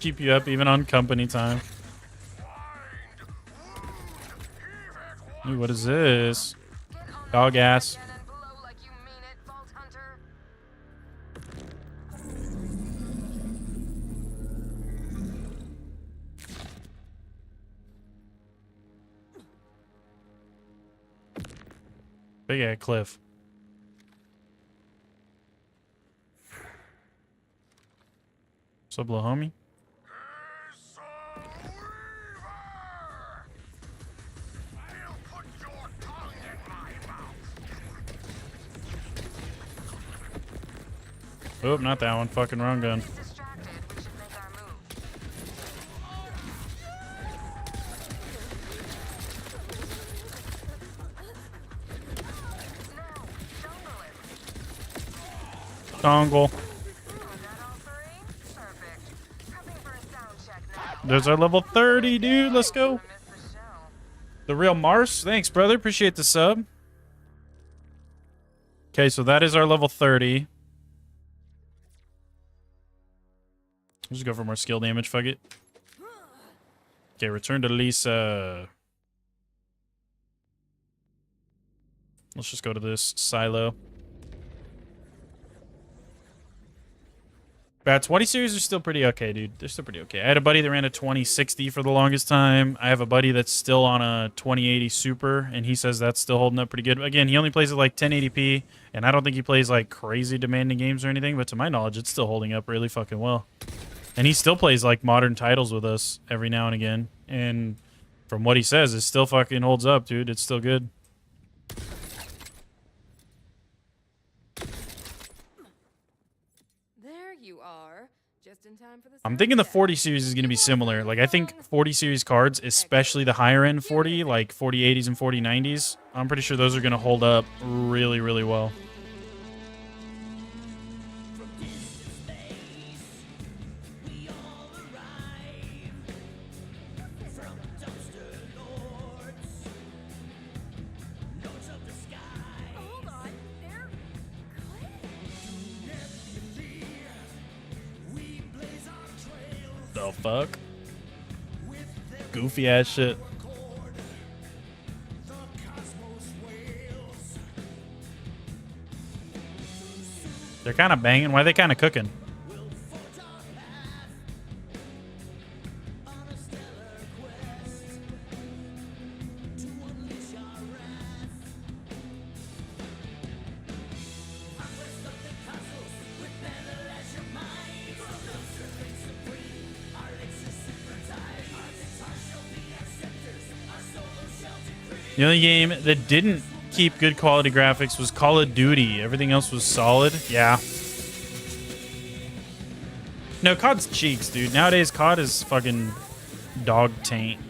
Keep you up even on company time. Ooh, what is this? Dog ass. Big ass cliff. What's up, little homie? Oh, not that one. Fucking wrong gun. Dongle. There's our level 30, dude. Let's go. The real Mars. Thanks, brother. Appreciate the sub. Okay, so that is our level 30. Just go for more skill damage. Fuck it. Okay, return to Lisa. Let's just go to this silo. Bad 20 series are still pretty okay, dude. They're still pretty okay. I had a buddy that ran a 2060 for the longest time. I have a buddy that's still on a 2080 Super, and he says that's still holding up pretty good. Again, he only plays at like 1080p, and I don't think he plays like crazy demanding games or anything, but to my knowledge, it's still holding up really fucking well. And he still plays like modern titles with us every now and again. And from what he says, it still fucking holds up, dude. It's still good. There you are. Just in time for the I'm thinking the 40 series is going to be similar. Like, I think 40 series cards, especially the higher end 40, like 4080s and 4090s, I'm pretty sure those are going to hold up really, really well. The fuck? Goofy ass shit. They're kind of banging. Why are they kind of cooking? The only game that didn't keep good quality graphics was Call of Duty. Everything else was solid. Yeah. No, COD's cheeks, dude. Nowadays, COD is fucking dog taint.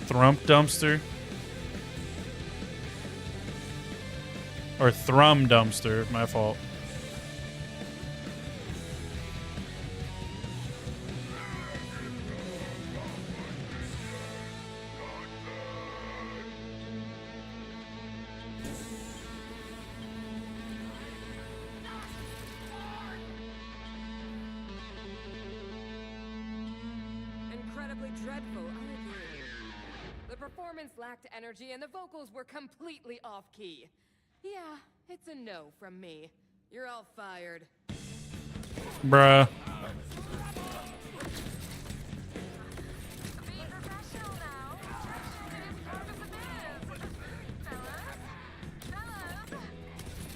Thrump dumpster. Or Thrum dumpster. My fault. Incredibly dreadful, I agree. The performance lacked energy and the vocals were completely off-key. Yeah, it's a no from me. You're all fired. Bruh.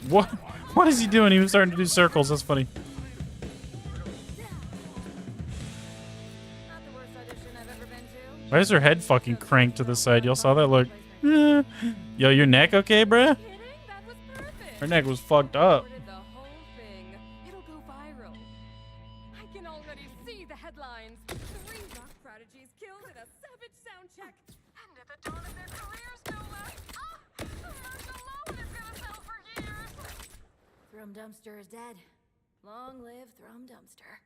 What? What is he doing? He was starting to do circles. That's funny. Not the worst audition I've ever been to. Why is her head fucking cranked to the side? Y'all saw that? Look. Eh. Yo, your neck okay, bruh? Her neck was fucked up. The whole thing. It'll go viral. I can already see the headlines. 3 rock prodigies killed at a savage sound check. And at the dawn of their careers, no less. Ah! The merch alone is gonna sell for years! Thrum Dumpster is dead. Long live Thrum Dumpster.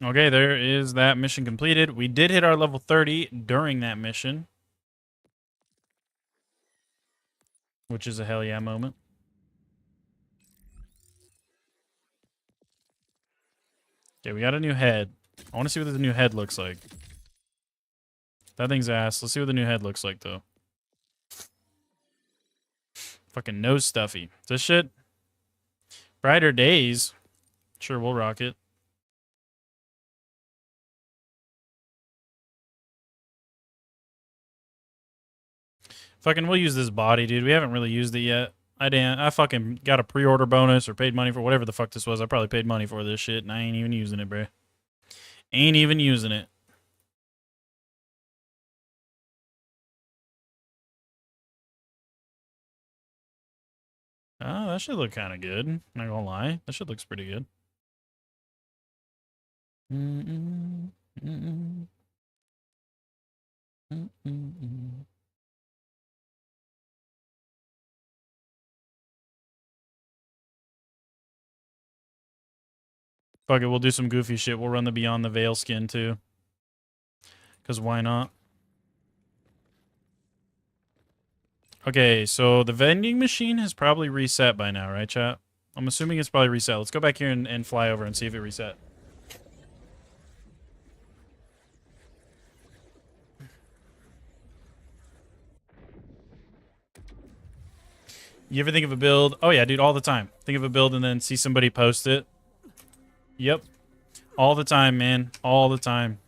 Okay, there is that mission completed. We did hit our level 30 during that mission, which is a hell yeah moment. Okay, we got a new head. I want to see what the new head looks like. That thing's ass. Let's see what the new head looks like, though. Fucking nose stuffy. This shit? Brighter days. Sure, we'll rock it. Fucking, we'll use this body, dude. We haven't really used it yet. I fucking got a pre-order bonus or paid money for whatever the fuck this was. I probably paid money for this shit, and I ain't even using it, bruh. Ain't even using it. Oh, that should look kind of good. Not gonna lie. That shit looks pretty good. Fuck it, we'll do some goofy shit. We'll run the Beyond the Veil skin, too. Because why not? Okay, so the vending machine has probably reset by now, right, chat? I'm assuming it's probably reset. Let's go back here and fly over and see if it reset. You ever think of a build? Oh, yeah, dude, all the time. Think of a build and then see somebody post it. Yep. All the time, man. All the time.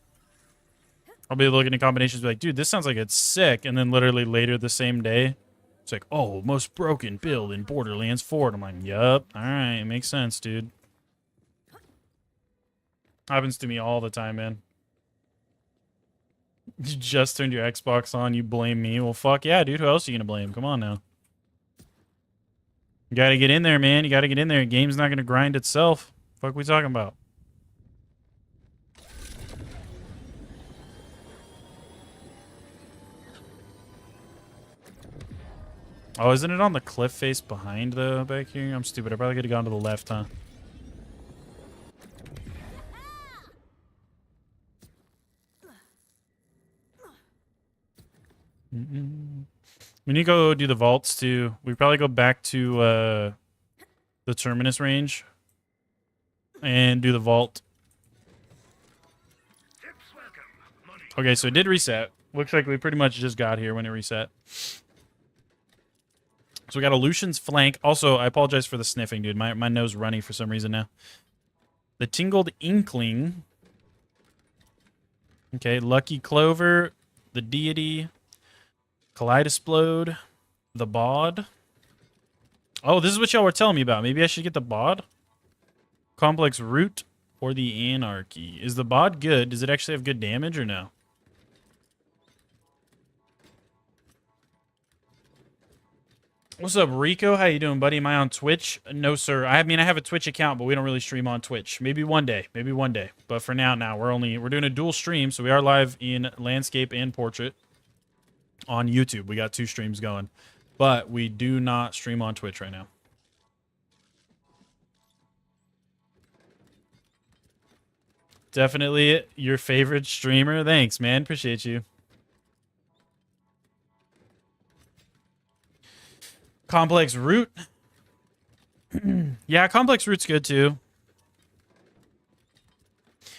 I'll be looking at combinations be like, dude, this sounds like it's sick. And then literally later the same day, it's like, oh, most broken build in Borderlands 4. And I'm like, yup. All right. It makes sense, dude. Happens to me all the time, man. You just turned your Xbox on. You blame me. Well, fuck yeah, dude. Who else are you going to blame? Come on now. You got to get in there, man. You got to get in there. Game's not going to grind itself. Fuck we talking about? Oh, isn't it on the cliff face behind the back here? I'm stupid. I probably could have gone to the left, huh? We need to go do the vaults too. We probably go back to the terminus range and do the vault. Okay, so it did reset. Looks like we pretty much just got here when it reset. So we got a Lucian's flank. Also, I apologize for the sniffing, dude. My nose runny for some reason now. The Tingled Inkling. Okay, Lucky Clover. The Deity. Kaleidosplode. The Bod. Oh, this is what y'all were telling me about. Maybe I should get the bod? Complex Root or the Anarchy? Is the bod good? Does it actually have good damage or no? What's up, Rico? How you doing, buddy? Am I on Twitch? No, sir. I mean, I have a Twitch account, but we don't really stream on Twitch. Maybe one day. Maybe one day. But for now, we're doing a dual stream, so we are live in landscape and portrait on YouTube. We got 2 streams going, but we do not stream on Twitch right now. Definitely your favorite streamer. Thanks, man. Appreciate you. Complex Root. Yeah, Complex Root's good too.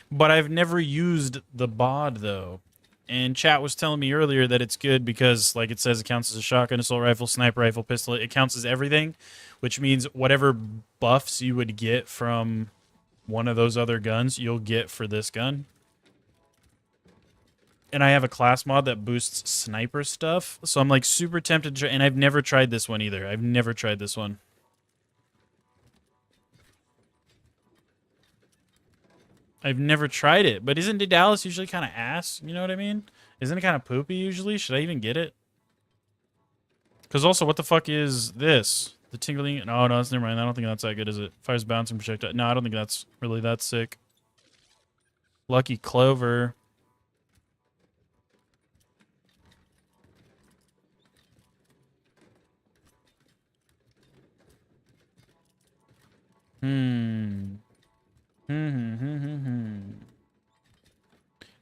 But I've never used the bod though. And chat was telling me earlier that it's good because, like it says, it counts as a shotgun, assault rifle, sniper rifle, pistol. It counts as everything, which means whatever buffs you would get from one of those other guns, you'll get for this gun. And I have a class mod that boosts sniper stuff, so I'm like super tempted to try, and I've never tried this one either. I've never tried this one. I've never tried it, but isn't Dallas usually kind of ass? You know what I mean? Isn't it kind of poopy usually? Should I even get it? Because also, what the fuck is this? The tingling? No, that's never mind. I don't think that's that good, is it? Fires bouncing projectile. No, I don't think that's really that sick. Lucky Clover.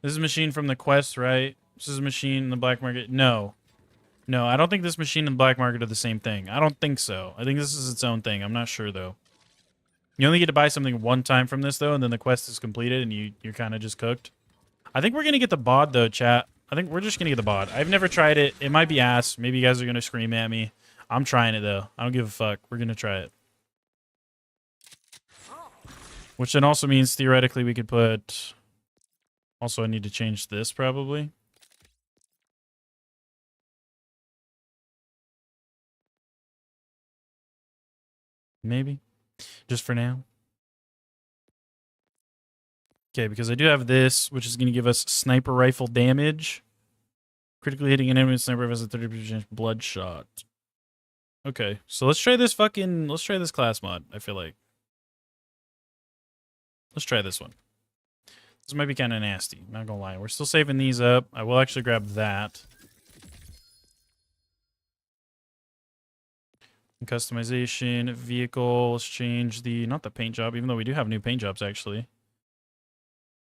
This is a machine from the Quest, right? This is a machine in the black market. No. No, I don't think this machine and the black market are the same thing. I don't think so. I think this is its own thing. I'm not sure, though. You only get to buy something one time from this, though, and then the quest is completed, and you're kind of just cooked. I think we're going to get the bod, though, chat. I think we're just going to get the bod. I've never tried it. It might be ass. Maybe you guys are going to scream at me. I'm trying it, though. I don't give a fuck. We're going to try it. Which then also means, theoretically, we could put... Also, I need to change this, probably. Maybe. Just for now. Okay, because I do have this, which is going to give us sniper rifle damage. Critically hitting an enemy with sniper rifle has a 30% bloodshot. Okay, so let's try this let's try this class mod, I feel like. Let's try this one. This might be kind of nasty, not gonna lie. We're still saving these up. I will actually grab that. Customization, vehicle, let's change the, not the paint job, even though we do have new paint jobs, actually.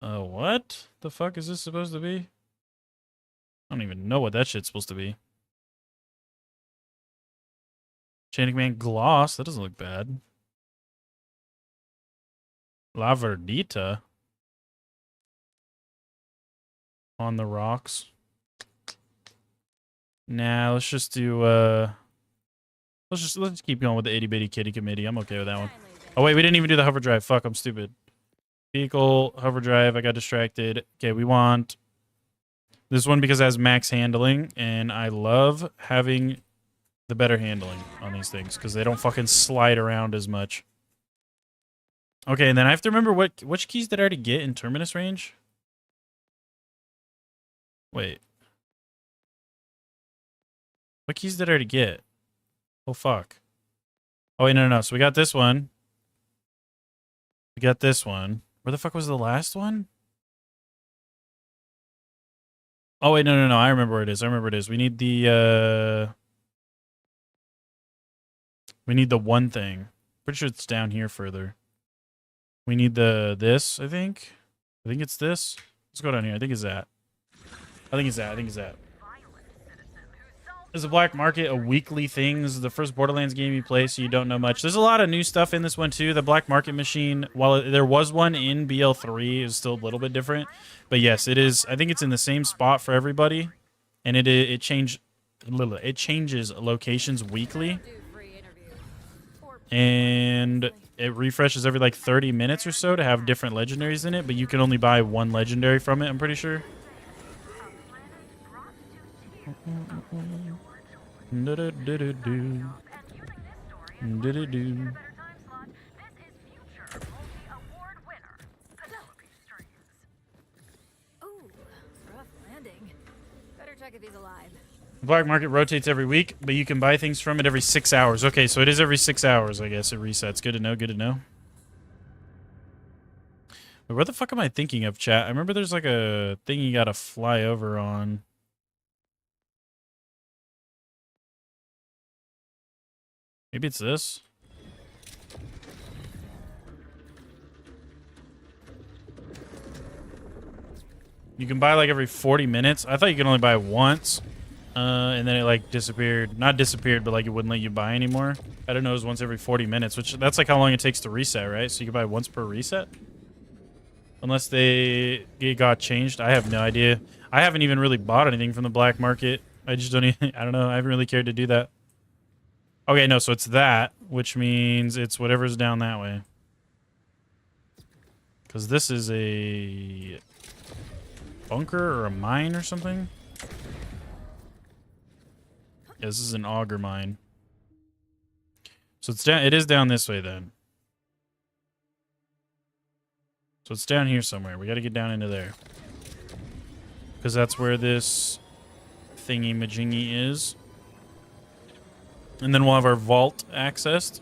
What the fuck is this supposed to be? I don't even know what that shit's supposed to be. Chain of Command gloss, that doesn't look bad. La Verdita. On the rocks. Nah, let's just do, let's keep going with the itty bitty kitty committee. I'm okay with that one. Oh wait, we didn't even do the hover drive. Fuck, I'm stupid. Vehicle, hover drive, I got distracted. Okay, we want this one because it has max handling, and I love having the better handling on these things because they don't fucking slide around as much. Okay, and then I have to remember which keys did I already get in Terminus range? Wait. What keys did I already get? Oh, fuck. Oh, wait, no. So we got this one. We got this one. Where the fuck was the last one? Oh, wait, no. I remember where it is. We need the, we need the one thing. Pretty sure it's down here further. We need this, I think. I think it's this. Let's go down here. I think it's that. Is the black market a weekly thing? This is the first Borderlands game you play, so you don't know much. There's a lot of new stuff in this one, too. The black market machine, while there was one in BL3, is still a little bit different. But yes, it is. I think it's in the same spot for everybody. And it changes locations weekly. And it refreshes every, like, 30 minutes or so to have different legendaries in it. But you can only buy one legendary from it, I'm pretty sure. Do-do-do. Get a better time slot. This is future multi-award winner, Penelope Streams. Ooh, rough landing. Better check if he's alive. The black market rotates every week, but you can buy things from it every 6 hours. Okay, so it is every 6 hours, I guess. It resets. Good to know, good to know. Wait, what the fuck am I thinking of, chat? I remember there's like a thing you gotta fly over on. Maybe it's this? You can buy like every 40 minutes. I thought you could only buy once. And then it like disappeared. Not disappeared, but like it wouldn't let you buy anymore. I don't know, it was once every 40 minutes, which that's like how long it takes to reset, right? So you can buy once per reset? Unless it got changed. I have no idea. I haven't even really bought anything from the black market. I just don't even, I don't know. I haven't really cared to do that. Okay, no, so it's that, which means it's whatever's down that way. Because this is a bunker or a mine or something. Yeah, this is an auger mine. So it's down. It is down this way then. So it's down here somewhere. We got to get down into there. Because that's where this thingy-majingy is. And then we'll have our vault accessed.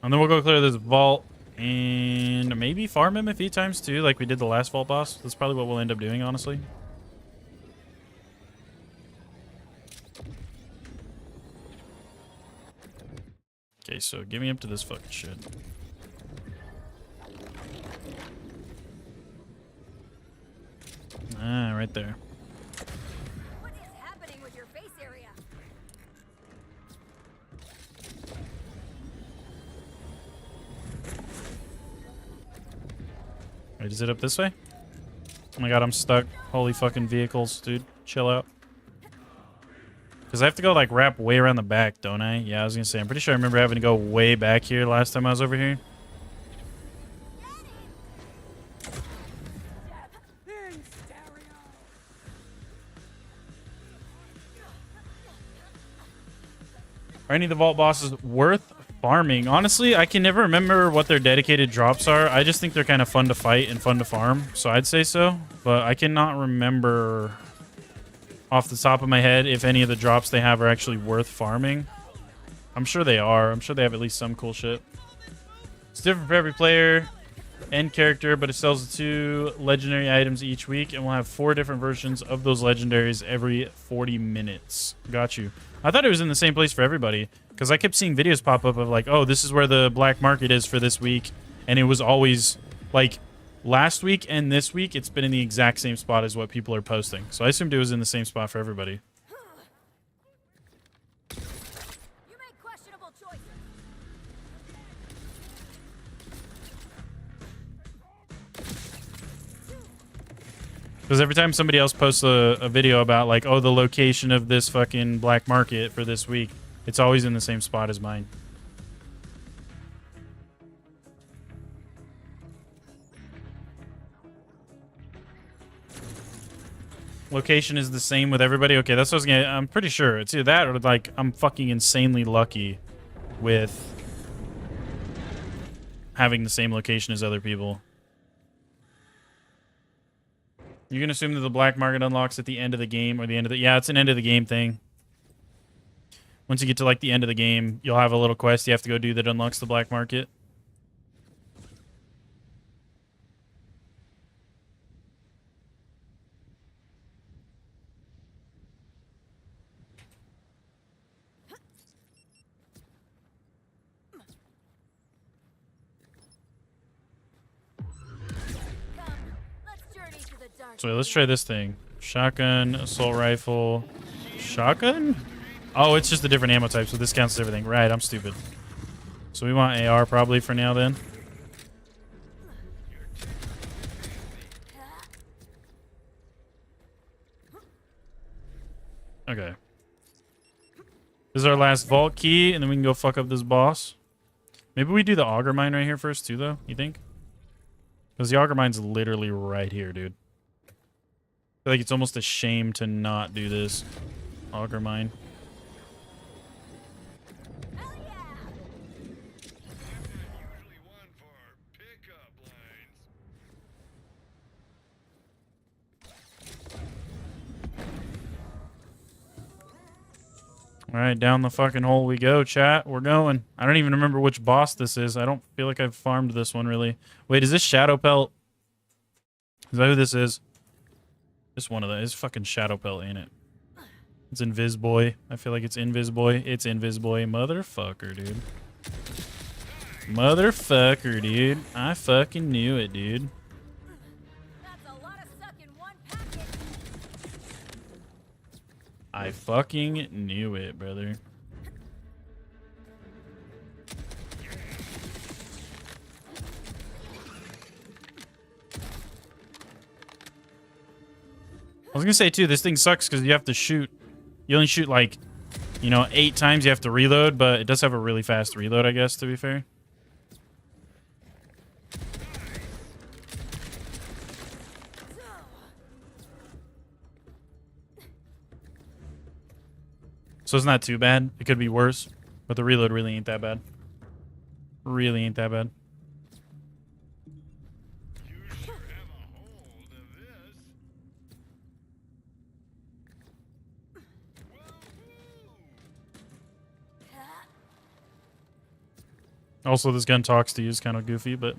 And then we'll go clear this vault and maybe farm him a few times too, like we did the last vault boss. That's probably what we'll end up doing, honestly. Okay, so get me up to this fucking shit. Ah, right there. What is happening with your face area? Wait, is it up this way? Oh my god, I'm stuck. Holy fucking vehicles, dude. Chill out. Because I have to go, like, wrap way around the back, don't I? Yeah, I was gonna say, I'm pretty sure I remember having to go way back here last time I was over here. Are any of the vault bosses worth farming? Honestly, I can never remember what their dedicated drops are. I just think they're kind of fun to fight and fun to farm, so I'd say so. But I cannot remember off the top of my head if any of the drops they have are actually worth farming. I'm sure they are. I'm sure they have at least some cool shit. It's different for every player and character, but it sells 2 legendary items each week, and we'll have 4 different versions of those legendaries every 40 minutes. Got you. I thought it was in the same place for everybody, because I kept seeing videos pop up of like, oh, this is where the black market is for this week, and it was always like last week and this week it's been in the exact same spot as what people are posting. So I assumed it was in the same spot for everybody. You make questionable choices. Because every time somebody else posts a video about like, oh, the location of this fucking black market for this week, it's always in the same spot as mine. Location is the same with everybody. Okay, that's what I was gonna. I'm pretty sure it's either that or like I'm fucking insanely lucky with having the same location as other people. You can assume that the black market unlocks at the end of the game or the end of the... Yeah, it's an end of the game thing. Once you get to like the end of the game, you'll have a little quest you have to go do that unlocks the black market. So let's try this thing. Shotgun, assault rifle, shotgun? Oh, it's just a different ammo type, so this counts as everything. Right, I'm stupid. So we want AR probably for now then. Okay. This is our last vault key, and then we can go fuck up this boss. Maybe we do the auger mine right here first too, though, you think? Because the auger mine's literally right here, dude. I feel like it's almost a shame to not do this auger mine. All right, down the fucking hole we go, chat. We're going. I don't even remember which boss this is. I don't feel like I've farmed this one, really. Wait, is this Shadow Pelt? Is that who this is? This one of them. It's fucking Shadow Pelt, ain't it? It's Invis Boy. I feel like it's Invis Boy. It's Invis Boy. Motherfucker, dude. Motherfucker, dude. I fucking knew it, dude. That's a lot of suck in one packet. I fucking knew it, brother. I was gonna say too, this thing sucks because you have to shoot. You only shoot like, you know, 8 times. You have to reload, but it does have a really fast reload, I guess, to be fair. So it's not too bad. It could be worse, but the reload really ain't that bad. Really ain't that bad. Also, this gun talks to you. It's kind of goofy, but...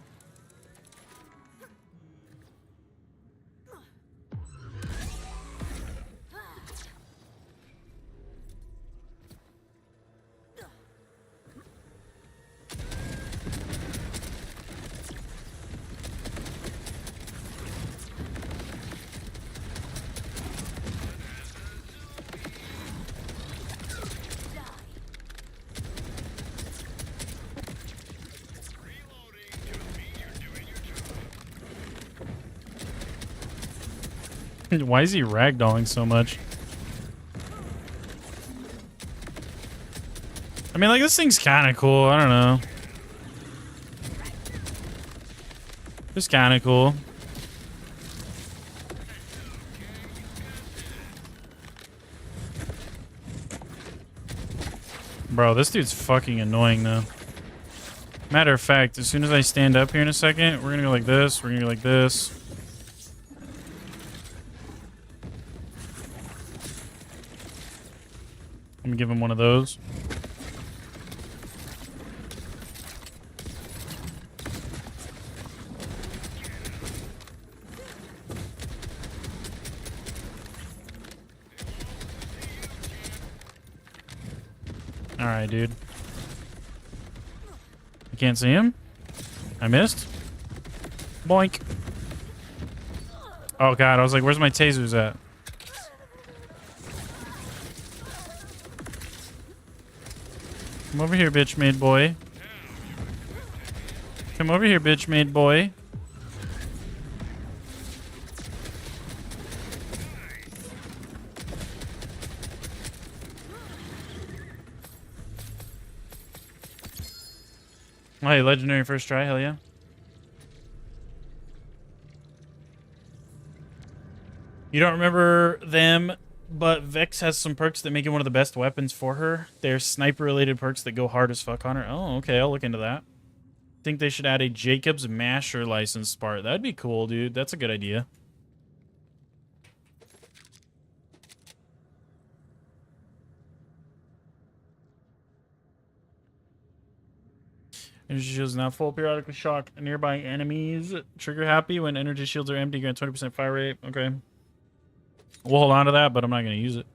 Why is he ragdolling so much? I mean, like, this thing's kind of cool. I don't know. It's kind of cool. Bro, this dude's fucking annoying, though. Matter of fact, as soon as I stand up here in a second, we're gonna go like this. We're gonna go like this. Let me give him one of those. Alright, dude. I can't see him. I missed. Boink. Oh god, I was like, where's my tasers at? Come over here, bitch made boy. Come over here, bitch made boy. Oh, hey, legendary first try, hell yeah. You don't remember them, but Vex has some perks that make it one of the best weapons for her. They're sniper-related perks that go hard as fuck on her. Oh, okay, I'll look into that. Think they should add a Jacob's Masher license part. That'd be cool, dude. That's a good idea. Energy shields now full. Periodically shock nearby enemies. Trigger happy when energy shields are empty. Grant 20% fire rate. Okay. We'll hold on to that, but I'm not going to use it.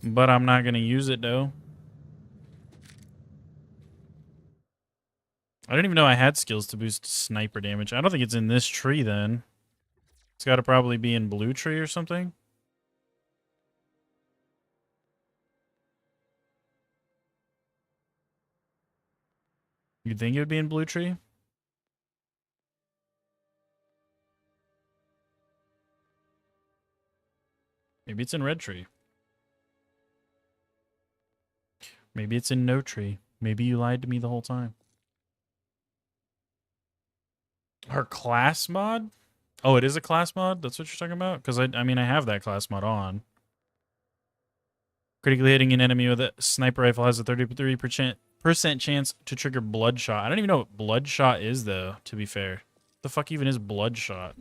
But I'm not going to use it, though. I didn't even know I had skills to boost sniper damage. I don't think it's in this tree, then. It's got to probably be in blue tree or something. You'd think it would be in blue tree? Maybe it's in red tree. Maybe it's in no tree. Maybe you lied to me the whole time. Her class mod? Oh, it is a class mod? That's what you're talking about? Because, I mean, I have that class mod on. Critically hitting an enemy with a sniper rifle has a 33% chance to trigger Bloodshot. I don't even know what Bloodshot is, though, to be fair. What the fuck even is Bloodshot?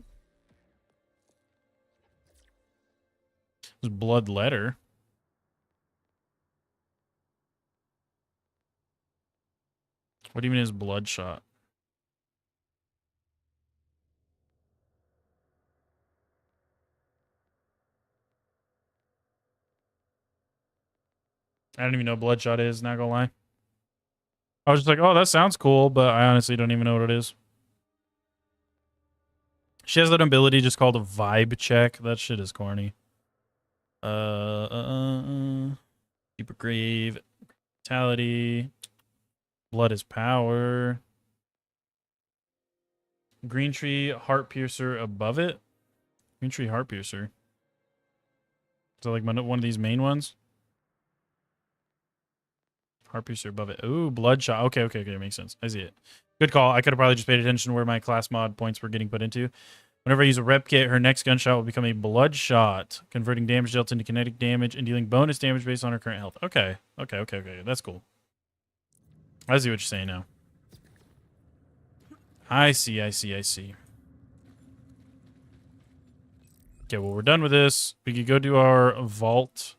It's Blood Letter. What even is Bloodshot? I don't even know what Bloodshot is, not gonna lie. I was just like, oh, that sounds cool, but I honestly don't even know what it is. She has that ability just called a vibe check. That shit is corny. Deeper Grave. Vitality. Blood is power. Green Tree Heart Piercer above it. Green Tree Heart Piercer. Is that like one of these main ones? Heart Piercer above it. Ooh, Bloodshot. Okay, makes sense. I see it. Good call. I could have probably just paid attention where my class mod points were getting put into. Whenever I use a rep kit, her next gunshot will become a Bloodshot, converting damage dealt into kinetic damage and dealing bonus damage based on her current health. Okay. That's cool. I see what you're saying now. I see. Okay, well, we're done with this. We could go do our vault,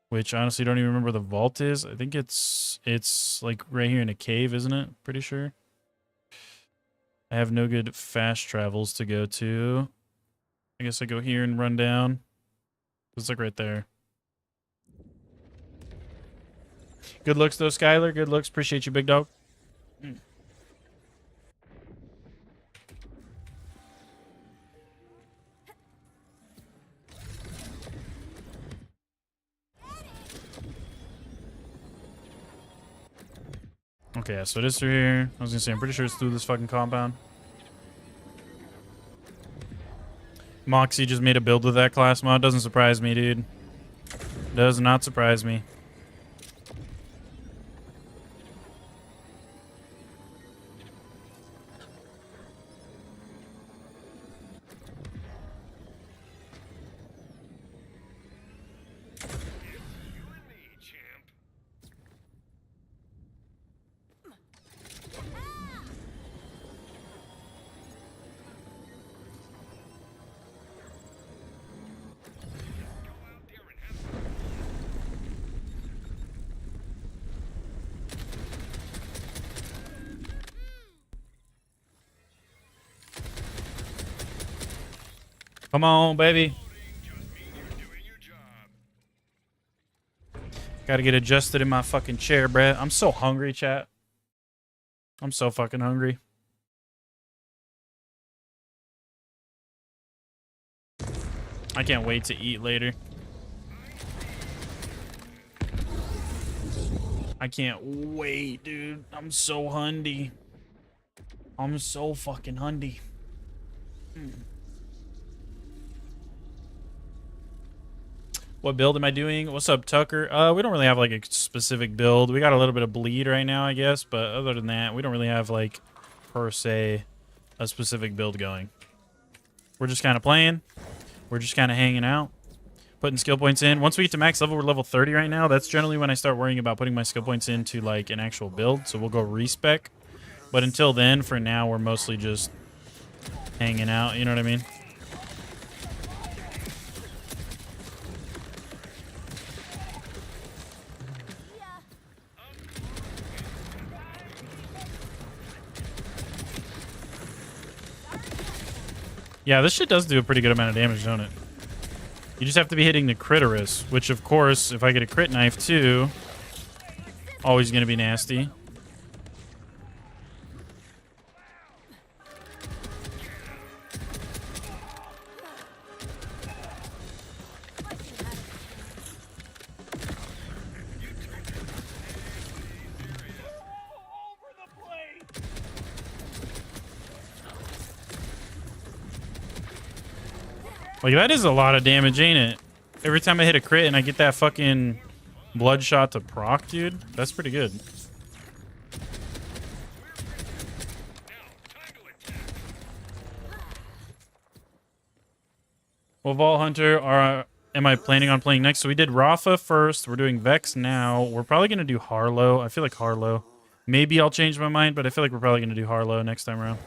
which I honestly don't even remember where the vault is. I think it's like right here in a cave, isn't it? Pretty sure. I have no good fast travels to go to. I guess I go here and run down. It's like right there. Good looks though, Skylar. Good looks. Appreciate you, big dog. Okay, so it is through here. I was gonna say, I'm pretty sure it's through this fucking compound. Moxie just made a build with that class mod. Doesn't surprise me, dude. Does not surprise me. Come on, baby. Gotta get adjusted in my fucking chair, bruh. I'm so hungry, chat. I'm so fucking hungry. I can't wait to eat later. I can't wait, dude. I'm so hundy. I'm so fucking hundy. What build am I doing? What's up, Tucker? We don't really have like a specific build. We got a little bit of bleed right now, I guess, but other than that, we don't really have like per se a specific build going. We're just kind of playing. We're just kind of hanging out, putting skill points in. Once we get to max level, we're level 30 right now. That's generally when I start worrying about putting my skill points into like an actual build. So we'll go respec. But until then, for now, we're mostly just hanging out. You know what I mean? Yeah, this shit does do a pretty good amount of damage, don't it? You just have to be hitting the Critorus, which, of course, if I get a crit knife, too, always going to be nasty. Like, that is a lot of damage, ain't it? Every time I hit a crit and I get that fucking bloodshot to proc, dude, that's pretty good. Well, Vault Hunter, am I planning on playing next? So we did Rafa first. We're doing Vex now. We're probably going to do Harlow. I feel like Harlow. Maybe I'll change my mind, but I feel like we're probably going to do Harlow next time around.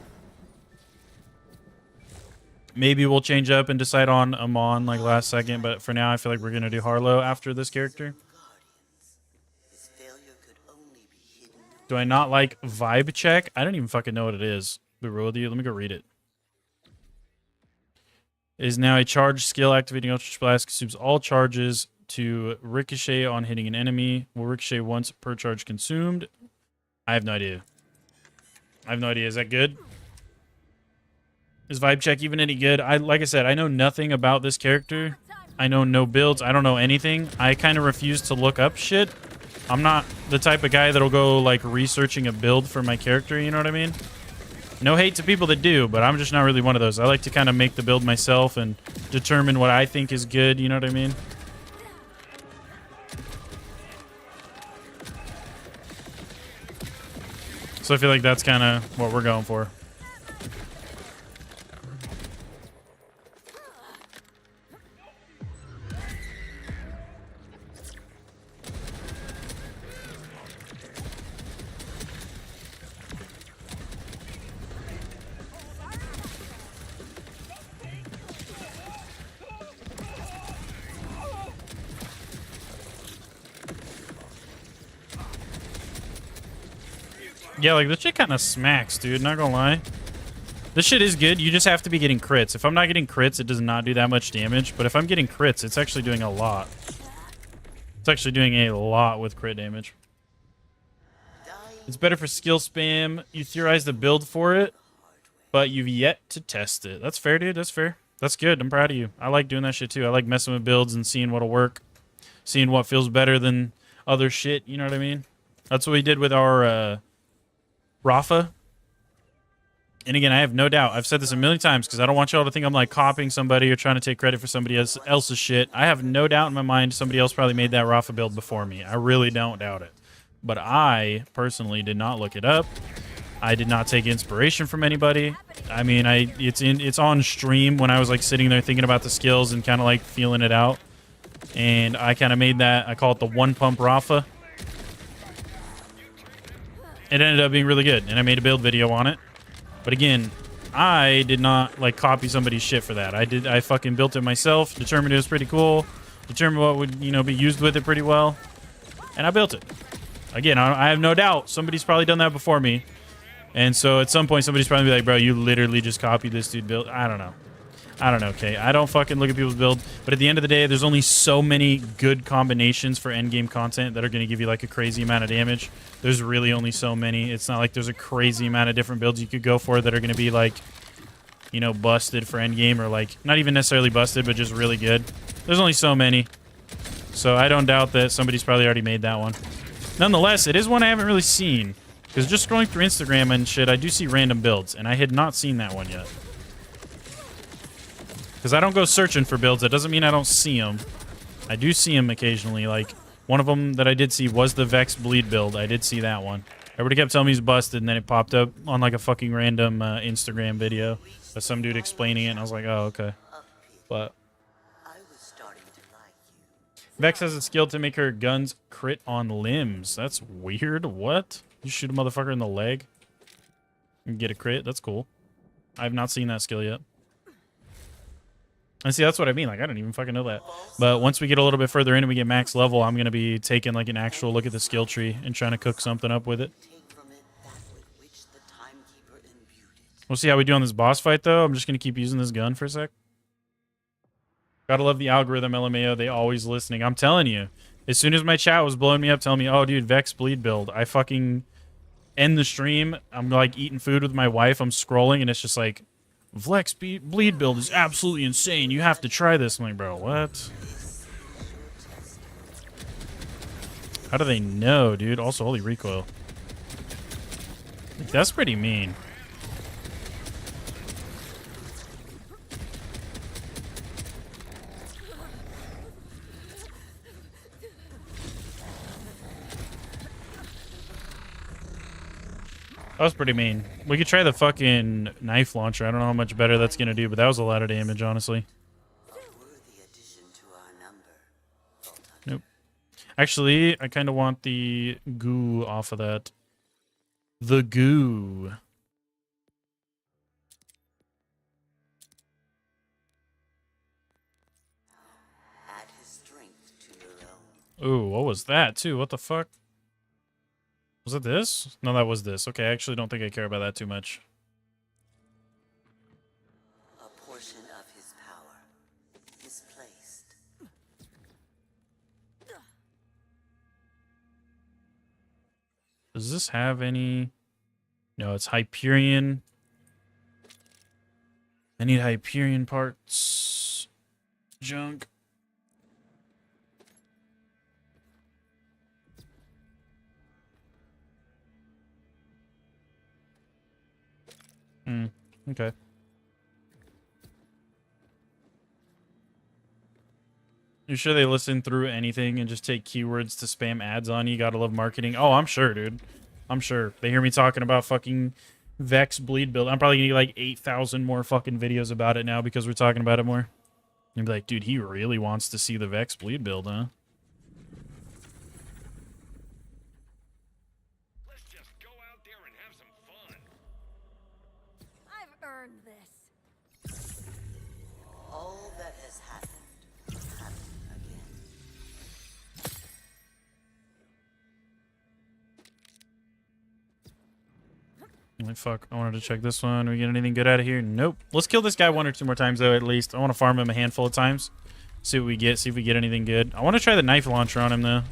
Maybe we'll change up and decide on Amon like last second, but for now I feel like we're going to do Harlow after this character. This failure could only be hidden Do I not like vibe check? I don't even fucking know what it is. Be real with you. Let me go read it. Is now a charge skill. Activating Ultra Blast consumes all charges to ricochet on hitting an enemy. Will ricochet once per charge consumed. I have no idea. I have no idea. Is that good? Is vibe check even any good? Like I said, I know nothing about this character. I know no builds. I don't know anything. I kind of refuse to look up shit. I'm not the type of guy that'll go like researching a build for my character, you know what I mean? No hate to people that do, but I'm just not really one of those. I like to kind of make the build myself and determine what I think is good, you know what I mean? So I feel like that's kind of what we're going for. Yeah, like, this shit kind of smacks, dude. Not gonna lie. This shit is good. You just have to be getting crits. If I'm not getting crits, it does not do that much damage. But if I'm getting crits, it's actually doing a lot. It's actually doing a lot with crit damage. It's better for skill spam. You theorized the build for it, but you've yet to test it. That's fair, dude. That's fair. That's good. I'm proud of you. I like doing that shit, too. I like messing with builds and seeing what'll work. Seeing what feels better than other shit. You know what I mean? That's what we did with our... Rafa. And again, I have no doubt. I've said this a million times because I don't want y'all to think I'm like copying somebody or trying to take credit for somebody else's shit. I have no doubt in my mind somebody else probably made that Rafa build before me. I really don't doubt it. But I personally did not look it up. I did not take inspiration from anybody. I mean, it's on stream when I was like sitting there thinking about the skills and kind of like feeling it out. And I kind of made that. I call it the one pump Rafa. It ended up being really good, and I made a build video on it. But again, I did not like copy somebody's shit for that. I fucking built it myself, determined it was pretty cool, determined what would, you know, be used with it pretty well, and I built it. Again, I have no doubt somebody's probably done that before me. And so at some point somebody's probably be like, bro, you literally just copied this dude build. I don't know. I don't know, okay? I don't fucking look at people's build, but at the end of the day, there's only so many good combinations for endgame content that are going to give you like a crazy amount of damage. There's really only so many. It's not like there's a crazy amount of different builds you could go for that are going to be like, you know, busted for endgame or like not even necessarily busted, but just really good. There's only so many. So I don't doubt that somebody's probably already made that one. Nonetheless, it is one I haven't really seen because just scrolling through Instagram and shit, I do see random builds and I had not seen that one yet. Because I don't go searching for builds. That doesn't mean I don't see them. I do see them occasionally. Like, one of them that I did see was the Vex Bleed build. I did see that one. Everybody kept telling me he's busted, and then it popped up on, like, a fucking random Instagram video of some dude explaining it, and I was like, oh, okay. But Vex has a skill to make her guns crit on limbs. That's weird. What? You shoot a motherfucker in the leg and get a crit? That's cool. I have not seen that skill yet. And see, that's what I mean. Like, I don't even fucking know that. But once we get a little bit further in and we get max level, I'm going to be taking, like, an actual look at the skill tree and trying to cook something up with it. We'll see how we do on this boss fight, though. I'm just going to keep using this gun for a sec. Gotta love the algorithm, LMAO. They always listening. I'm telling you. As soon as my chat was blowing me up, telling me, oh, dude, Vex Bleed build. I fucking end the stream. I'm, like, eating food with my wife. I'm scrolling, and it's just like... Vex Bleed build is absolutely insane. You have to try this. I'm like, bro, what? How do they know, dude? Also, holy recoil. Like, that's pretty mean. That was pretty mean. We could try the fucking knife launcher. I don't know how much better that's going to do, but that was a lot of damage, honestly. Nope. Actually, I kind of want the goo off of that. The goo. Ooh, what was that, too? What the fuck? Was it this? No, that was this. Okay, I actually don't think I care about that too much. A portion of his power misplaced. Does this have any? No, it's Hyperion. I need Hyperion parts. Junk. Okay. You sure they listen through anything and just take keywords to spam ads on you? Gotta love marketing. Oh, I'm sure, dude. I'm sure. They hear me talking about fucking Vex bleed build. I'm probably gonna get like 8,000 more fucking videos about it now because we're talking about it more. You'd be like, dude, he really wants to see the Vex bleed build, huh? Let's just go out there and have some fun. I've earned this. All that has happened, happened again. Like, fuck, I wanted to check this one. Do we get anything good out of here? Nope. Let's kill this guy 1 or 2 more times, though, at least. I want to farm him a handful of times. See what we get. See if we get anything good. I want to try the knife launcher on him, though.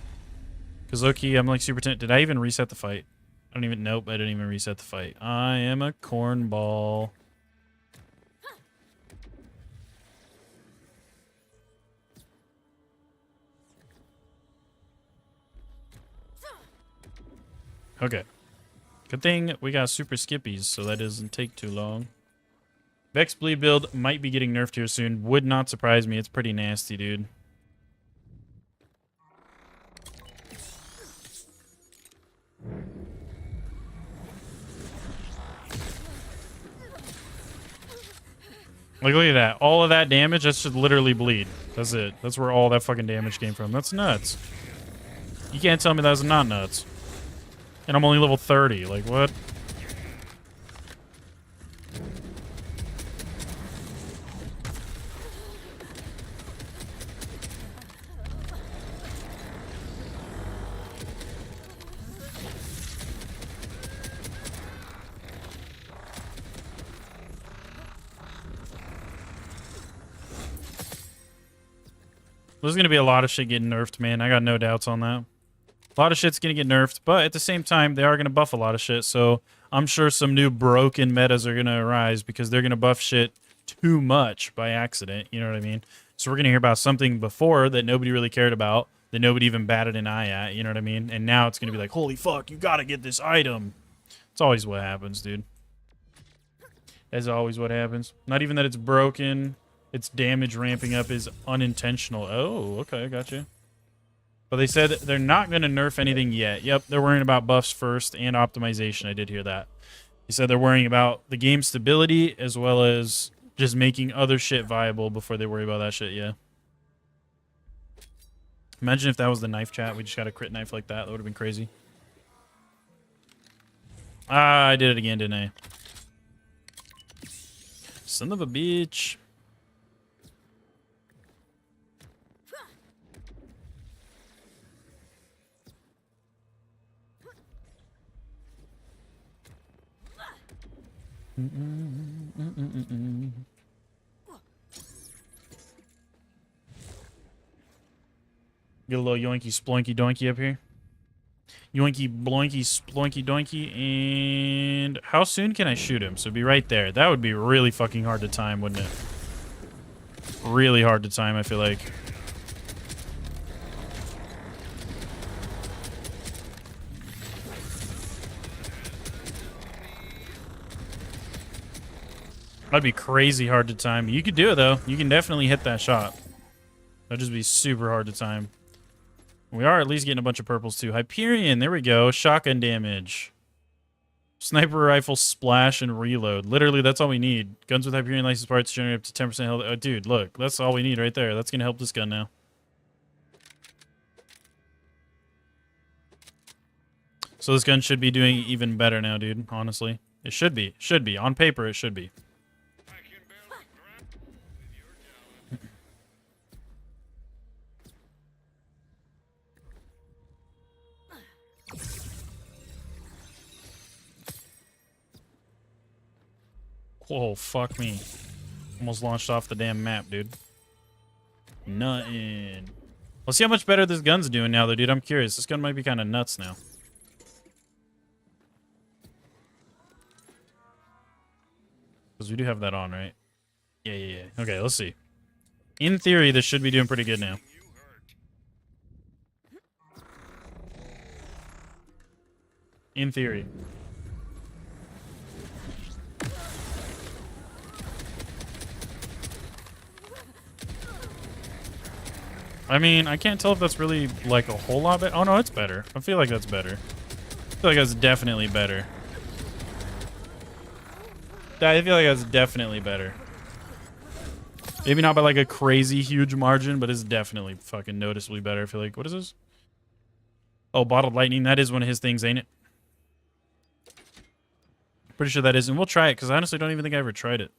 Because, low-key, I'm, like, super tempted. Did I even reset the fight? I don't even... Nope, I didn't even reset the fight. I am a cornball. Okay. Good thing we got super skippies, so that doesn't take too long. Vex bleed build might be getting nerfed here soon. Would not surprise me. It's pretty nasty, dude. Like, look at that. All of that damage, that should literally bleed. That's it. That's where all that fucking damage came from. That's nuts. You can't tell me that's not nuts. And I'm only level 30. Like, what? There's going to be a lot of shit getting nerfed, man. I got no doubts on that. A lot of shit's going to get nerfed, but at the same time, they are going to buff a lot of shit, so I'm sure some new broken metas are going to arise because they're going to buff shit too much by accident, you know what I mean? So we're going to hear about something before that nobody really cared about, that nobody even batted an eye at, you know what I mean? And now it's going to be like, holy fuck, you got to get this item. It's always what happens, dude. That's always what happens. Not even that it's broken, its damage ramping up is unintentional. Oh, okay, I got you. But they said they're not going to nerf anything yet. Yep, they're worrying about buffs first and optimization. I did hear that. He said they're worrying about the game stability as well as just making other shit viable before they worry about that shit, yeah. Imagine if that was the knife chat. We just got a crit knife like that. That would have been crazy. Ah, I did it again, didn't I? Son of a bitch. Get a little yoinky sploinky doinky up here. Yoinky bloinky sploinky doinky. And how soon can I shoot him? So be right there. That would be really fucking hard to time, wouldn't it? Really hard to time, I feel like. That'd be crazy hard to time. You could do it, though. You can definitely hit that shot. That'd just be super hard to time. We are at least getting a bunch of purples, too. Hyperion, there we go. Shotgun damage. Sniper rifle splash and reload. Literally, that's all we need. Guns with Hyperion license parts generate up to 10% health. Oh, dude, look. That's all we need right there. That's going to help this gun now. So this gun should be doing even better now, dude. Honestly. It should be. Should be. On paper, it should be. Whoa, fuck me. Almost launched off the damn map, dude. Nothing. Let's see how much better this gun's doing now, though, dude. I'm curious. This gun might be kind of nuts now. Because we do have that on, right? Yeah. Okay, let's see. In theory, this should be doing pretty good now. In theory. I mean, I can't tell if that's really, like, a whole lot better. Oh, no, it's better. I feel like that's better. I feel like that's definitely better. I feel like that's definitely better. Maybe not by, like, a crazy huge margin, but it's definitely fucking noticeably better. I feel like, what is this? Oh, Bottled Lightning. That is one of his things, ain't it? Pretty sure that is. And we'll try it, because I honestly don't even think I ever tried it.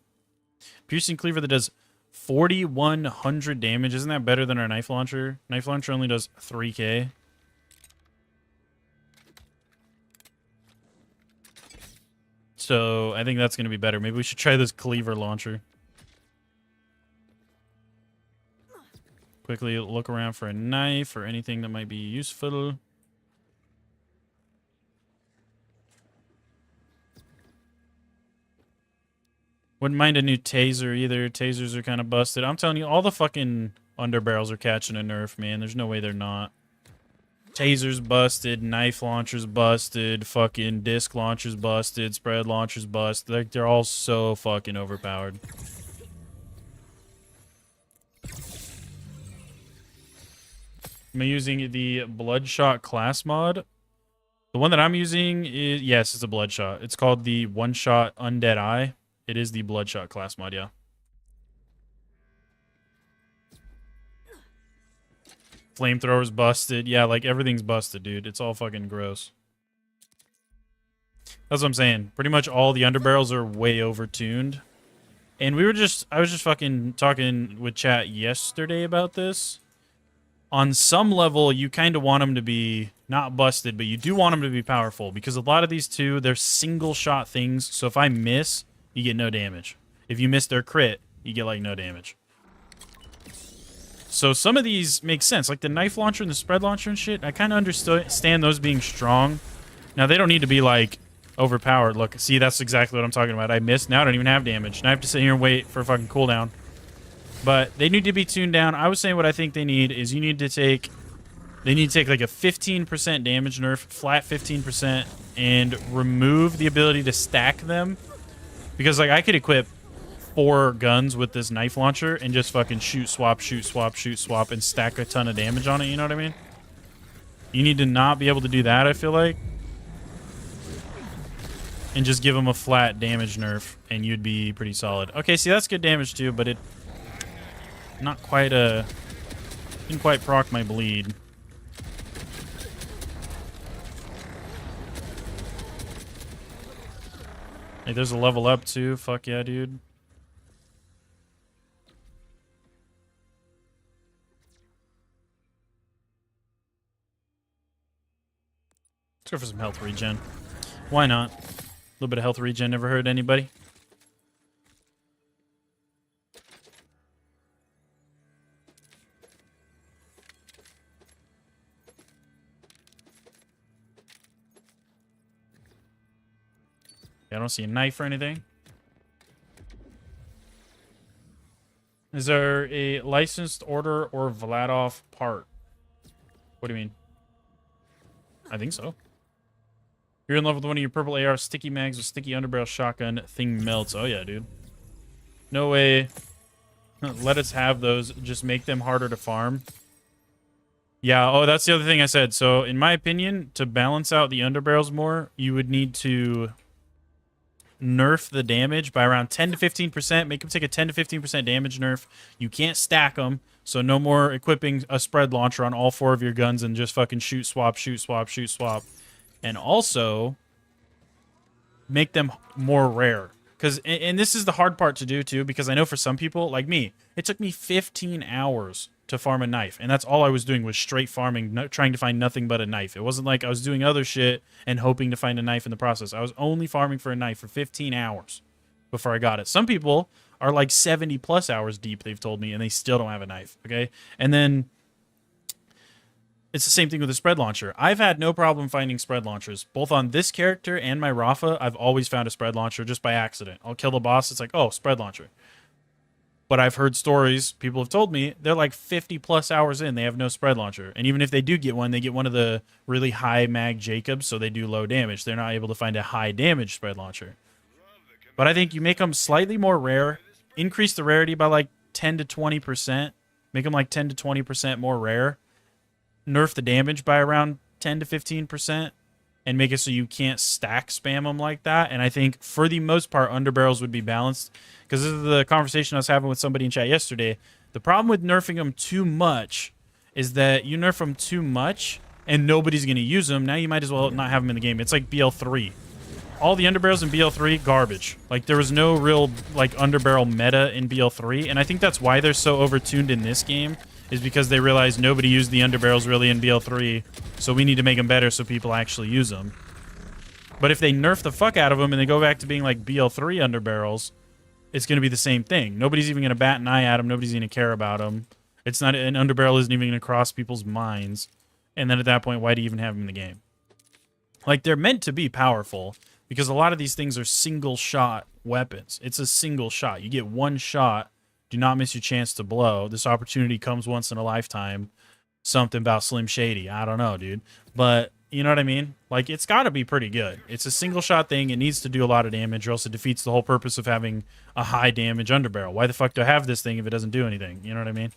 Piercing Cleaver that does 4,100 damage. Isn't that better than our knife launcher? Knife launcher only does 3k. So I think that's going to be better. Maybe we should try this cleaver launcher. Quickly look around for a knife or anything that might be useful. Wouldn't mind a new taser either. Tasers are kind of busted. I'm telling you, all the fucking underbarrels are catching a nerf, man. There's no way they're not. Tasers busted, knife launchers busted, fucking disc launchers busted, spread launchers busted. Like, they're all so fucking overpowered. Am I using the Bloodshot class mod? The one that I'm using is, yes, it's a Bloodshot. It's called the One-Shot Undead Eye. It is the Bloodshot class mod, yeah. Flamethrower's busted. Yeah, like, everything's busted, dude. It's all fucking gross. That's what I'm saying. Pretty much all the underbarrels are way overtuned. And I was just fucking talking with chat yesterday about this. On some level, you kind of want them to be not busted, but you do want them to be powerful. Because a lot of these two, they're single-shot things. So if I miss, you get no damage. If you miss their crit, you get, like, no damage. So some of these make sense. Like the knife launcher and the spread launcher and shit, I kind of understand those being strong. Now, they don't need to be, like, overpowered. Look, see, that's exactly what I'm talking about. I missed. Now I don't even have damage. Now I have to sit here and wait for a fucking cooldown. But they need to be tuned down. I was saying what I think they need is they need to take like a 15% damage nerf, flat 15%, and remove the ability to stack them. Because, like, I could equip 4 guns with this knife launcher and just fucking shoot, swap, and stack a ton of damage on it, you know what I mean? You need to not be able to do that, I feel like. And just give them a flat damage nerf, and you'd be pretty solid. Okay, see, that's good damage too, but it... Not quite didn't quite proc my bleed. Hey, there's a level up too. Fuck yeah, dude. Let's go for some health regen. Why not? A little bit of health regen never hurt anybody. I don't see a knife or anything. Is there a licensed order or Vladov part? What do you mean? I think so. You're in love with one of your purple AR sticky mags with sticky underbarrel shotgun. Thing melts. Oh yeah, dude. No way. Let us have those. Just make them harder to farm. Yeah, oh, that's the other thing I said. So, in my opinion, to balance out the underbarrels more, you would need to nerf the damage by around 10 to 15%. Make them take a 10 to 15% damage nerf. You can't stack them, so no more equipping a spread launcher on all 4 of your guns and just fucking shoot, swap. And also, make them more rare. And this is the hard part to do, too, because I know for some people, like me, it took me 15 hours to farm a knife. And that's all I was doing was straight farming, trying to find nothing but a knife. It wasn't like I was doing other shit and hoping to find a knife in the process. I was only farming for a knife for 15 hours. before I got it. Some people are like 70 plus hours deep, they've told me, and they still don't have a knife. Okay. And then it's the same thing with the spread launcher. I've had no problem finding spread launchers, both on this character and my Rafa. I've always found a spread launcher just by accident. I'll kill the boss. It's like, oh, spread launcher. But I've heard stories, people have told me, they're like 50 plus hours in, they have no spread launcher. And even if they do get one, they get one of the really high mag Jacobs, so they do low damage. They're not able to find a high damage spread launcher. But I think you make them slightly more rare, increase the rarity by like 10 to 20%, make them like 10 to 20% more rare, nerf the damage by around 10 to 15%, and make it so you can't stack spam them like that. And I think for the most part, underbarrels would be balanced. Because this is the conversation I was having with somebody in chat yesterday. The problem with nerfing them too much is that you nerf them too much and nobody's going to use them. Now you might as well not have them in the game. It's like BL3. All the underbarrels in BL3, garbage. Like, there was no real, like, underbarrel meta in BL3. And I think that's why they're so overtuned in this game, is because they realized nobody used the underbarrels really in BL3. So we need to make them better so people actually use them. But if they nerf the fuck out of them and they go back to being like BL3 underbarrels, it's going to be the same thing. Nobody's even going to bat an eye at them. Nobody's going to care about them. It's not, an underbarrel isn't even going to cross people's minds. And then at that point, why do you even have them in the game? Like, they're meant to be powerful because a lot of these things are single shot weapons. It's a single shot. You get one shot. Do not miss your chance to blow. This opportunity comes once in a lifetime. Something about Slim Shady. I don't know, dude. But you know what I mean? Like, it's got to be pretty good. It's a single shot thing. It needs to do a lot of damage or else it defeats the whole purpose of having a high damage underbarrel. Why the fuck do I have this thing if it doesn't do anything? You know what I mean?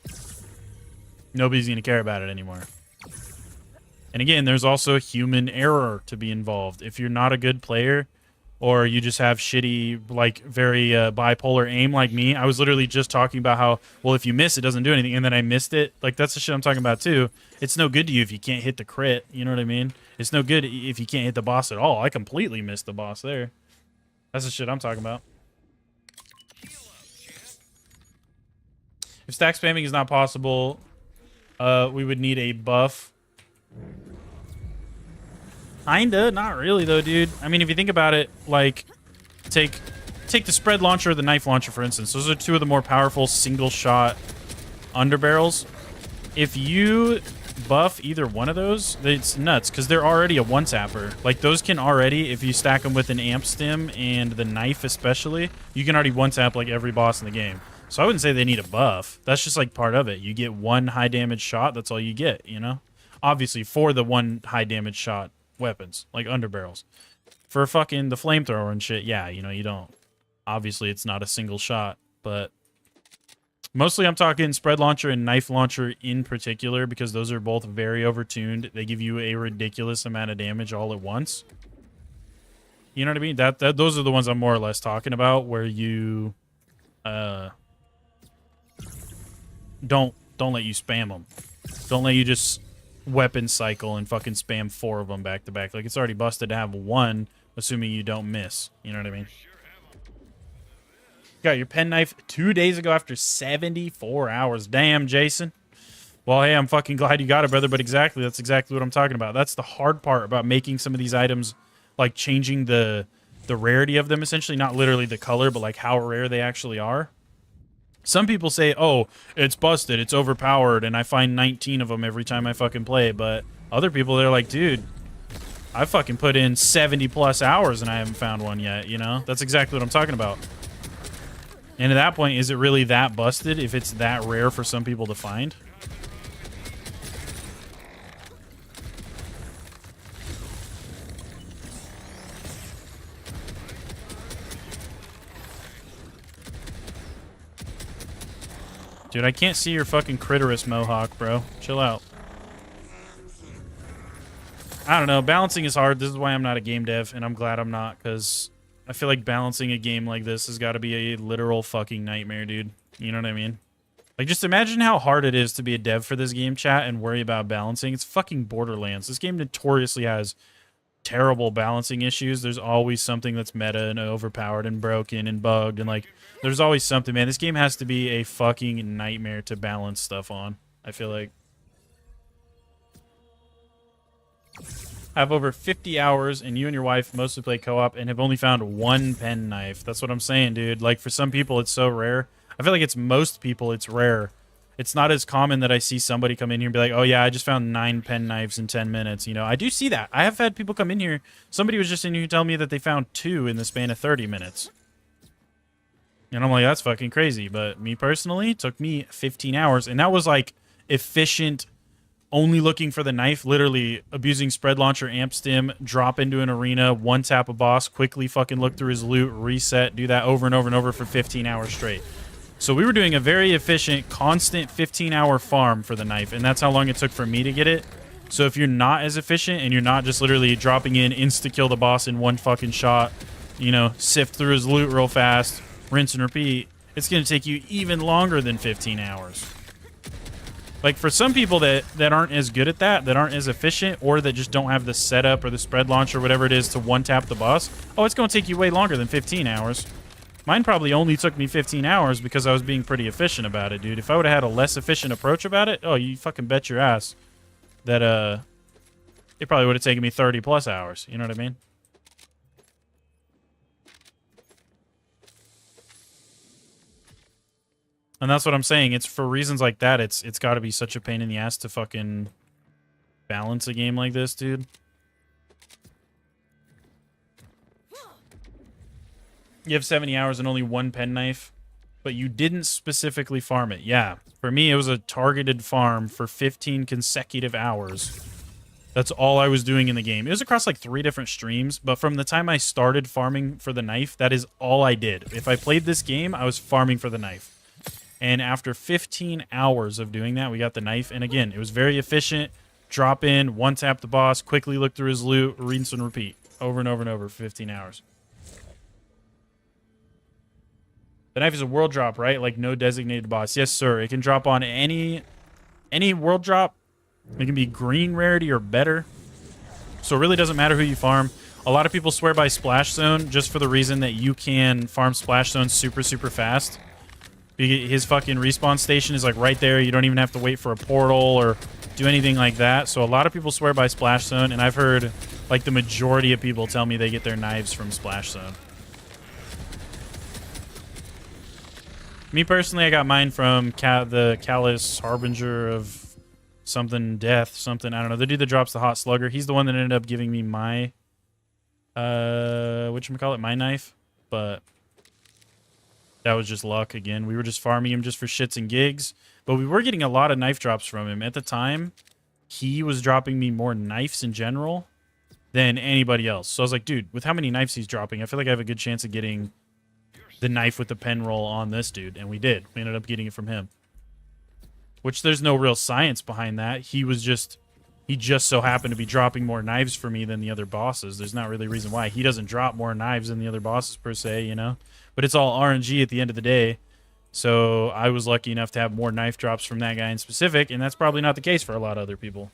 Nobody's going to care about it anymore. And again, there's also human error to be involved. If you're not a good player or you just have shitty, like, very bipolar aim like me, I was literally just talking about how, well, if you miss, it doesn't do anything, and then I missed it. Like, that's the shit I'm talking about, too. It's no good to you if you can't hit the crit. You know what I mean? It's no good if you can't hit the boss at all. I completely missed the boss there. That's the shit I'm talking about. If stack spamming is not possible, we would need a buff. Kinda, not really though, dude. I mean, if you think about it, like, take the spread launcher or the knife launcher, for instance. Those are two of the more powerful single shot underbarrels. If you buff either one of those, it's nuts because they're already a one-tapper. Like, those can already, if you stack them with an amp stim and the knife especially, you can already one-tap like every boss in the game. So I wouldn't say they need a buff. That's just like part of it. You get one high damage shot, that's all you get, you know? Obviously, for the one high damage shot weapons, like underbarrels. For fucking the flamethrower and shit, yeah, you know, you don't. Obviously, it's not a single shot, but mostly I'm talking spread launcher and knife launcher in particular because those are both very overtuned. They give you a ridiculous amount of damage all at once. You know what I mean? Those are the ones I'm more or less talking about, where you don't let you spam them. Don't let you just weapon cycle and fucking spam 4 of them back to back. Like, it's already busted to have one, assuming you don't miss. You know what I mean? Got your pen knife 2 days ago after 74 hours. Damn, Jason. Well, hey, I'm fucking glad you got it, brother. But exactly, that's exactly what I'm talking about. That's the hard part about making some of these items, like changing the rarity of them, essentially. Not literally the color, but like how rare they actually are. Some people say, oh, it's busted, it's overpowered, and I find 19 of them every time I fucking play. But other people, they're like, dude, I fucking put in 70 plus hours and I haven't found one yet, you know? That's exactly what I'm talking about. And at that point, is it really that busted if it's that rare for some people to find? Dude, I can't see your fucking Critorus mohawk, bro. Chill out. I don't know. Balancing is hard. This is why I'm not a game dev, and I'm glad I'm not, because I feel like balancing a game like this has got to be a literal fucking nightmare, dude. You know what I mean? Like, just imagine how hard it is to be a dev for this game, chat, and worry about balancing. It's fucking Borderlands. This game notoriously has terrible balancing issues. There's always something that's meta and overpowered and broken and bugged, and, like, there's always something, man. This game has to be a fucking nightmare to balance stuff on, I feel like. I have over 50 hours, and you and your wife mostly play co-op and have only found one pen knife. That's what I'm saying, dude. Like, for some people, it's so rare. I feel like it's most people, it's rare. It's not as common that I see somebody come in here and be like, oh, yeah, I just found 9 pen knives in 10 minutes. You know, I do see that. I have had people come in here. Somebody was just in here telling me that they found 2 in the span of 30 minutes. And I'm like, that's fucking crazy. But me personally, it took me 15 hours. And that was, like, efficient, only looking for the knife, literally abusing spread launcher, amp stim, drop into an arena, one tap a boss, quickly fucking look through his loot, reset, do that over and over and over for 15 hours straight. So we were doing a very efficient, constant 15-hour farm for the knife, and that's how long it took for me to get it. So if you're not as efficient and you're not just literally dropping in, insta-kill the boss in one fucking shot, you know, sift through his loot real fast, rinse and repeat, it's going to take you even longer than 15 hours. Like, for some people that aren't as good at that aren't as efficient, or that just don't have the setup or the spread launch or whatever it is to one-tap the boss, oh, it's going to take you way longer than 15 hours. Mine probably only took me 15 hours because I was being pretty efficient about it, dude. If I would have had a less efficient approach about it, oh, you fucking bet your ass that it probably would have taken me 30-plus hours. You know what I mean? And that's what I'm saying. It's for reasons like that. It's got to be such a pain in the ass to fucking balance a game like this, dude. You have 70 hours and only one pen knife, but you didn't specifically farm it. Yeah, for me, it was a targeted farm for 15 consecutive hours. That's all I was doing in the game. It was across like 3 different streams, but from the time I started farming for the knife, that is all I did. If I played this game, I was farming for the knife. And after 15 hours of doing that, we got the knife. And again, it was very efficient. Drop in, one tap the boss, quickly look through his loot, rinse and repeat. Over and over and over for 15 hours. The knife is a world drop, right? Like no designated boss. Yes, sir. It can drop on any world drop. It can be green rarity or better. So it really doesn't matter who you farm. A lot of people swear by Splash Zone just for the reason that you can farm Splash Zone super, super fast. His fucking respawn station is like right there. You don't even have to wait for a portal or do anything like that. So a lot of people swear by Splash Zone, and I've heard like the majority of people tell me they get their knives from Splash Zone. Me personally, I got mine from the Callous Harbinger of something death, something, I don't know. The dude that drops the Hot Slugger, he's the one that ended up giving me my whatchamacallit, my knife, but that was just luck again. We were just farming him just for shits and gigs, but we were getting a lot of knife drops from him. At the time, he was dropping me more knives in general than anybody else. So I was like, dude, with how many knives he's dropping, I feel like I have a good chance of getting the knife with the pen roll on this dude, and we did. We ended up getting it from him. Which there's no real science behind that. He just so happened to be dropping more knives for me than the other bosses. There's not really a reason why. He doesn't drop more knives than the other bosses per se, you know? But it's all RNG at the end of the day. So I was lucky enough to have more knife drops from that guy in specific, and that's probably not the case for a lot of other people.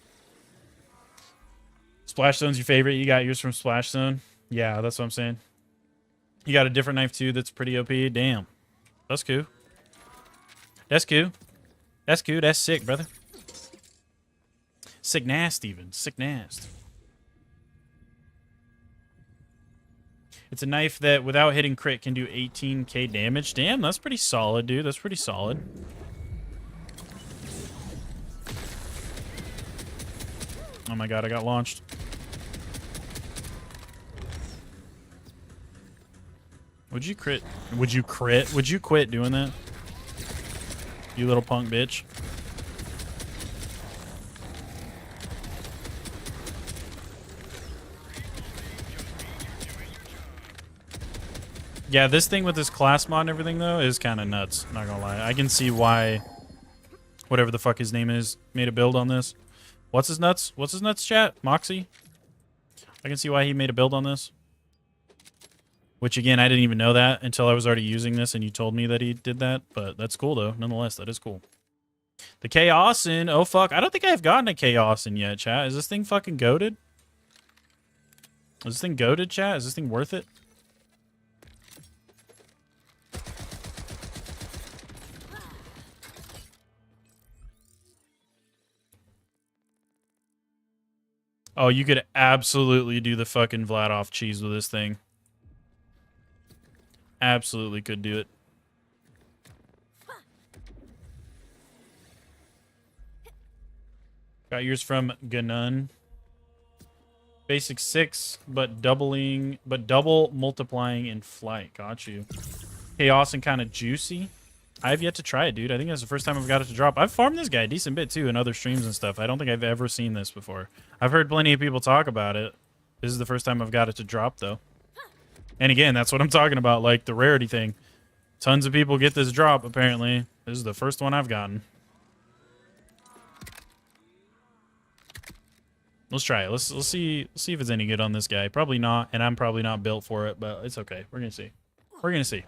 Splash Zone's your favorite. You got yours from Splash Zone? Yeah, that's what I'm saying. You got a different knife too that's pretty OP? Damn. That's cool. That's cool. That's cool. That's sick, brother. Sick nast even. Sick nast. It's a knife that, without hitting crit, can do 18k damage. Damn, that's pretty solid, dude. That's pretty solid. Oh my god, I got launched. Would you crit? Would you crit? Would you quit doing that? You little punk bitch. Yeah, this thing with this class mod and everything, though, is kind of nuts. Not gonna lie. I can see why whatever the fuck his name is made a build on this. What's his nuts? What's his nuts, chat? Moxie? I can see why he made a build on this. Which, again, I didn't even know that until I was already using this and you told me that he did that. But that's cool, though. Nonetheless, that is cool. The Chaosin. Oh, fuck. I don't think I've gotten a Chaosin yet, chat. Is this thing fucking goated? Is this thing goated, chat? Is this thing worth it? Oh, you could absolutely do the fucking Vladoff cheese with this thing. Absolutely could do it. Got yours from Ganun. Basic 6, but double multiplying in flight. Got you. Chaos and kind of juicy. I've yet to try it, dude. I think that's the first time I've got it to drop. I've farmed this guy a decent bit, too, in other streams and stuff. I don't think I've ever seen this before. I've heard plenty of people talk about it. This is the first time I've got it to drop, though. And again, that's what I'm talking about, like the rarity thing. Tons of people get this drop, apparently. This is the first one I've gotten. Let's try it. Let's see if it's any good on this guy. Probably not, and I'm probably not built for it, but it's okay. We're gonna see. We're gonna see.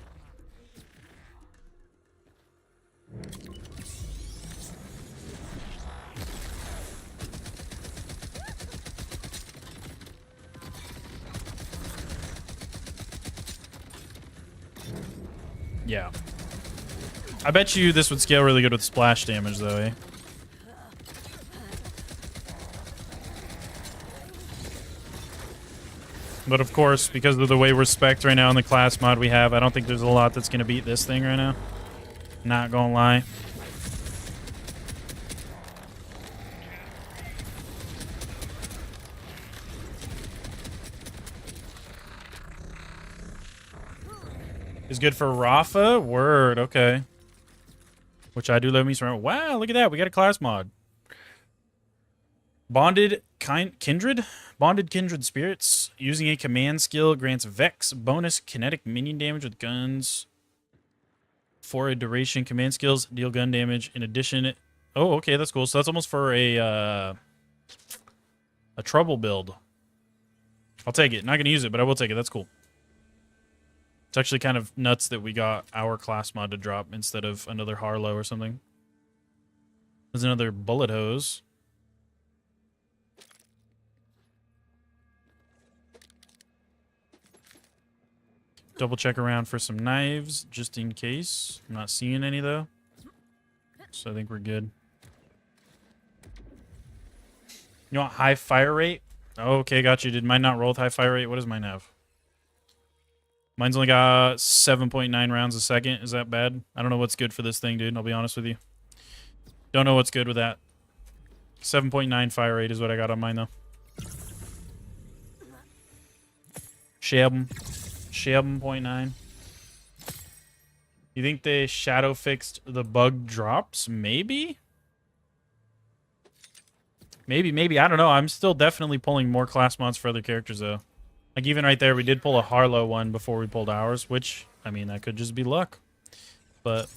Yeah. I bet you this would scale really good with splash damage, though, eh? But of course, because of the way we're spec'd right now in the class mod we have, I don't think there's a lot that's going to beat this thing right now. Not gonna lie. Is good for Rafa? Word, okay. Which I do love me some. Wow, look at that. We got a class mod. Bonded Kindred? Bonded Kindred Spirits. Using a command skill grants Vex bonus kinetic minion damage with guns. For a duration, command skills deal gun damage. In addition... Oh, okay, that's cool. So that's almost for a trouble build. I'll take it. Not going to use it, but I will take it. That's cool. It's actually kind of nuts that we got our class mod to drop instead of another Harlow or something. There's another bullet hose. Double check around for some knives, just in case. I'm not seeing any, though. So I think we're good. You want high fire rate? Oh, okay, got you. Did mine not roll with high fire rate? What does mine have? Mine's only got 7.9 rounds a second. Is that bad? I don't know what's good for this thing, dude. I'll be honest with you. Don't know what's good with that. 7.9 fire rate is what I got on mine, though. 7.9. You think they shadow fixed the bug drops? Maybe? Maybe. I don't know. I'm still definitely pulling more class mods for other characters, though. Like, even right there, we did pull a Harlow one before we pulled ours, which, I mean, that could just be luck. But...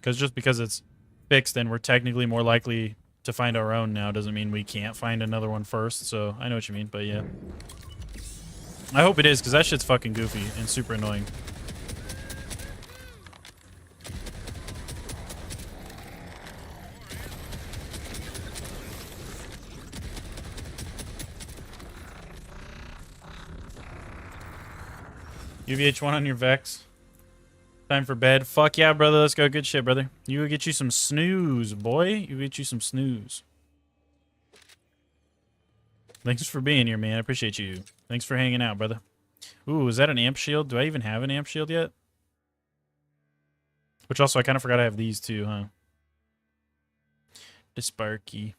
because it's fixed and we're technically more likely to find our own now doesn't mean we can't find another one first. So, I know what you mean, but yeah. I hope it is, because that shit's fucking goofy and super annoying. UVH1 on your Vex. Time for bed. Fuck yeah, brother. Let's go. Good shit, brother. You go get you some snooze, boy. You get you some snooze. Thanks for being here, man. I appreciate you. Thanks for hanging out, brother. Ooh, is that an amp shield? Do I even have an amp shield yet? Which also, I kind of forgot I have these too, huh? The Sparky.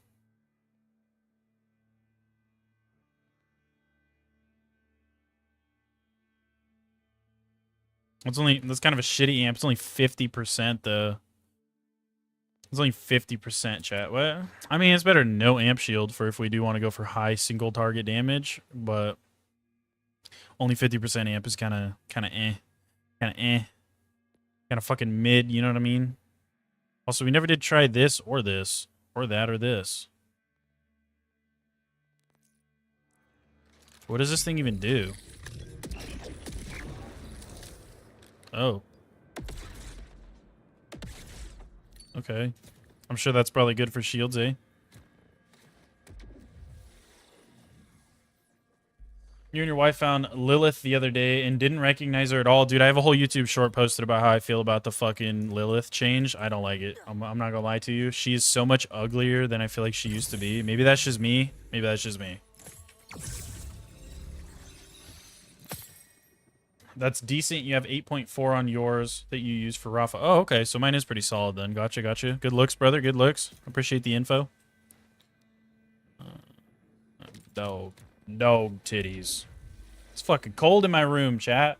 That's kind of a shitty amp. It's only 50% though. It's only 50% chat. What? I mean, it's better than no amp shield for if we do want to go for high single target damage, but only 50% amp is kind of kind of fucking mid. You know what I mean? Also, we never did try this or this or that or this. What does this thing even do? Oh. Okay. I'm sure that's probably good for shields, eh? You and your wife found Lilith the other day and didn't recognize her at all. Dude, I have a whole YouTube short posted about how I feel about the fucking Lilith change. I don't like it. I'm not gonna lie to you. She is so much uglier than I feel like she used to be. Maybe that's just me. Maybe that's just me. That's decent. You have 8.4 on yours that you use for Rafa. Oh, okay. So mine is pretty solid then. Gotcha, gotcha. Good looks, brother. Good looks. Appreciate the info. Dog titties. It's fucking cold in my room, chat.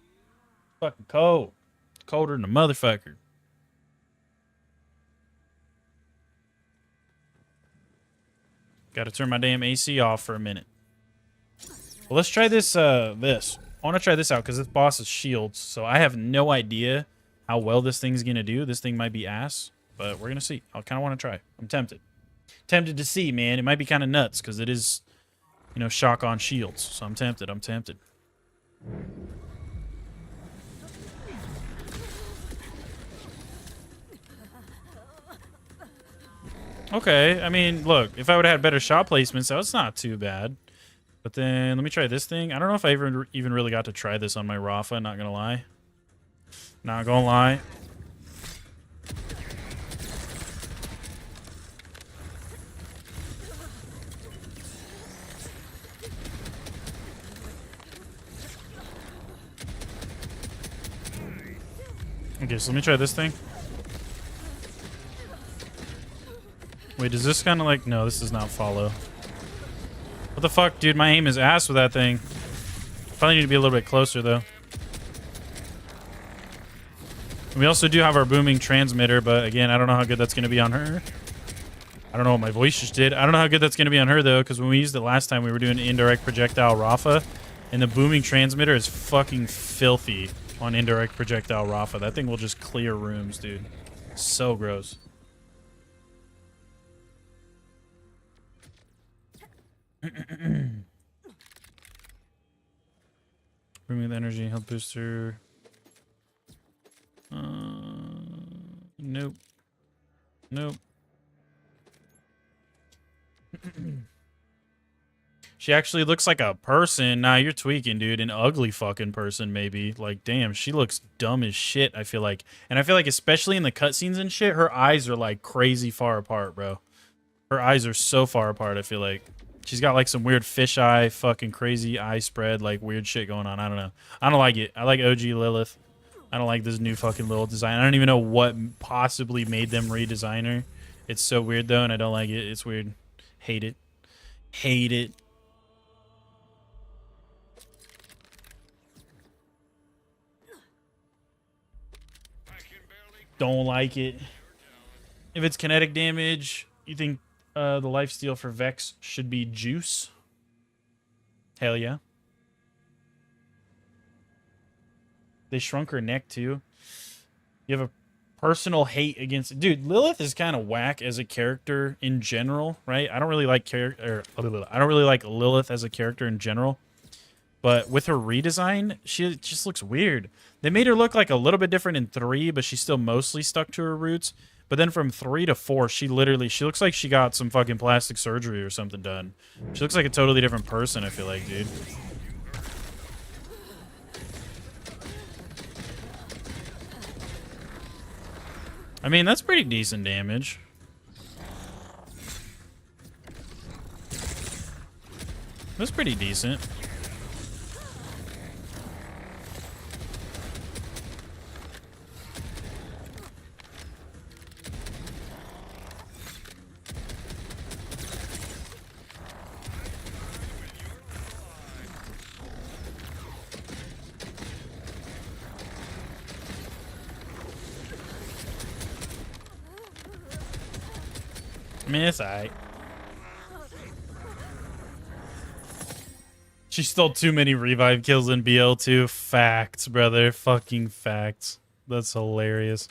Fucking cold. Colder than a motherfucker. Gotta turn my damn AC off for a minute. Well, let's try this, I want to try this out because this boss is shields, so I have no idea how well this thing's gonna do. This thing might be ass, but we're gonna see. I kind of want to try. I'm tempted. Tempted to see, man. It might be kind of nuts because it is, you know, shock on shields. So I'm tempted. I'm tempted. Okay, I mean, look, if I would have had better shot placements, that was not too bad. But then, let me try this thing. I don't know if I even really got to try this on my Rafa, not gonna lie. Not gonna lie. Okay, so let me try this thing. Wait, does this kind of like... No, this does not follow. What the fuck, dude? My aim is ass with that thing. Probably need to be a little bit closer, though. We also do have our booming transmitter, but again, I don't know how good that's going to be on her. I don't know what my voice just did. I don't know how good that's going to be on her, though, because when we used it last time, we were doing indirect projectile Rafa, and the booming transmitter is fucking filthy on indirect projectile Rafa. That thing will just clear rooms, dude. So gross. Bring the energy, health booster. Nope. Nope. She actually looks like a person. Nah, you're tweaking, dude. An ugly fucking person, maybe. Like, damn, she looks dumb as shit, I feel like. And I feel like, especially in the cutscenes and shit, her eyes are, like, crazy far apart, bro. Her eyes are so far apart, I feel like. She's got, like, some weird fisheye, fucking crazy eye spread, like, weird shit going on. I don't know. I don't like it. I like OG Lilith. I don't like this new fucking little design. I don't even know what possibly made them redesign her. It's so weird, though, and I don't like it. It's weird. Hate it. Hate it. Don't like it. If it's kinetic damage, you think the lifesteal for Vex should be juice? Hell yeah. They shrunk her neck too. You have a personal hate against... Dude, Lilith is kind of whack as a character in general, right? I don't really like I don't really like Lilith as a character in general. But with her redesign, she just looks weird. They made her look like a little bit different in 3, but she's still mostly stuck to her roots. But then from 3 to 4, she looks like she got some fucking plastic surgery or something done. She looks like a totally different person, I feel like, dude. I mean, that's pretty decent damage. That's pretty decent. I mean, it's alright. She stole too many revive kills in BL2. Facts, brother. Fucking facts. That's hilarious.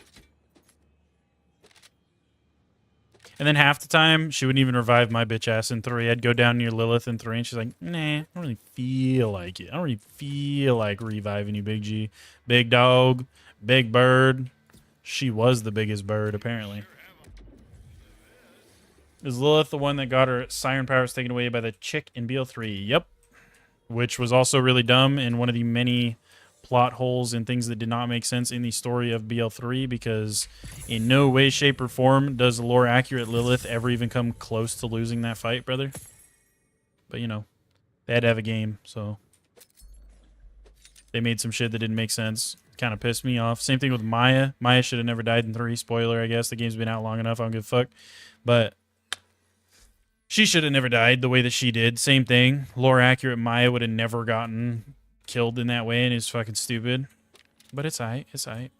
And then half the time, she wouldn't even revive my bitch ass in 3. I'd go down near Lilith in 3, and she's like, nah, I don't really feel like it. I don't really feel like reviving you, Big G. Big dog. Big bird. She was the biggest bird, apparently. Is Lilith the one that got her siren powers taken away by the chick in BL3? Yep. which was also really dumb and one of the many plot holes and things that did not make sense in the story of BL3, because in no way, shape, or form does lore accurate Lilith ever even come close to losing that fight, brother. But, you know, they had to have a game, so they made some shit that didn't make sense. Kind of pissed me off. Same thing with Maya. Maya should have never died in 3. Spoiler, I guess. The game's been out long enough. I don't give a fuck. But she should have never died the way that she did. Same thing. Lore accurate Maya would have never gotten killed in that way, and is fucking stupid. But it's aight. It's aight.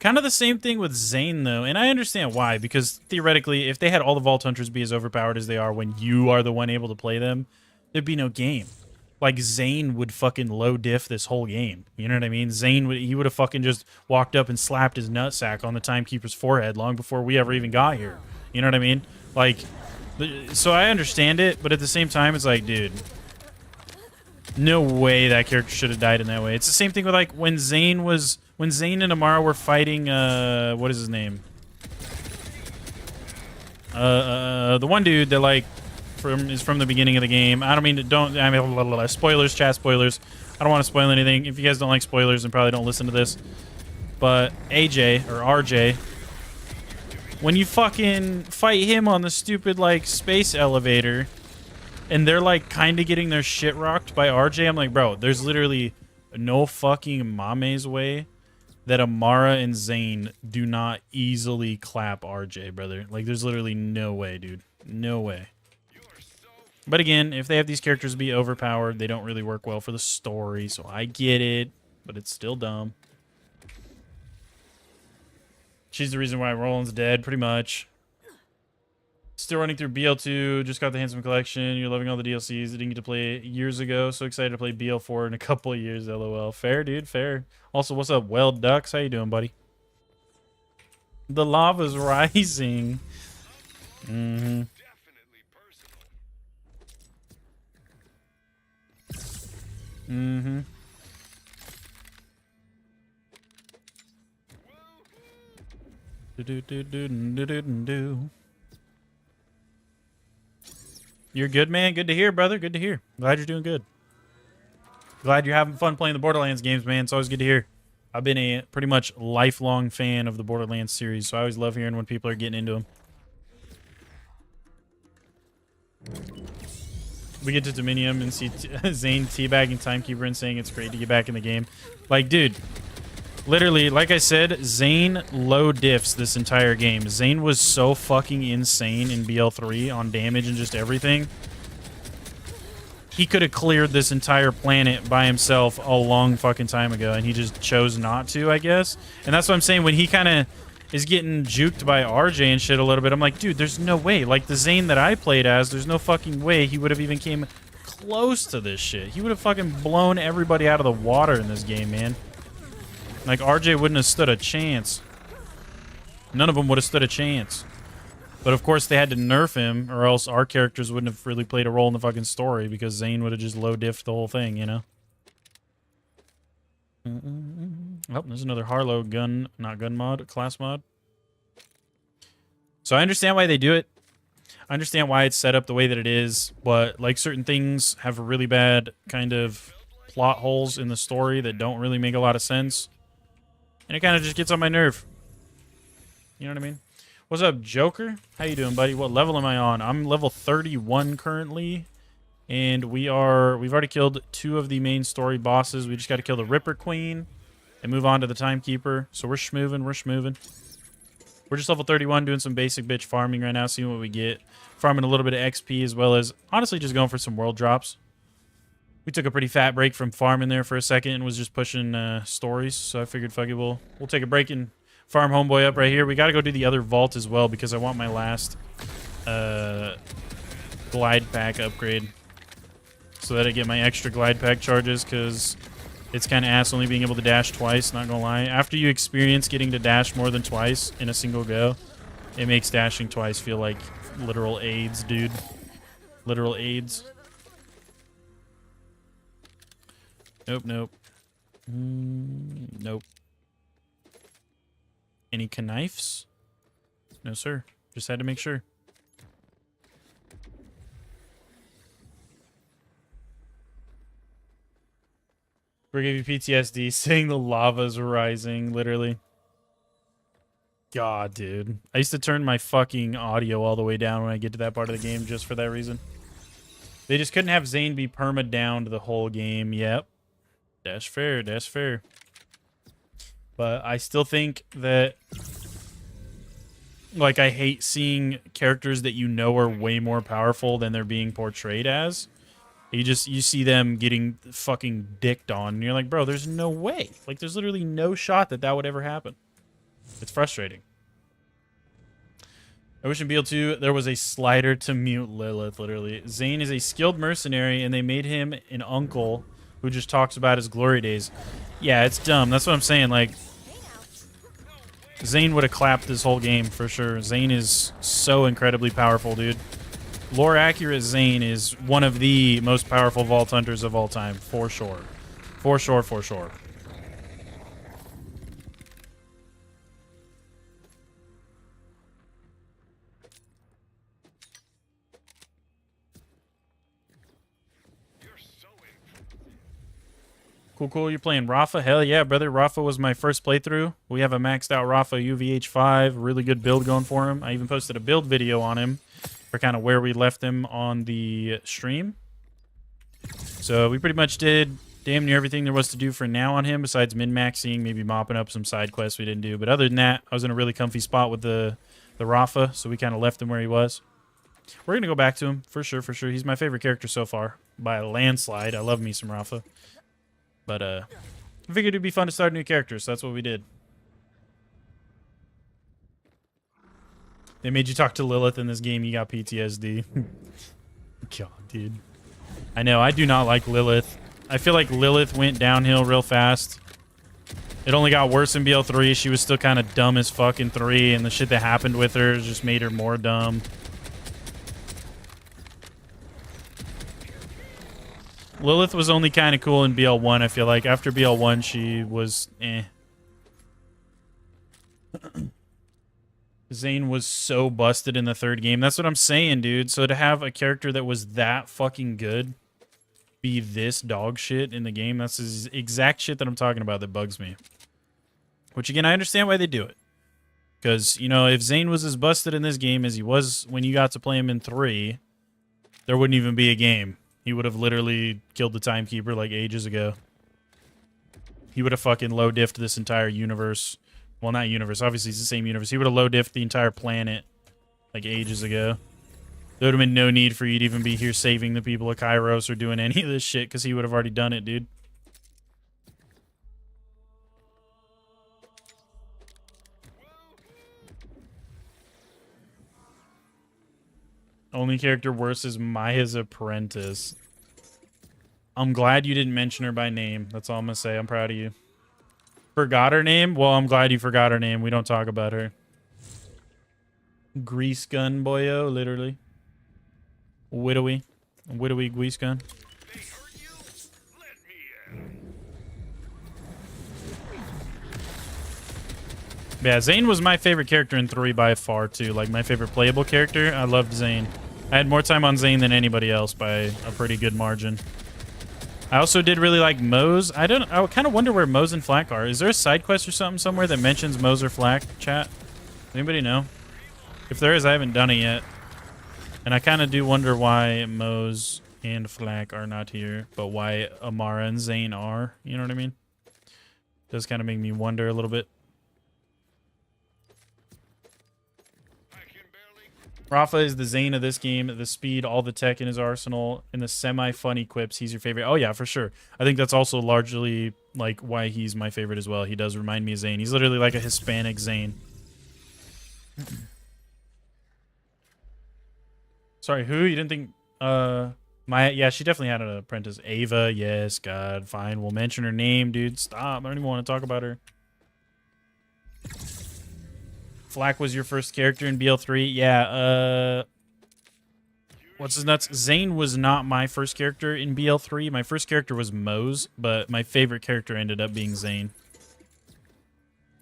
Kind of the same thing with Zane, though. And I understand why. Because theoretically, if they had all the Vault Hunters be as overpowered as they are when you are the one able to play them, there'd be no game. Like, Zane would fucking low diff this whole game. You know what I mean? Zane would, he would have fucking just walked up and slapped his nutsack on the Timekeeper's forehead long before we ever even got here. You know what I mean? Like, so I understand it, but at the same time, it's like, dude, no way that character should have died in that way. It's the same thing with, like, when Zane and Amara were fighting, what is his name? The one dude that, like, is from the beginning of the game. I mean, spoilers, chat spoilers. I don't want to spoil anything. If you guys don't like spoilers, then probably don't listen to this. But AJ, or RJ, when you fucking fight him on the stupid, like, space elevator, and they're, like, kind of getting their shit rocked by RJ, I'm like, bro, there's literally no fucking mame's way that Amara and Zane do not easily clap RJ, brother. Like, there's literally no way, dude. No way. But again, if they have these characters be overpowered, they don't really work well for the story, so I get it, but it's still dumb. She's the reason why Roland's dead, pretty much. Still running through BL2, just got the Handsome Collection. You're loving all the DLCs. I didn't get to play years ago. So excited to play BL4 in a couple of years, LOL. Fair, dude, fair. Also, what's up, Weld Ducks? How you doing, buddy? The lava's rising. Mm-hmm. Mm-hmm. Do-do-do-do-do-do-do. You're good, man. Good to hear, brother. Good to hear. Glad you're doing good. Glad you're having fun playing the Borderlands games, man. It's always good to hear. I've been a pretty much lifelong fan of the Borderlands series, so I always love hearing when people are getting into them. We get to Dominium and see Zane teabagging Timekeeper and saying it's great to get back in the game. Like, dude, literally, like I said, Zane low diffs this entire game. Zane was so fucking insane in BL3 on damage and just everything. He could have cleared this entire planet by himself a long fucking time ago, and he just chose not to, I guess. And that's what I'm saying, when he kind of is getting juked by RJ and shit a little bit, I'm like, dude, there's no way. Like, the Zane that I played as, there's no fucking way he would have even came close to this shit. He would have fucking blown everybody out of the water in this game, man. Like, RJ wouldn't have stood a chance. None of them would have stood a chance. But, of course, they had to nerf him, or else our characters wouldn't have really played a role in the fucking story, because Zane would have just low-diffed the whole thing, you know? Oh, there's another Harlow gun, not gun mod, class mod. So I understand why they do it. I understand why it's set up the way that it is, but like certain things have really bad kind of plot holes in the story that don't really make a lot of sense. And it kind of just gets on my nerve. You know what I mean? What's up, Joker? How you doing, buddy? What level am I on? I'm level 31 currently. And we've already killed 2 of the main story bosses. We just got to kill the Ripper Queen and move on to the Timekeeper. So we're schmoving, we're schmoving. We're just level 31 doing some basic bitch farming right now, seeing what we get. Farming a little bit of XP as well as, honestly, just going for some world drops. We took a pretty fat break from farming there for a second and was just pushing stories. So I figured, fuck it, we'll take a break and farm homeboy up right here. We got to go do the other vault as well because I want my last glide pack upgrade, so that I get my extra glide pack charges, because it's kind of ass only being able to dash twice, not gonna lie. After you experience getting to dash more than twice in a single go, it makes dashing twice feel like literal AIDS, dude. Literal AIDS. Nope, nope. Nope. Any knives? No, sir. Just had to make sure. We're giving you PTSD, saying the lava's rising, literally. God, dude. I used to turn my fucking audio all the way down when I get to that part of the game just for that reason. They just couldn't have Zane be perma-downed the whole game. Yep. That's fair. That's fair. But I still think that... Like, I hate seeing characters that you know are way more powerful than they're being portrayed as. You see them getting fucking dicked on, and you're like, bro, there's no way. Like, there's literally no shot that that would ever happen. It's frustrating. I wish in BL2 there was a slider to mute Lilith, literally. Zane is a skilled mercenary, and they made him an uncle who just talks about his glory days. Yeah, it's dumb. That's what I'm saying. Like, Zane would have clapped this whole game for sure. Zane is so incredibly powerful, dude. Lore accurate Zane is one of the most powerful Vault Hunters of all time, for sure. For sure, for sure. Cool, cool. You're playing Rafa? Hell yeah, brother. Rafa was my first playthrough. We have a maxed out Rafa UVH5. Really good build going for him. I even posted a build video on him for kind of where we left him on the stream. So we pretty much did damn near everything there was to do for now on him, besides min-maxing, maybe mopping up some side quests we didn't do. But other than that, I was in a really comfy spot with the Rafa, so we kind of left him where he was. We're going to go back to him, for sure, for sure. He's my favorite character so far, by a landslide. I love me some Rafa. But I figured it'd be fun to start a new character, so that's what we did. They made you talk to Lilith in this game, you got PTSD. God, dude. I know, I do not like Lilith. I feel like Lilith went downhill real fast. It only got worse in BL3. She was still kind of dumb as fuck in 3, and the shit that happened with her just made her more dumb. Lilith was only kind of cool in BL1, I feel like. After BL1, she was eh. Zane was so busted in the third game. That's what I'm saying, dude. So to have a character that was that fucking good be this dog shit in the game, that's the exact shit that I'm talking about that bugs me. Which, again, I understand why they do it. Because, you know, if Zane was as busted in this game as he was when you got to play him in 3, there wouldn't even be a game. He would have literally killed the timekeeper like ages ago. He would have fucking low diffed this entire universe. Well, not universe. Obviously, it's the same universe. He would have low diffed the entire planet like ages ago. There would have been no need for you to even be here saving the people of Kairos or doing any of this shit because he would have already done it, dude. Only character worse is Maya's apprentice. I'm glad you didn't mention her by name. That's all I'm going to say. I'm proud of you. Forgot her name? Well, I'm glad you forgot her name. We don't talk about her. Grease gun boyo, literally. Widowy. Widowy grease gun. Yeah, Zane was my favorite character in 3 by far, too. Like, my favorite playable character. I loved Zane. I had more time on Zane than anybody else by a pretty good margin. I also did really like Mose. I kind of wonder where Mose and Flack are. Is there a side quest or something somewhere that mentions Mose or Flack, chat? Anybody know? If there is, I haven't done it yet. And I kind of do wonder why Mose and Flack are not here, but why Amara and Zane are. You know what I mean? Does kind of make me wonder a little bit. Rafa is the Zane of this game. The speed, all the tech in his arsenal, and the semi-funny quips. He's your favorite. Oh, yeah, for sure. I think that's also largely like why he's my favorite as well. He does remind me of Zane. He's literally like a Hispanic Zane. Sorry, who? You didn't think... Maya? Yeah, she definitely had an apprentice. Ava, yes, God, fine. We'll mention her name, dude. Stop. I don't even want to talk about her. Flack was your first character in BL3. Yeah, what's his nuts? Zane was not my first character in BL3. My first character was Mose, but my favorite character ended up being Zane.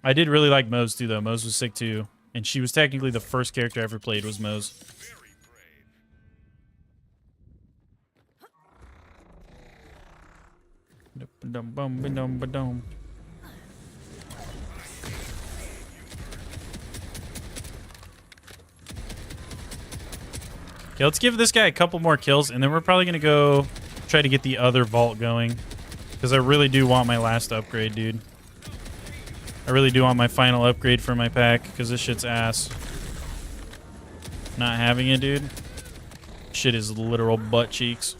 I did really like Mose, too, though. Mose was sick, too. And she was technically the first character I ever played was Mose. Dum bum ba dum ba dum. Okay, let's give this guy a couple more kills, and then we're probably gonna go try to get the other vault going, because I really do want my last upgrade, dude. I really do want my final upgrade for my pack, because this shit's ass. Not having it, dude. Shit is literal butt cheeks.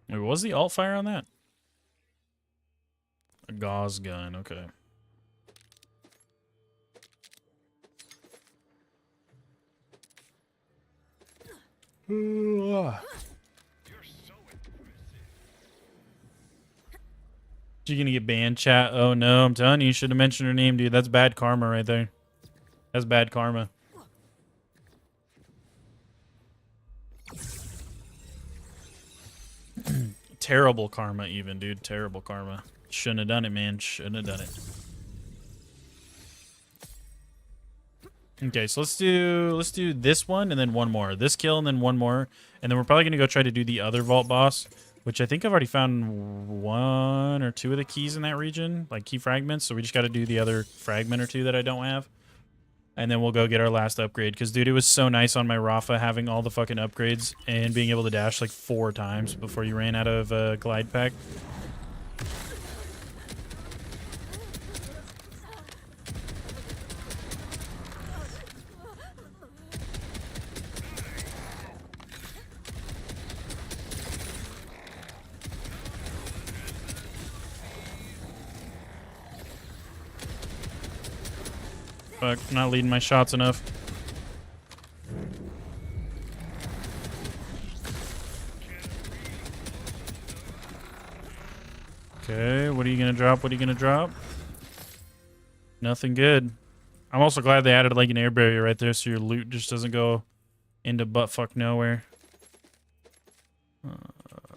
Wait, what was the alt fire on that? A gauze gun, okay. You're gonna get banned, chat? Oh no, I'm telling you, you should have mentioned her name, dude. That's bad karma right there. That's bad karma. Terrible karma even, dude. Terrible karma. Shouldn't have done it, man. Shouldn't have done it. Okay, so let's do this one and then one more. This kill and then one more. And then we're probably gonna go try to do the other vault boss, which I think I've already found 1 or 2 of the keys in that region, like key fragments. So we just gotta do the other fragment or 2 that I don't have. And then we'll go get our last upgrade. Because, dude, it was so nice on my Rafa having all the fucking upgrades and being able to dash like 4 times before you ran out of glide pack. Fuck, not leading my shots enough. Okay, what are you gonna drop? What are you gonna drop? Nothing good. I'm also glad they added like an air barrier right there so your loot just doesn't go into buttfuck nowhere.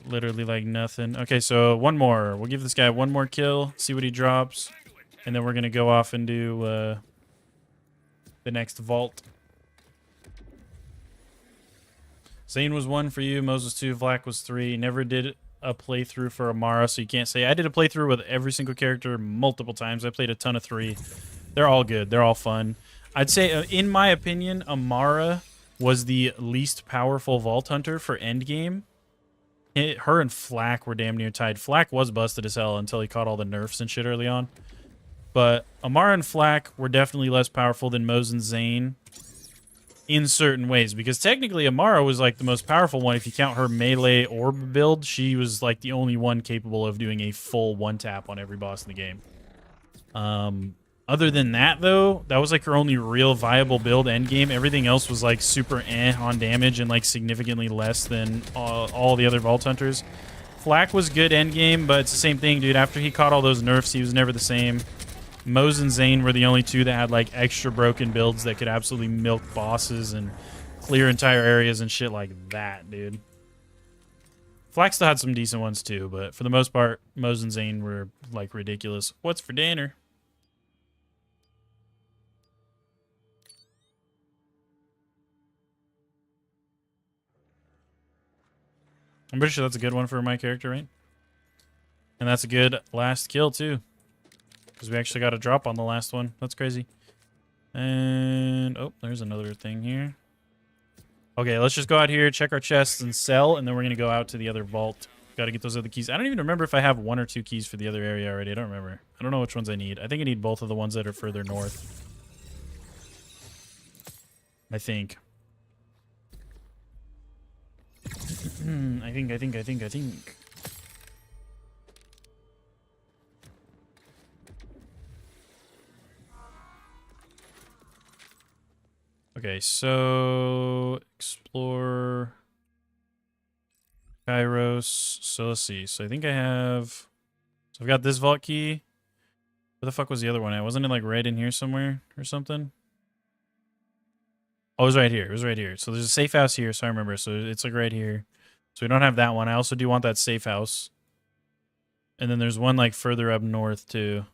Literally like nothing. Okay, so one more. We'll give this guy one more kill, see what he drops, and then we're gonna go off and do the next vault. Zane was 1 for you, Moses 2, Vlak was 3. Never did a playthrough for Amara, so you can't say. I did a playthrough with every single character multiple times. I played a ton of 3. They're all good. They're all fun. I'd say, in my opinion, Amara was the least powerful Vault Hunter for endgame. Her and Flak were damn near tied. Flak was busted as hell until he caught all the nerfs and shit early on. But Amara and Flak were definitely less powerful than Mose and Zane in certain ways. Because technically Amara was like the most powerful one. If you count her melee orb build, she was like the only one capable of doing a full one-tap on every boss in the game. Other than that, though, that was like her only real viable build endgame. Everything else was like super on damage and like significantly less than all the other Vault Hunters. Flak was good endgame, but it's the same thing, dude. After he caught all those nerfs, he was never the same. Mose and Zane were the only 2 that had like extra broken builds that could absolutely milk bosses and clear entire areas and shit like that, dude. Flak still had some decent ones too, but for the most part, Mose and Zane were like ridiculous. What's for dinner? I'm pretty sure that's a good one for my character, right? And that's a good last kill too. Because we actually got a drop on the last one. That's crazy. And, oh, there's another thing here. Okay, let's just go out here, check our chests, and sell, and then we're going to go out to the other vault. Got to get those other keys. I don't even remember if I have 1 or 2 keys for the other area already. I don't remember. I don't know which ones I need. I think I need both of the ones that are further north. I think. I think. Okay, so explore Kairos. So let's see. So I think I have. So I've got this vault key. Where the fuck was the other one at? Wasn't it like right in here somewhere or something? Oh, it was right here. It was right here. So there's a safe house here. So I remember. So it's like right here. So we don't have that one. I also do want that safe house. And then there's one like further up north too.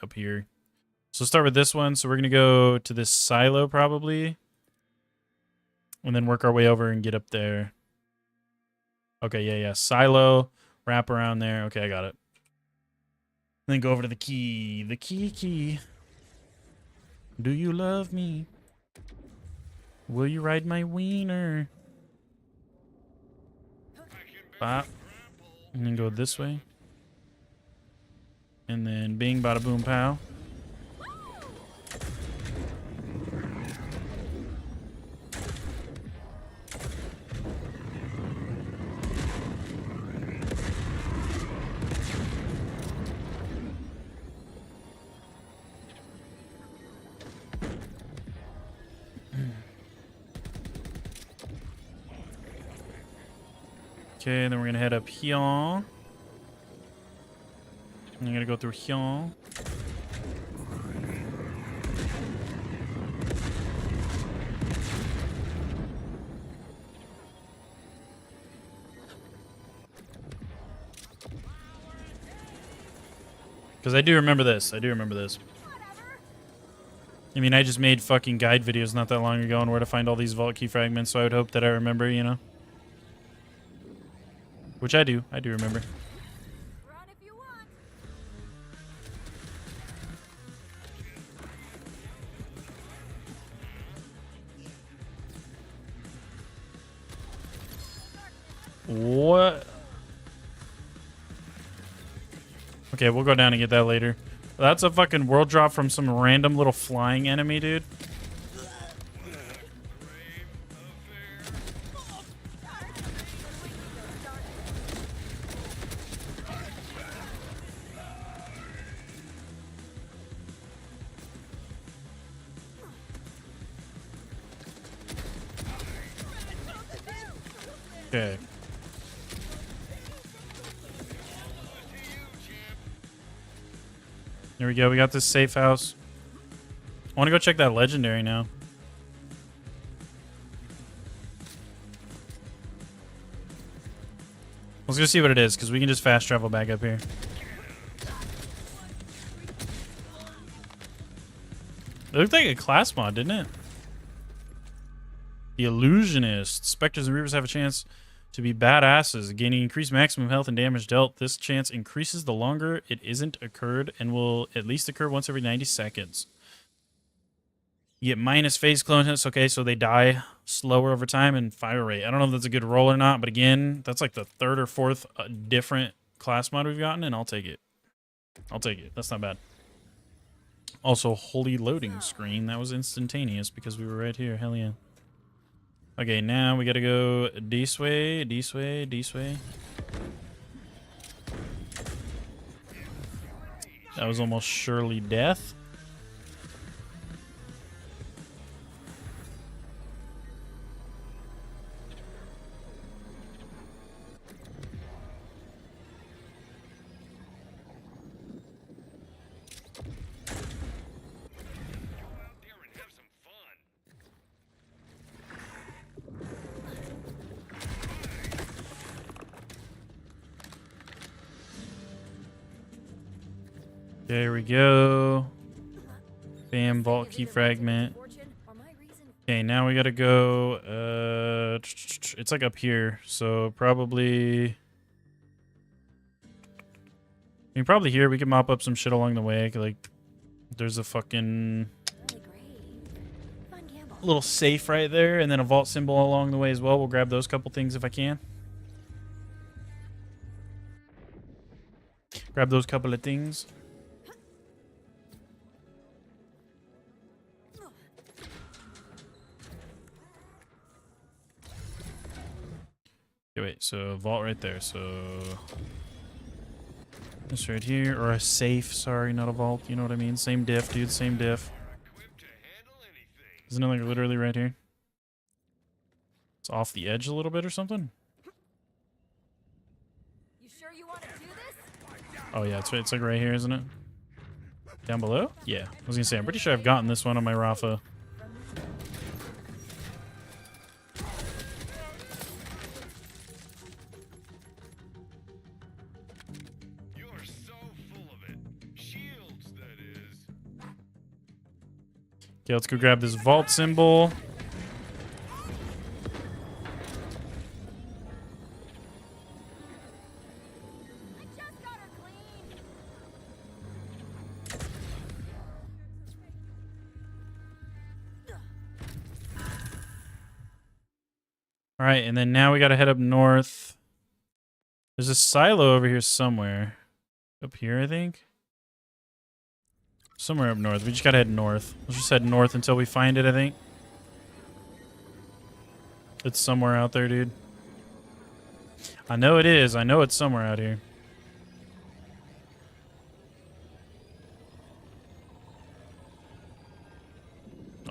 Up here. So let's start with this one. So we're going to go to this silo probably. And then work our way over and get up there. Okay, yeah. Silo, wrap around there. Okay, I got it. And then go over to the key. The key. Do you love me? Will you ride my wiener? Bop. And then go this way. And then bing, bada boom, pow. Okay, then we're gonna head up here. I'm gonna go through here. Because I do remember this. I mean, I just made fucking guide videos not that long ago on where to find all these vault key fragments, so I would hope that I remember, you know? Which I do. I do remember. What? Okay, we'll go down and get that later. That's a fucking world drop from some random little flying enemy, dude. Okay. There we go. We got this safe house. I want to go check that legendary now. Let's go see what it is, because we can just fast travel back up here. It looked like a class mod, didn't it? The Illusionist. Spectres and Reapers have a chance to be badasses, gaining increased maximum health and damage dealt. This chance increases the longer it isn't occurred and will at least occur once every 90 seconds. You get minus phase clonus. Okay, so they die slower over time and fire rate. I don't know if that's a good roll or not, but again, that's like the third or fourth different class mod we've gotten, and I'll take it. That's not bad. Also, holy loading screen. That was instantaneous because we were right here. Hell yeah. Okay, now we gotta go this way. That was almost surely death. There we go. Bam, vault key fragment. Okay, now we gotta go. It's like up here, so probably. I mean, probably here. We can mop up some shit along the way. Like, there's a fucking little safe right there, and then a vault symbol along the way as well. We'll grab those couple things if I can. Grab those couple of things. Okay, wait, so vault right there, so this right here, or a safe, sorry, not a vault, you know what I mean? Same diff, dude, same diff. Isn't it like literally right here? It's off the edge a little bit or something? You sure you want to do this? Oh yeah, it's like right here, isn't it? Down below? Yeah, I was gonna say, I'm pretty sure I've gotten this one on my Rafa. Okay, let's go grab this vault symbol. All right, and then now we got to head up north. There's a silo over here somewhere. Up here, I think. Somewhere up north. We just got to head north. Let's just head north until we find it, I think. It's somewhere out there, dude. I know it is. I know it's somewhere out here.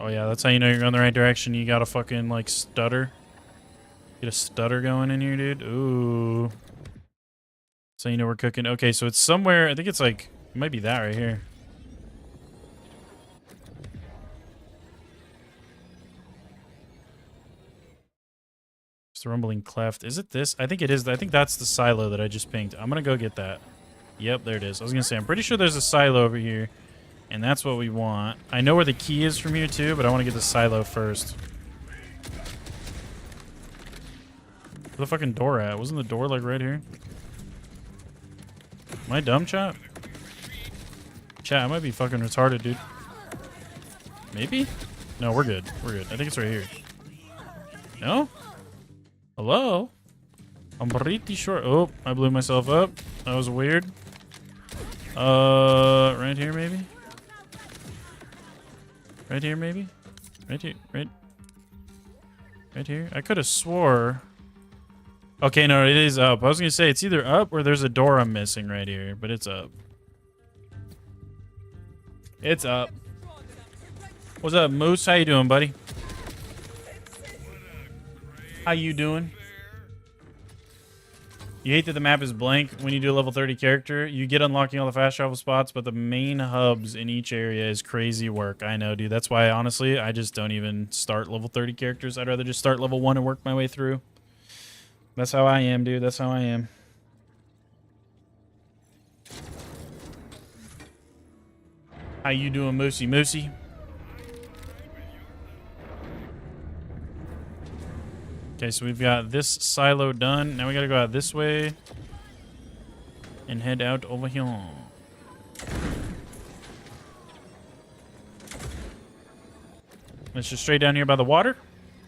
Oh, yeah, that's how you know you're going the right direction. You got to fucking, like, stutter. Get a stutter going in here, dude. Ooh. So you know we're cooking. Okay, so it's somewhere. I think it's like, it might be that right here. It's the rumbling cleft. Is it this? I think it is. I think that's the silo that I just pinged. I'm going to go get that. Yep, there it is. I was going to say, I'm pretty sure there's a silo over here. And that's what we want. I know where the key is from here too, but I want to get the silo first. Where's the fucking door at? Wasn't the door like right here? Am I dumb, chat? Chat, I might be fucking retarded, dude. Maybe? No, we're good. We're good. I think it's right here. No? Hello? I'm pretty sure. Oh, I blew myself up. That was weird. Right here, maybe? Right here, maybe? Right here. Right here? I could have swore. Okay, no, it is up. I was going to say it's either up or there's a door I'm missing right here, but it's up. It's up. What's up, Moose? How you doing, buddy? How you doing? You hate that the map is blank when you do a level 30 character. You get unlocking all the fast travel spots, but the main hubs in each area is crazy work. I know, dude. That's why, honestly, I just don't even start level 30 characters. I'd rather just start level 1 and work my way through. That's how I am, dude. That's how I am. How you doing, Moosey Moosey? Okay, so we've got this silo done. Now we gotta go out this way and head out over here. Let's just straight down here by the water.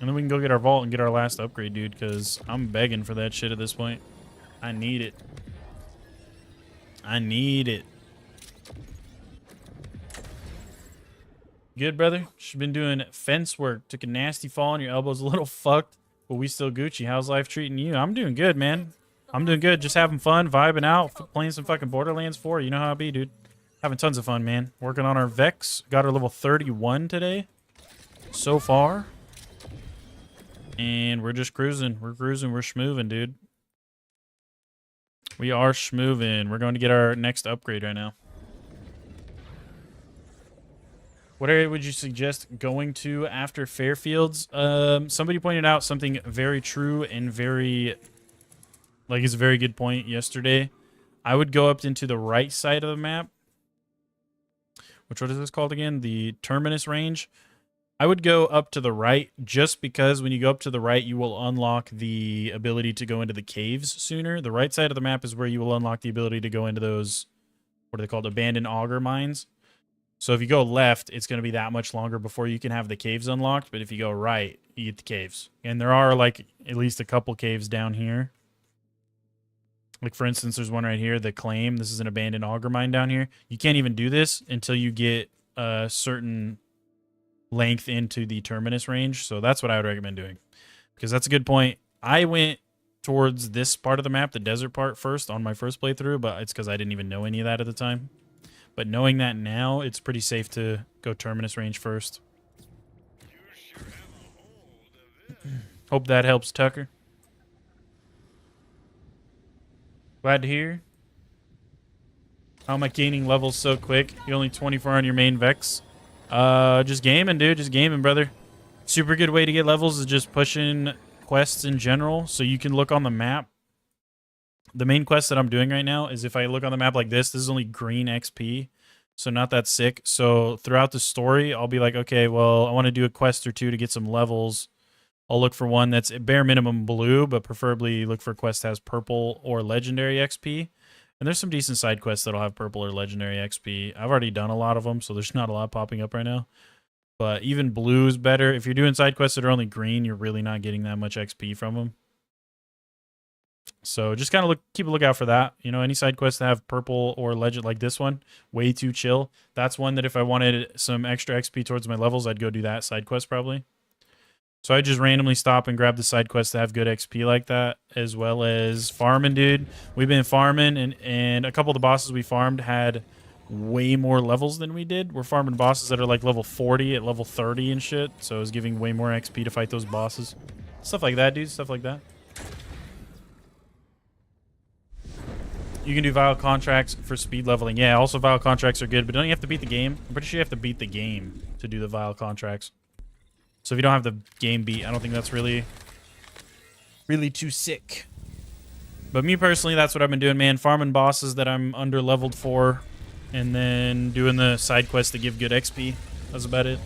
And then we can go get our vault and get our last upgrade, dude, because I'm begging for that shit at this point. I need it. I need it. Good, brother? She's been doing fence work. Took a nasty fall and your elbow's a little fucked, but we still Gucci. How's life treating you? I'm doing good, man. I'm doing good. Just having fun, vibing out, playing some fucking Borderlands 4. You know how I be, dude. Having tons of fun, man. Working on our Vex. Got our level 31 today. So far. And we're just cruising. We're cruising. We're schmooving, dude. We are schmooving. We're going to get our next upgrade right now. What area would you suggest going to after Fairfields? Somebody pointed out something very true and very... Like, it's a very good point yesterday. I would go up into the right side of the map. What is this called again? The Terminus range. I would go up to the right just because when you go up to the right, you will unlock the ability to go into the caves sooner. The right side of the map is where you will unlock the ability to go into those, what are they called? Abandoned auger mines. So if you go left, it's going to be that much longer before you can have the caves unlocked. But if you go right, you get the caves. And there are like at least a couple caves down here. Like for instance, there's one right here, the Claim. This is an abandoned auger mine down here. You can't even do this until you get a certain length into the Terminus range. So that's what I would recommend doing, because that's a good point. I went towards this part of the map, the desert part, first on my first playthrough, but it's because I didn't even know any of that at the time. But knowing that now, it's pretty safe to go Terminus range first. Hope that helps, Tucker. Glad to hear. How am I gaining levels so quick? You're only 24 on your main Vex. Just gaming, dude. Just gaming, brother. Super good way to get levels is just pushing quests in general. So you can look on the map. The main quest that I'm doing right now is if I look on the map like this is only green XP. So not that sick. So throughout the story, I'll be like, okay, well, I want to do a quest or two to get some levels. I'll look for one that's bare minimum blue, but preferably look for a quest that has purple or legendary XP. And there's some decent side quests that'll have purple or legendary XP. I've already done a lot of them, so there's not a lot popping up right now. But even blue is better. If you're doing side quests that are only green, you're really not getting that much XP from them. So just kind of keep a lookout for that. You know, any side quests that have purple or legend like this one, way too chill. That's one that if I wanted some extra XP towards my levels, I'd go do that side quest probably. So I just randomly stop and grab the side quests that have good XP like that, as well as farming, dude. We've been farming, and a couple of the bosses we farmed had way more levels than we did. We're farming bosses that are like level 40 at level 30 and shit. So it was giving way more XP to fight those bosses. Stuff like that, dude. Stuff like that. You can do vile contracts for speed leveling. Yeah, also vile contracts are good, but don't you have to beat the game? I'm pretty sure you have to beat the game to do the vile contracts. So if you don't have the game beat, I don't think that's really too sick. But me personally, that's what I've been doing, man. Farming bosses that I'm under leveled for, and then doing the side quests that give good XP. That's about it.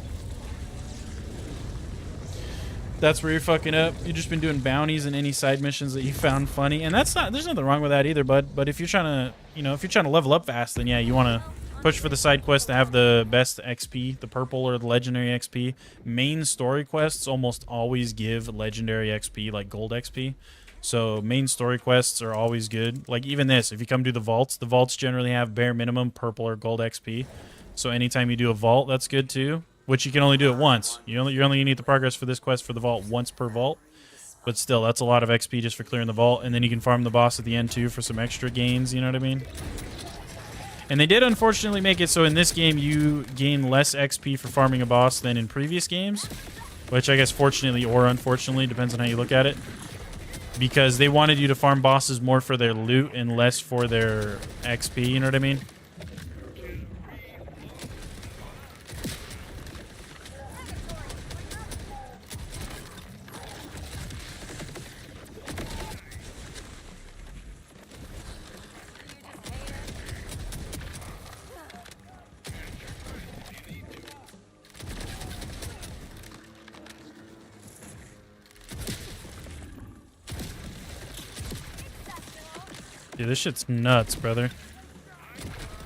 That's where you're fucking up. You've just been doing bounties and any side missions that you found funny, and that's not. There's nothing wrong with that either, bud. But if you're trying to, you know, if you're trying to level up fast, then yeah, you want to push for the side quests to have the best XP, the purple or the legendary XP. Main story quests almost always give legendary XP, like gold XP. So main story quests are always good. Like even this, if you come do the vaults generally have bare minimum purple or gold XP. So anytime you do a vault, that's good too. Which you can only do it once. You only need the progress for this quest for the vault once per vault. But still, that's a lot of XP just for clearing the vault. And then you can farm the boss at the end too for some extra gains, you know what I mean? And they did unfortunately make it so in this game you gain less XP for farming a boss than in previous games. Which I guess fortunately or unfortunately, depends on how you look at it. Because they wanted you to farm bosses more for their loot and less for their XP, you know what I mean? Dude, this shit's nuts, brother.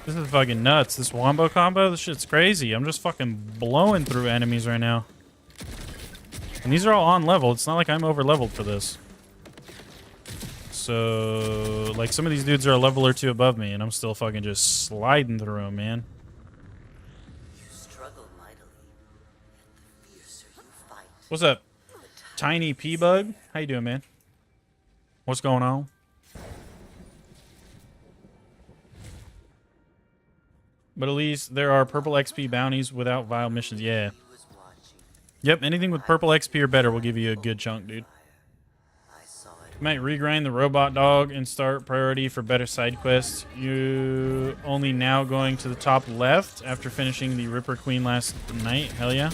This is fucking nuts. This wombo combo, this shit's crazy. I'm just fucking blowing through enemies right now. And these are all on level. It's not like I'm over leveled for this. So, like, some of these dudes are a level or two above me, and I'm still fucking just sliding through them, man. You struggle mightily, yet the fiercer you fight. What's up, Tiny P-Bug? How you doing, man? What's going on? But at least there are purple XP bounties without vile missions. Yeah. Yep, anything with purple XP or better will give you a good chunk, dude. Might regrind the robot dog and start priority for better side quests. You only now going to the top left after finishing the Ripper Queen last night. Hell yeah.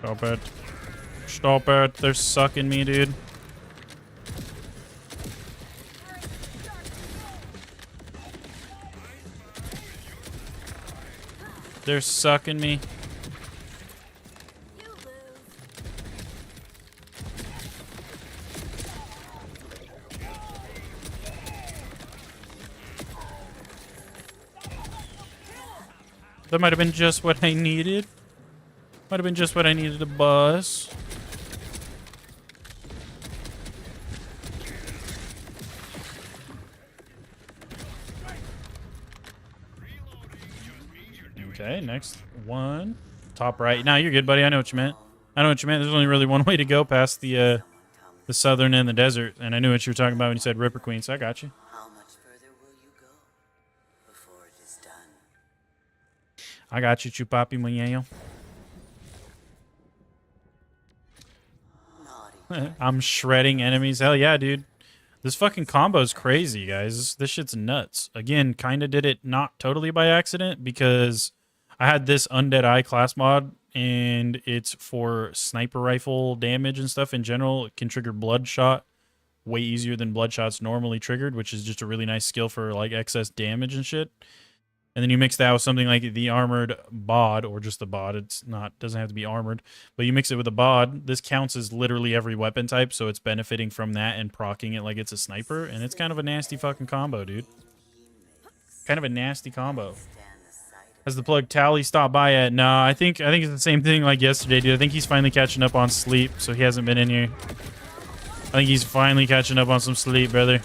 Stop it. Stop it. They're sucking me, dude. They're sucking me. That might have been just what I needed. Might have been just what I needed to buzz. Okay, next one. Top right. Now you're good, buddy. I know what you meant. I know what you meant. There's only really one way to go past the southern and the desert, and I knew what you were talking about when you said Ripper Queen, so I got you. How much further will you go before it is done? I got you, Chupapi Muñeño. I'm shredding enemies. Hell yeah, dude. This fucking combo is crazy, guys. This shit's nuts. Again, kind of did it not totally by accident because I had this Undead Eye class mod and it's for sniper rifle damage and stuff in general. It can trigger Bloodshot way easier than Bloodshot's normally triggered, which is just a really nice skill for like excess damage and shit. And then you mix that with something like the armored bod, or just the bod. It's not, doesn't have to be armored, but you mix it with a bod. This counts as literally every weapon type, so it's benefiting from that and proccing it like it's a sniper. And it's kind of a nasty fucking combo, dude. Kind of a nasty combo. Has the plug Tally stopped by yet? No, I think it's the same thing like yesterday, dude. I think he's finally catching up on sleep, so he hasn't been in here. I think he's finally catching up on some sleep, brother.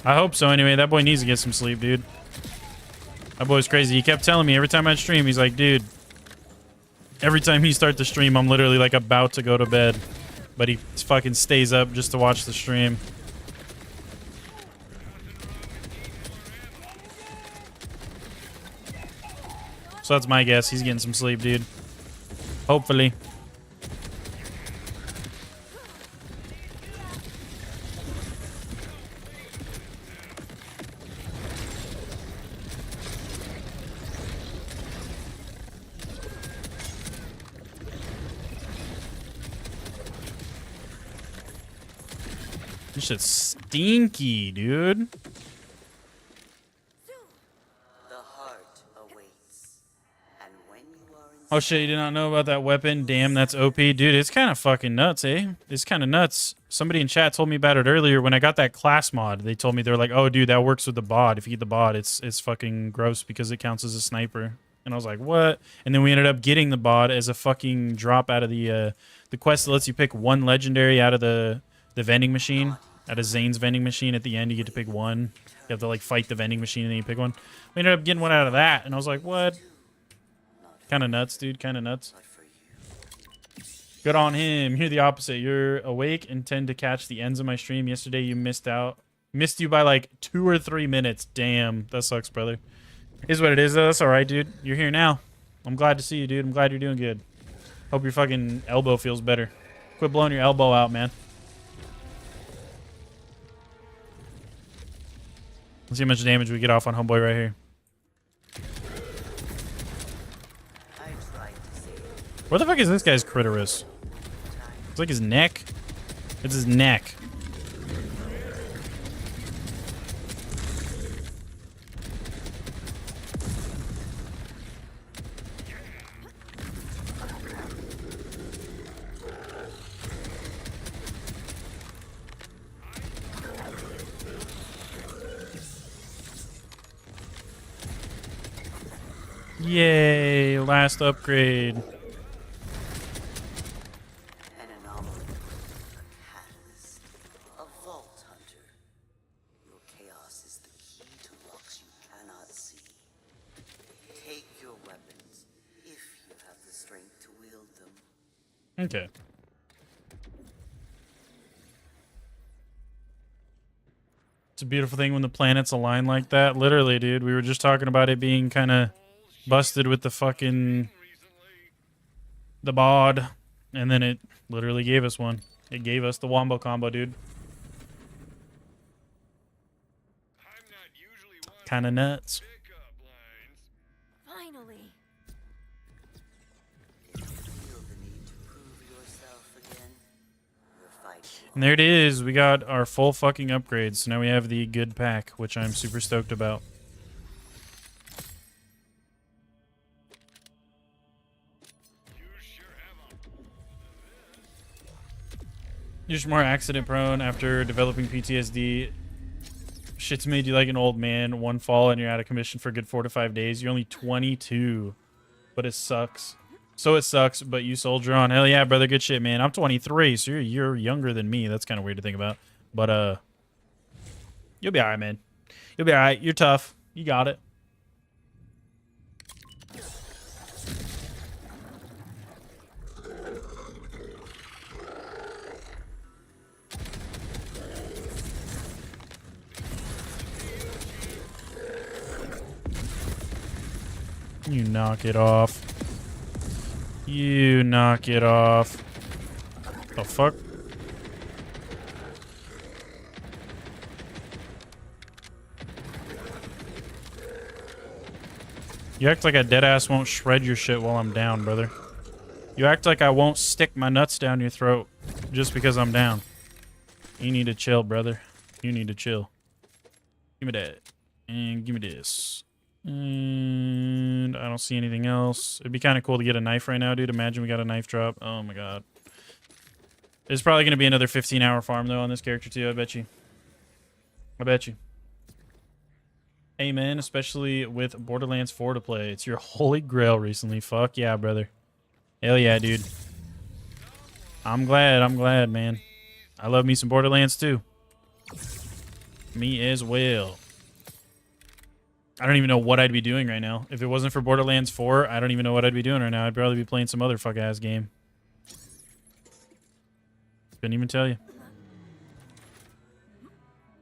I hope so anyway. That boy needs to get some sleep, dude. That boy's crazy. He kept telling me every time I stream, he's like, dude, every time he starts the stream, I'm literally like about to go to bed. But he fucking stays up just to watch the stream. So that's my guess. He's getting some sleep, dude. Hopefully. This shit's stinky, dude. Oh shit, you did not know about that weapon? Damn, that's OP. Dude, it's kind of fucking nuts, eh? It's kind of nuts. Somebody in chat told me about it earlier. When I got that class mod, they told me, they're like, oh, dude, that works with the bod. If you get the bod, it's fucking gross because it counts as a sniper. And I was like, what? And then we ended up getting the bod as a fucking drop out of the quest that lets you pick one legendary out of the vending machine. Out of Zane's vending machine. At the end, you get to pick one. You have to, like, fight the vending machine and then you pick one. We ended up getting one out of that. And I was like, what? Kind of nuts, dude. Kind of nuts. Good on him. You're the opposite. You're awake and tend to catch the ends of my stream. Yesterday you missed out. Missed you by like 2 or 3 minutes. Damn. That sucks, brother. Is what it is, though. That's alright, dude. You're here now. I'm glad to see you, dude. I'm glad you're doing good. Hope your fucking elbow feels better. Quit blowing your elbow out, man. Let's see how much damage we get off on homeboy right here. Where the fuck is this guy's Critorus? It's like his neck. It's his neck. Yay, last upgrade. Okay. It's a beautiful thing when the planets align like that. Literally, dude. We were just talking about it being kind of busted with the fucking... the bod. And then it literally gave us one. It gave us the wombo combo, dude. Kind of nuts. Finally. And there it is. We got our full fucking upgrades. So now we have the good pack, which I'm super stoked about. You're just more accident prone after developing PTSD. Shit's made you like an old man. One fall and you're out of commission for a good 4 to 5 days. You're only 22. But it sucks. So it sucks, but you soldier on. Hell yeah, brother. Good shit, man. I'm 23, so you're younger than me. That's kind of weird to think about. But, you'll be alright, man. You'll be alright. You're tough. You got it. You knock it off. You knock it off. The fuck? You act like a deadass won't shred your shit while I'm down, brother. You act like I won't stick my nuts down your throat just because I'm down. You need to chill, brother. You need to chill. Give me that. And give me this. And I don't see anything else. It'd be kind of cool to get a knife right now, dude. Imagine we got a knife drop. Oh my god. There's probably going to be another 15-hour farm, though, on this character, too. I bet you. I bet you. Amen, especially with Borderlands 4 to play. It's your holy grail recently. Fuck yeah, brother. Hell yeah, dude. I'm glad, man. I love me some Borderlands, too. Me as well. I don't even know what I'd be doing right now. If it wasn't for Borderlands 4, I don't even know what I'd be doing right now. I'd probably be playing some other fuck-ass game. Couldn't even tell you.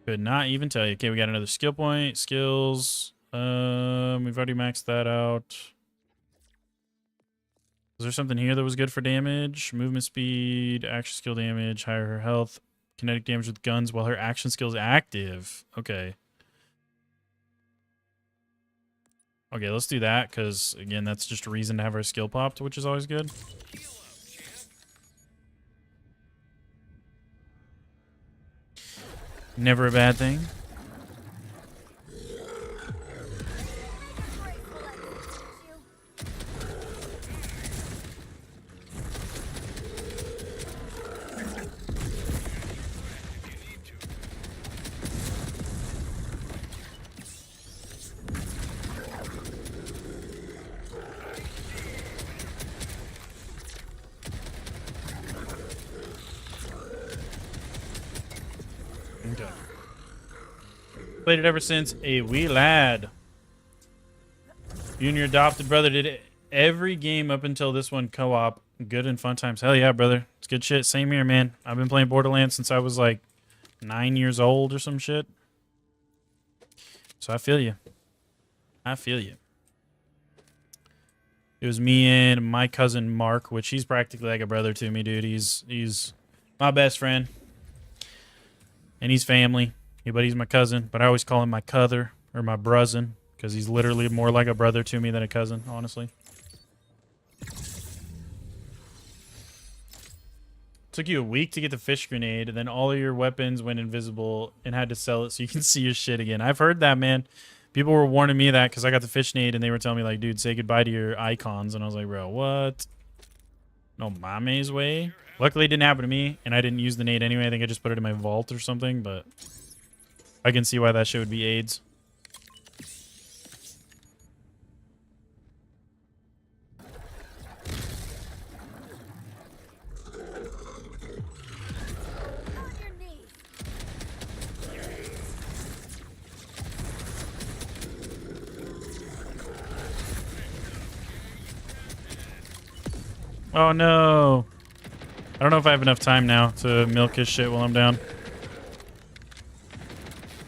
Could not even tell you. Okay, we got another skill point. Skills. We've already maxed that out. Was there something here that was good for damage? Movement speed, action skill damage, higher her health, kinetic damage with guns while her action skill is active. Okay. Okay, let's do that, because, again, that's just a reason to have our skill popped, which is always good. Never a bad thing. Okay. Played it ever since a wee lad. You and your adopted brother did every game up until this one co-op. Good and fun times. Hell yeah, brother. It's good shit. Same here, man. I've been playing Borderlands since I was like 9 years old or some shit. So I feel you. I feel you. It was me and my cousin Mark, which he's practically like a brother to me, dude. He's my best friend. And he's family. Yeah, but he's my cousin. But I always call him my cuther or my brusin, because he's literally more like a brother to me than a cousin, honestly. Took you a week to get the fish grenade, and then all of your weapons went invisible and had to sell it so you can see your shit again. I've heard that, man. People were warning me that because I got the fish nade, and they were telling me, like, dude, say goodbye to your icons. And I was like, bro, what? No mame's way? Luckily, it didn't happen to me, and I didn't use the nade anyway. I think I just put it in my vault or something, but I can see why that shit would be AIDS. Oh no. I don't know if I have enough time now to milk his shit while I'm down.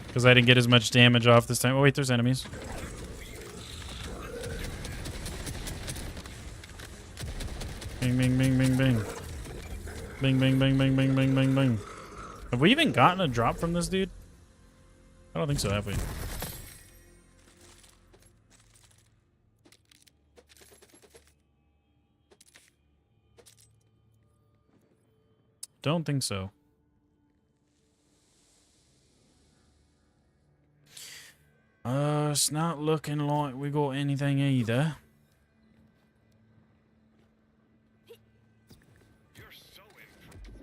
Because I didn't get as much damage off this time. Oh wait, there's enemies. Bing, bing, bing, bing, bing. Bing, bing, bing, bing, bing, bing, bing, bing. Have we even gotten a drop from this dude? I don't think so, have we? Don't think so. It's not looking like we got anything either.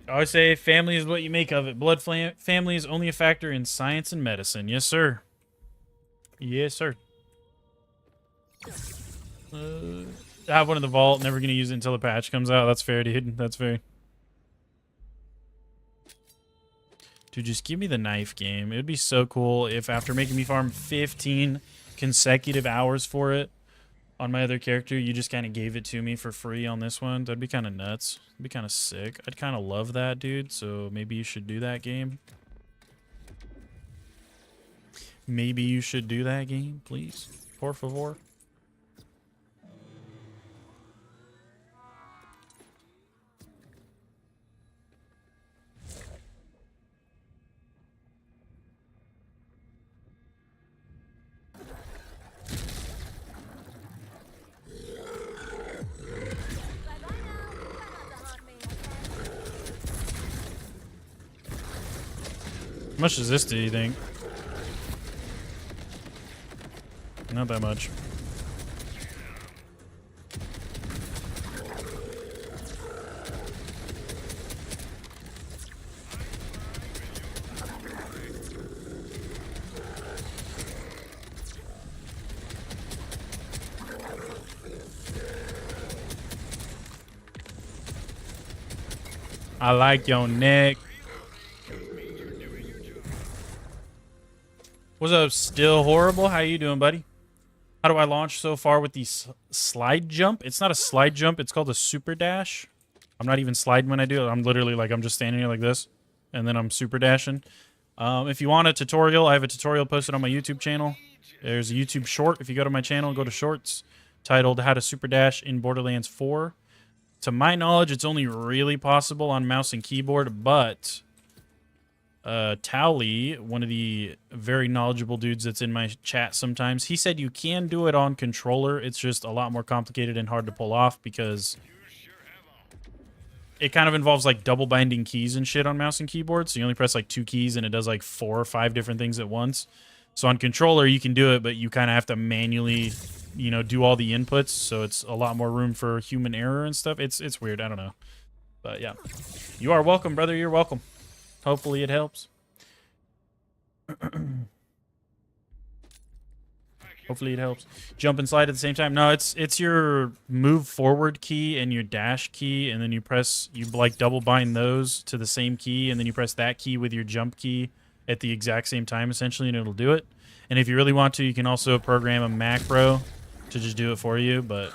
I always say family is what you make of it. Blood family is only a factor in science and medicine. Yes, sir. Yes, sir. I have one in the vault. Never going to use it until the patch comes out. That's fair, dude. That's fair. Dude, just give me the knife game. It would be so cool if after making me farm 15 consecutive hours for it on my other character, you just kind of gave it to me for free on this one. That'd be kind of nuts. It'd be kind of sick. I'd kind of love that, dude. So maybe you should do that game. Maybe you should do that game, please. Por favor. much does this do, you think? Not that much. I like your neck. What's up, Still Horrible? How you doing, buddy? How do I launch so far with the slide jump? It's not a slide jump. It's called a super dash. I'm not even sliding when I do it. I'm literally like, I'm just standing here like this, and then I'm super dashing. If you want a tutorial, I have a tutorial posted on my YouTube channel. There's a YouTube short. If you go to my channel, go to shorts, titled How to Super Dash in Borderlands 4. To my knowledge, it's only really possible on mouse and keyboard, but Towley, one of the very knowledgeable dudes that's in my chat sometimes, he said you can do it on controller. It's just a lot more complicated and hard to pull off because it kind of involves like double binding keys and shit on mouse and keyboard. So you only press like 2 keys and it does like 4 or 5 different things at once. So on controller, you can do it, but you kind of have to manually, you know, do all the inputs. So it's a lot more room for human error and stuff. It's weird. I don't know. But yeah, you are welcome, brother. You're welcome. Hopefully it helps. Hopefully it helps. Jump and slide at the same time. No, it's your move forward key and your dash key, and then you like double bind those to the same key, and then you press that key with your jump key at the exact same time, essentially, and it'll do it. And if you really want to, you can also program a macro to just do it for you, but...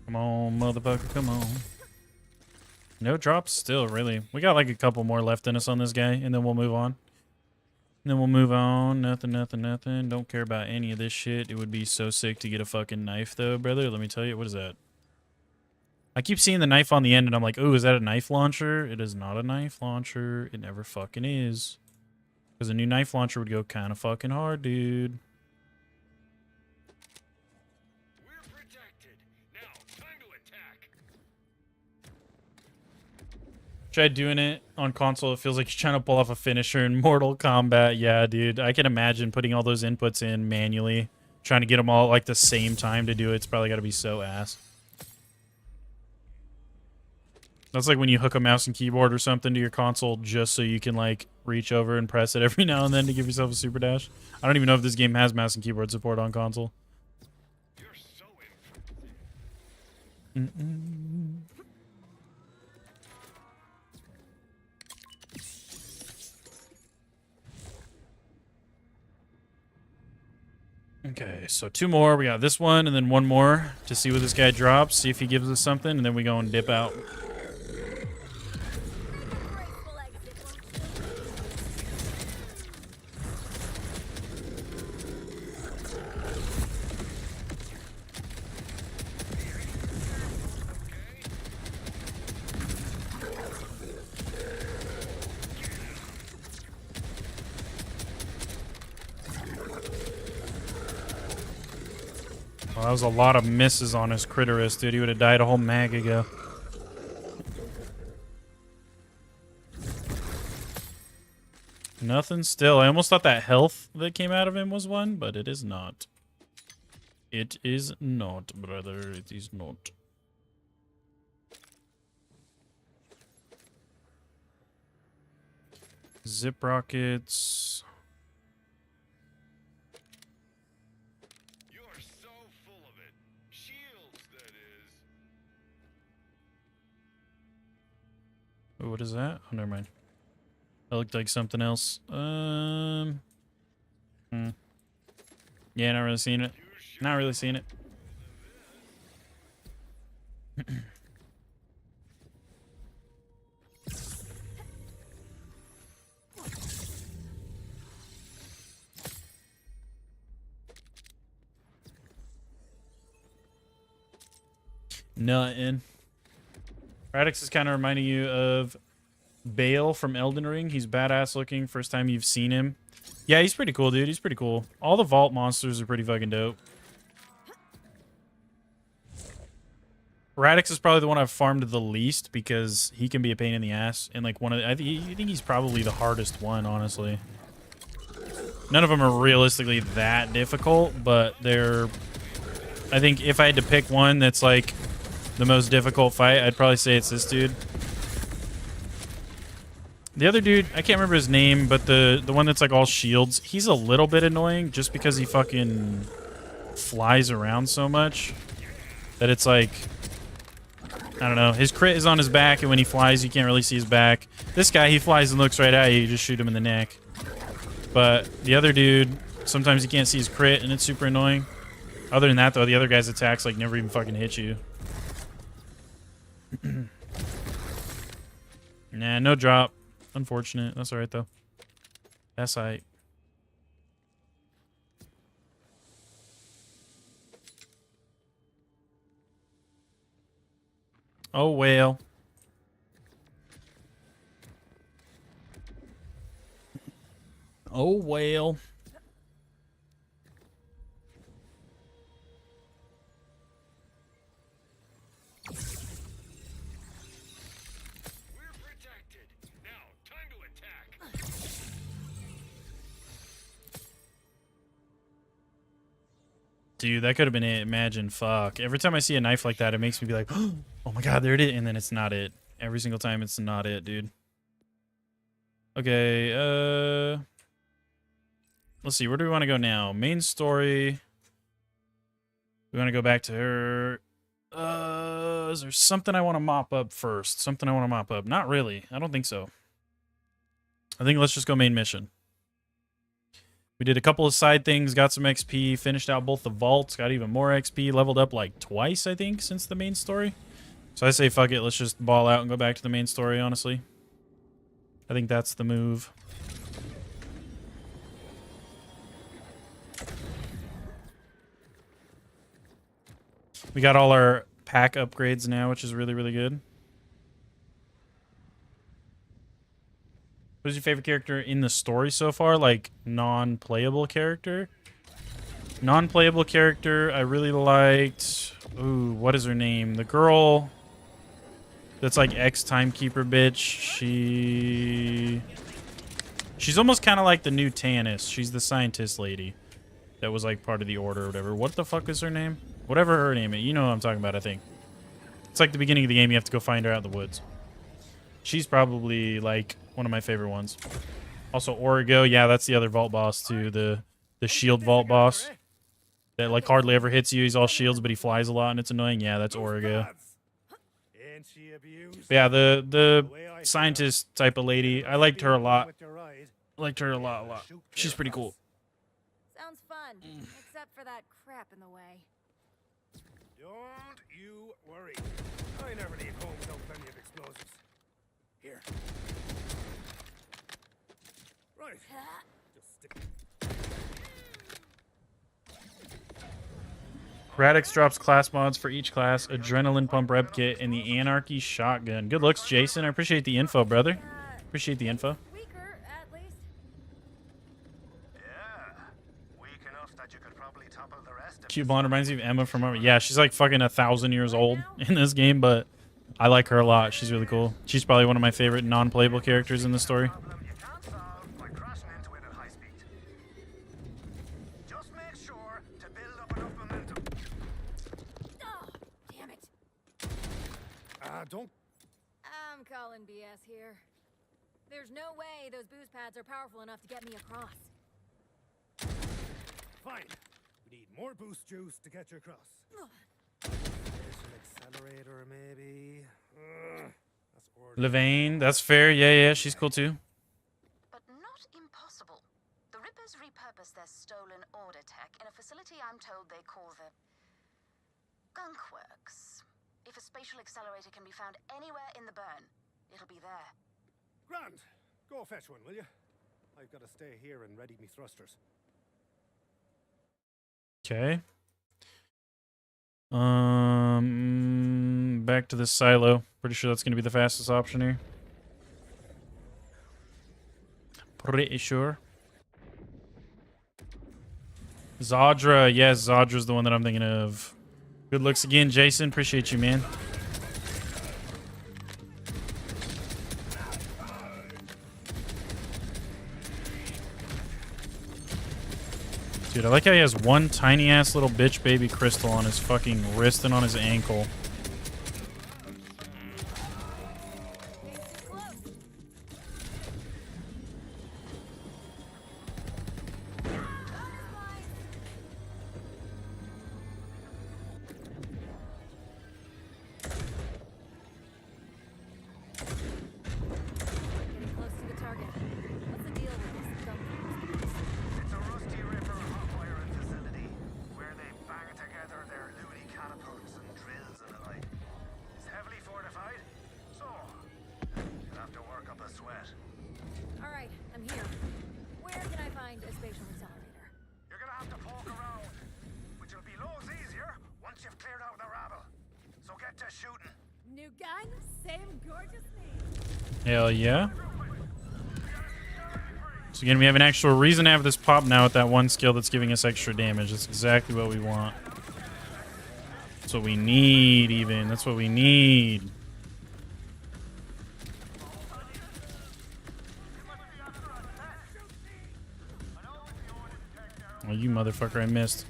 Come on, motherfucker, come on. No drops still, really. We got like a couple more left in us on this guy, and then we'll move on. And then we'll move on. Nothing, nothing, nothing. Don't care about any of this shit. It would be so sick to get a fucking knife, though, brother. Let me tell you. What is that? I keep seeing the knife on the end, and I'm like, oh, is that a knife launcher? It is not a knife launcher. It never fucking is. Because a new knife launcher would go kind of fucking hard, dude. Tried doing it on console. It feels like you're trying to pull off a finisher in Mortal Kombat. Yeah, dude. I can imagine putting all those inputs in manually. Trying to get them all like the same time to do it. It's probably got to be so ass. That's like when you hook a mouse and keyboard or something to your console just so you can like reach over and press it every now and then to give yourself a super dash. I don't even know if this game has mouse and keyboard support on console. You're so Okay, so 2 more. We got this one and then 1 more to see what this guy drops, see if he gives us something, and then we go and dip out. Well, that was a lot of misses on his Critterus, dude. He would have died a whole mag ago. Nothing still. I almost thought that health that came out of him was 1, but it is not. It is not, brother. It is not. Zip rockets. Ooh, what is that? Oh, never mind. That looked like something else. Yeah, not really seeing it. Not really seeing it. Nothing. Radix is kind of reminding you of Bale from Elden Ring. He's badass looking. First time you've seen him. Yeah, he's pretty cool, dude. He's pretty cool. All the vault monsters are pretty fucking dope. Radix is probably the one I've farmed the least because he can be a pain in the ass. And like I think he's probably the hardest one, honestly. None of them are realistically that difficult, but they're... I think if I had to pick one that's like the most difficult fight, I'd probably say it's this dude. The other dude, I can't remember his name, but the one that's like all shields, he's a little bit annoying just because he fucking flies around so much that it's like... I don't know. His crit is on his back, and when he flies, you can't really see his back. This guy, he flies and looks right at you. You just shoot him in the neck. But the other dude, sometimes you can't see his crit, and it's super annoying. Other than that, though, the other guy's attacks like never even fucking hit you. Nah, no drop. Unfortunate. That's alright, though. That's alright. Oh, well. Oh, well. Dude, that could have been it. Imagine, fuck. Every time I see a knife like that, it makes me be like, oh my god, there it is. And then it's not it. Every single time, it's not it, dude. Okay, let's see. Where do we want to go now? Main story. We want to go back to her. Is there something I want to mop up first? Something I want to mop up? Not really. I don't think so. I think let's just go main mission. We did a couple of side things, got some XP, finished out both the vaults, got even more XP, leveled up like twice, I think, since the main story. So I say fuck it, let's just ball out and go back to the main story, honestly. I think that's the move. We got all our pack upgrades now, which is really, really good. Who's your favorite character in the story so far? Like, non-playable character? Non-playable character, I really liked... Ooh, what is her name? The girl that's like ex-timekeeper bitch. She's almost kind of like the new Tannis. She's the scientist lady that was like part of the order or whatever. What the fuck is her name? Whatever her name is. You know what I'm talking about, I think. It's like the beginning of the game. You have to go find her out in the woods. She's probably like one of my favorite ones. Also, Origo. Yeah, that's the other vault boss too. The shield vault boss that like hardly ever hits you. He's all shields, but he flies a lot and it's annoying. Yeah, that's Origo. But yeah, the scientist type of lady. I liked her a lot. Liked her a lot. She's pretty cool. Sounds fun, except for that crap in the way. Don't you worry. I never leave home without plenty of explosives. Here. Right. Just stick. Radix drops class mods for each class, Adrenaline Pump Rep Kit, and the Anarchy Shotgun. Good looks, Jason. I appreciate the info, brother. Appreciate the info. Weaker, at least. Yeah. Weak enough that you could probably topple the rest of Cute blonde reminds me of Emma from... Yeah, she's like fucking 1,000 years old in this game, but I like her a lot. She's really cool. She's probably one of my favorite non-playable characters in the story. Don't. I'm calling BS here. There's no way those boost pads are powerful enough to get me across. Fine. We need more boost juice to get you across. There's an accelerator, maybe. That's Levain, that's fair. Yeah, she's cool too. But not impossible. The Rippers repurpose their stolen order tech in a facility I'm told they call the Gunk Works. If a spatial accelerator can be found anywhere in the burn, it'll be there. Grand! Go fetch one, will you? I've got to stay here and ready me thrusters. Okay. back to this silo. Pretty sure that's going to be the fastest option here. Pretty sure. Zadra. Yes, Zadra's the one that I'm thinking of. Good looks again, Jason. Appreciate you, man. Dude, I like how he has one tiny ass little bitch baby crystal on his fucking wrist and on his ankle. Getting close to the target. What's the deal with this dump? It's a rusty ripper hot wiring facility where they bang together their loony catapults and drills and the like. It's heavily fortified, so you'll have to work up a sweat. All right, I'm here. Where can I find a spatial accelerator? You're gonna have to poke around, which will be loads easier once you've cleared out the rabble. So get to shooting. New gun, same gorgeous name. Hell yeah. So again, we have an actual reason to have this pop now with that one skill that's giving us extra damage. That's exactly what we want. That's what we need, even. That's what we need. Oh, you motherfucker, I missed.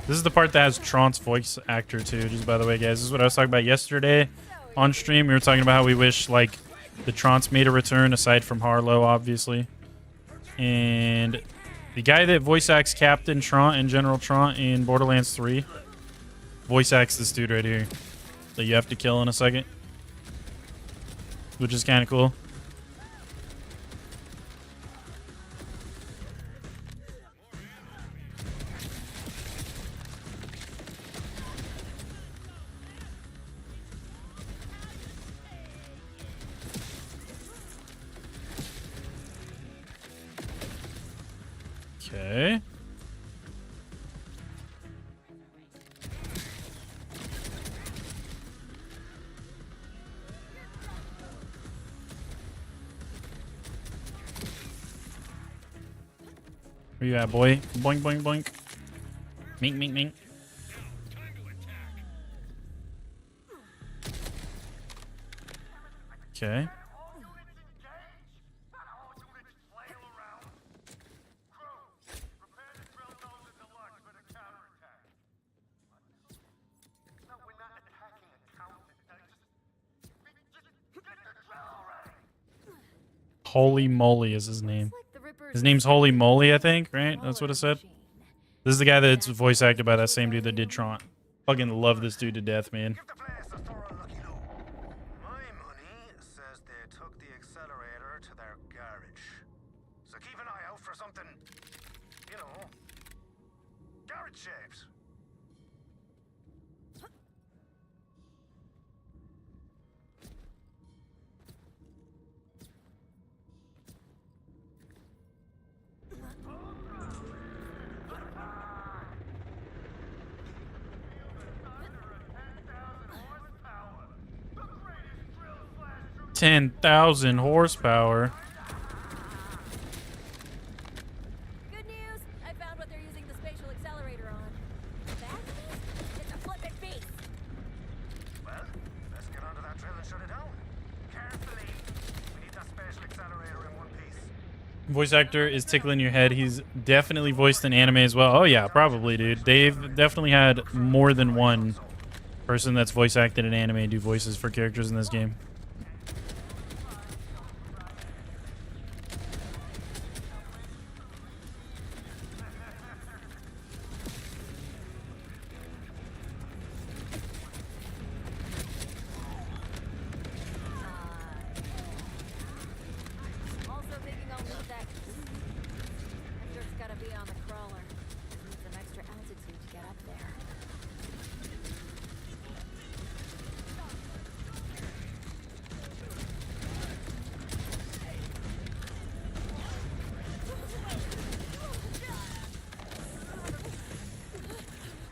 This is the part that has Tron's voice actor too, just by the way, guys. This is what I was talking about yesterday on stream. We were talking about how we wish, like, the Trons made a return, aside from Harlow, obviously. And the guy that voice acts Captain Tron and General Tron in Borderlands 3 voice acts this dude right here that you have to kill in a second, which is kind of cool. Okay. Where you at, boy? Boink, boink, boink. Mink, mink, mink. Okay. Holy Moly is his name. His name's Holy Moly, I think, right? That's what it said. This is the guy that's voice acted by that same dude that did Tron. Fucking love this dude to death, man. My money says they took the accelerator to their garage. So keep an eye out for something, you know, garage shaped. — 10,000 horsepower. Good news! I found what they're using the spatial accelerator on. That beast? It's a flippin' beast! Well, let's get onto that drill and shut it down. Carefully. We need that spatial accelerator in one piece. Voice actor is tickling your head. He's definitely voiced in anime as well. Oh yeah, probably, dude. They've definitely had more than one person that's voice acted in anime do voices for characters in this game. Also thinking I'll need that. That jerk's gotta be on the crawler. Need some extra altitude to get up there.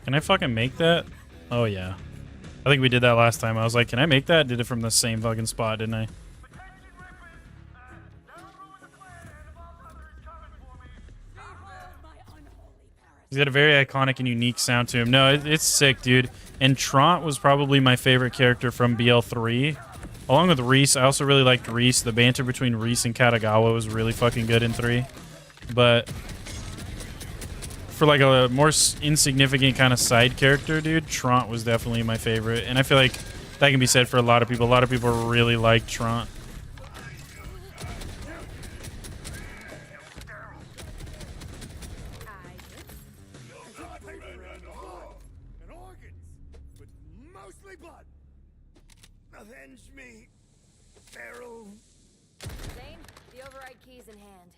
Can I fucking make that? Oh, yeah. I think we did that last time. I was like, can I make that? Did it from the same fucking spot, didn't I? He's got a very iconic and unique sound to him. No, it's sick, dude. And Trant was probably my favorite character from BL3. Along with Reese, I also really liked Reese. The banter between Reese and Katagawa was really fucking good in 3. But for like a more insignificant kind of side character, dude, Trant was definitely my favorite. And I feel like that can be said for a lot of people. A lot of people really like Trant. Avenge me, Beryl. Zane, the override key's in hand.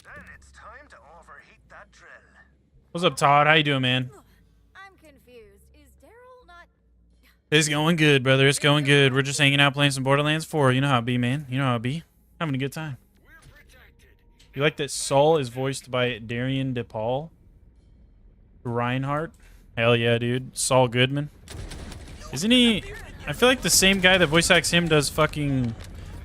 Then it's time to overheat that drill. What's up, Todd? How you doing, man? I'm confused. Is Daryl not... It's going good, brother. It's going good. We're just hanging out playing some Borderlands 4. You know how it be, man. You know how it be. Having a good time. You like that Saul is voiced by Darian DePaul? Reinhardt? Hell yeah, dude. Saul Goodman. Isn't he... I feel like the same guy that voice acts him does fucking...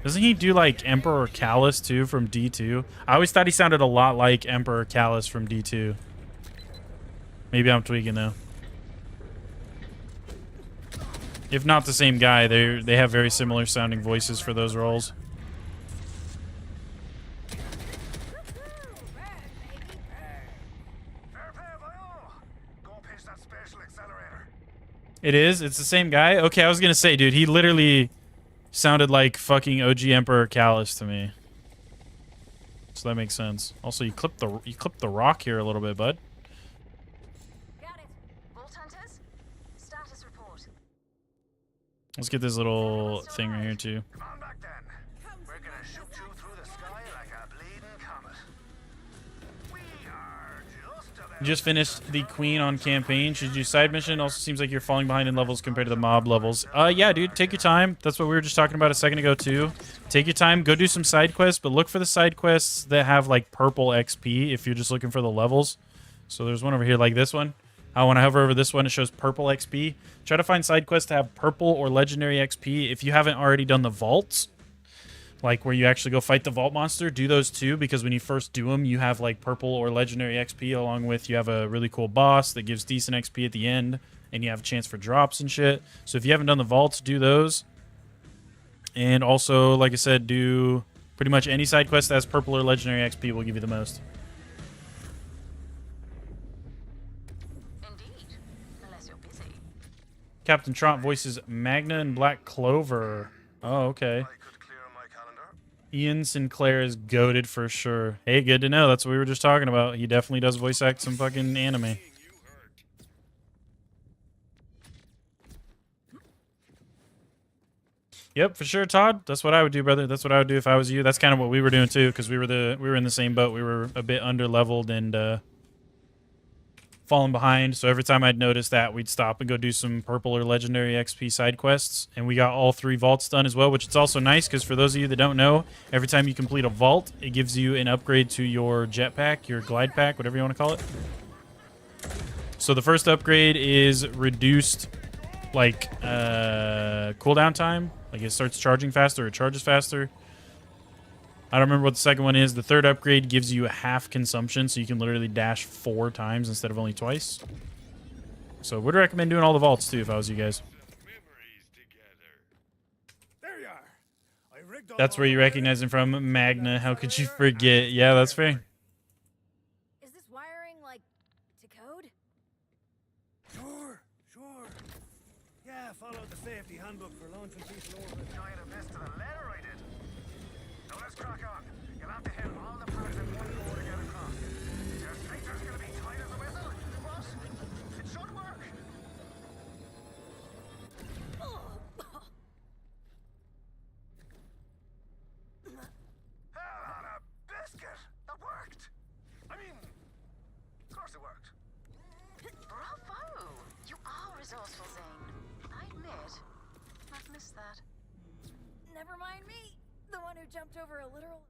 Doesn't he do, like, Emperor Callus, too, from D2? I always thought he sounded a lot like Emperor Callus from D2. Maybe I'm tweaking, though. If not the same guy, they have very similar sounding voices for those roles. It is? It's the same guy? Okay, I was gonna say, dude, he literally sounded like fucking OG Emperor Callus to me. So that makes sense. Also, you clipped the rock here a little bit, bud. Got it. Vault Hunters, status report. Let's get this little thing right here, too. Come on back then. We're gonna shoot you through the sky like a bleeding comet. We are just about... You just finished the Queen on campaign. Should you do side mission? Also seems like you're falling behind in levels compared to the mob levels. Yeah, dude, take your time. That's what we were just talking about a second ago, too. Take your time. Go do some side quests, but look for the side quests that have, like, purple XP if you're just looking for the levels. So there's one over here like this one. When I hover over this one, it shows purple XP. Try to find side quests to have purple or legendary XP. If you haven't already done the vaults, like where you actually go fight the vault monster, do those too, because when you first do them, you have like purple or legendary XP, along with you have a really cool boss that gives decent XP at the end, and you have a chance for drops and shit. So if you haven't done the vaults, do those. And also, like I said, do pretty much any side quest that has purple or legendary XP will give you the most. Indeed, unless you're busy. Captain Trant voices Magna and Black Clover. Oh, okay. Ian Sinclair is goated for sure. Hey, good to know. That's what we were just talking about. He definitely does voice act some fucking anime. Yep, for sure, Todd. That's what I would do, brother. That's what I would do if I was you. That's kind of what we were doing too, because we were in the same boat. We were a bit under leveled and falling behind. So every time I'd notice that, we'd stop and go do some purple or legendary XP side quests. And we got all 3 vaults done as well, which is also nice because for those of you that don't know, every time you complete a vault, it gives you an upgrade to your jetpack, your glide pack, whatever you want to call it. So the first upgrade is reduced like cooldown time. Like it starts charging faster, it charges faster. I don't remember what the second one is. The third upgrade gives you a half consumption, so you can literally dash 4 times instead of only twice. So would recommend doing all the vaults too if I was you guys. There you are. That's where you recognize him from, Magna. How could you forget? Yeah, that's fair. Is this wiring, like, to code? Sure. Yeah, follow the safety handbook for launching people over. Trying to miss to the letter I did. Now let's crack on. You'll have to hit all the parts in one go to get across. Your sphincter's gonna be tight as a whistle. What? It should work. Hell on a biscuit. That worked. I mean, of course it worked. Bravo! You are resourceful, Zane. I admit, I've missed that. Never mind me, the one who jumped over a literal...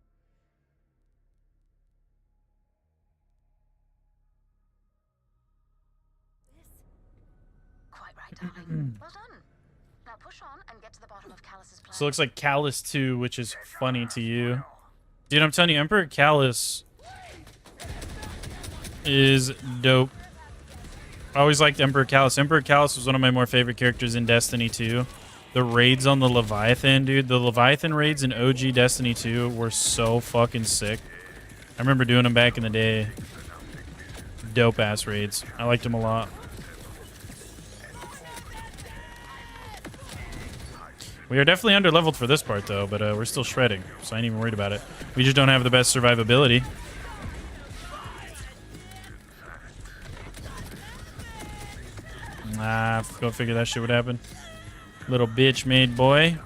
right, darling. Well done. Now push on and get to the bottom of Callus's plan. So it looks like Callus 2, which is funny to you. Dude, I'm telling you, Emperor Callus is dope. I always liked Emperor Callus. Emperor Callus was one of my more favorite characters in Destiny 2. The raids on the Leviathan, dude. The Leviathan raids in OG Destiny 2 were so fucking sick. I remember doing them back in the day. Dope-ass raids. I liked them a lot. We are definitely under-leveled for this part, though, but we're still shredding, so I ain't even worried about it. We just don't have the best survivability. Ah, go figure that shit would happen. Little bitch-made boy.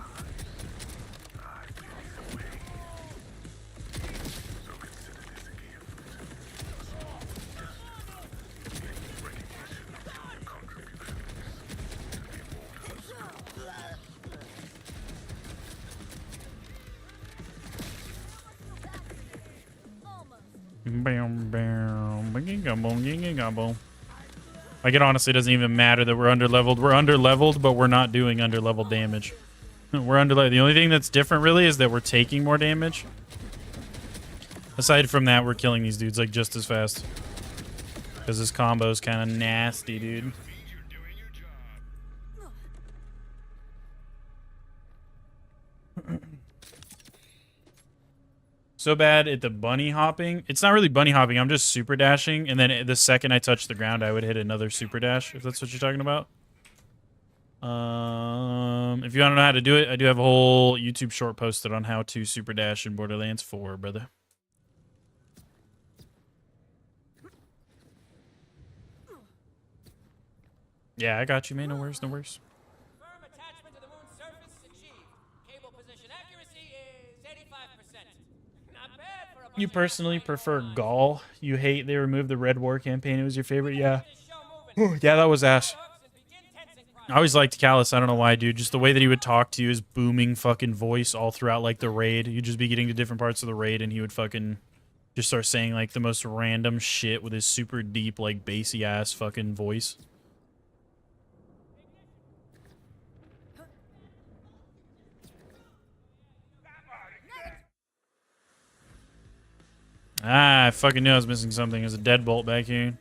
Like, it honestly doesn't even matter that we're under-leveled. We're under-leveled, but we're not doing under-leveled damage. We're under-leveled. The only thing that's different, really, is that we're taking more damage. Aside from that, we're killing these dudes, like, just as fast. Because this combo is kind of nasty, dude. So bad at the bunny hopping. It's not really bunny hopping. I'm just super dashing. And then the second I touch the ground, I would hit another super dash, if that's what you're talking about. If you want to know how to do it, I do have a whole YouTube short posted on how to super dash in Borderlands 4, brother. Yeah, I got you, man. No worries, no worries. Firm attachment to the moon's surface achieved. Cable position accuracy is 85%. Not bad for a bunch You of personally young prefer lines. Gaul? You hate they removed the Red War campaign. It was your favorite? Yeah. Yeah, that was ass. I always liked Callus. I don't know why, dude. Just the way that he would talk to you, his booming fucking voice all throughout, like, the raid. You'd just be getting to different parts of the raid, and he would fucking just start saying, like, the most random shit with his super deep, like, bassy-ass fucking voice. Ah, I fucking knew I was missing something. There's a deadbolt back here.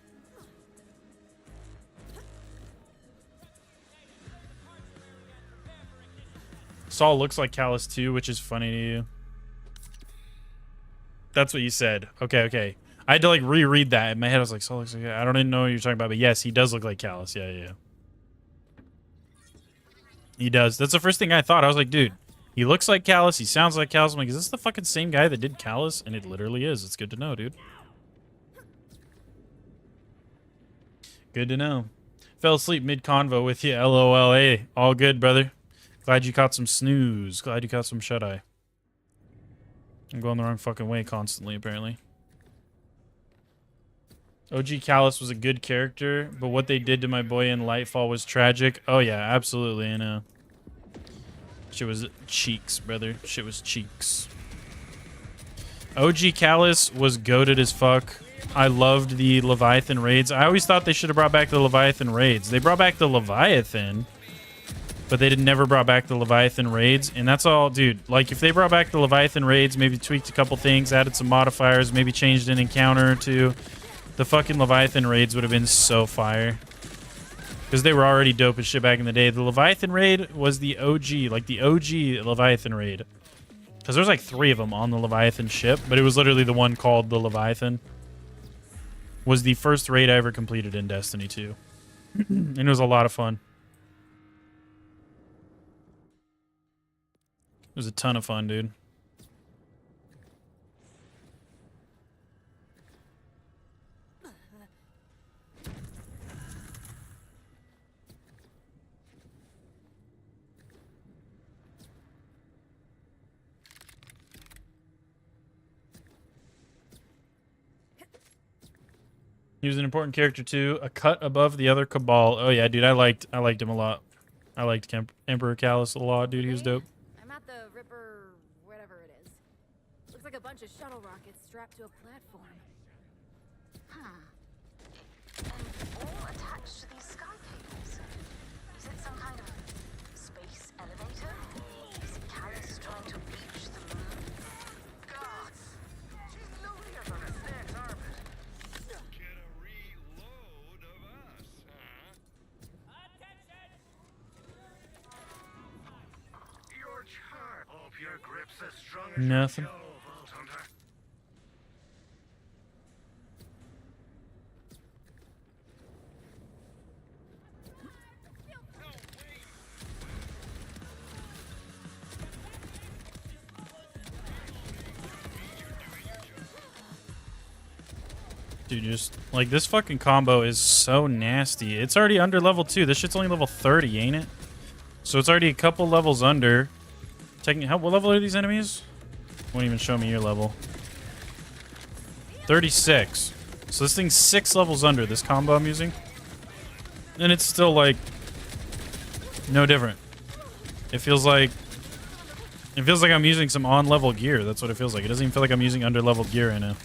Saul looks like Callus too, which is funny to you. That's what you said. Okay, okay. I had to, like, reread that. In my head, I was like, Saul looks like... I don't even know what you're talking about, but yes, he does look like Callus. Yeah, yeah, yeah. He does. That's the first thing I thought. I was like, dude, he looks like Callus. He sounds like Callus. I'm like, is this the fucking same guy that did Callus? And it literally is. It's good to know, dude. Good to know. Fell asleep mid-convo with you. LOLA. All good, brother. Glad you caught some snooze. Glad you caught some shut-eye. I'm going the wrong fucking way constantly, apparently. OG Callus was a good character, but what they did to my boy in Lightfall was tragic. Oh, yeah, absolutely, I know. Shit was cheeks, brother. Shit was cheeks. OG Callus was goated as fuck. I loved the Leviathan raids. I always thought they should have brought back the Leviathan raids. They brought back the Leviathan, but they never brought back the Leviathan raids. And that's all, dude. Like, if they brought back the Leviathan raids, maybe tweaked a couple things, added some modifiers, maybe changed an encounter or two, the fucking Leviathan raids would have been so fire. Because they were already dope as shit back in the day. The Leviathan raid was the OG, like the OG Leviathan raid. Because there's like 3 of them on the Leviathan ship, but it was literally the one called the Leviathan. Was the first raid I ever completed in Destiny 2. And it was a lot of fun. It was a ton of fun, dude. He was an important character too. A cut above the other Cabal. Oh yeah, dude, I liked him a lot. I liked Emperor Callus a lot, dude. He was dope. I'm at the Ripper, whatever it is. Looks like a bunch of shuttle rockets strapped to a platform. And all attached to these sky cables. Nothing. Dude, just like this fucking combo is so nasty. It's already under level 2. This shit's only level 30, ain't it? So it's already a couple levels under. What level are these enemies? Won't even show me your level. 36. So this thing's 6 levels under this combo I'm using. And it's still like no different. It feels like I'm using some on level gear. That's what it feels like. It doesn't even feel like I'm using under level gear right now.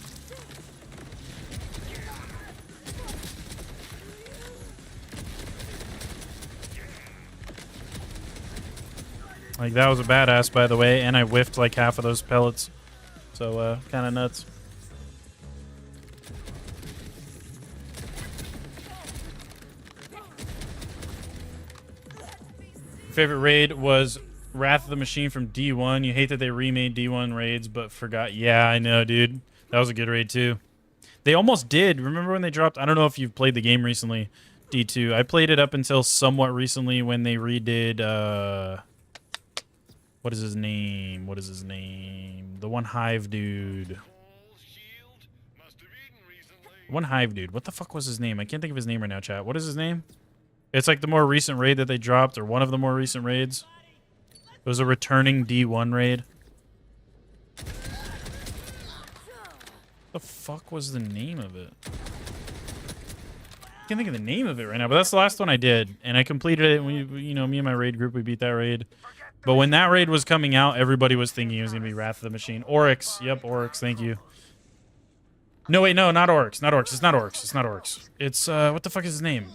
Like, that was a badass, by the way, and I whiffed like half of those pellets. So, kind of nuts. Favorite raid was Wrath of the Machine from D1. You hate that they remade D1 raids, but forgot. Yeah, I know, dude. That was a good raid, too. They almost did. Remember when they dropped... I don't know if you've played the game recently, D2. I played it up until somewhat recently when they redid... What is his name? What is his name? The one Hive dude. One Hive dude. What the fuck was his name? I can't think of his name right now, chat. What is his name? It's like the more recent raid that they dropped, or one of the more recent raids. It was a returning D1 raid. What the fuck was the name of it? I can't think of the name of it right now, but that's the last one I did. And I completed it, and me and my raid group, we beat that raid. But when that raid was coming out, everybody was thinking it was going to be Wrath of the Machine. Oryx. Yep, Oryx. Thank you. No, wait, no, not Oryx. Not Oryx. It's not Oryx. It's not Oryx. It's, what the fuck is his name?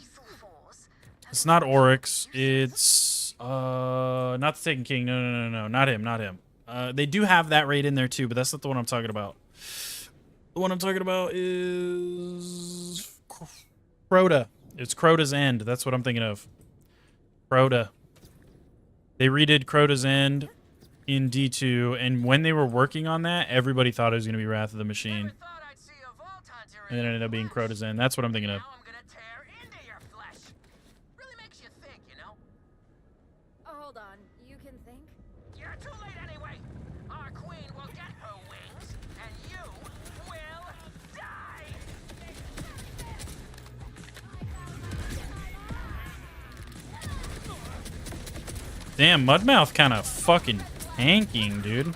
It's not Oryx. It's, not the Taken King. No. Not him. Not him. They do have that raid in there, too, but that's not the one I'm talking about. The one I'm talking about is... Crota. It's Crota's End. That's what I'm thinking of. Crota. They redid Crota's End in D2, and when they were working on that, everybody thought it was going to be Wrath of the Machine. And it ended up being Crota's End. That's what I'm thinking of. Hold on, you can think? You're too late anyway. Our queen will get her wings, and you will die. Damn, Mudmouth kind of fucking tanking, dude.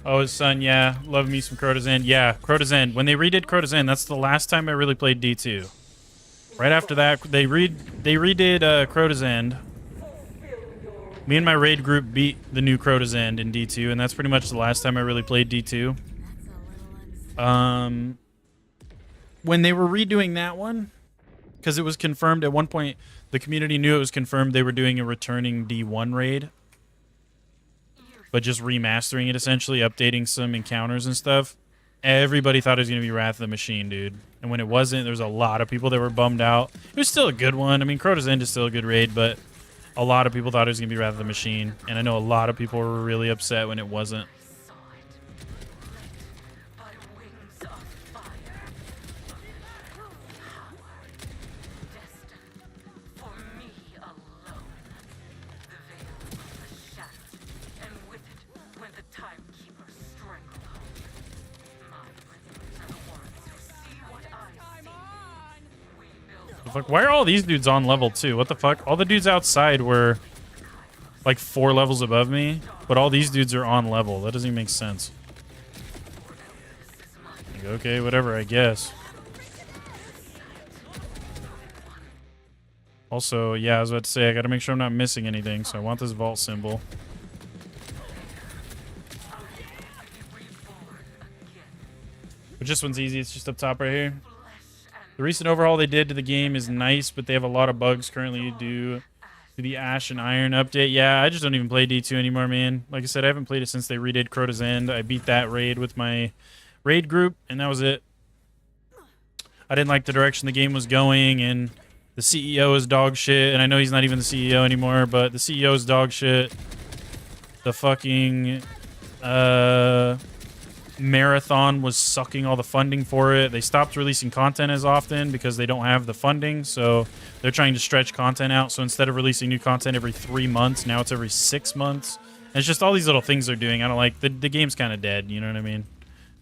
Oh, his son, yeah. Love me some Crota's End. Yeah, Crota's End. When they redid Crota's End, that's the last time I really played D2. Right after that, they redid Crota's End. Me and my raid group beat the new Crota's End in D2, and that's pretty much the last time I really played D2. When they were redoing that one, because it was confirmed at one point, the community knew it was confirmed they were doing a returning D1 raid, but just remastering it, essentially, updating some encounters and stuff. Everybody thought it was going to be Wrath of the Machine, dude. And when it wasn't, there was a lot of people that were bummed out. It was still a good one. I mean, Crota's End is still a good raid, but a lot of people thought it was going to be Wrath of the Machine. And I know a lot of people were really upset when it wasn't. Fuck, why are all these dudes on level 2? What the fuck? All the dudes outside were like 4 levels above me, but all these dudes are on level. That doesn't even make sense. Like, okay, whatever, I guess. Also, yeah, I was about to say, I gotta make sure I'm not missing anything, so I want this vault symbol. But this one's easy, it's just up top right here. The recent overhaul they did to the game is nice, but they have a lot of bugs currently due the Ash and Iron update. Yeah, I just don't even play D2 anymore, man. Like I said, I haven't played it since they redid Crota's End. I beat that raid with my raid group, and that was it. I didn't like the direction the game was going, and the CEO is dog shit, and I know he's not even the CEO anymore, but the CEO is dog shit. The fucking Marathon was sucking all the funding for it. They stopped releasing content as often because they don't have the funding, so they're trying to stretch content out. So instead of releasing new content every 3 months, now it's every 6 months. And it's just all these little things they're doing. I don't like the game's kind of dead, you know what I mean?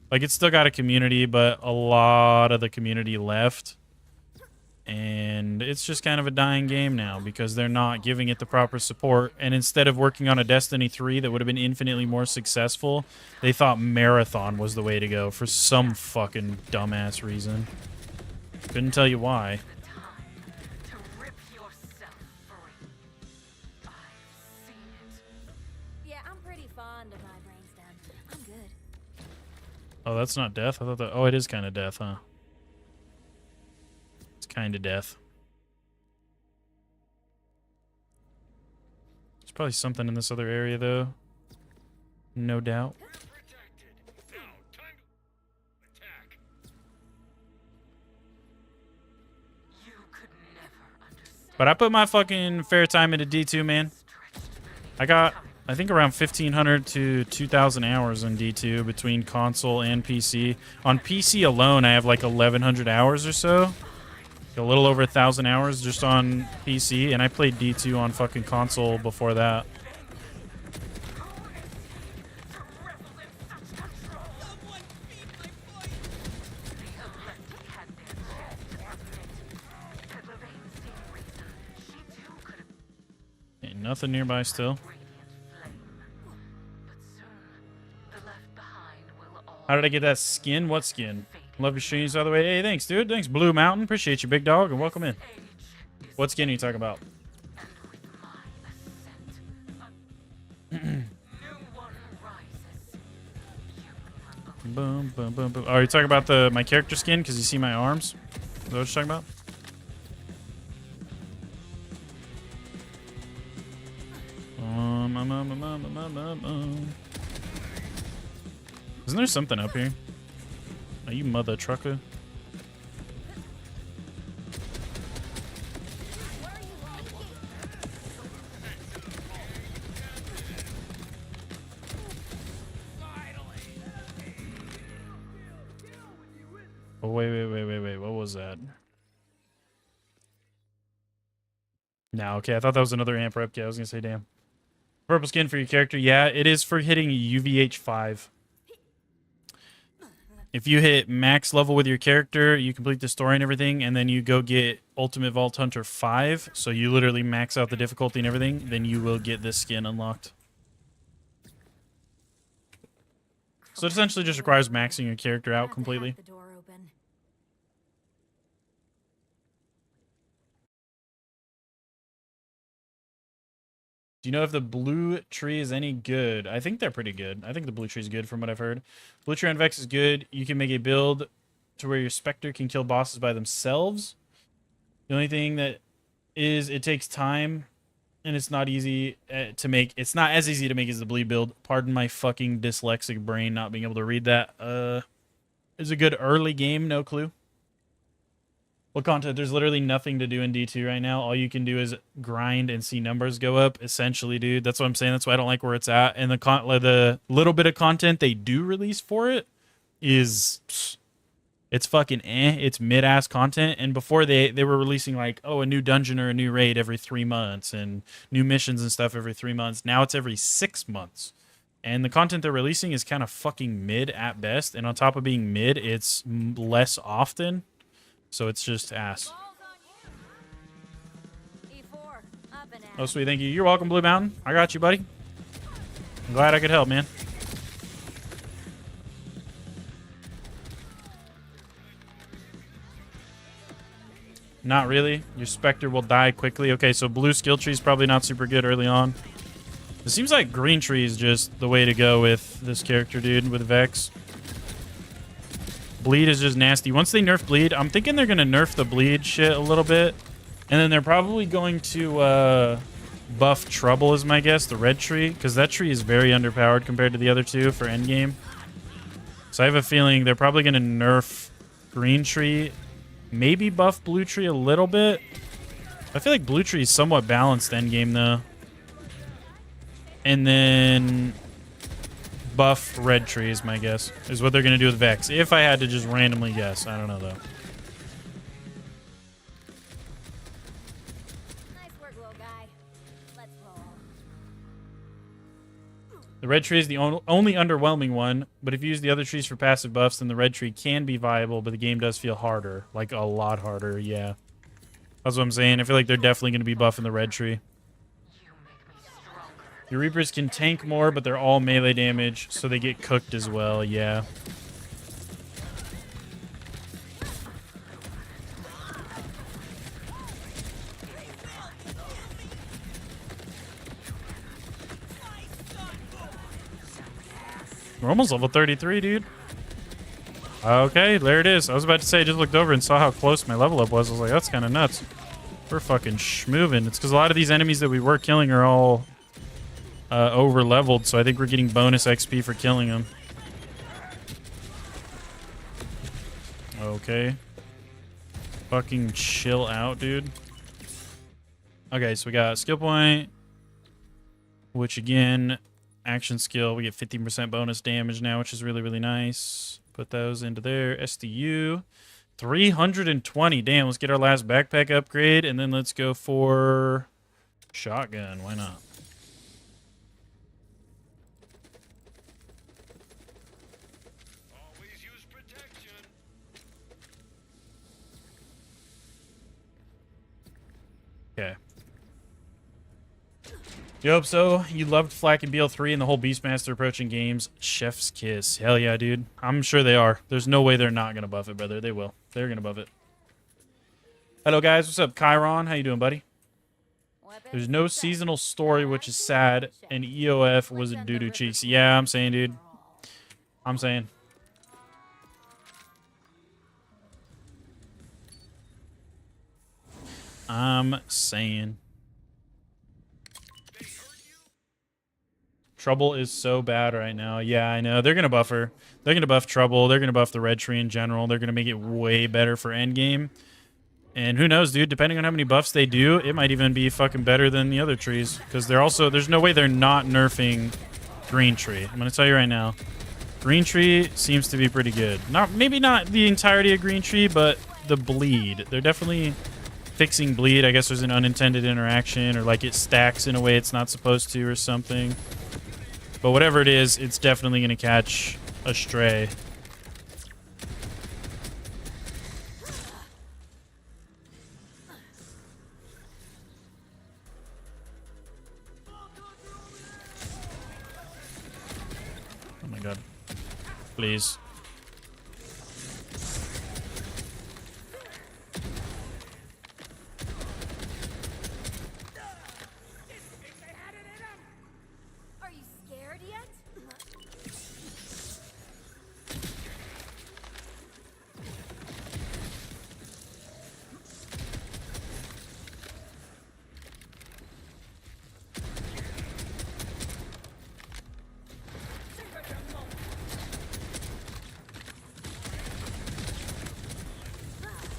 Like, it's still got a community, but a lot of the community left. And it's just kind of a dying game now because they're not giving it the proper support. And instead of working on a Destiny 3 that would have been infinitely more successful, they thought Marathon was the way to go for some fucking dumbass reason. Couldn't tell you why. Yeah, I'm pretty fond of my brainstem. I'm good. Oh, that's not death? I thought that... Oh, it is kind of death, huh? Kind of death. There's probably something in this other area, though. No doubt. But I put my fucking fair time into D2, man. I got, I think, around 1,500 to 2,000 hours in D2 between console and PC. On PC alone, I have like 1,100 hours or so. A little over 1,000 hours just on PC, and I played D2 on fucking console before that. Ain't nothing nearby still. How did I get that skin? What skin? Love your streams, by the way. Hey, thanks, dude. Thanks, Blue Mountain. Appreciate you, big dog, and welcome in. What skin are you talking about? Boom, boom, boom, boom. Oh, are you talking about my character skin? Because you see my arms? Is that what you're talking about? Isn't there something up here? Oh, you mother trucker. Oh, wait. What was that? No, okay. I thought that was another amp rep. Yeah, I was going to say, damn. Purple skin for your character. Yeah, it is for hitting UVH 5. If you hit max level with your character, you complete the story and everything, and then you go get Ultimate Vault Hunter 5, so you literally max out the difficulty and everything, then you will get this skin unlocked. So it essentially just requires maxing your character out completely. Do you know if the blue tree is any good? I think they're pretty good. I think the blue tree is good from what I've heard. Blue tree on Vex is good. You can make a build to where your Spectre can kill bosses by themselves. The only thing that is, it takes time, and it's not easy to make. It's not as easy to make as the bleed build. Pardon my fucking dyslexic brain not being able to read that. It's a good early game, no clue. What content? There's literally nothing to do in D2 right now. All you can do is grind and see numbers go up, essentially, dude. That's what I'm saying. That's why I don't like where it's at. And the little bit of content they do release for it is... It's fucking It's mid-ass content. And before they were releasing like, oh, a new dungeon or a new raid every 3 months and new missions and stuff every 3 months. Now it's every 6 months. And the content they're releasing is kind of fucking mid at best. And on top of being mid, it's less often. So it's just ass. Oh, sweet. Thank you. You're welcome, Blue Mountain. I got you, buddy. I'm glad I could help, man. Not really. Your Spectre will die quickly. Okay, so blue skill tree is probably not super good early on. It seems like green tree is just the way to go with this character, dude, with Vex. Bleed is just nasty. Once they nerf bleed, I'm thinking they're going to nerf the bleed shit a little bit. And then they're probably going to buff Trouble is my guess, the red tree, because that tree is very underpowered compared to the other two for endgame. So I have a feeling they're probably going to nerf green tree, maybe buff blue tree a little bit. I feel like blue tree is somewhat balanced endgame though. And then buff red tree is my guess, is what they're going to do with Vex. If I had to just randomly guess, I don't know though. The red tree is the only underwhelming one, but if you use the other trees for passive buffs, then the red tree can be viable, but the game does feel harder. Like, a lot harder, yeah. That's what I'm saying. I feel like they're definitely going to be buffing the red tree. Your Reapers can tank more, but they're all melee damage, so they get cooked as well, yeah. We're almost level 33, dude. Okay, there it is. I was about to say, I just looked over and saw how close my level up was. I was like, that's kind of nuts. We're fucking schmoving. It's because a lot of these enemies that we were killing are all over leveled, so I think we're getting bonus XP for killing them. Okay. Fucking chill out, dude. Okay, so we got skill point, which again, action skill, we get 15% bonus damage now, which is really, really nice. Put those into there. SDU, 320. Damn, let's get our last backpack upgrade, and then let's go for shotgun. Why not? Always use protection. Okay. You hope so. You loved Flak and BL3 and the whole Beastmaster approaching games. Chef's kiss. Hell yeah, dude. I'm sure they are. There's no way they're not going to buff it, brother. They will. They're going to buff it. Hello, guys. What's up, Chiron? How you doing, buddy? There's no seasonal story, which is sad, and EOF was a doo-doo cheeks. Yeah, I'm saying, dude. I'm saying. I'm saying. Trouble is so bad right now. Yeah, I know. They're going to buff her. They're going to buff Trouble. They're going to buff the red tree in general. They're going to make it way better for endgame. And who knows, dude? Depending on how many buffs they do, it might even be fucking better than the other trees. Because they're also... There's no way they're not nerfing green tree. I'm going to tell you right now. Green tree seems to be pretty good. Maybe not the entirety of green tree, but the bleed. They're definitely fixing bleed. I guess there's an unintended interaction, or like it stacks in a way it's not supposed to or something. But whatever it is, it's definitely going to catch a stray. Oh my god. Please. Are you scared yet?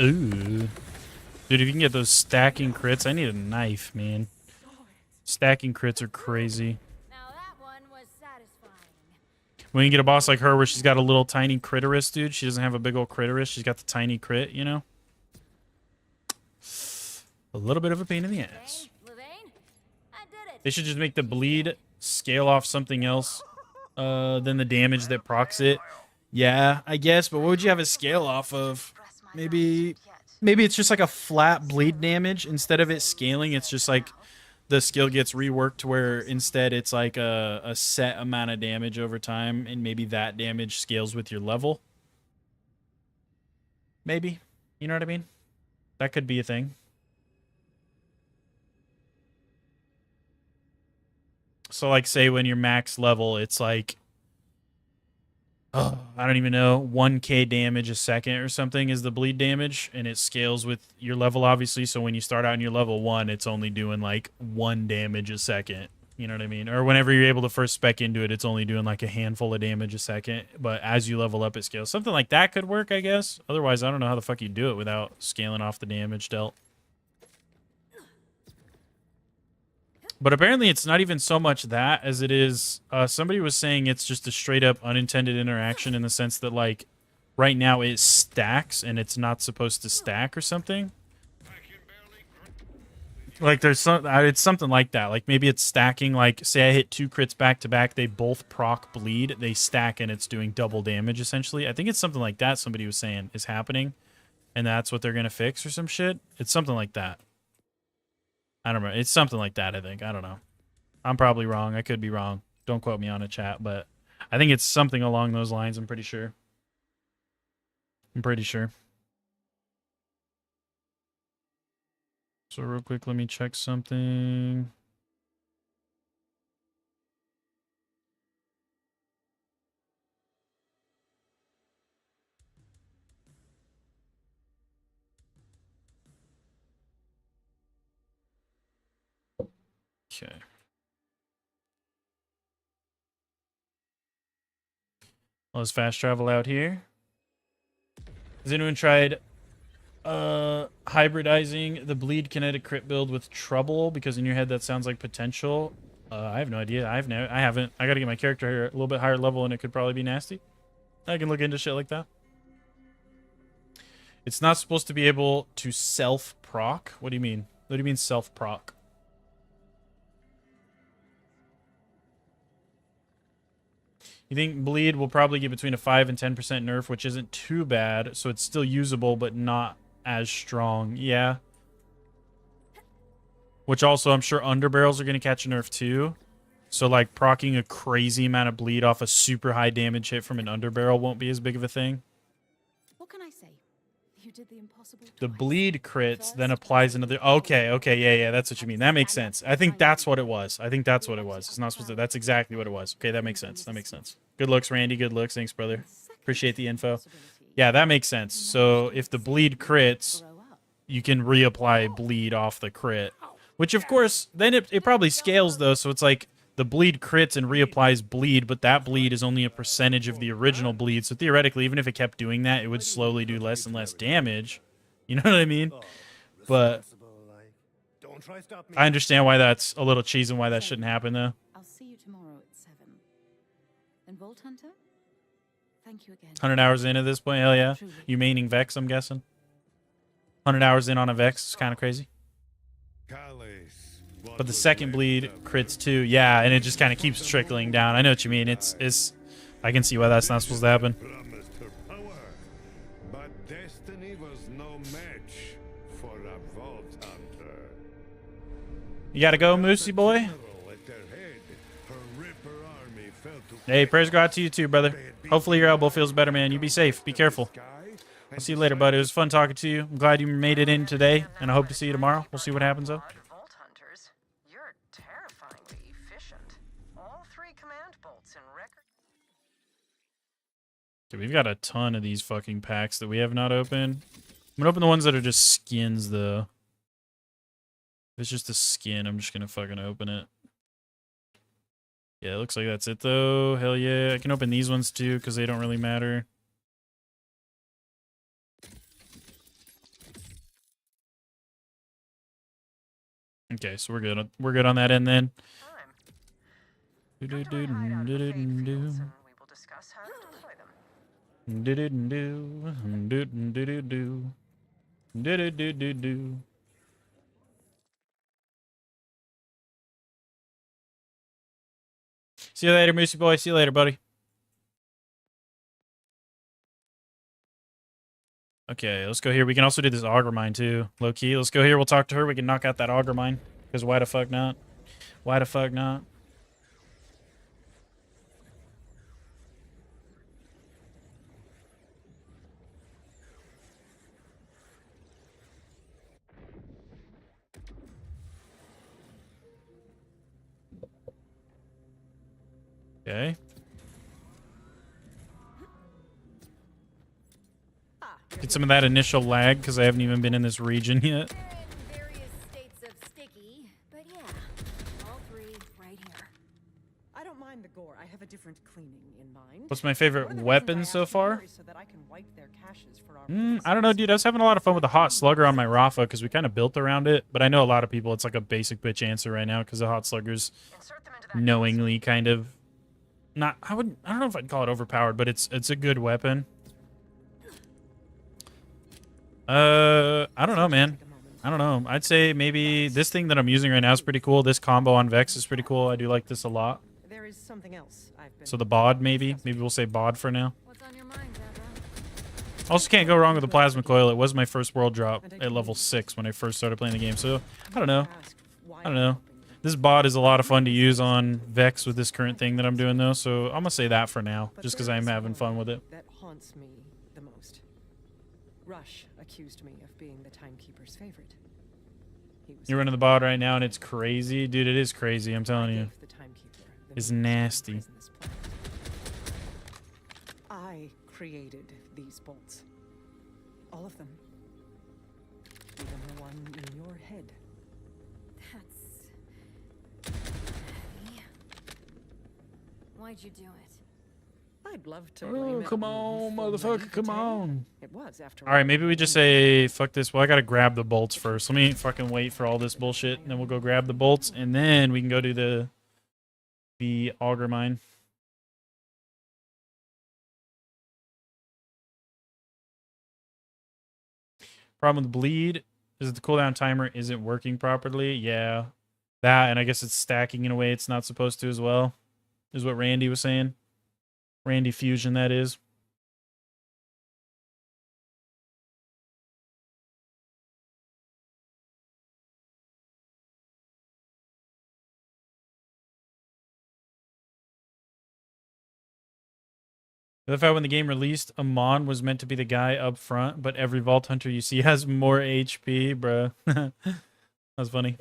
Ooh. Dude, if you can get those stacking crits, I need a knife, man. Stacking crits are crazy. Now that one was satisfying. When you get a boss like her where she's got a little tiny critterist, dude, she doesn't have a big old critterist, she's got the tiny crit, you know? A little bit of a pain in the ass. They should just make the bleed scale off something else than the damage that procs it. Yeah, I guess, but what would you have it scale off of? Maybe it's just like a flat bleed damage. Instead of it scaling, it's just like the skill gets reworked to where instead it's like a set amount of damage over time, and maybe that damage scales with your level. Maybe. You know what I mean? That could be a thing. So like say when you're max level, it's like Oh, I don't even know, 1k damage a second or something is the bleed damage, and it scales with your level, obviously. So when you start out in your level 1, it's only doing like 1 damage a second. You know what I mean? Or whenever you're able to first spec into it, it's only doing like a handful of damage a second. But as you level up, it scales. Something like that could work, I guess. Otherwise, I don't know how the fuck you do it without scaling off the damage dealt. But apparently it's not even so much that as it is, somebody was saying it's just a straight up unintended interaction in the sense that, like, right now it stacks and it's not supposed to stack or something. Like, there's some, it's something like that. Like, maybe it's stacking, like, say I hit 2 crits back to back, they both proc bleed, they stack and it's doing double damage, essentially. I think it's something like that somebody was saying is happening, and that's what they're gonna fix or some shit. It's something like that. I don't know. It's something like that, I think. I don't know. I'm probably wrong. I could be wrong. Don't quote me on a chat, but I think it's something along those lines. I'm pretty sure. I'm pretty sure. So real quick, let me check something. Okay. Let's fast travel out here. Has anyone tried hybridizing the bleed kinetic crit build with trouble? Because in your head that sounds like potential. I have no idea. I haven't. I gotta get my character here a little bit higher level and it could probably be nasty. I can look into shit like that. It's not supposed to be able to self-proc? What do you mean? What do you mean self-proc? You think bleed will probably get between a 5 and 10% nerf, which isn't too bad, so it's still usable, but not as strong. Yeah. Which also, I'm sure underbarrels are going to catch a nerf too. So, like, proccing a crazy amount of bleed off a super high damage hit from an underbarrel won't be as big of a thing. What can I say? You did the impossible. The bleed crits then applies another. Okay, yeah, that's what you mean. That makes sense. I think that's what it was. It's not supposed to. That's exactly what it was. Okay, that makes sense. Good looks, Randy. Good looks. Thanks, brother. Appreciate the info. Yeah, that makes sense. So if the bleed crits, you can reapply bleed off the crit. Which, of course, then it probably scales, though. So it's like the bleed crits and reapplies bleed, but that bleed is only a percentage of the original bleed. So theoretically, even if it kept doing that, it would slowly do less and less damage. You know what I mean? But I understand why that's a little cheese and why that shouldn't happen, though. I'll see you tomorrow at 7. And Vault Hunter? Thank you again. 100 hours in at this point, hell yeah. You maining Vex, I'm guessing. 100 hours in on a Vex is kind of crazy. But the second bleed crits too, yeah, and it just kind of keeps trickling down. I know what you mean. It's I can see why that's not supposed to happen. But destiny was no match for a Vault Hunter. You gotta go, Moosey boy. Hey, prayers go out to you too, brother. Hopefully your elbow feels better, man. You be safe. Be careful. I'll see you later, buddy. It was fun talking to you. I'm glad you made it in today, and I hope to see you tomorrow. We'll see what happens, though. Vault Hunters, you're terrifyingly efficient. All 3 command bolts in record. Okay, we've got a ton of these fucking packs that we have not opened. I'm gonna open the ones that are just skins, though. If it's just a skin, I'm just gonna fucking open it. Yeah, it looks like that's it, though. Hell yeah. I can open these ones, too, because they don't really matter. Okay, so we're good. We're good on that end then. See you later, Moosey boy. See you later, buddy. Okay, let's go here. We can also do this auger mine too, low key. Let's go here. We'll talk to her. We can knock out that auger mine. Because why the fuck not? Why the fuck not? Okay. Get some of that initial lag because I haven't even been in this region yet. They're in various states of sticky, but yeah, all three right here. I don't mind the gore. I have a different cleaning in mind. What's my favorite weapon so far? So that I can wipe their caches for our I don't know, dude. I was having a lot of fun with the hot slugger on my Rafa because we kind of built around it. But I know a lot of people, it's like a basic bitch answer right now because the hot slugger's knowingly kind of not. I don't know if I'd call it overpowered, but it's a good weapon. I don't know, man. I don't know. I'd say maybe this thing that I'm using right now is pretty cool. This combo on Vex is pretty cool. I do like this a lot. There is something else I've been. So the bod, maybe we'll say bod for now. What's on your mind, Deborah? Also can't go wrong with the plasma coil. It was my first world drop at level 6 when I first started playing the game. So I don't know. I don't know. This bod is a lot of fun to use on Vex with this current thing that I'm doing though. So I'm gonna say that for now, just because I'm having fun with it. That haunts me the most. Rush accused me of being the Timekeeper's favorite. You're running the bod right now, and it's crazy, dude. It is crazy. I'm telling you, it's nasty. I created these bolts, all of them, even the one in your head. That's heavy. Why'd you do it? I'd love to. Oh, come on, motherfucker, come on. It was after all right, maybe we just say fuck this. Well, I gotta grab the bolts first. Let me fucking wait for all this bullshit, and then we'll go grab the bolts, and then we can go do the auger mine. Problem with the bleed is that the cooldown timer isn't working properly. Yeah, that, and I guess it's stacking in a way it's not supposed to as well, is what Randy was saying. Randy Fusion, that is. The fact when the game released, Amon was meant to be the guy up front, but every Vault Hunter you see has more HP, bruh. That's funny.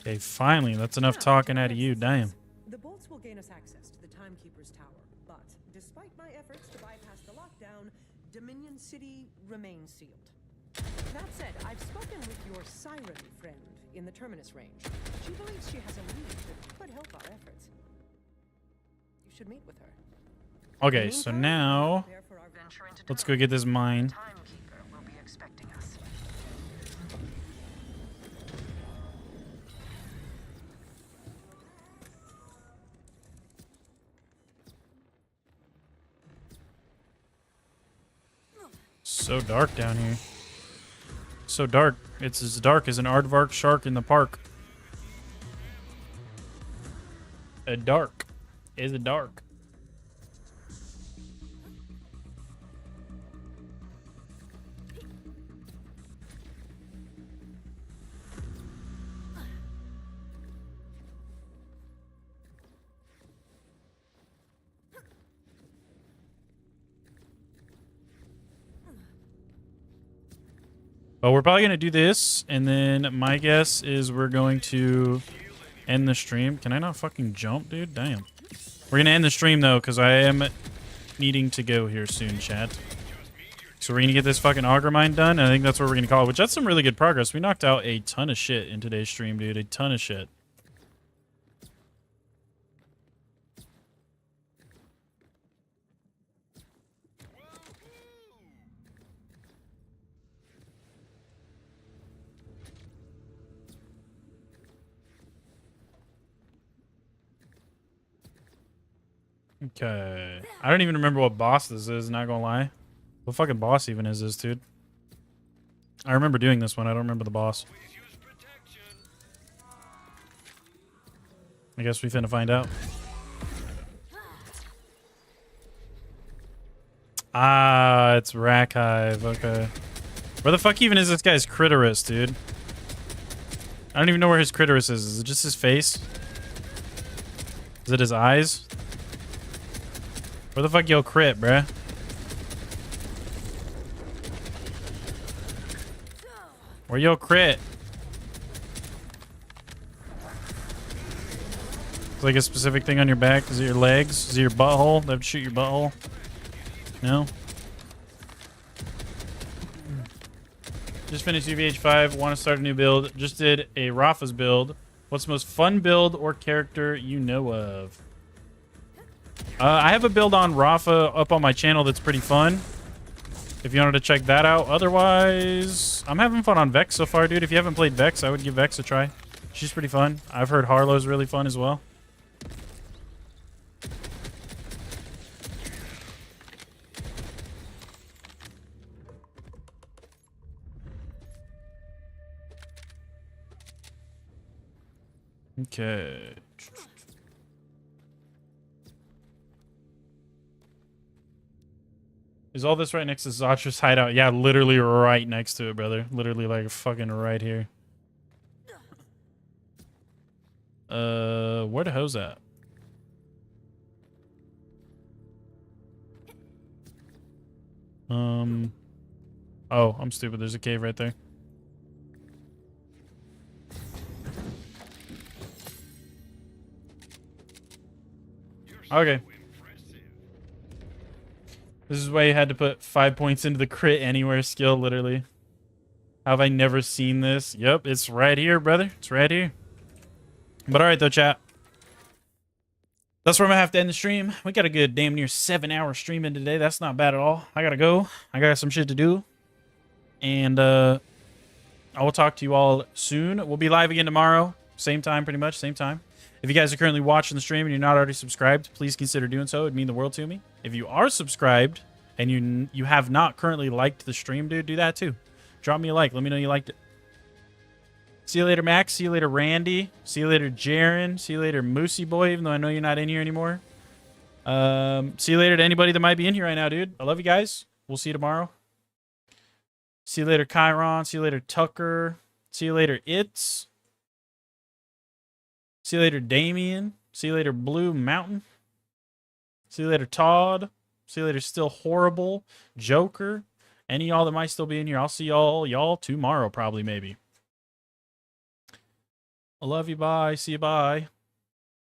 Okay, finally, that's enough talking out of you, damn. The bolts will gain us access to the Timekeeper's Tower, but despite my efforts to bypass the lockdown, Dominion City remains sealed. That said, I've spoken with your Siren friend in the Terminus range. She believes she has a lead that could help our efforts. You should meet with her. Okay, so now let's go get this mine. Timekeeper will be expecting us. So dark down here. So dark. It's as dark as an aardvark shark in the park. A dark is a dark. Well, we're probably going to do this, and then my guess is we're going to end the stream. Can I not fucking jump, dude? Damn. We're going to end the stream, though, because I am needing to go here soon, chat. So we're going to get this fucking auger mine done, and I think that's what we're going to call it, which that's some really good progress. We knocked out a ton of shit in today's stream, dude. A ton of shit. Okay. I don't even remember what boss this is, not gonna lie. What fucking boss even is this, dude? I remember doing this one. I don't remember the boss. I guess we finna find out. Ah, it's Rack Hive. Okay. Where the fuck even is this guy's Critorus, dude? I don't even know where his Critterus is. Is it just his face? Is it his eyes? Where the fuck yo crit, bruh? Where yo crit? It's like a specific thing on your back. Is it your legs? Is it your butthole? They have to shoot your butthole? No? Just finished UVH5. Want to start a new build. Just did a Rafa's build. What's the most fun build or character you know of? I have a build on Rafa up on my channel that's pretty fun. If you wanted to check that out. Otherwise, I'm having fun on Vex so far, dude. If you haven't played Vex, I would give Vex a try. She's pretty fun. I've heard Harlow's really fun as well. Okay. Is all this right next to Zatra's hideout? Yeah, literally right next to it, brother. Literally like fucking right here. Where the hoes at? Oh, I'm stupid. There's a cave right there. Okay. This is why you had to put 5 points into the crit anywhere skill, literally. How have I never seen this? Yep, it's right here, brother. It's right here. But alright though, chat. That's where I'm gonna have to end the stream. We got a good damn near 7-hour stream in today. That's not bad at all. I gotta go. I got some shit to do. And I will talk to you all soon. We'll be live again tomorrow. Same time, pretty much. Same time. If you guys are currently watching the stream and you're not already subscribed, please consider doing so. It'd mean the world to me. If you are subscribed and you have not currently liked the stream, dude, do that too. Drop me a like. Let me know you liked it. See you later, Max. See you later, Randy. See you later, Jaren. See you later, Moosey Boy, even though I know you're not in here anymore. See you later to anybody that might be in here right now, dude. I love you guys. We'll see you tomorrow. See you later, Chiron. See you later, Tucker. See you later, It's. See you later, Damien. See you later, Blue Mountain. See you later, Todd. See you later, Still Horrible. Joker. Any of y'all that might still be in here, I'll see y'all tomorrow, probably, maybe. I love you. Bye. See you. Bye.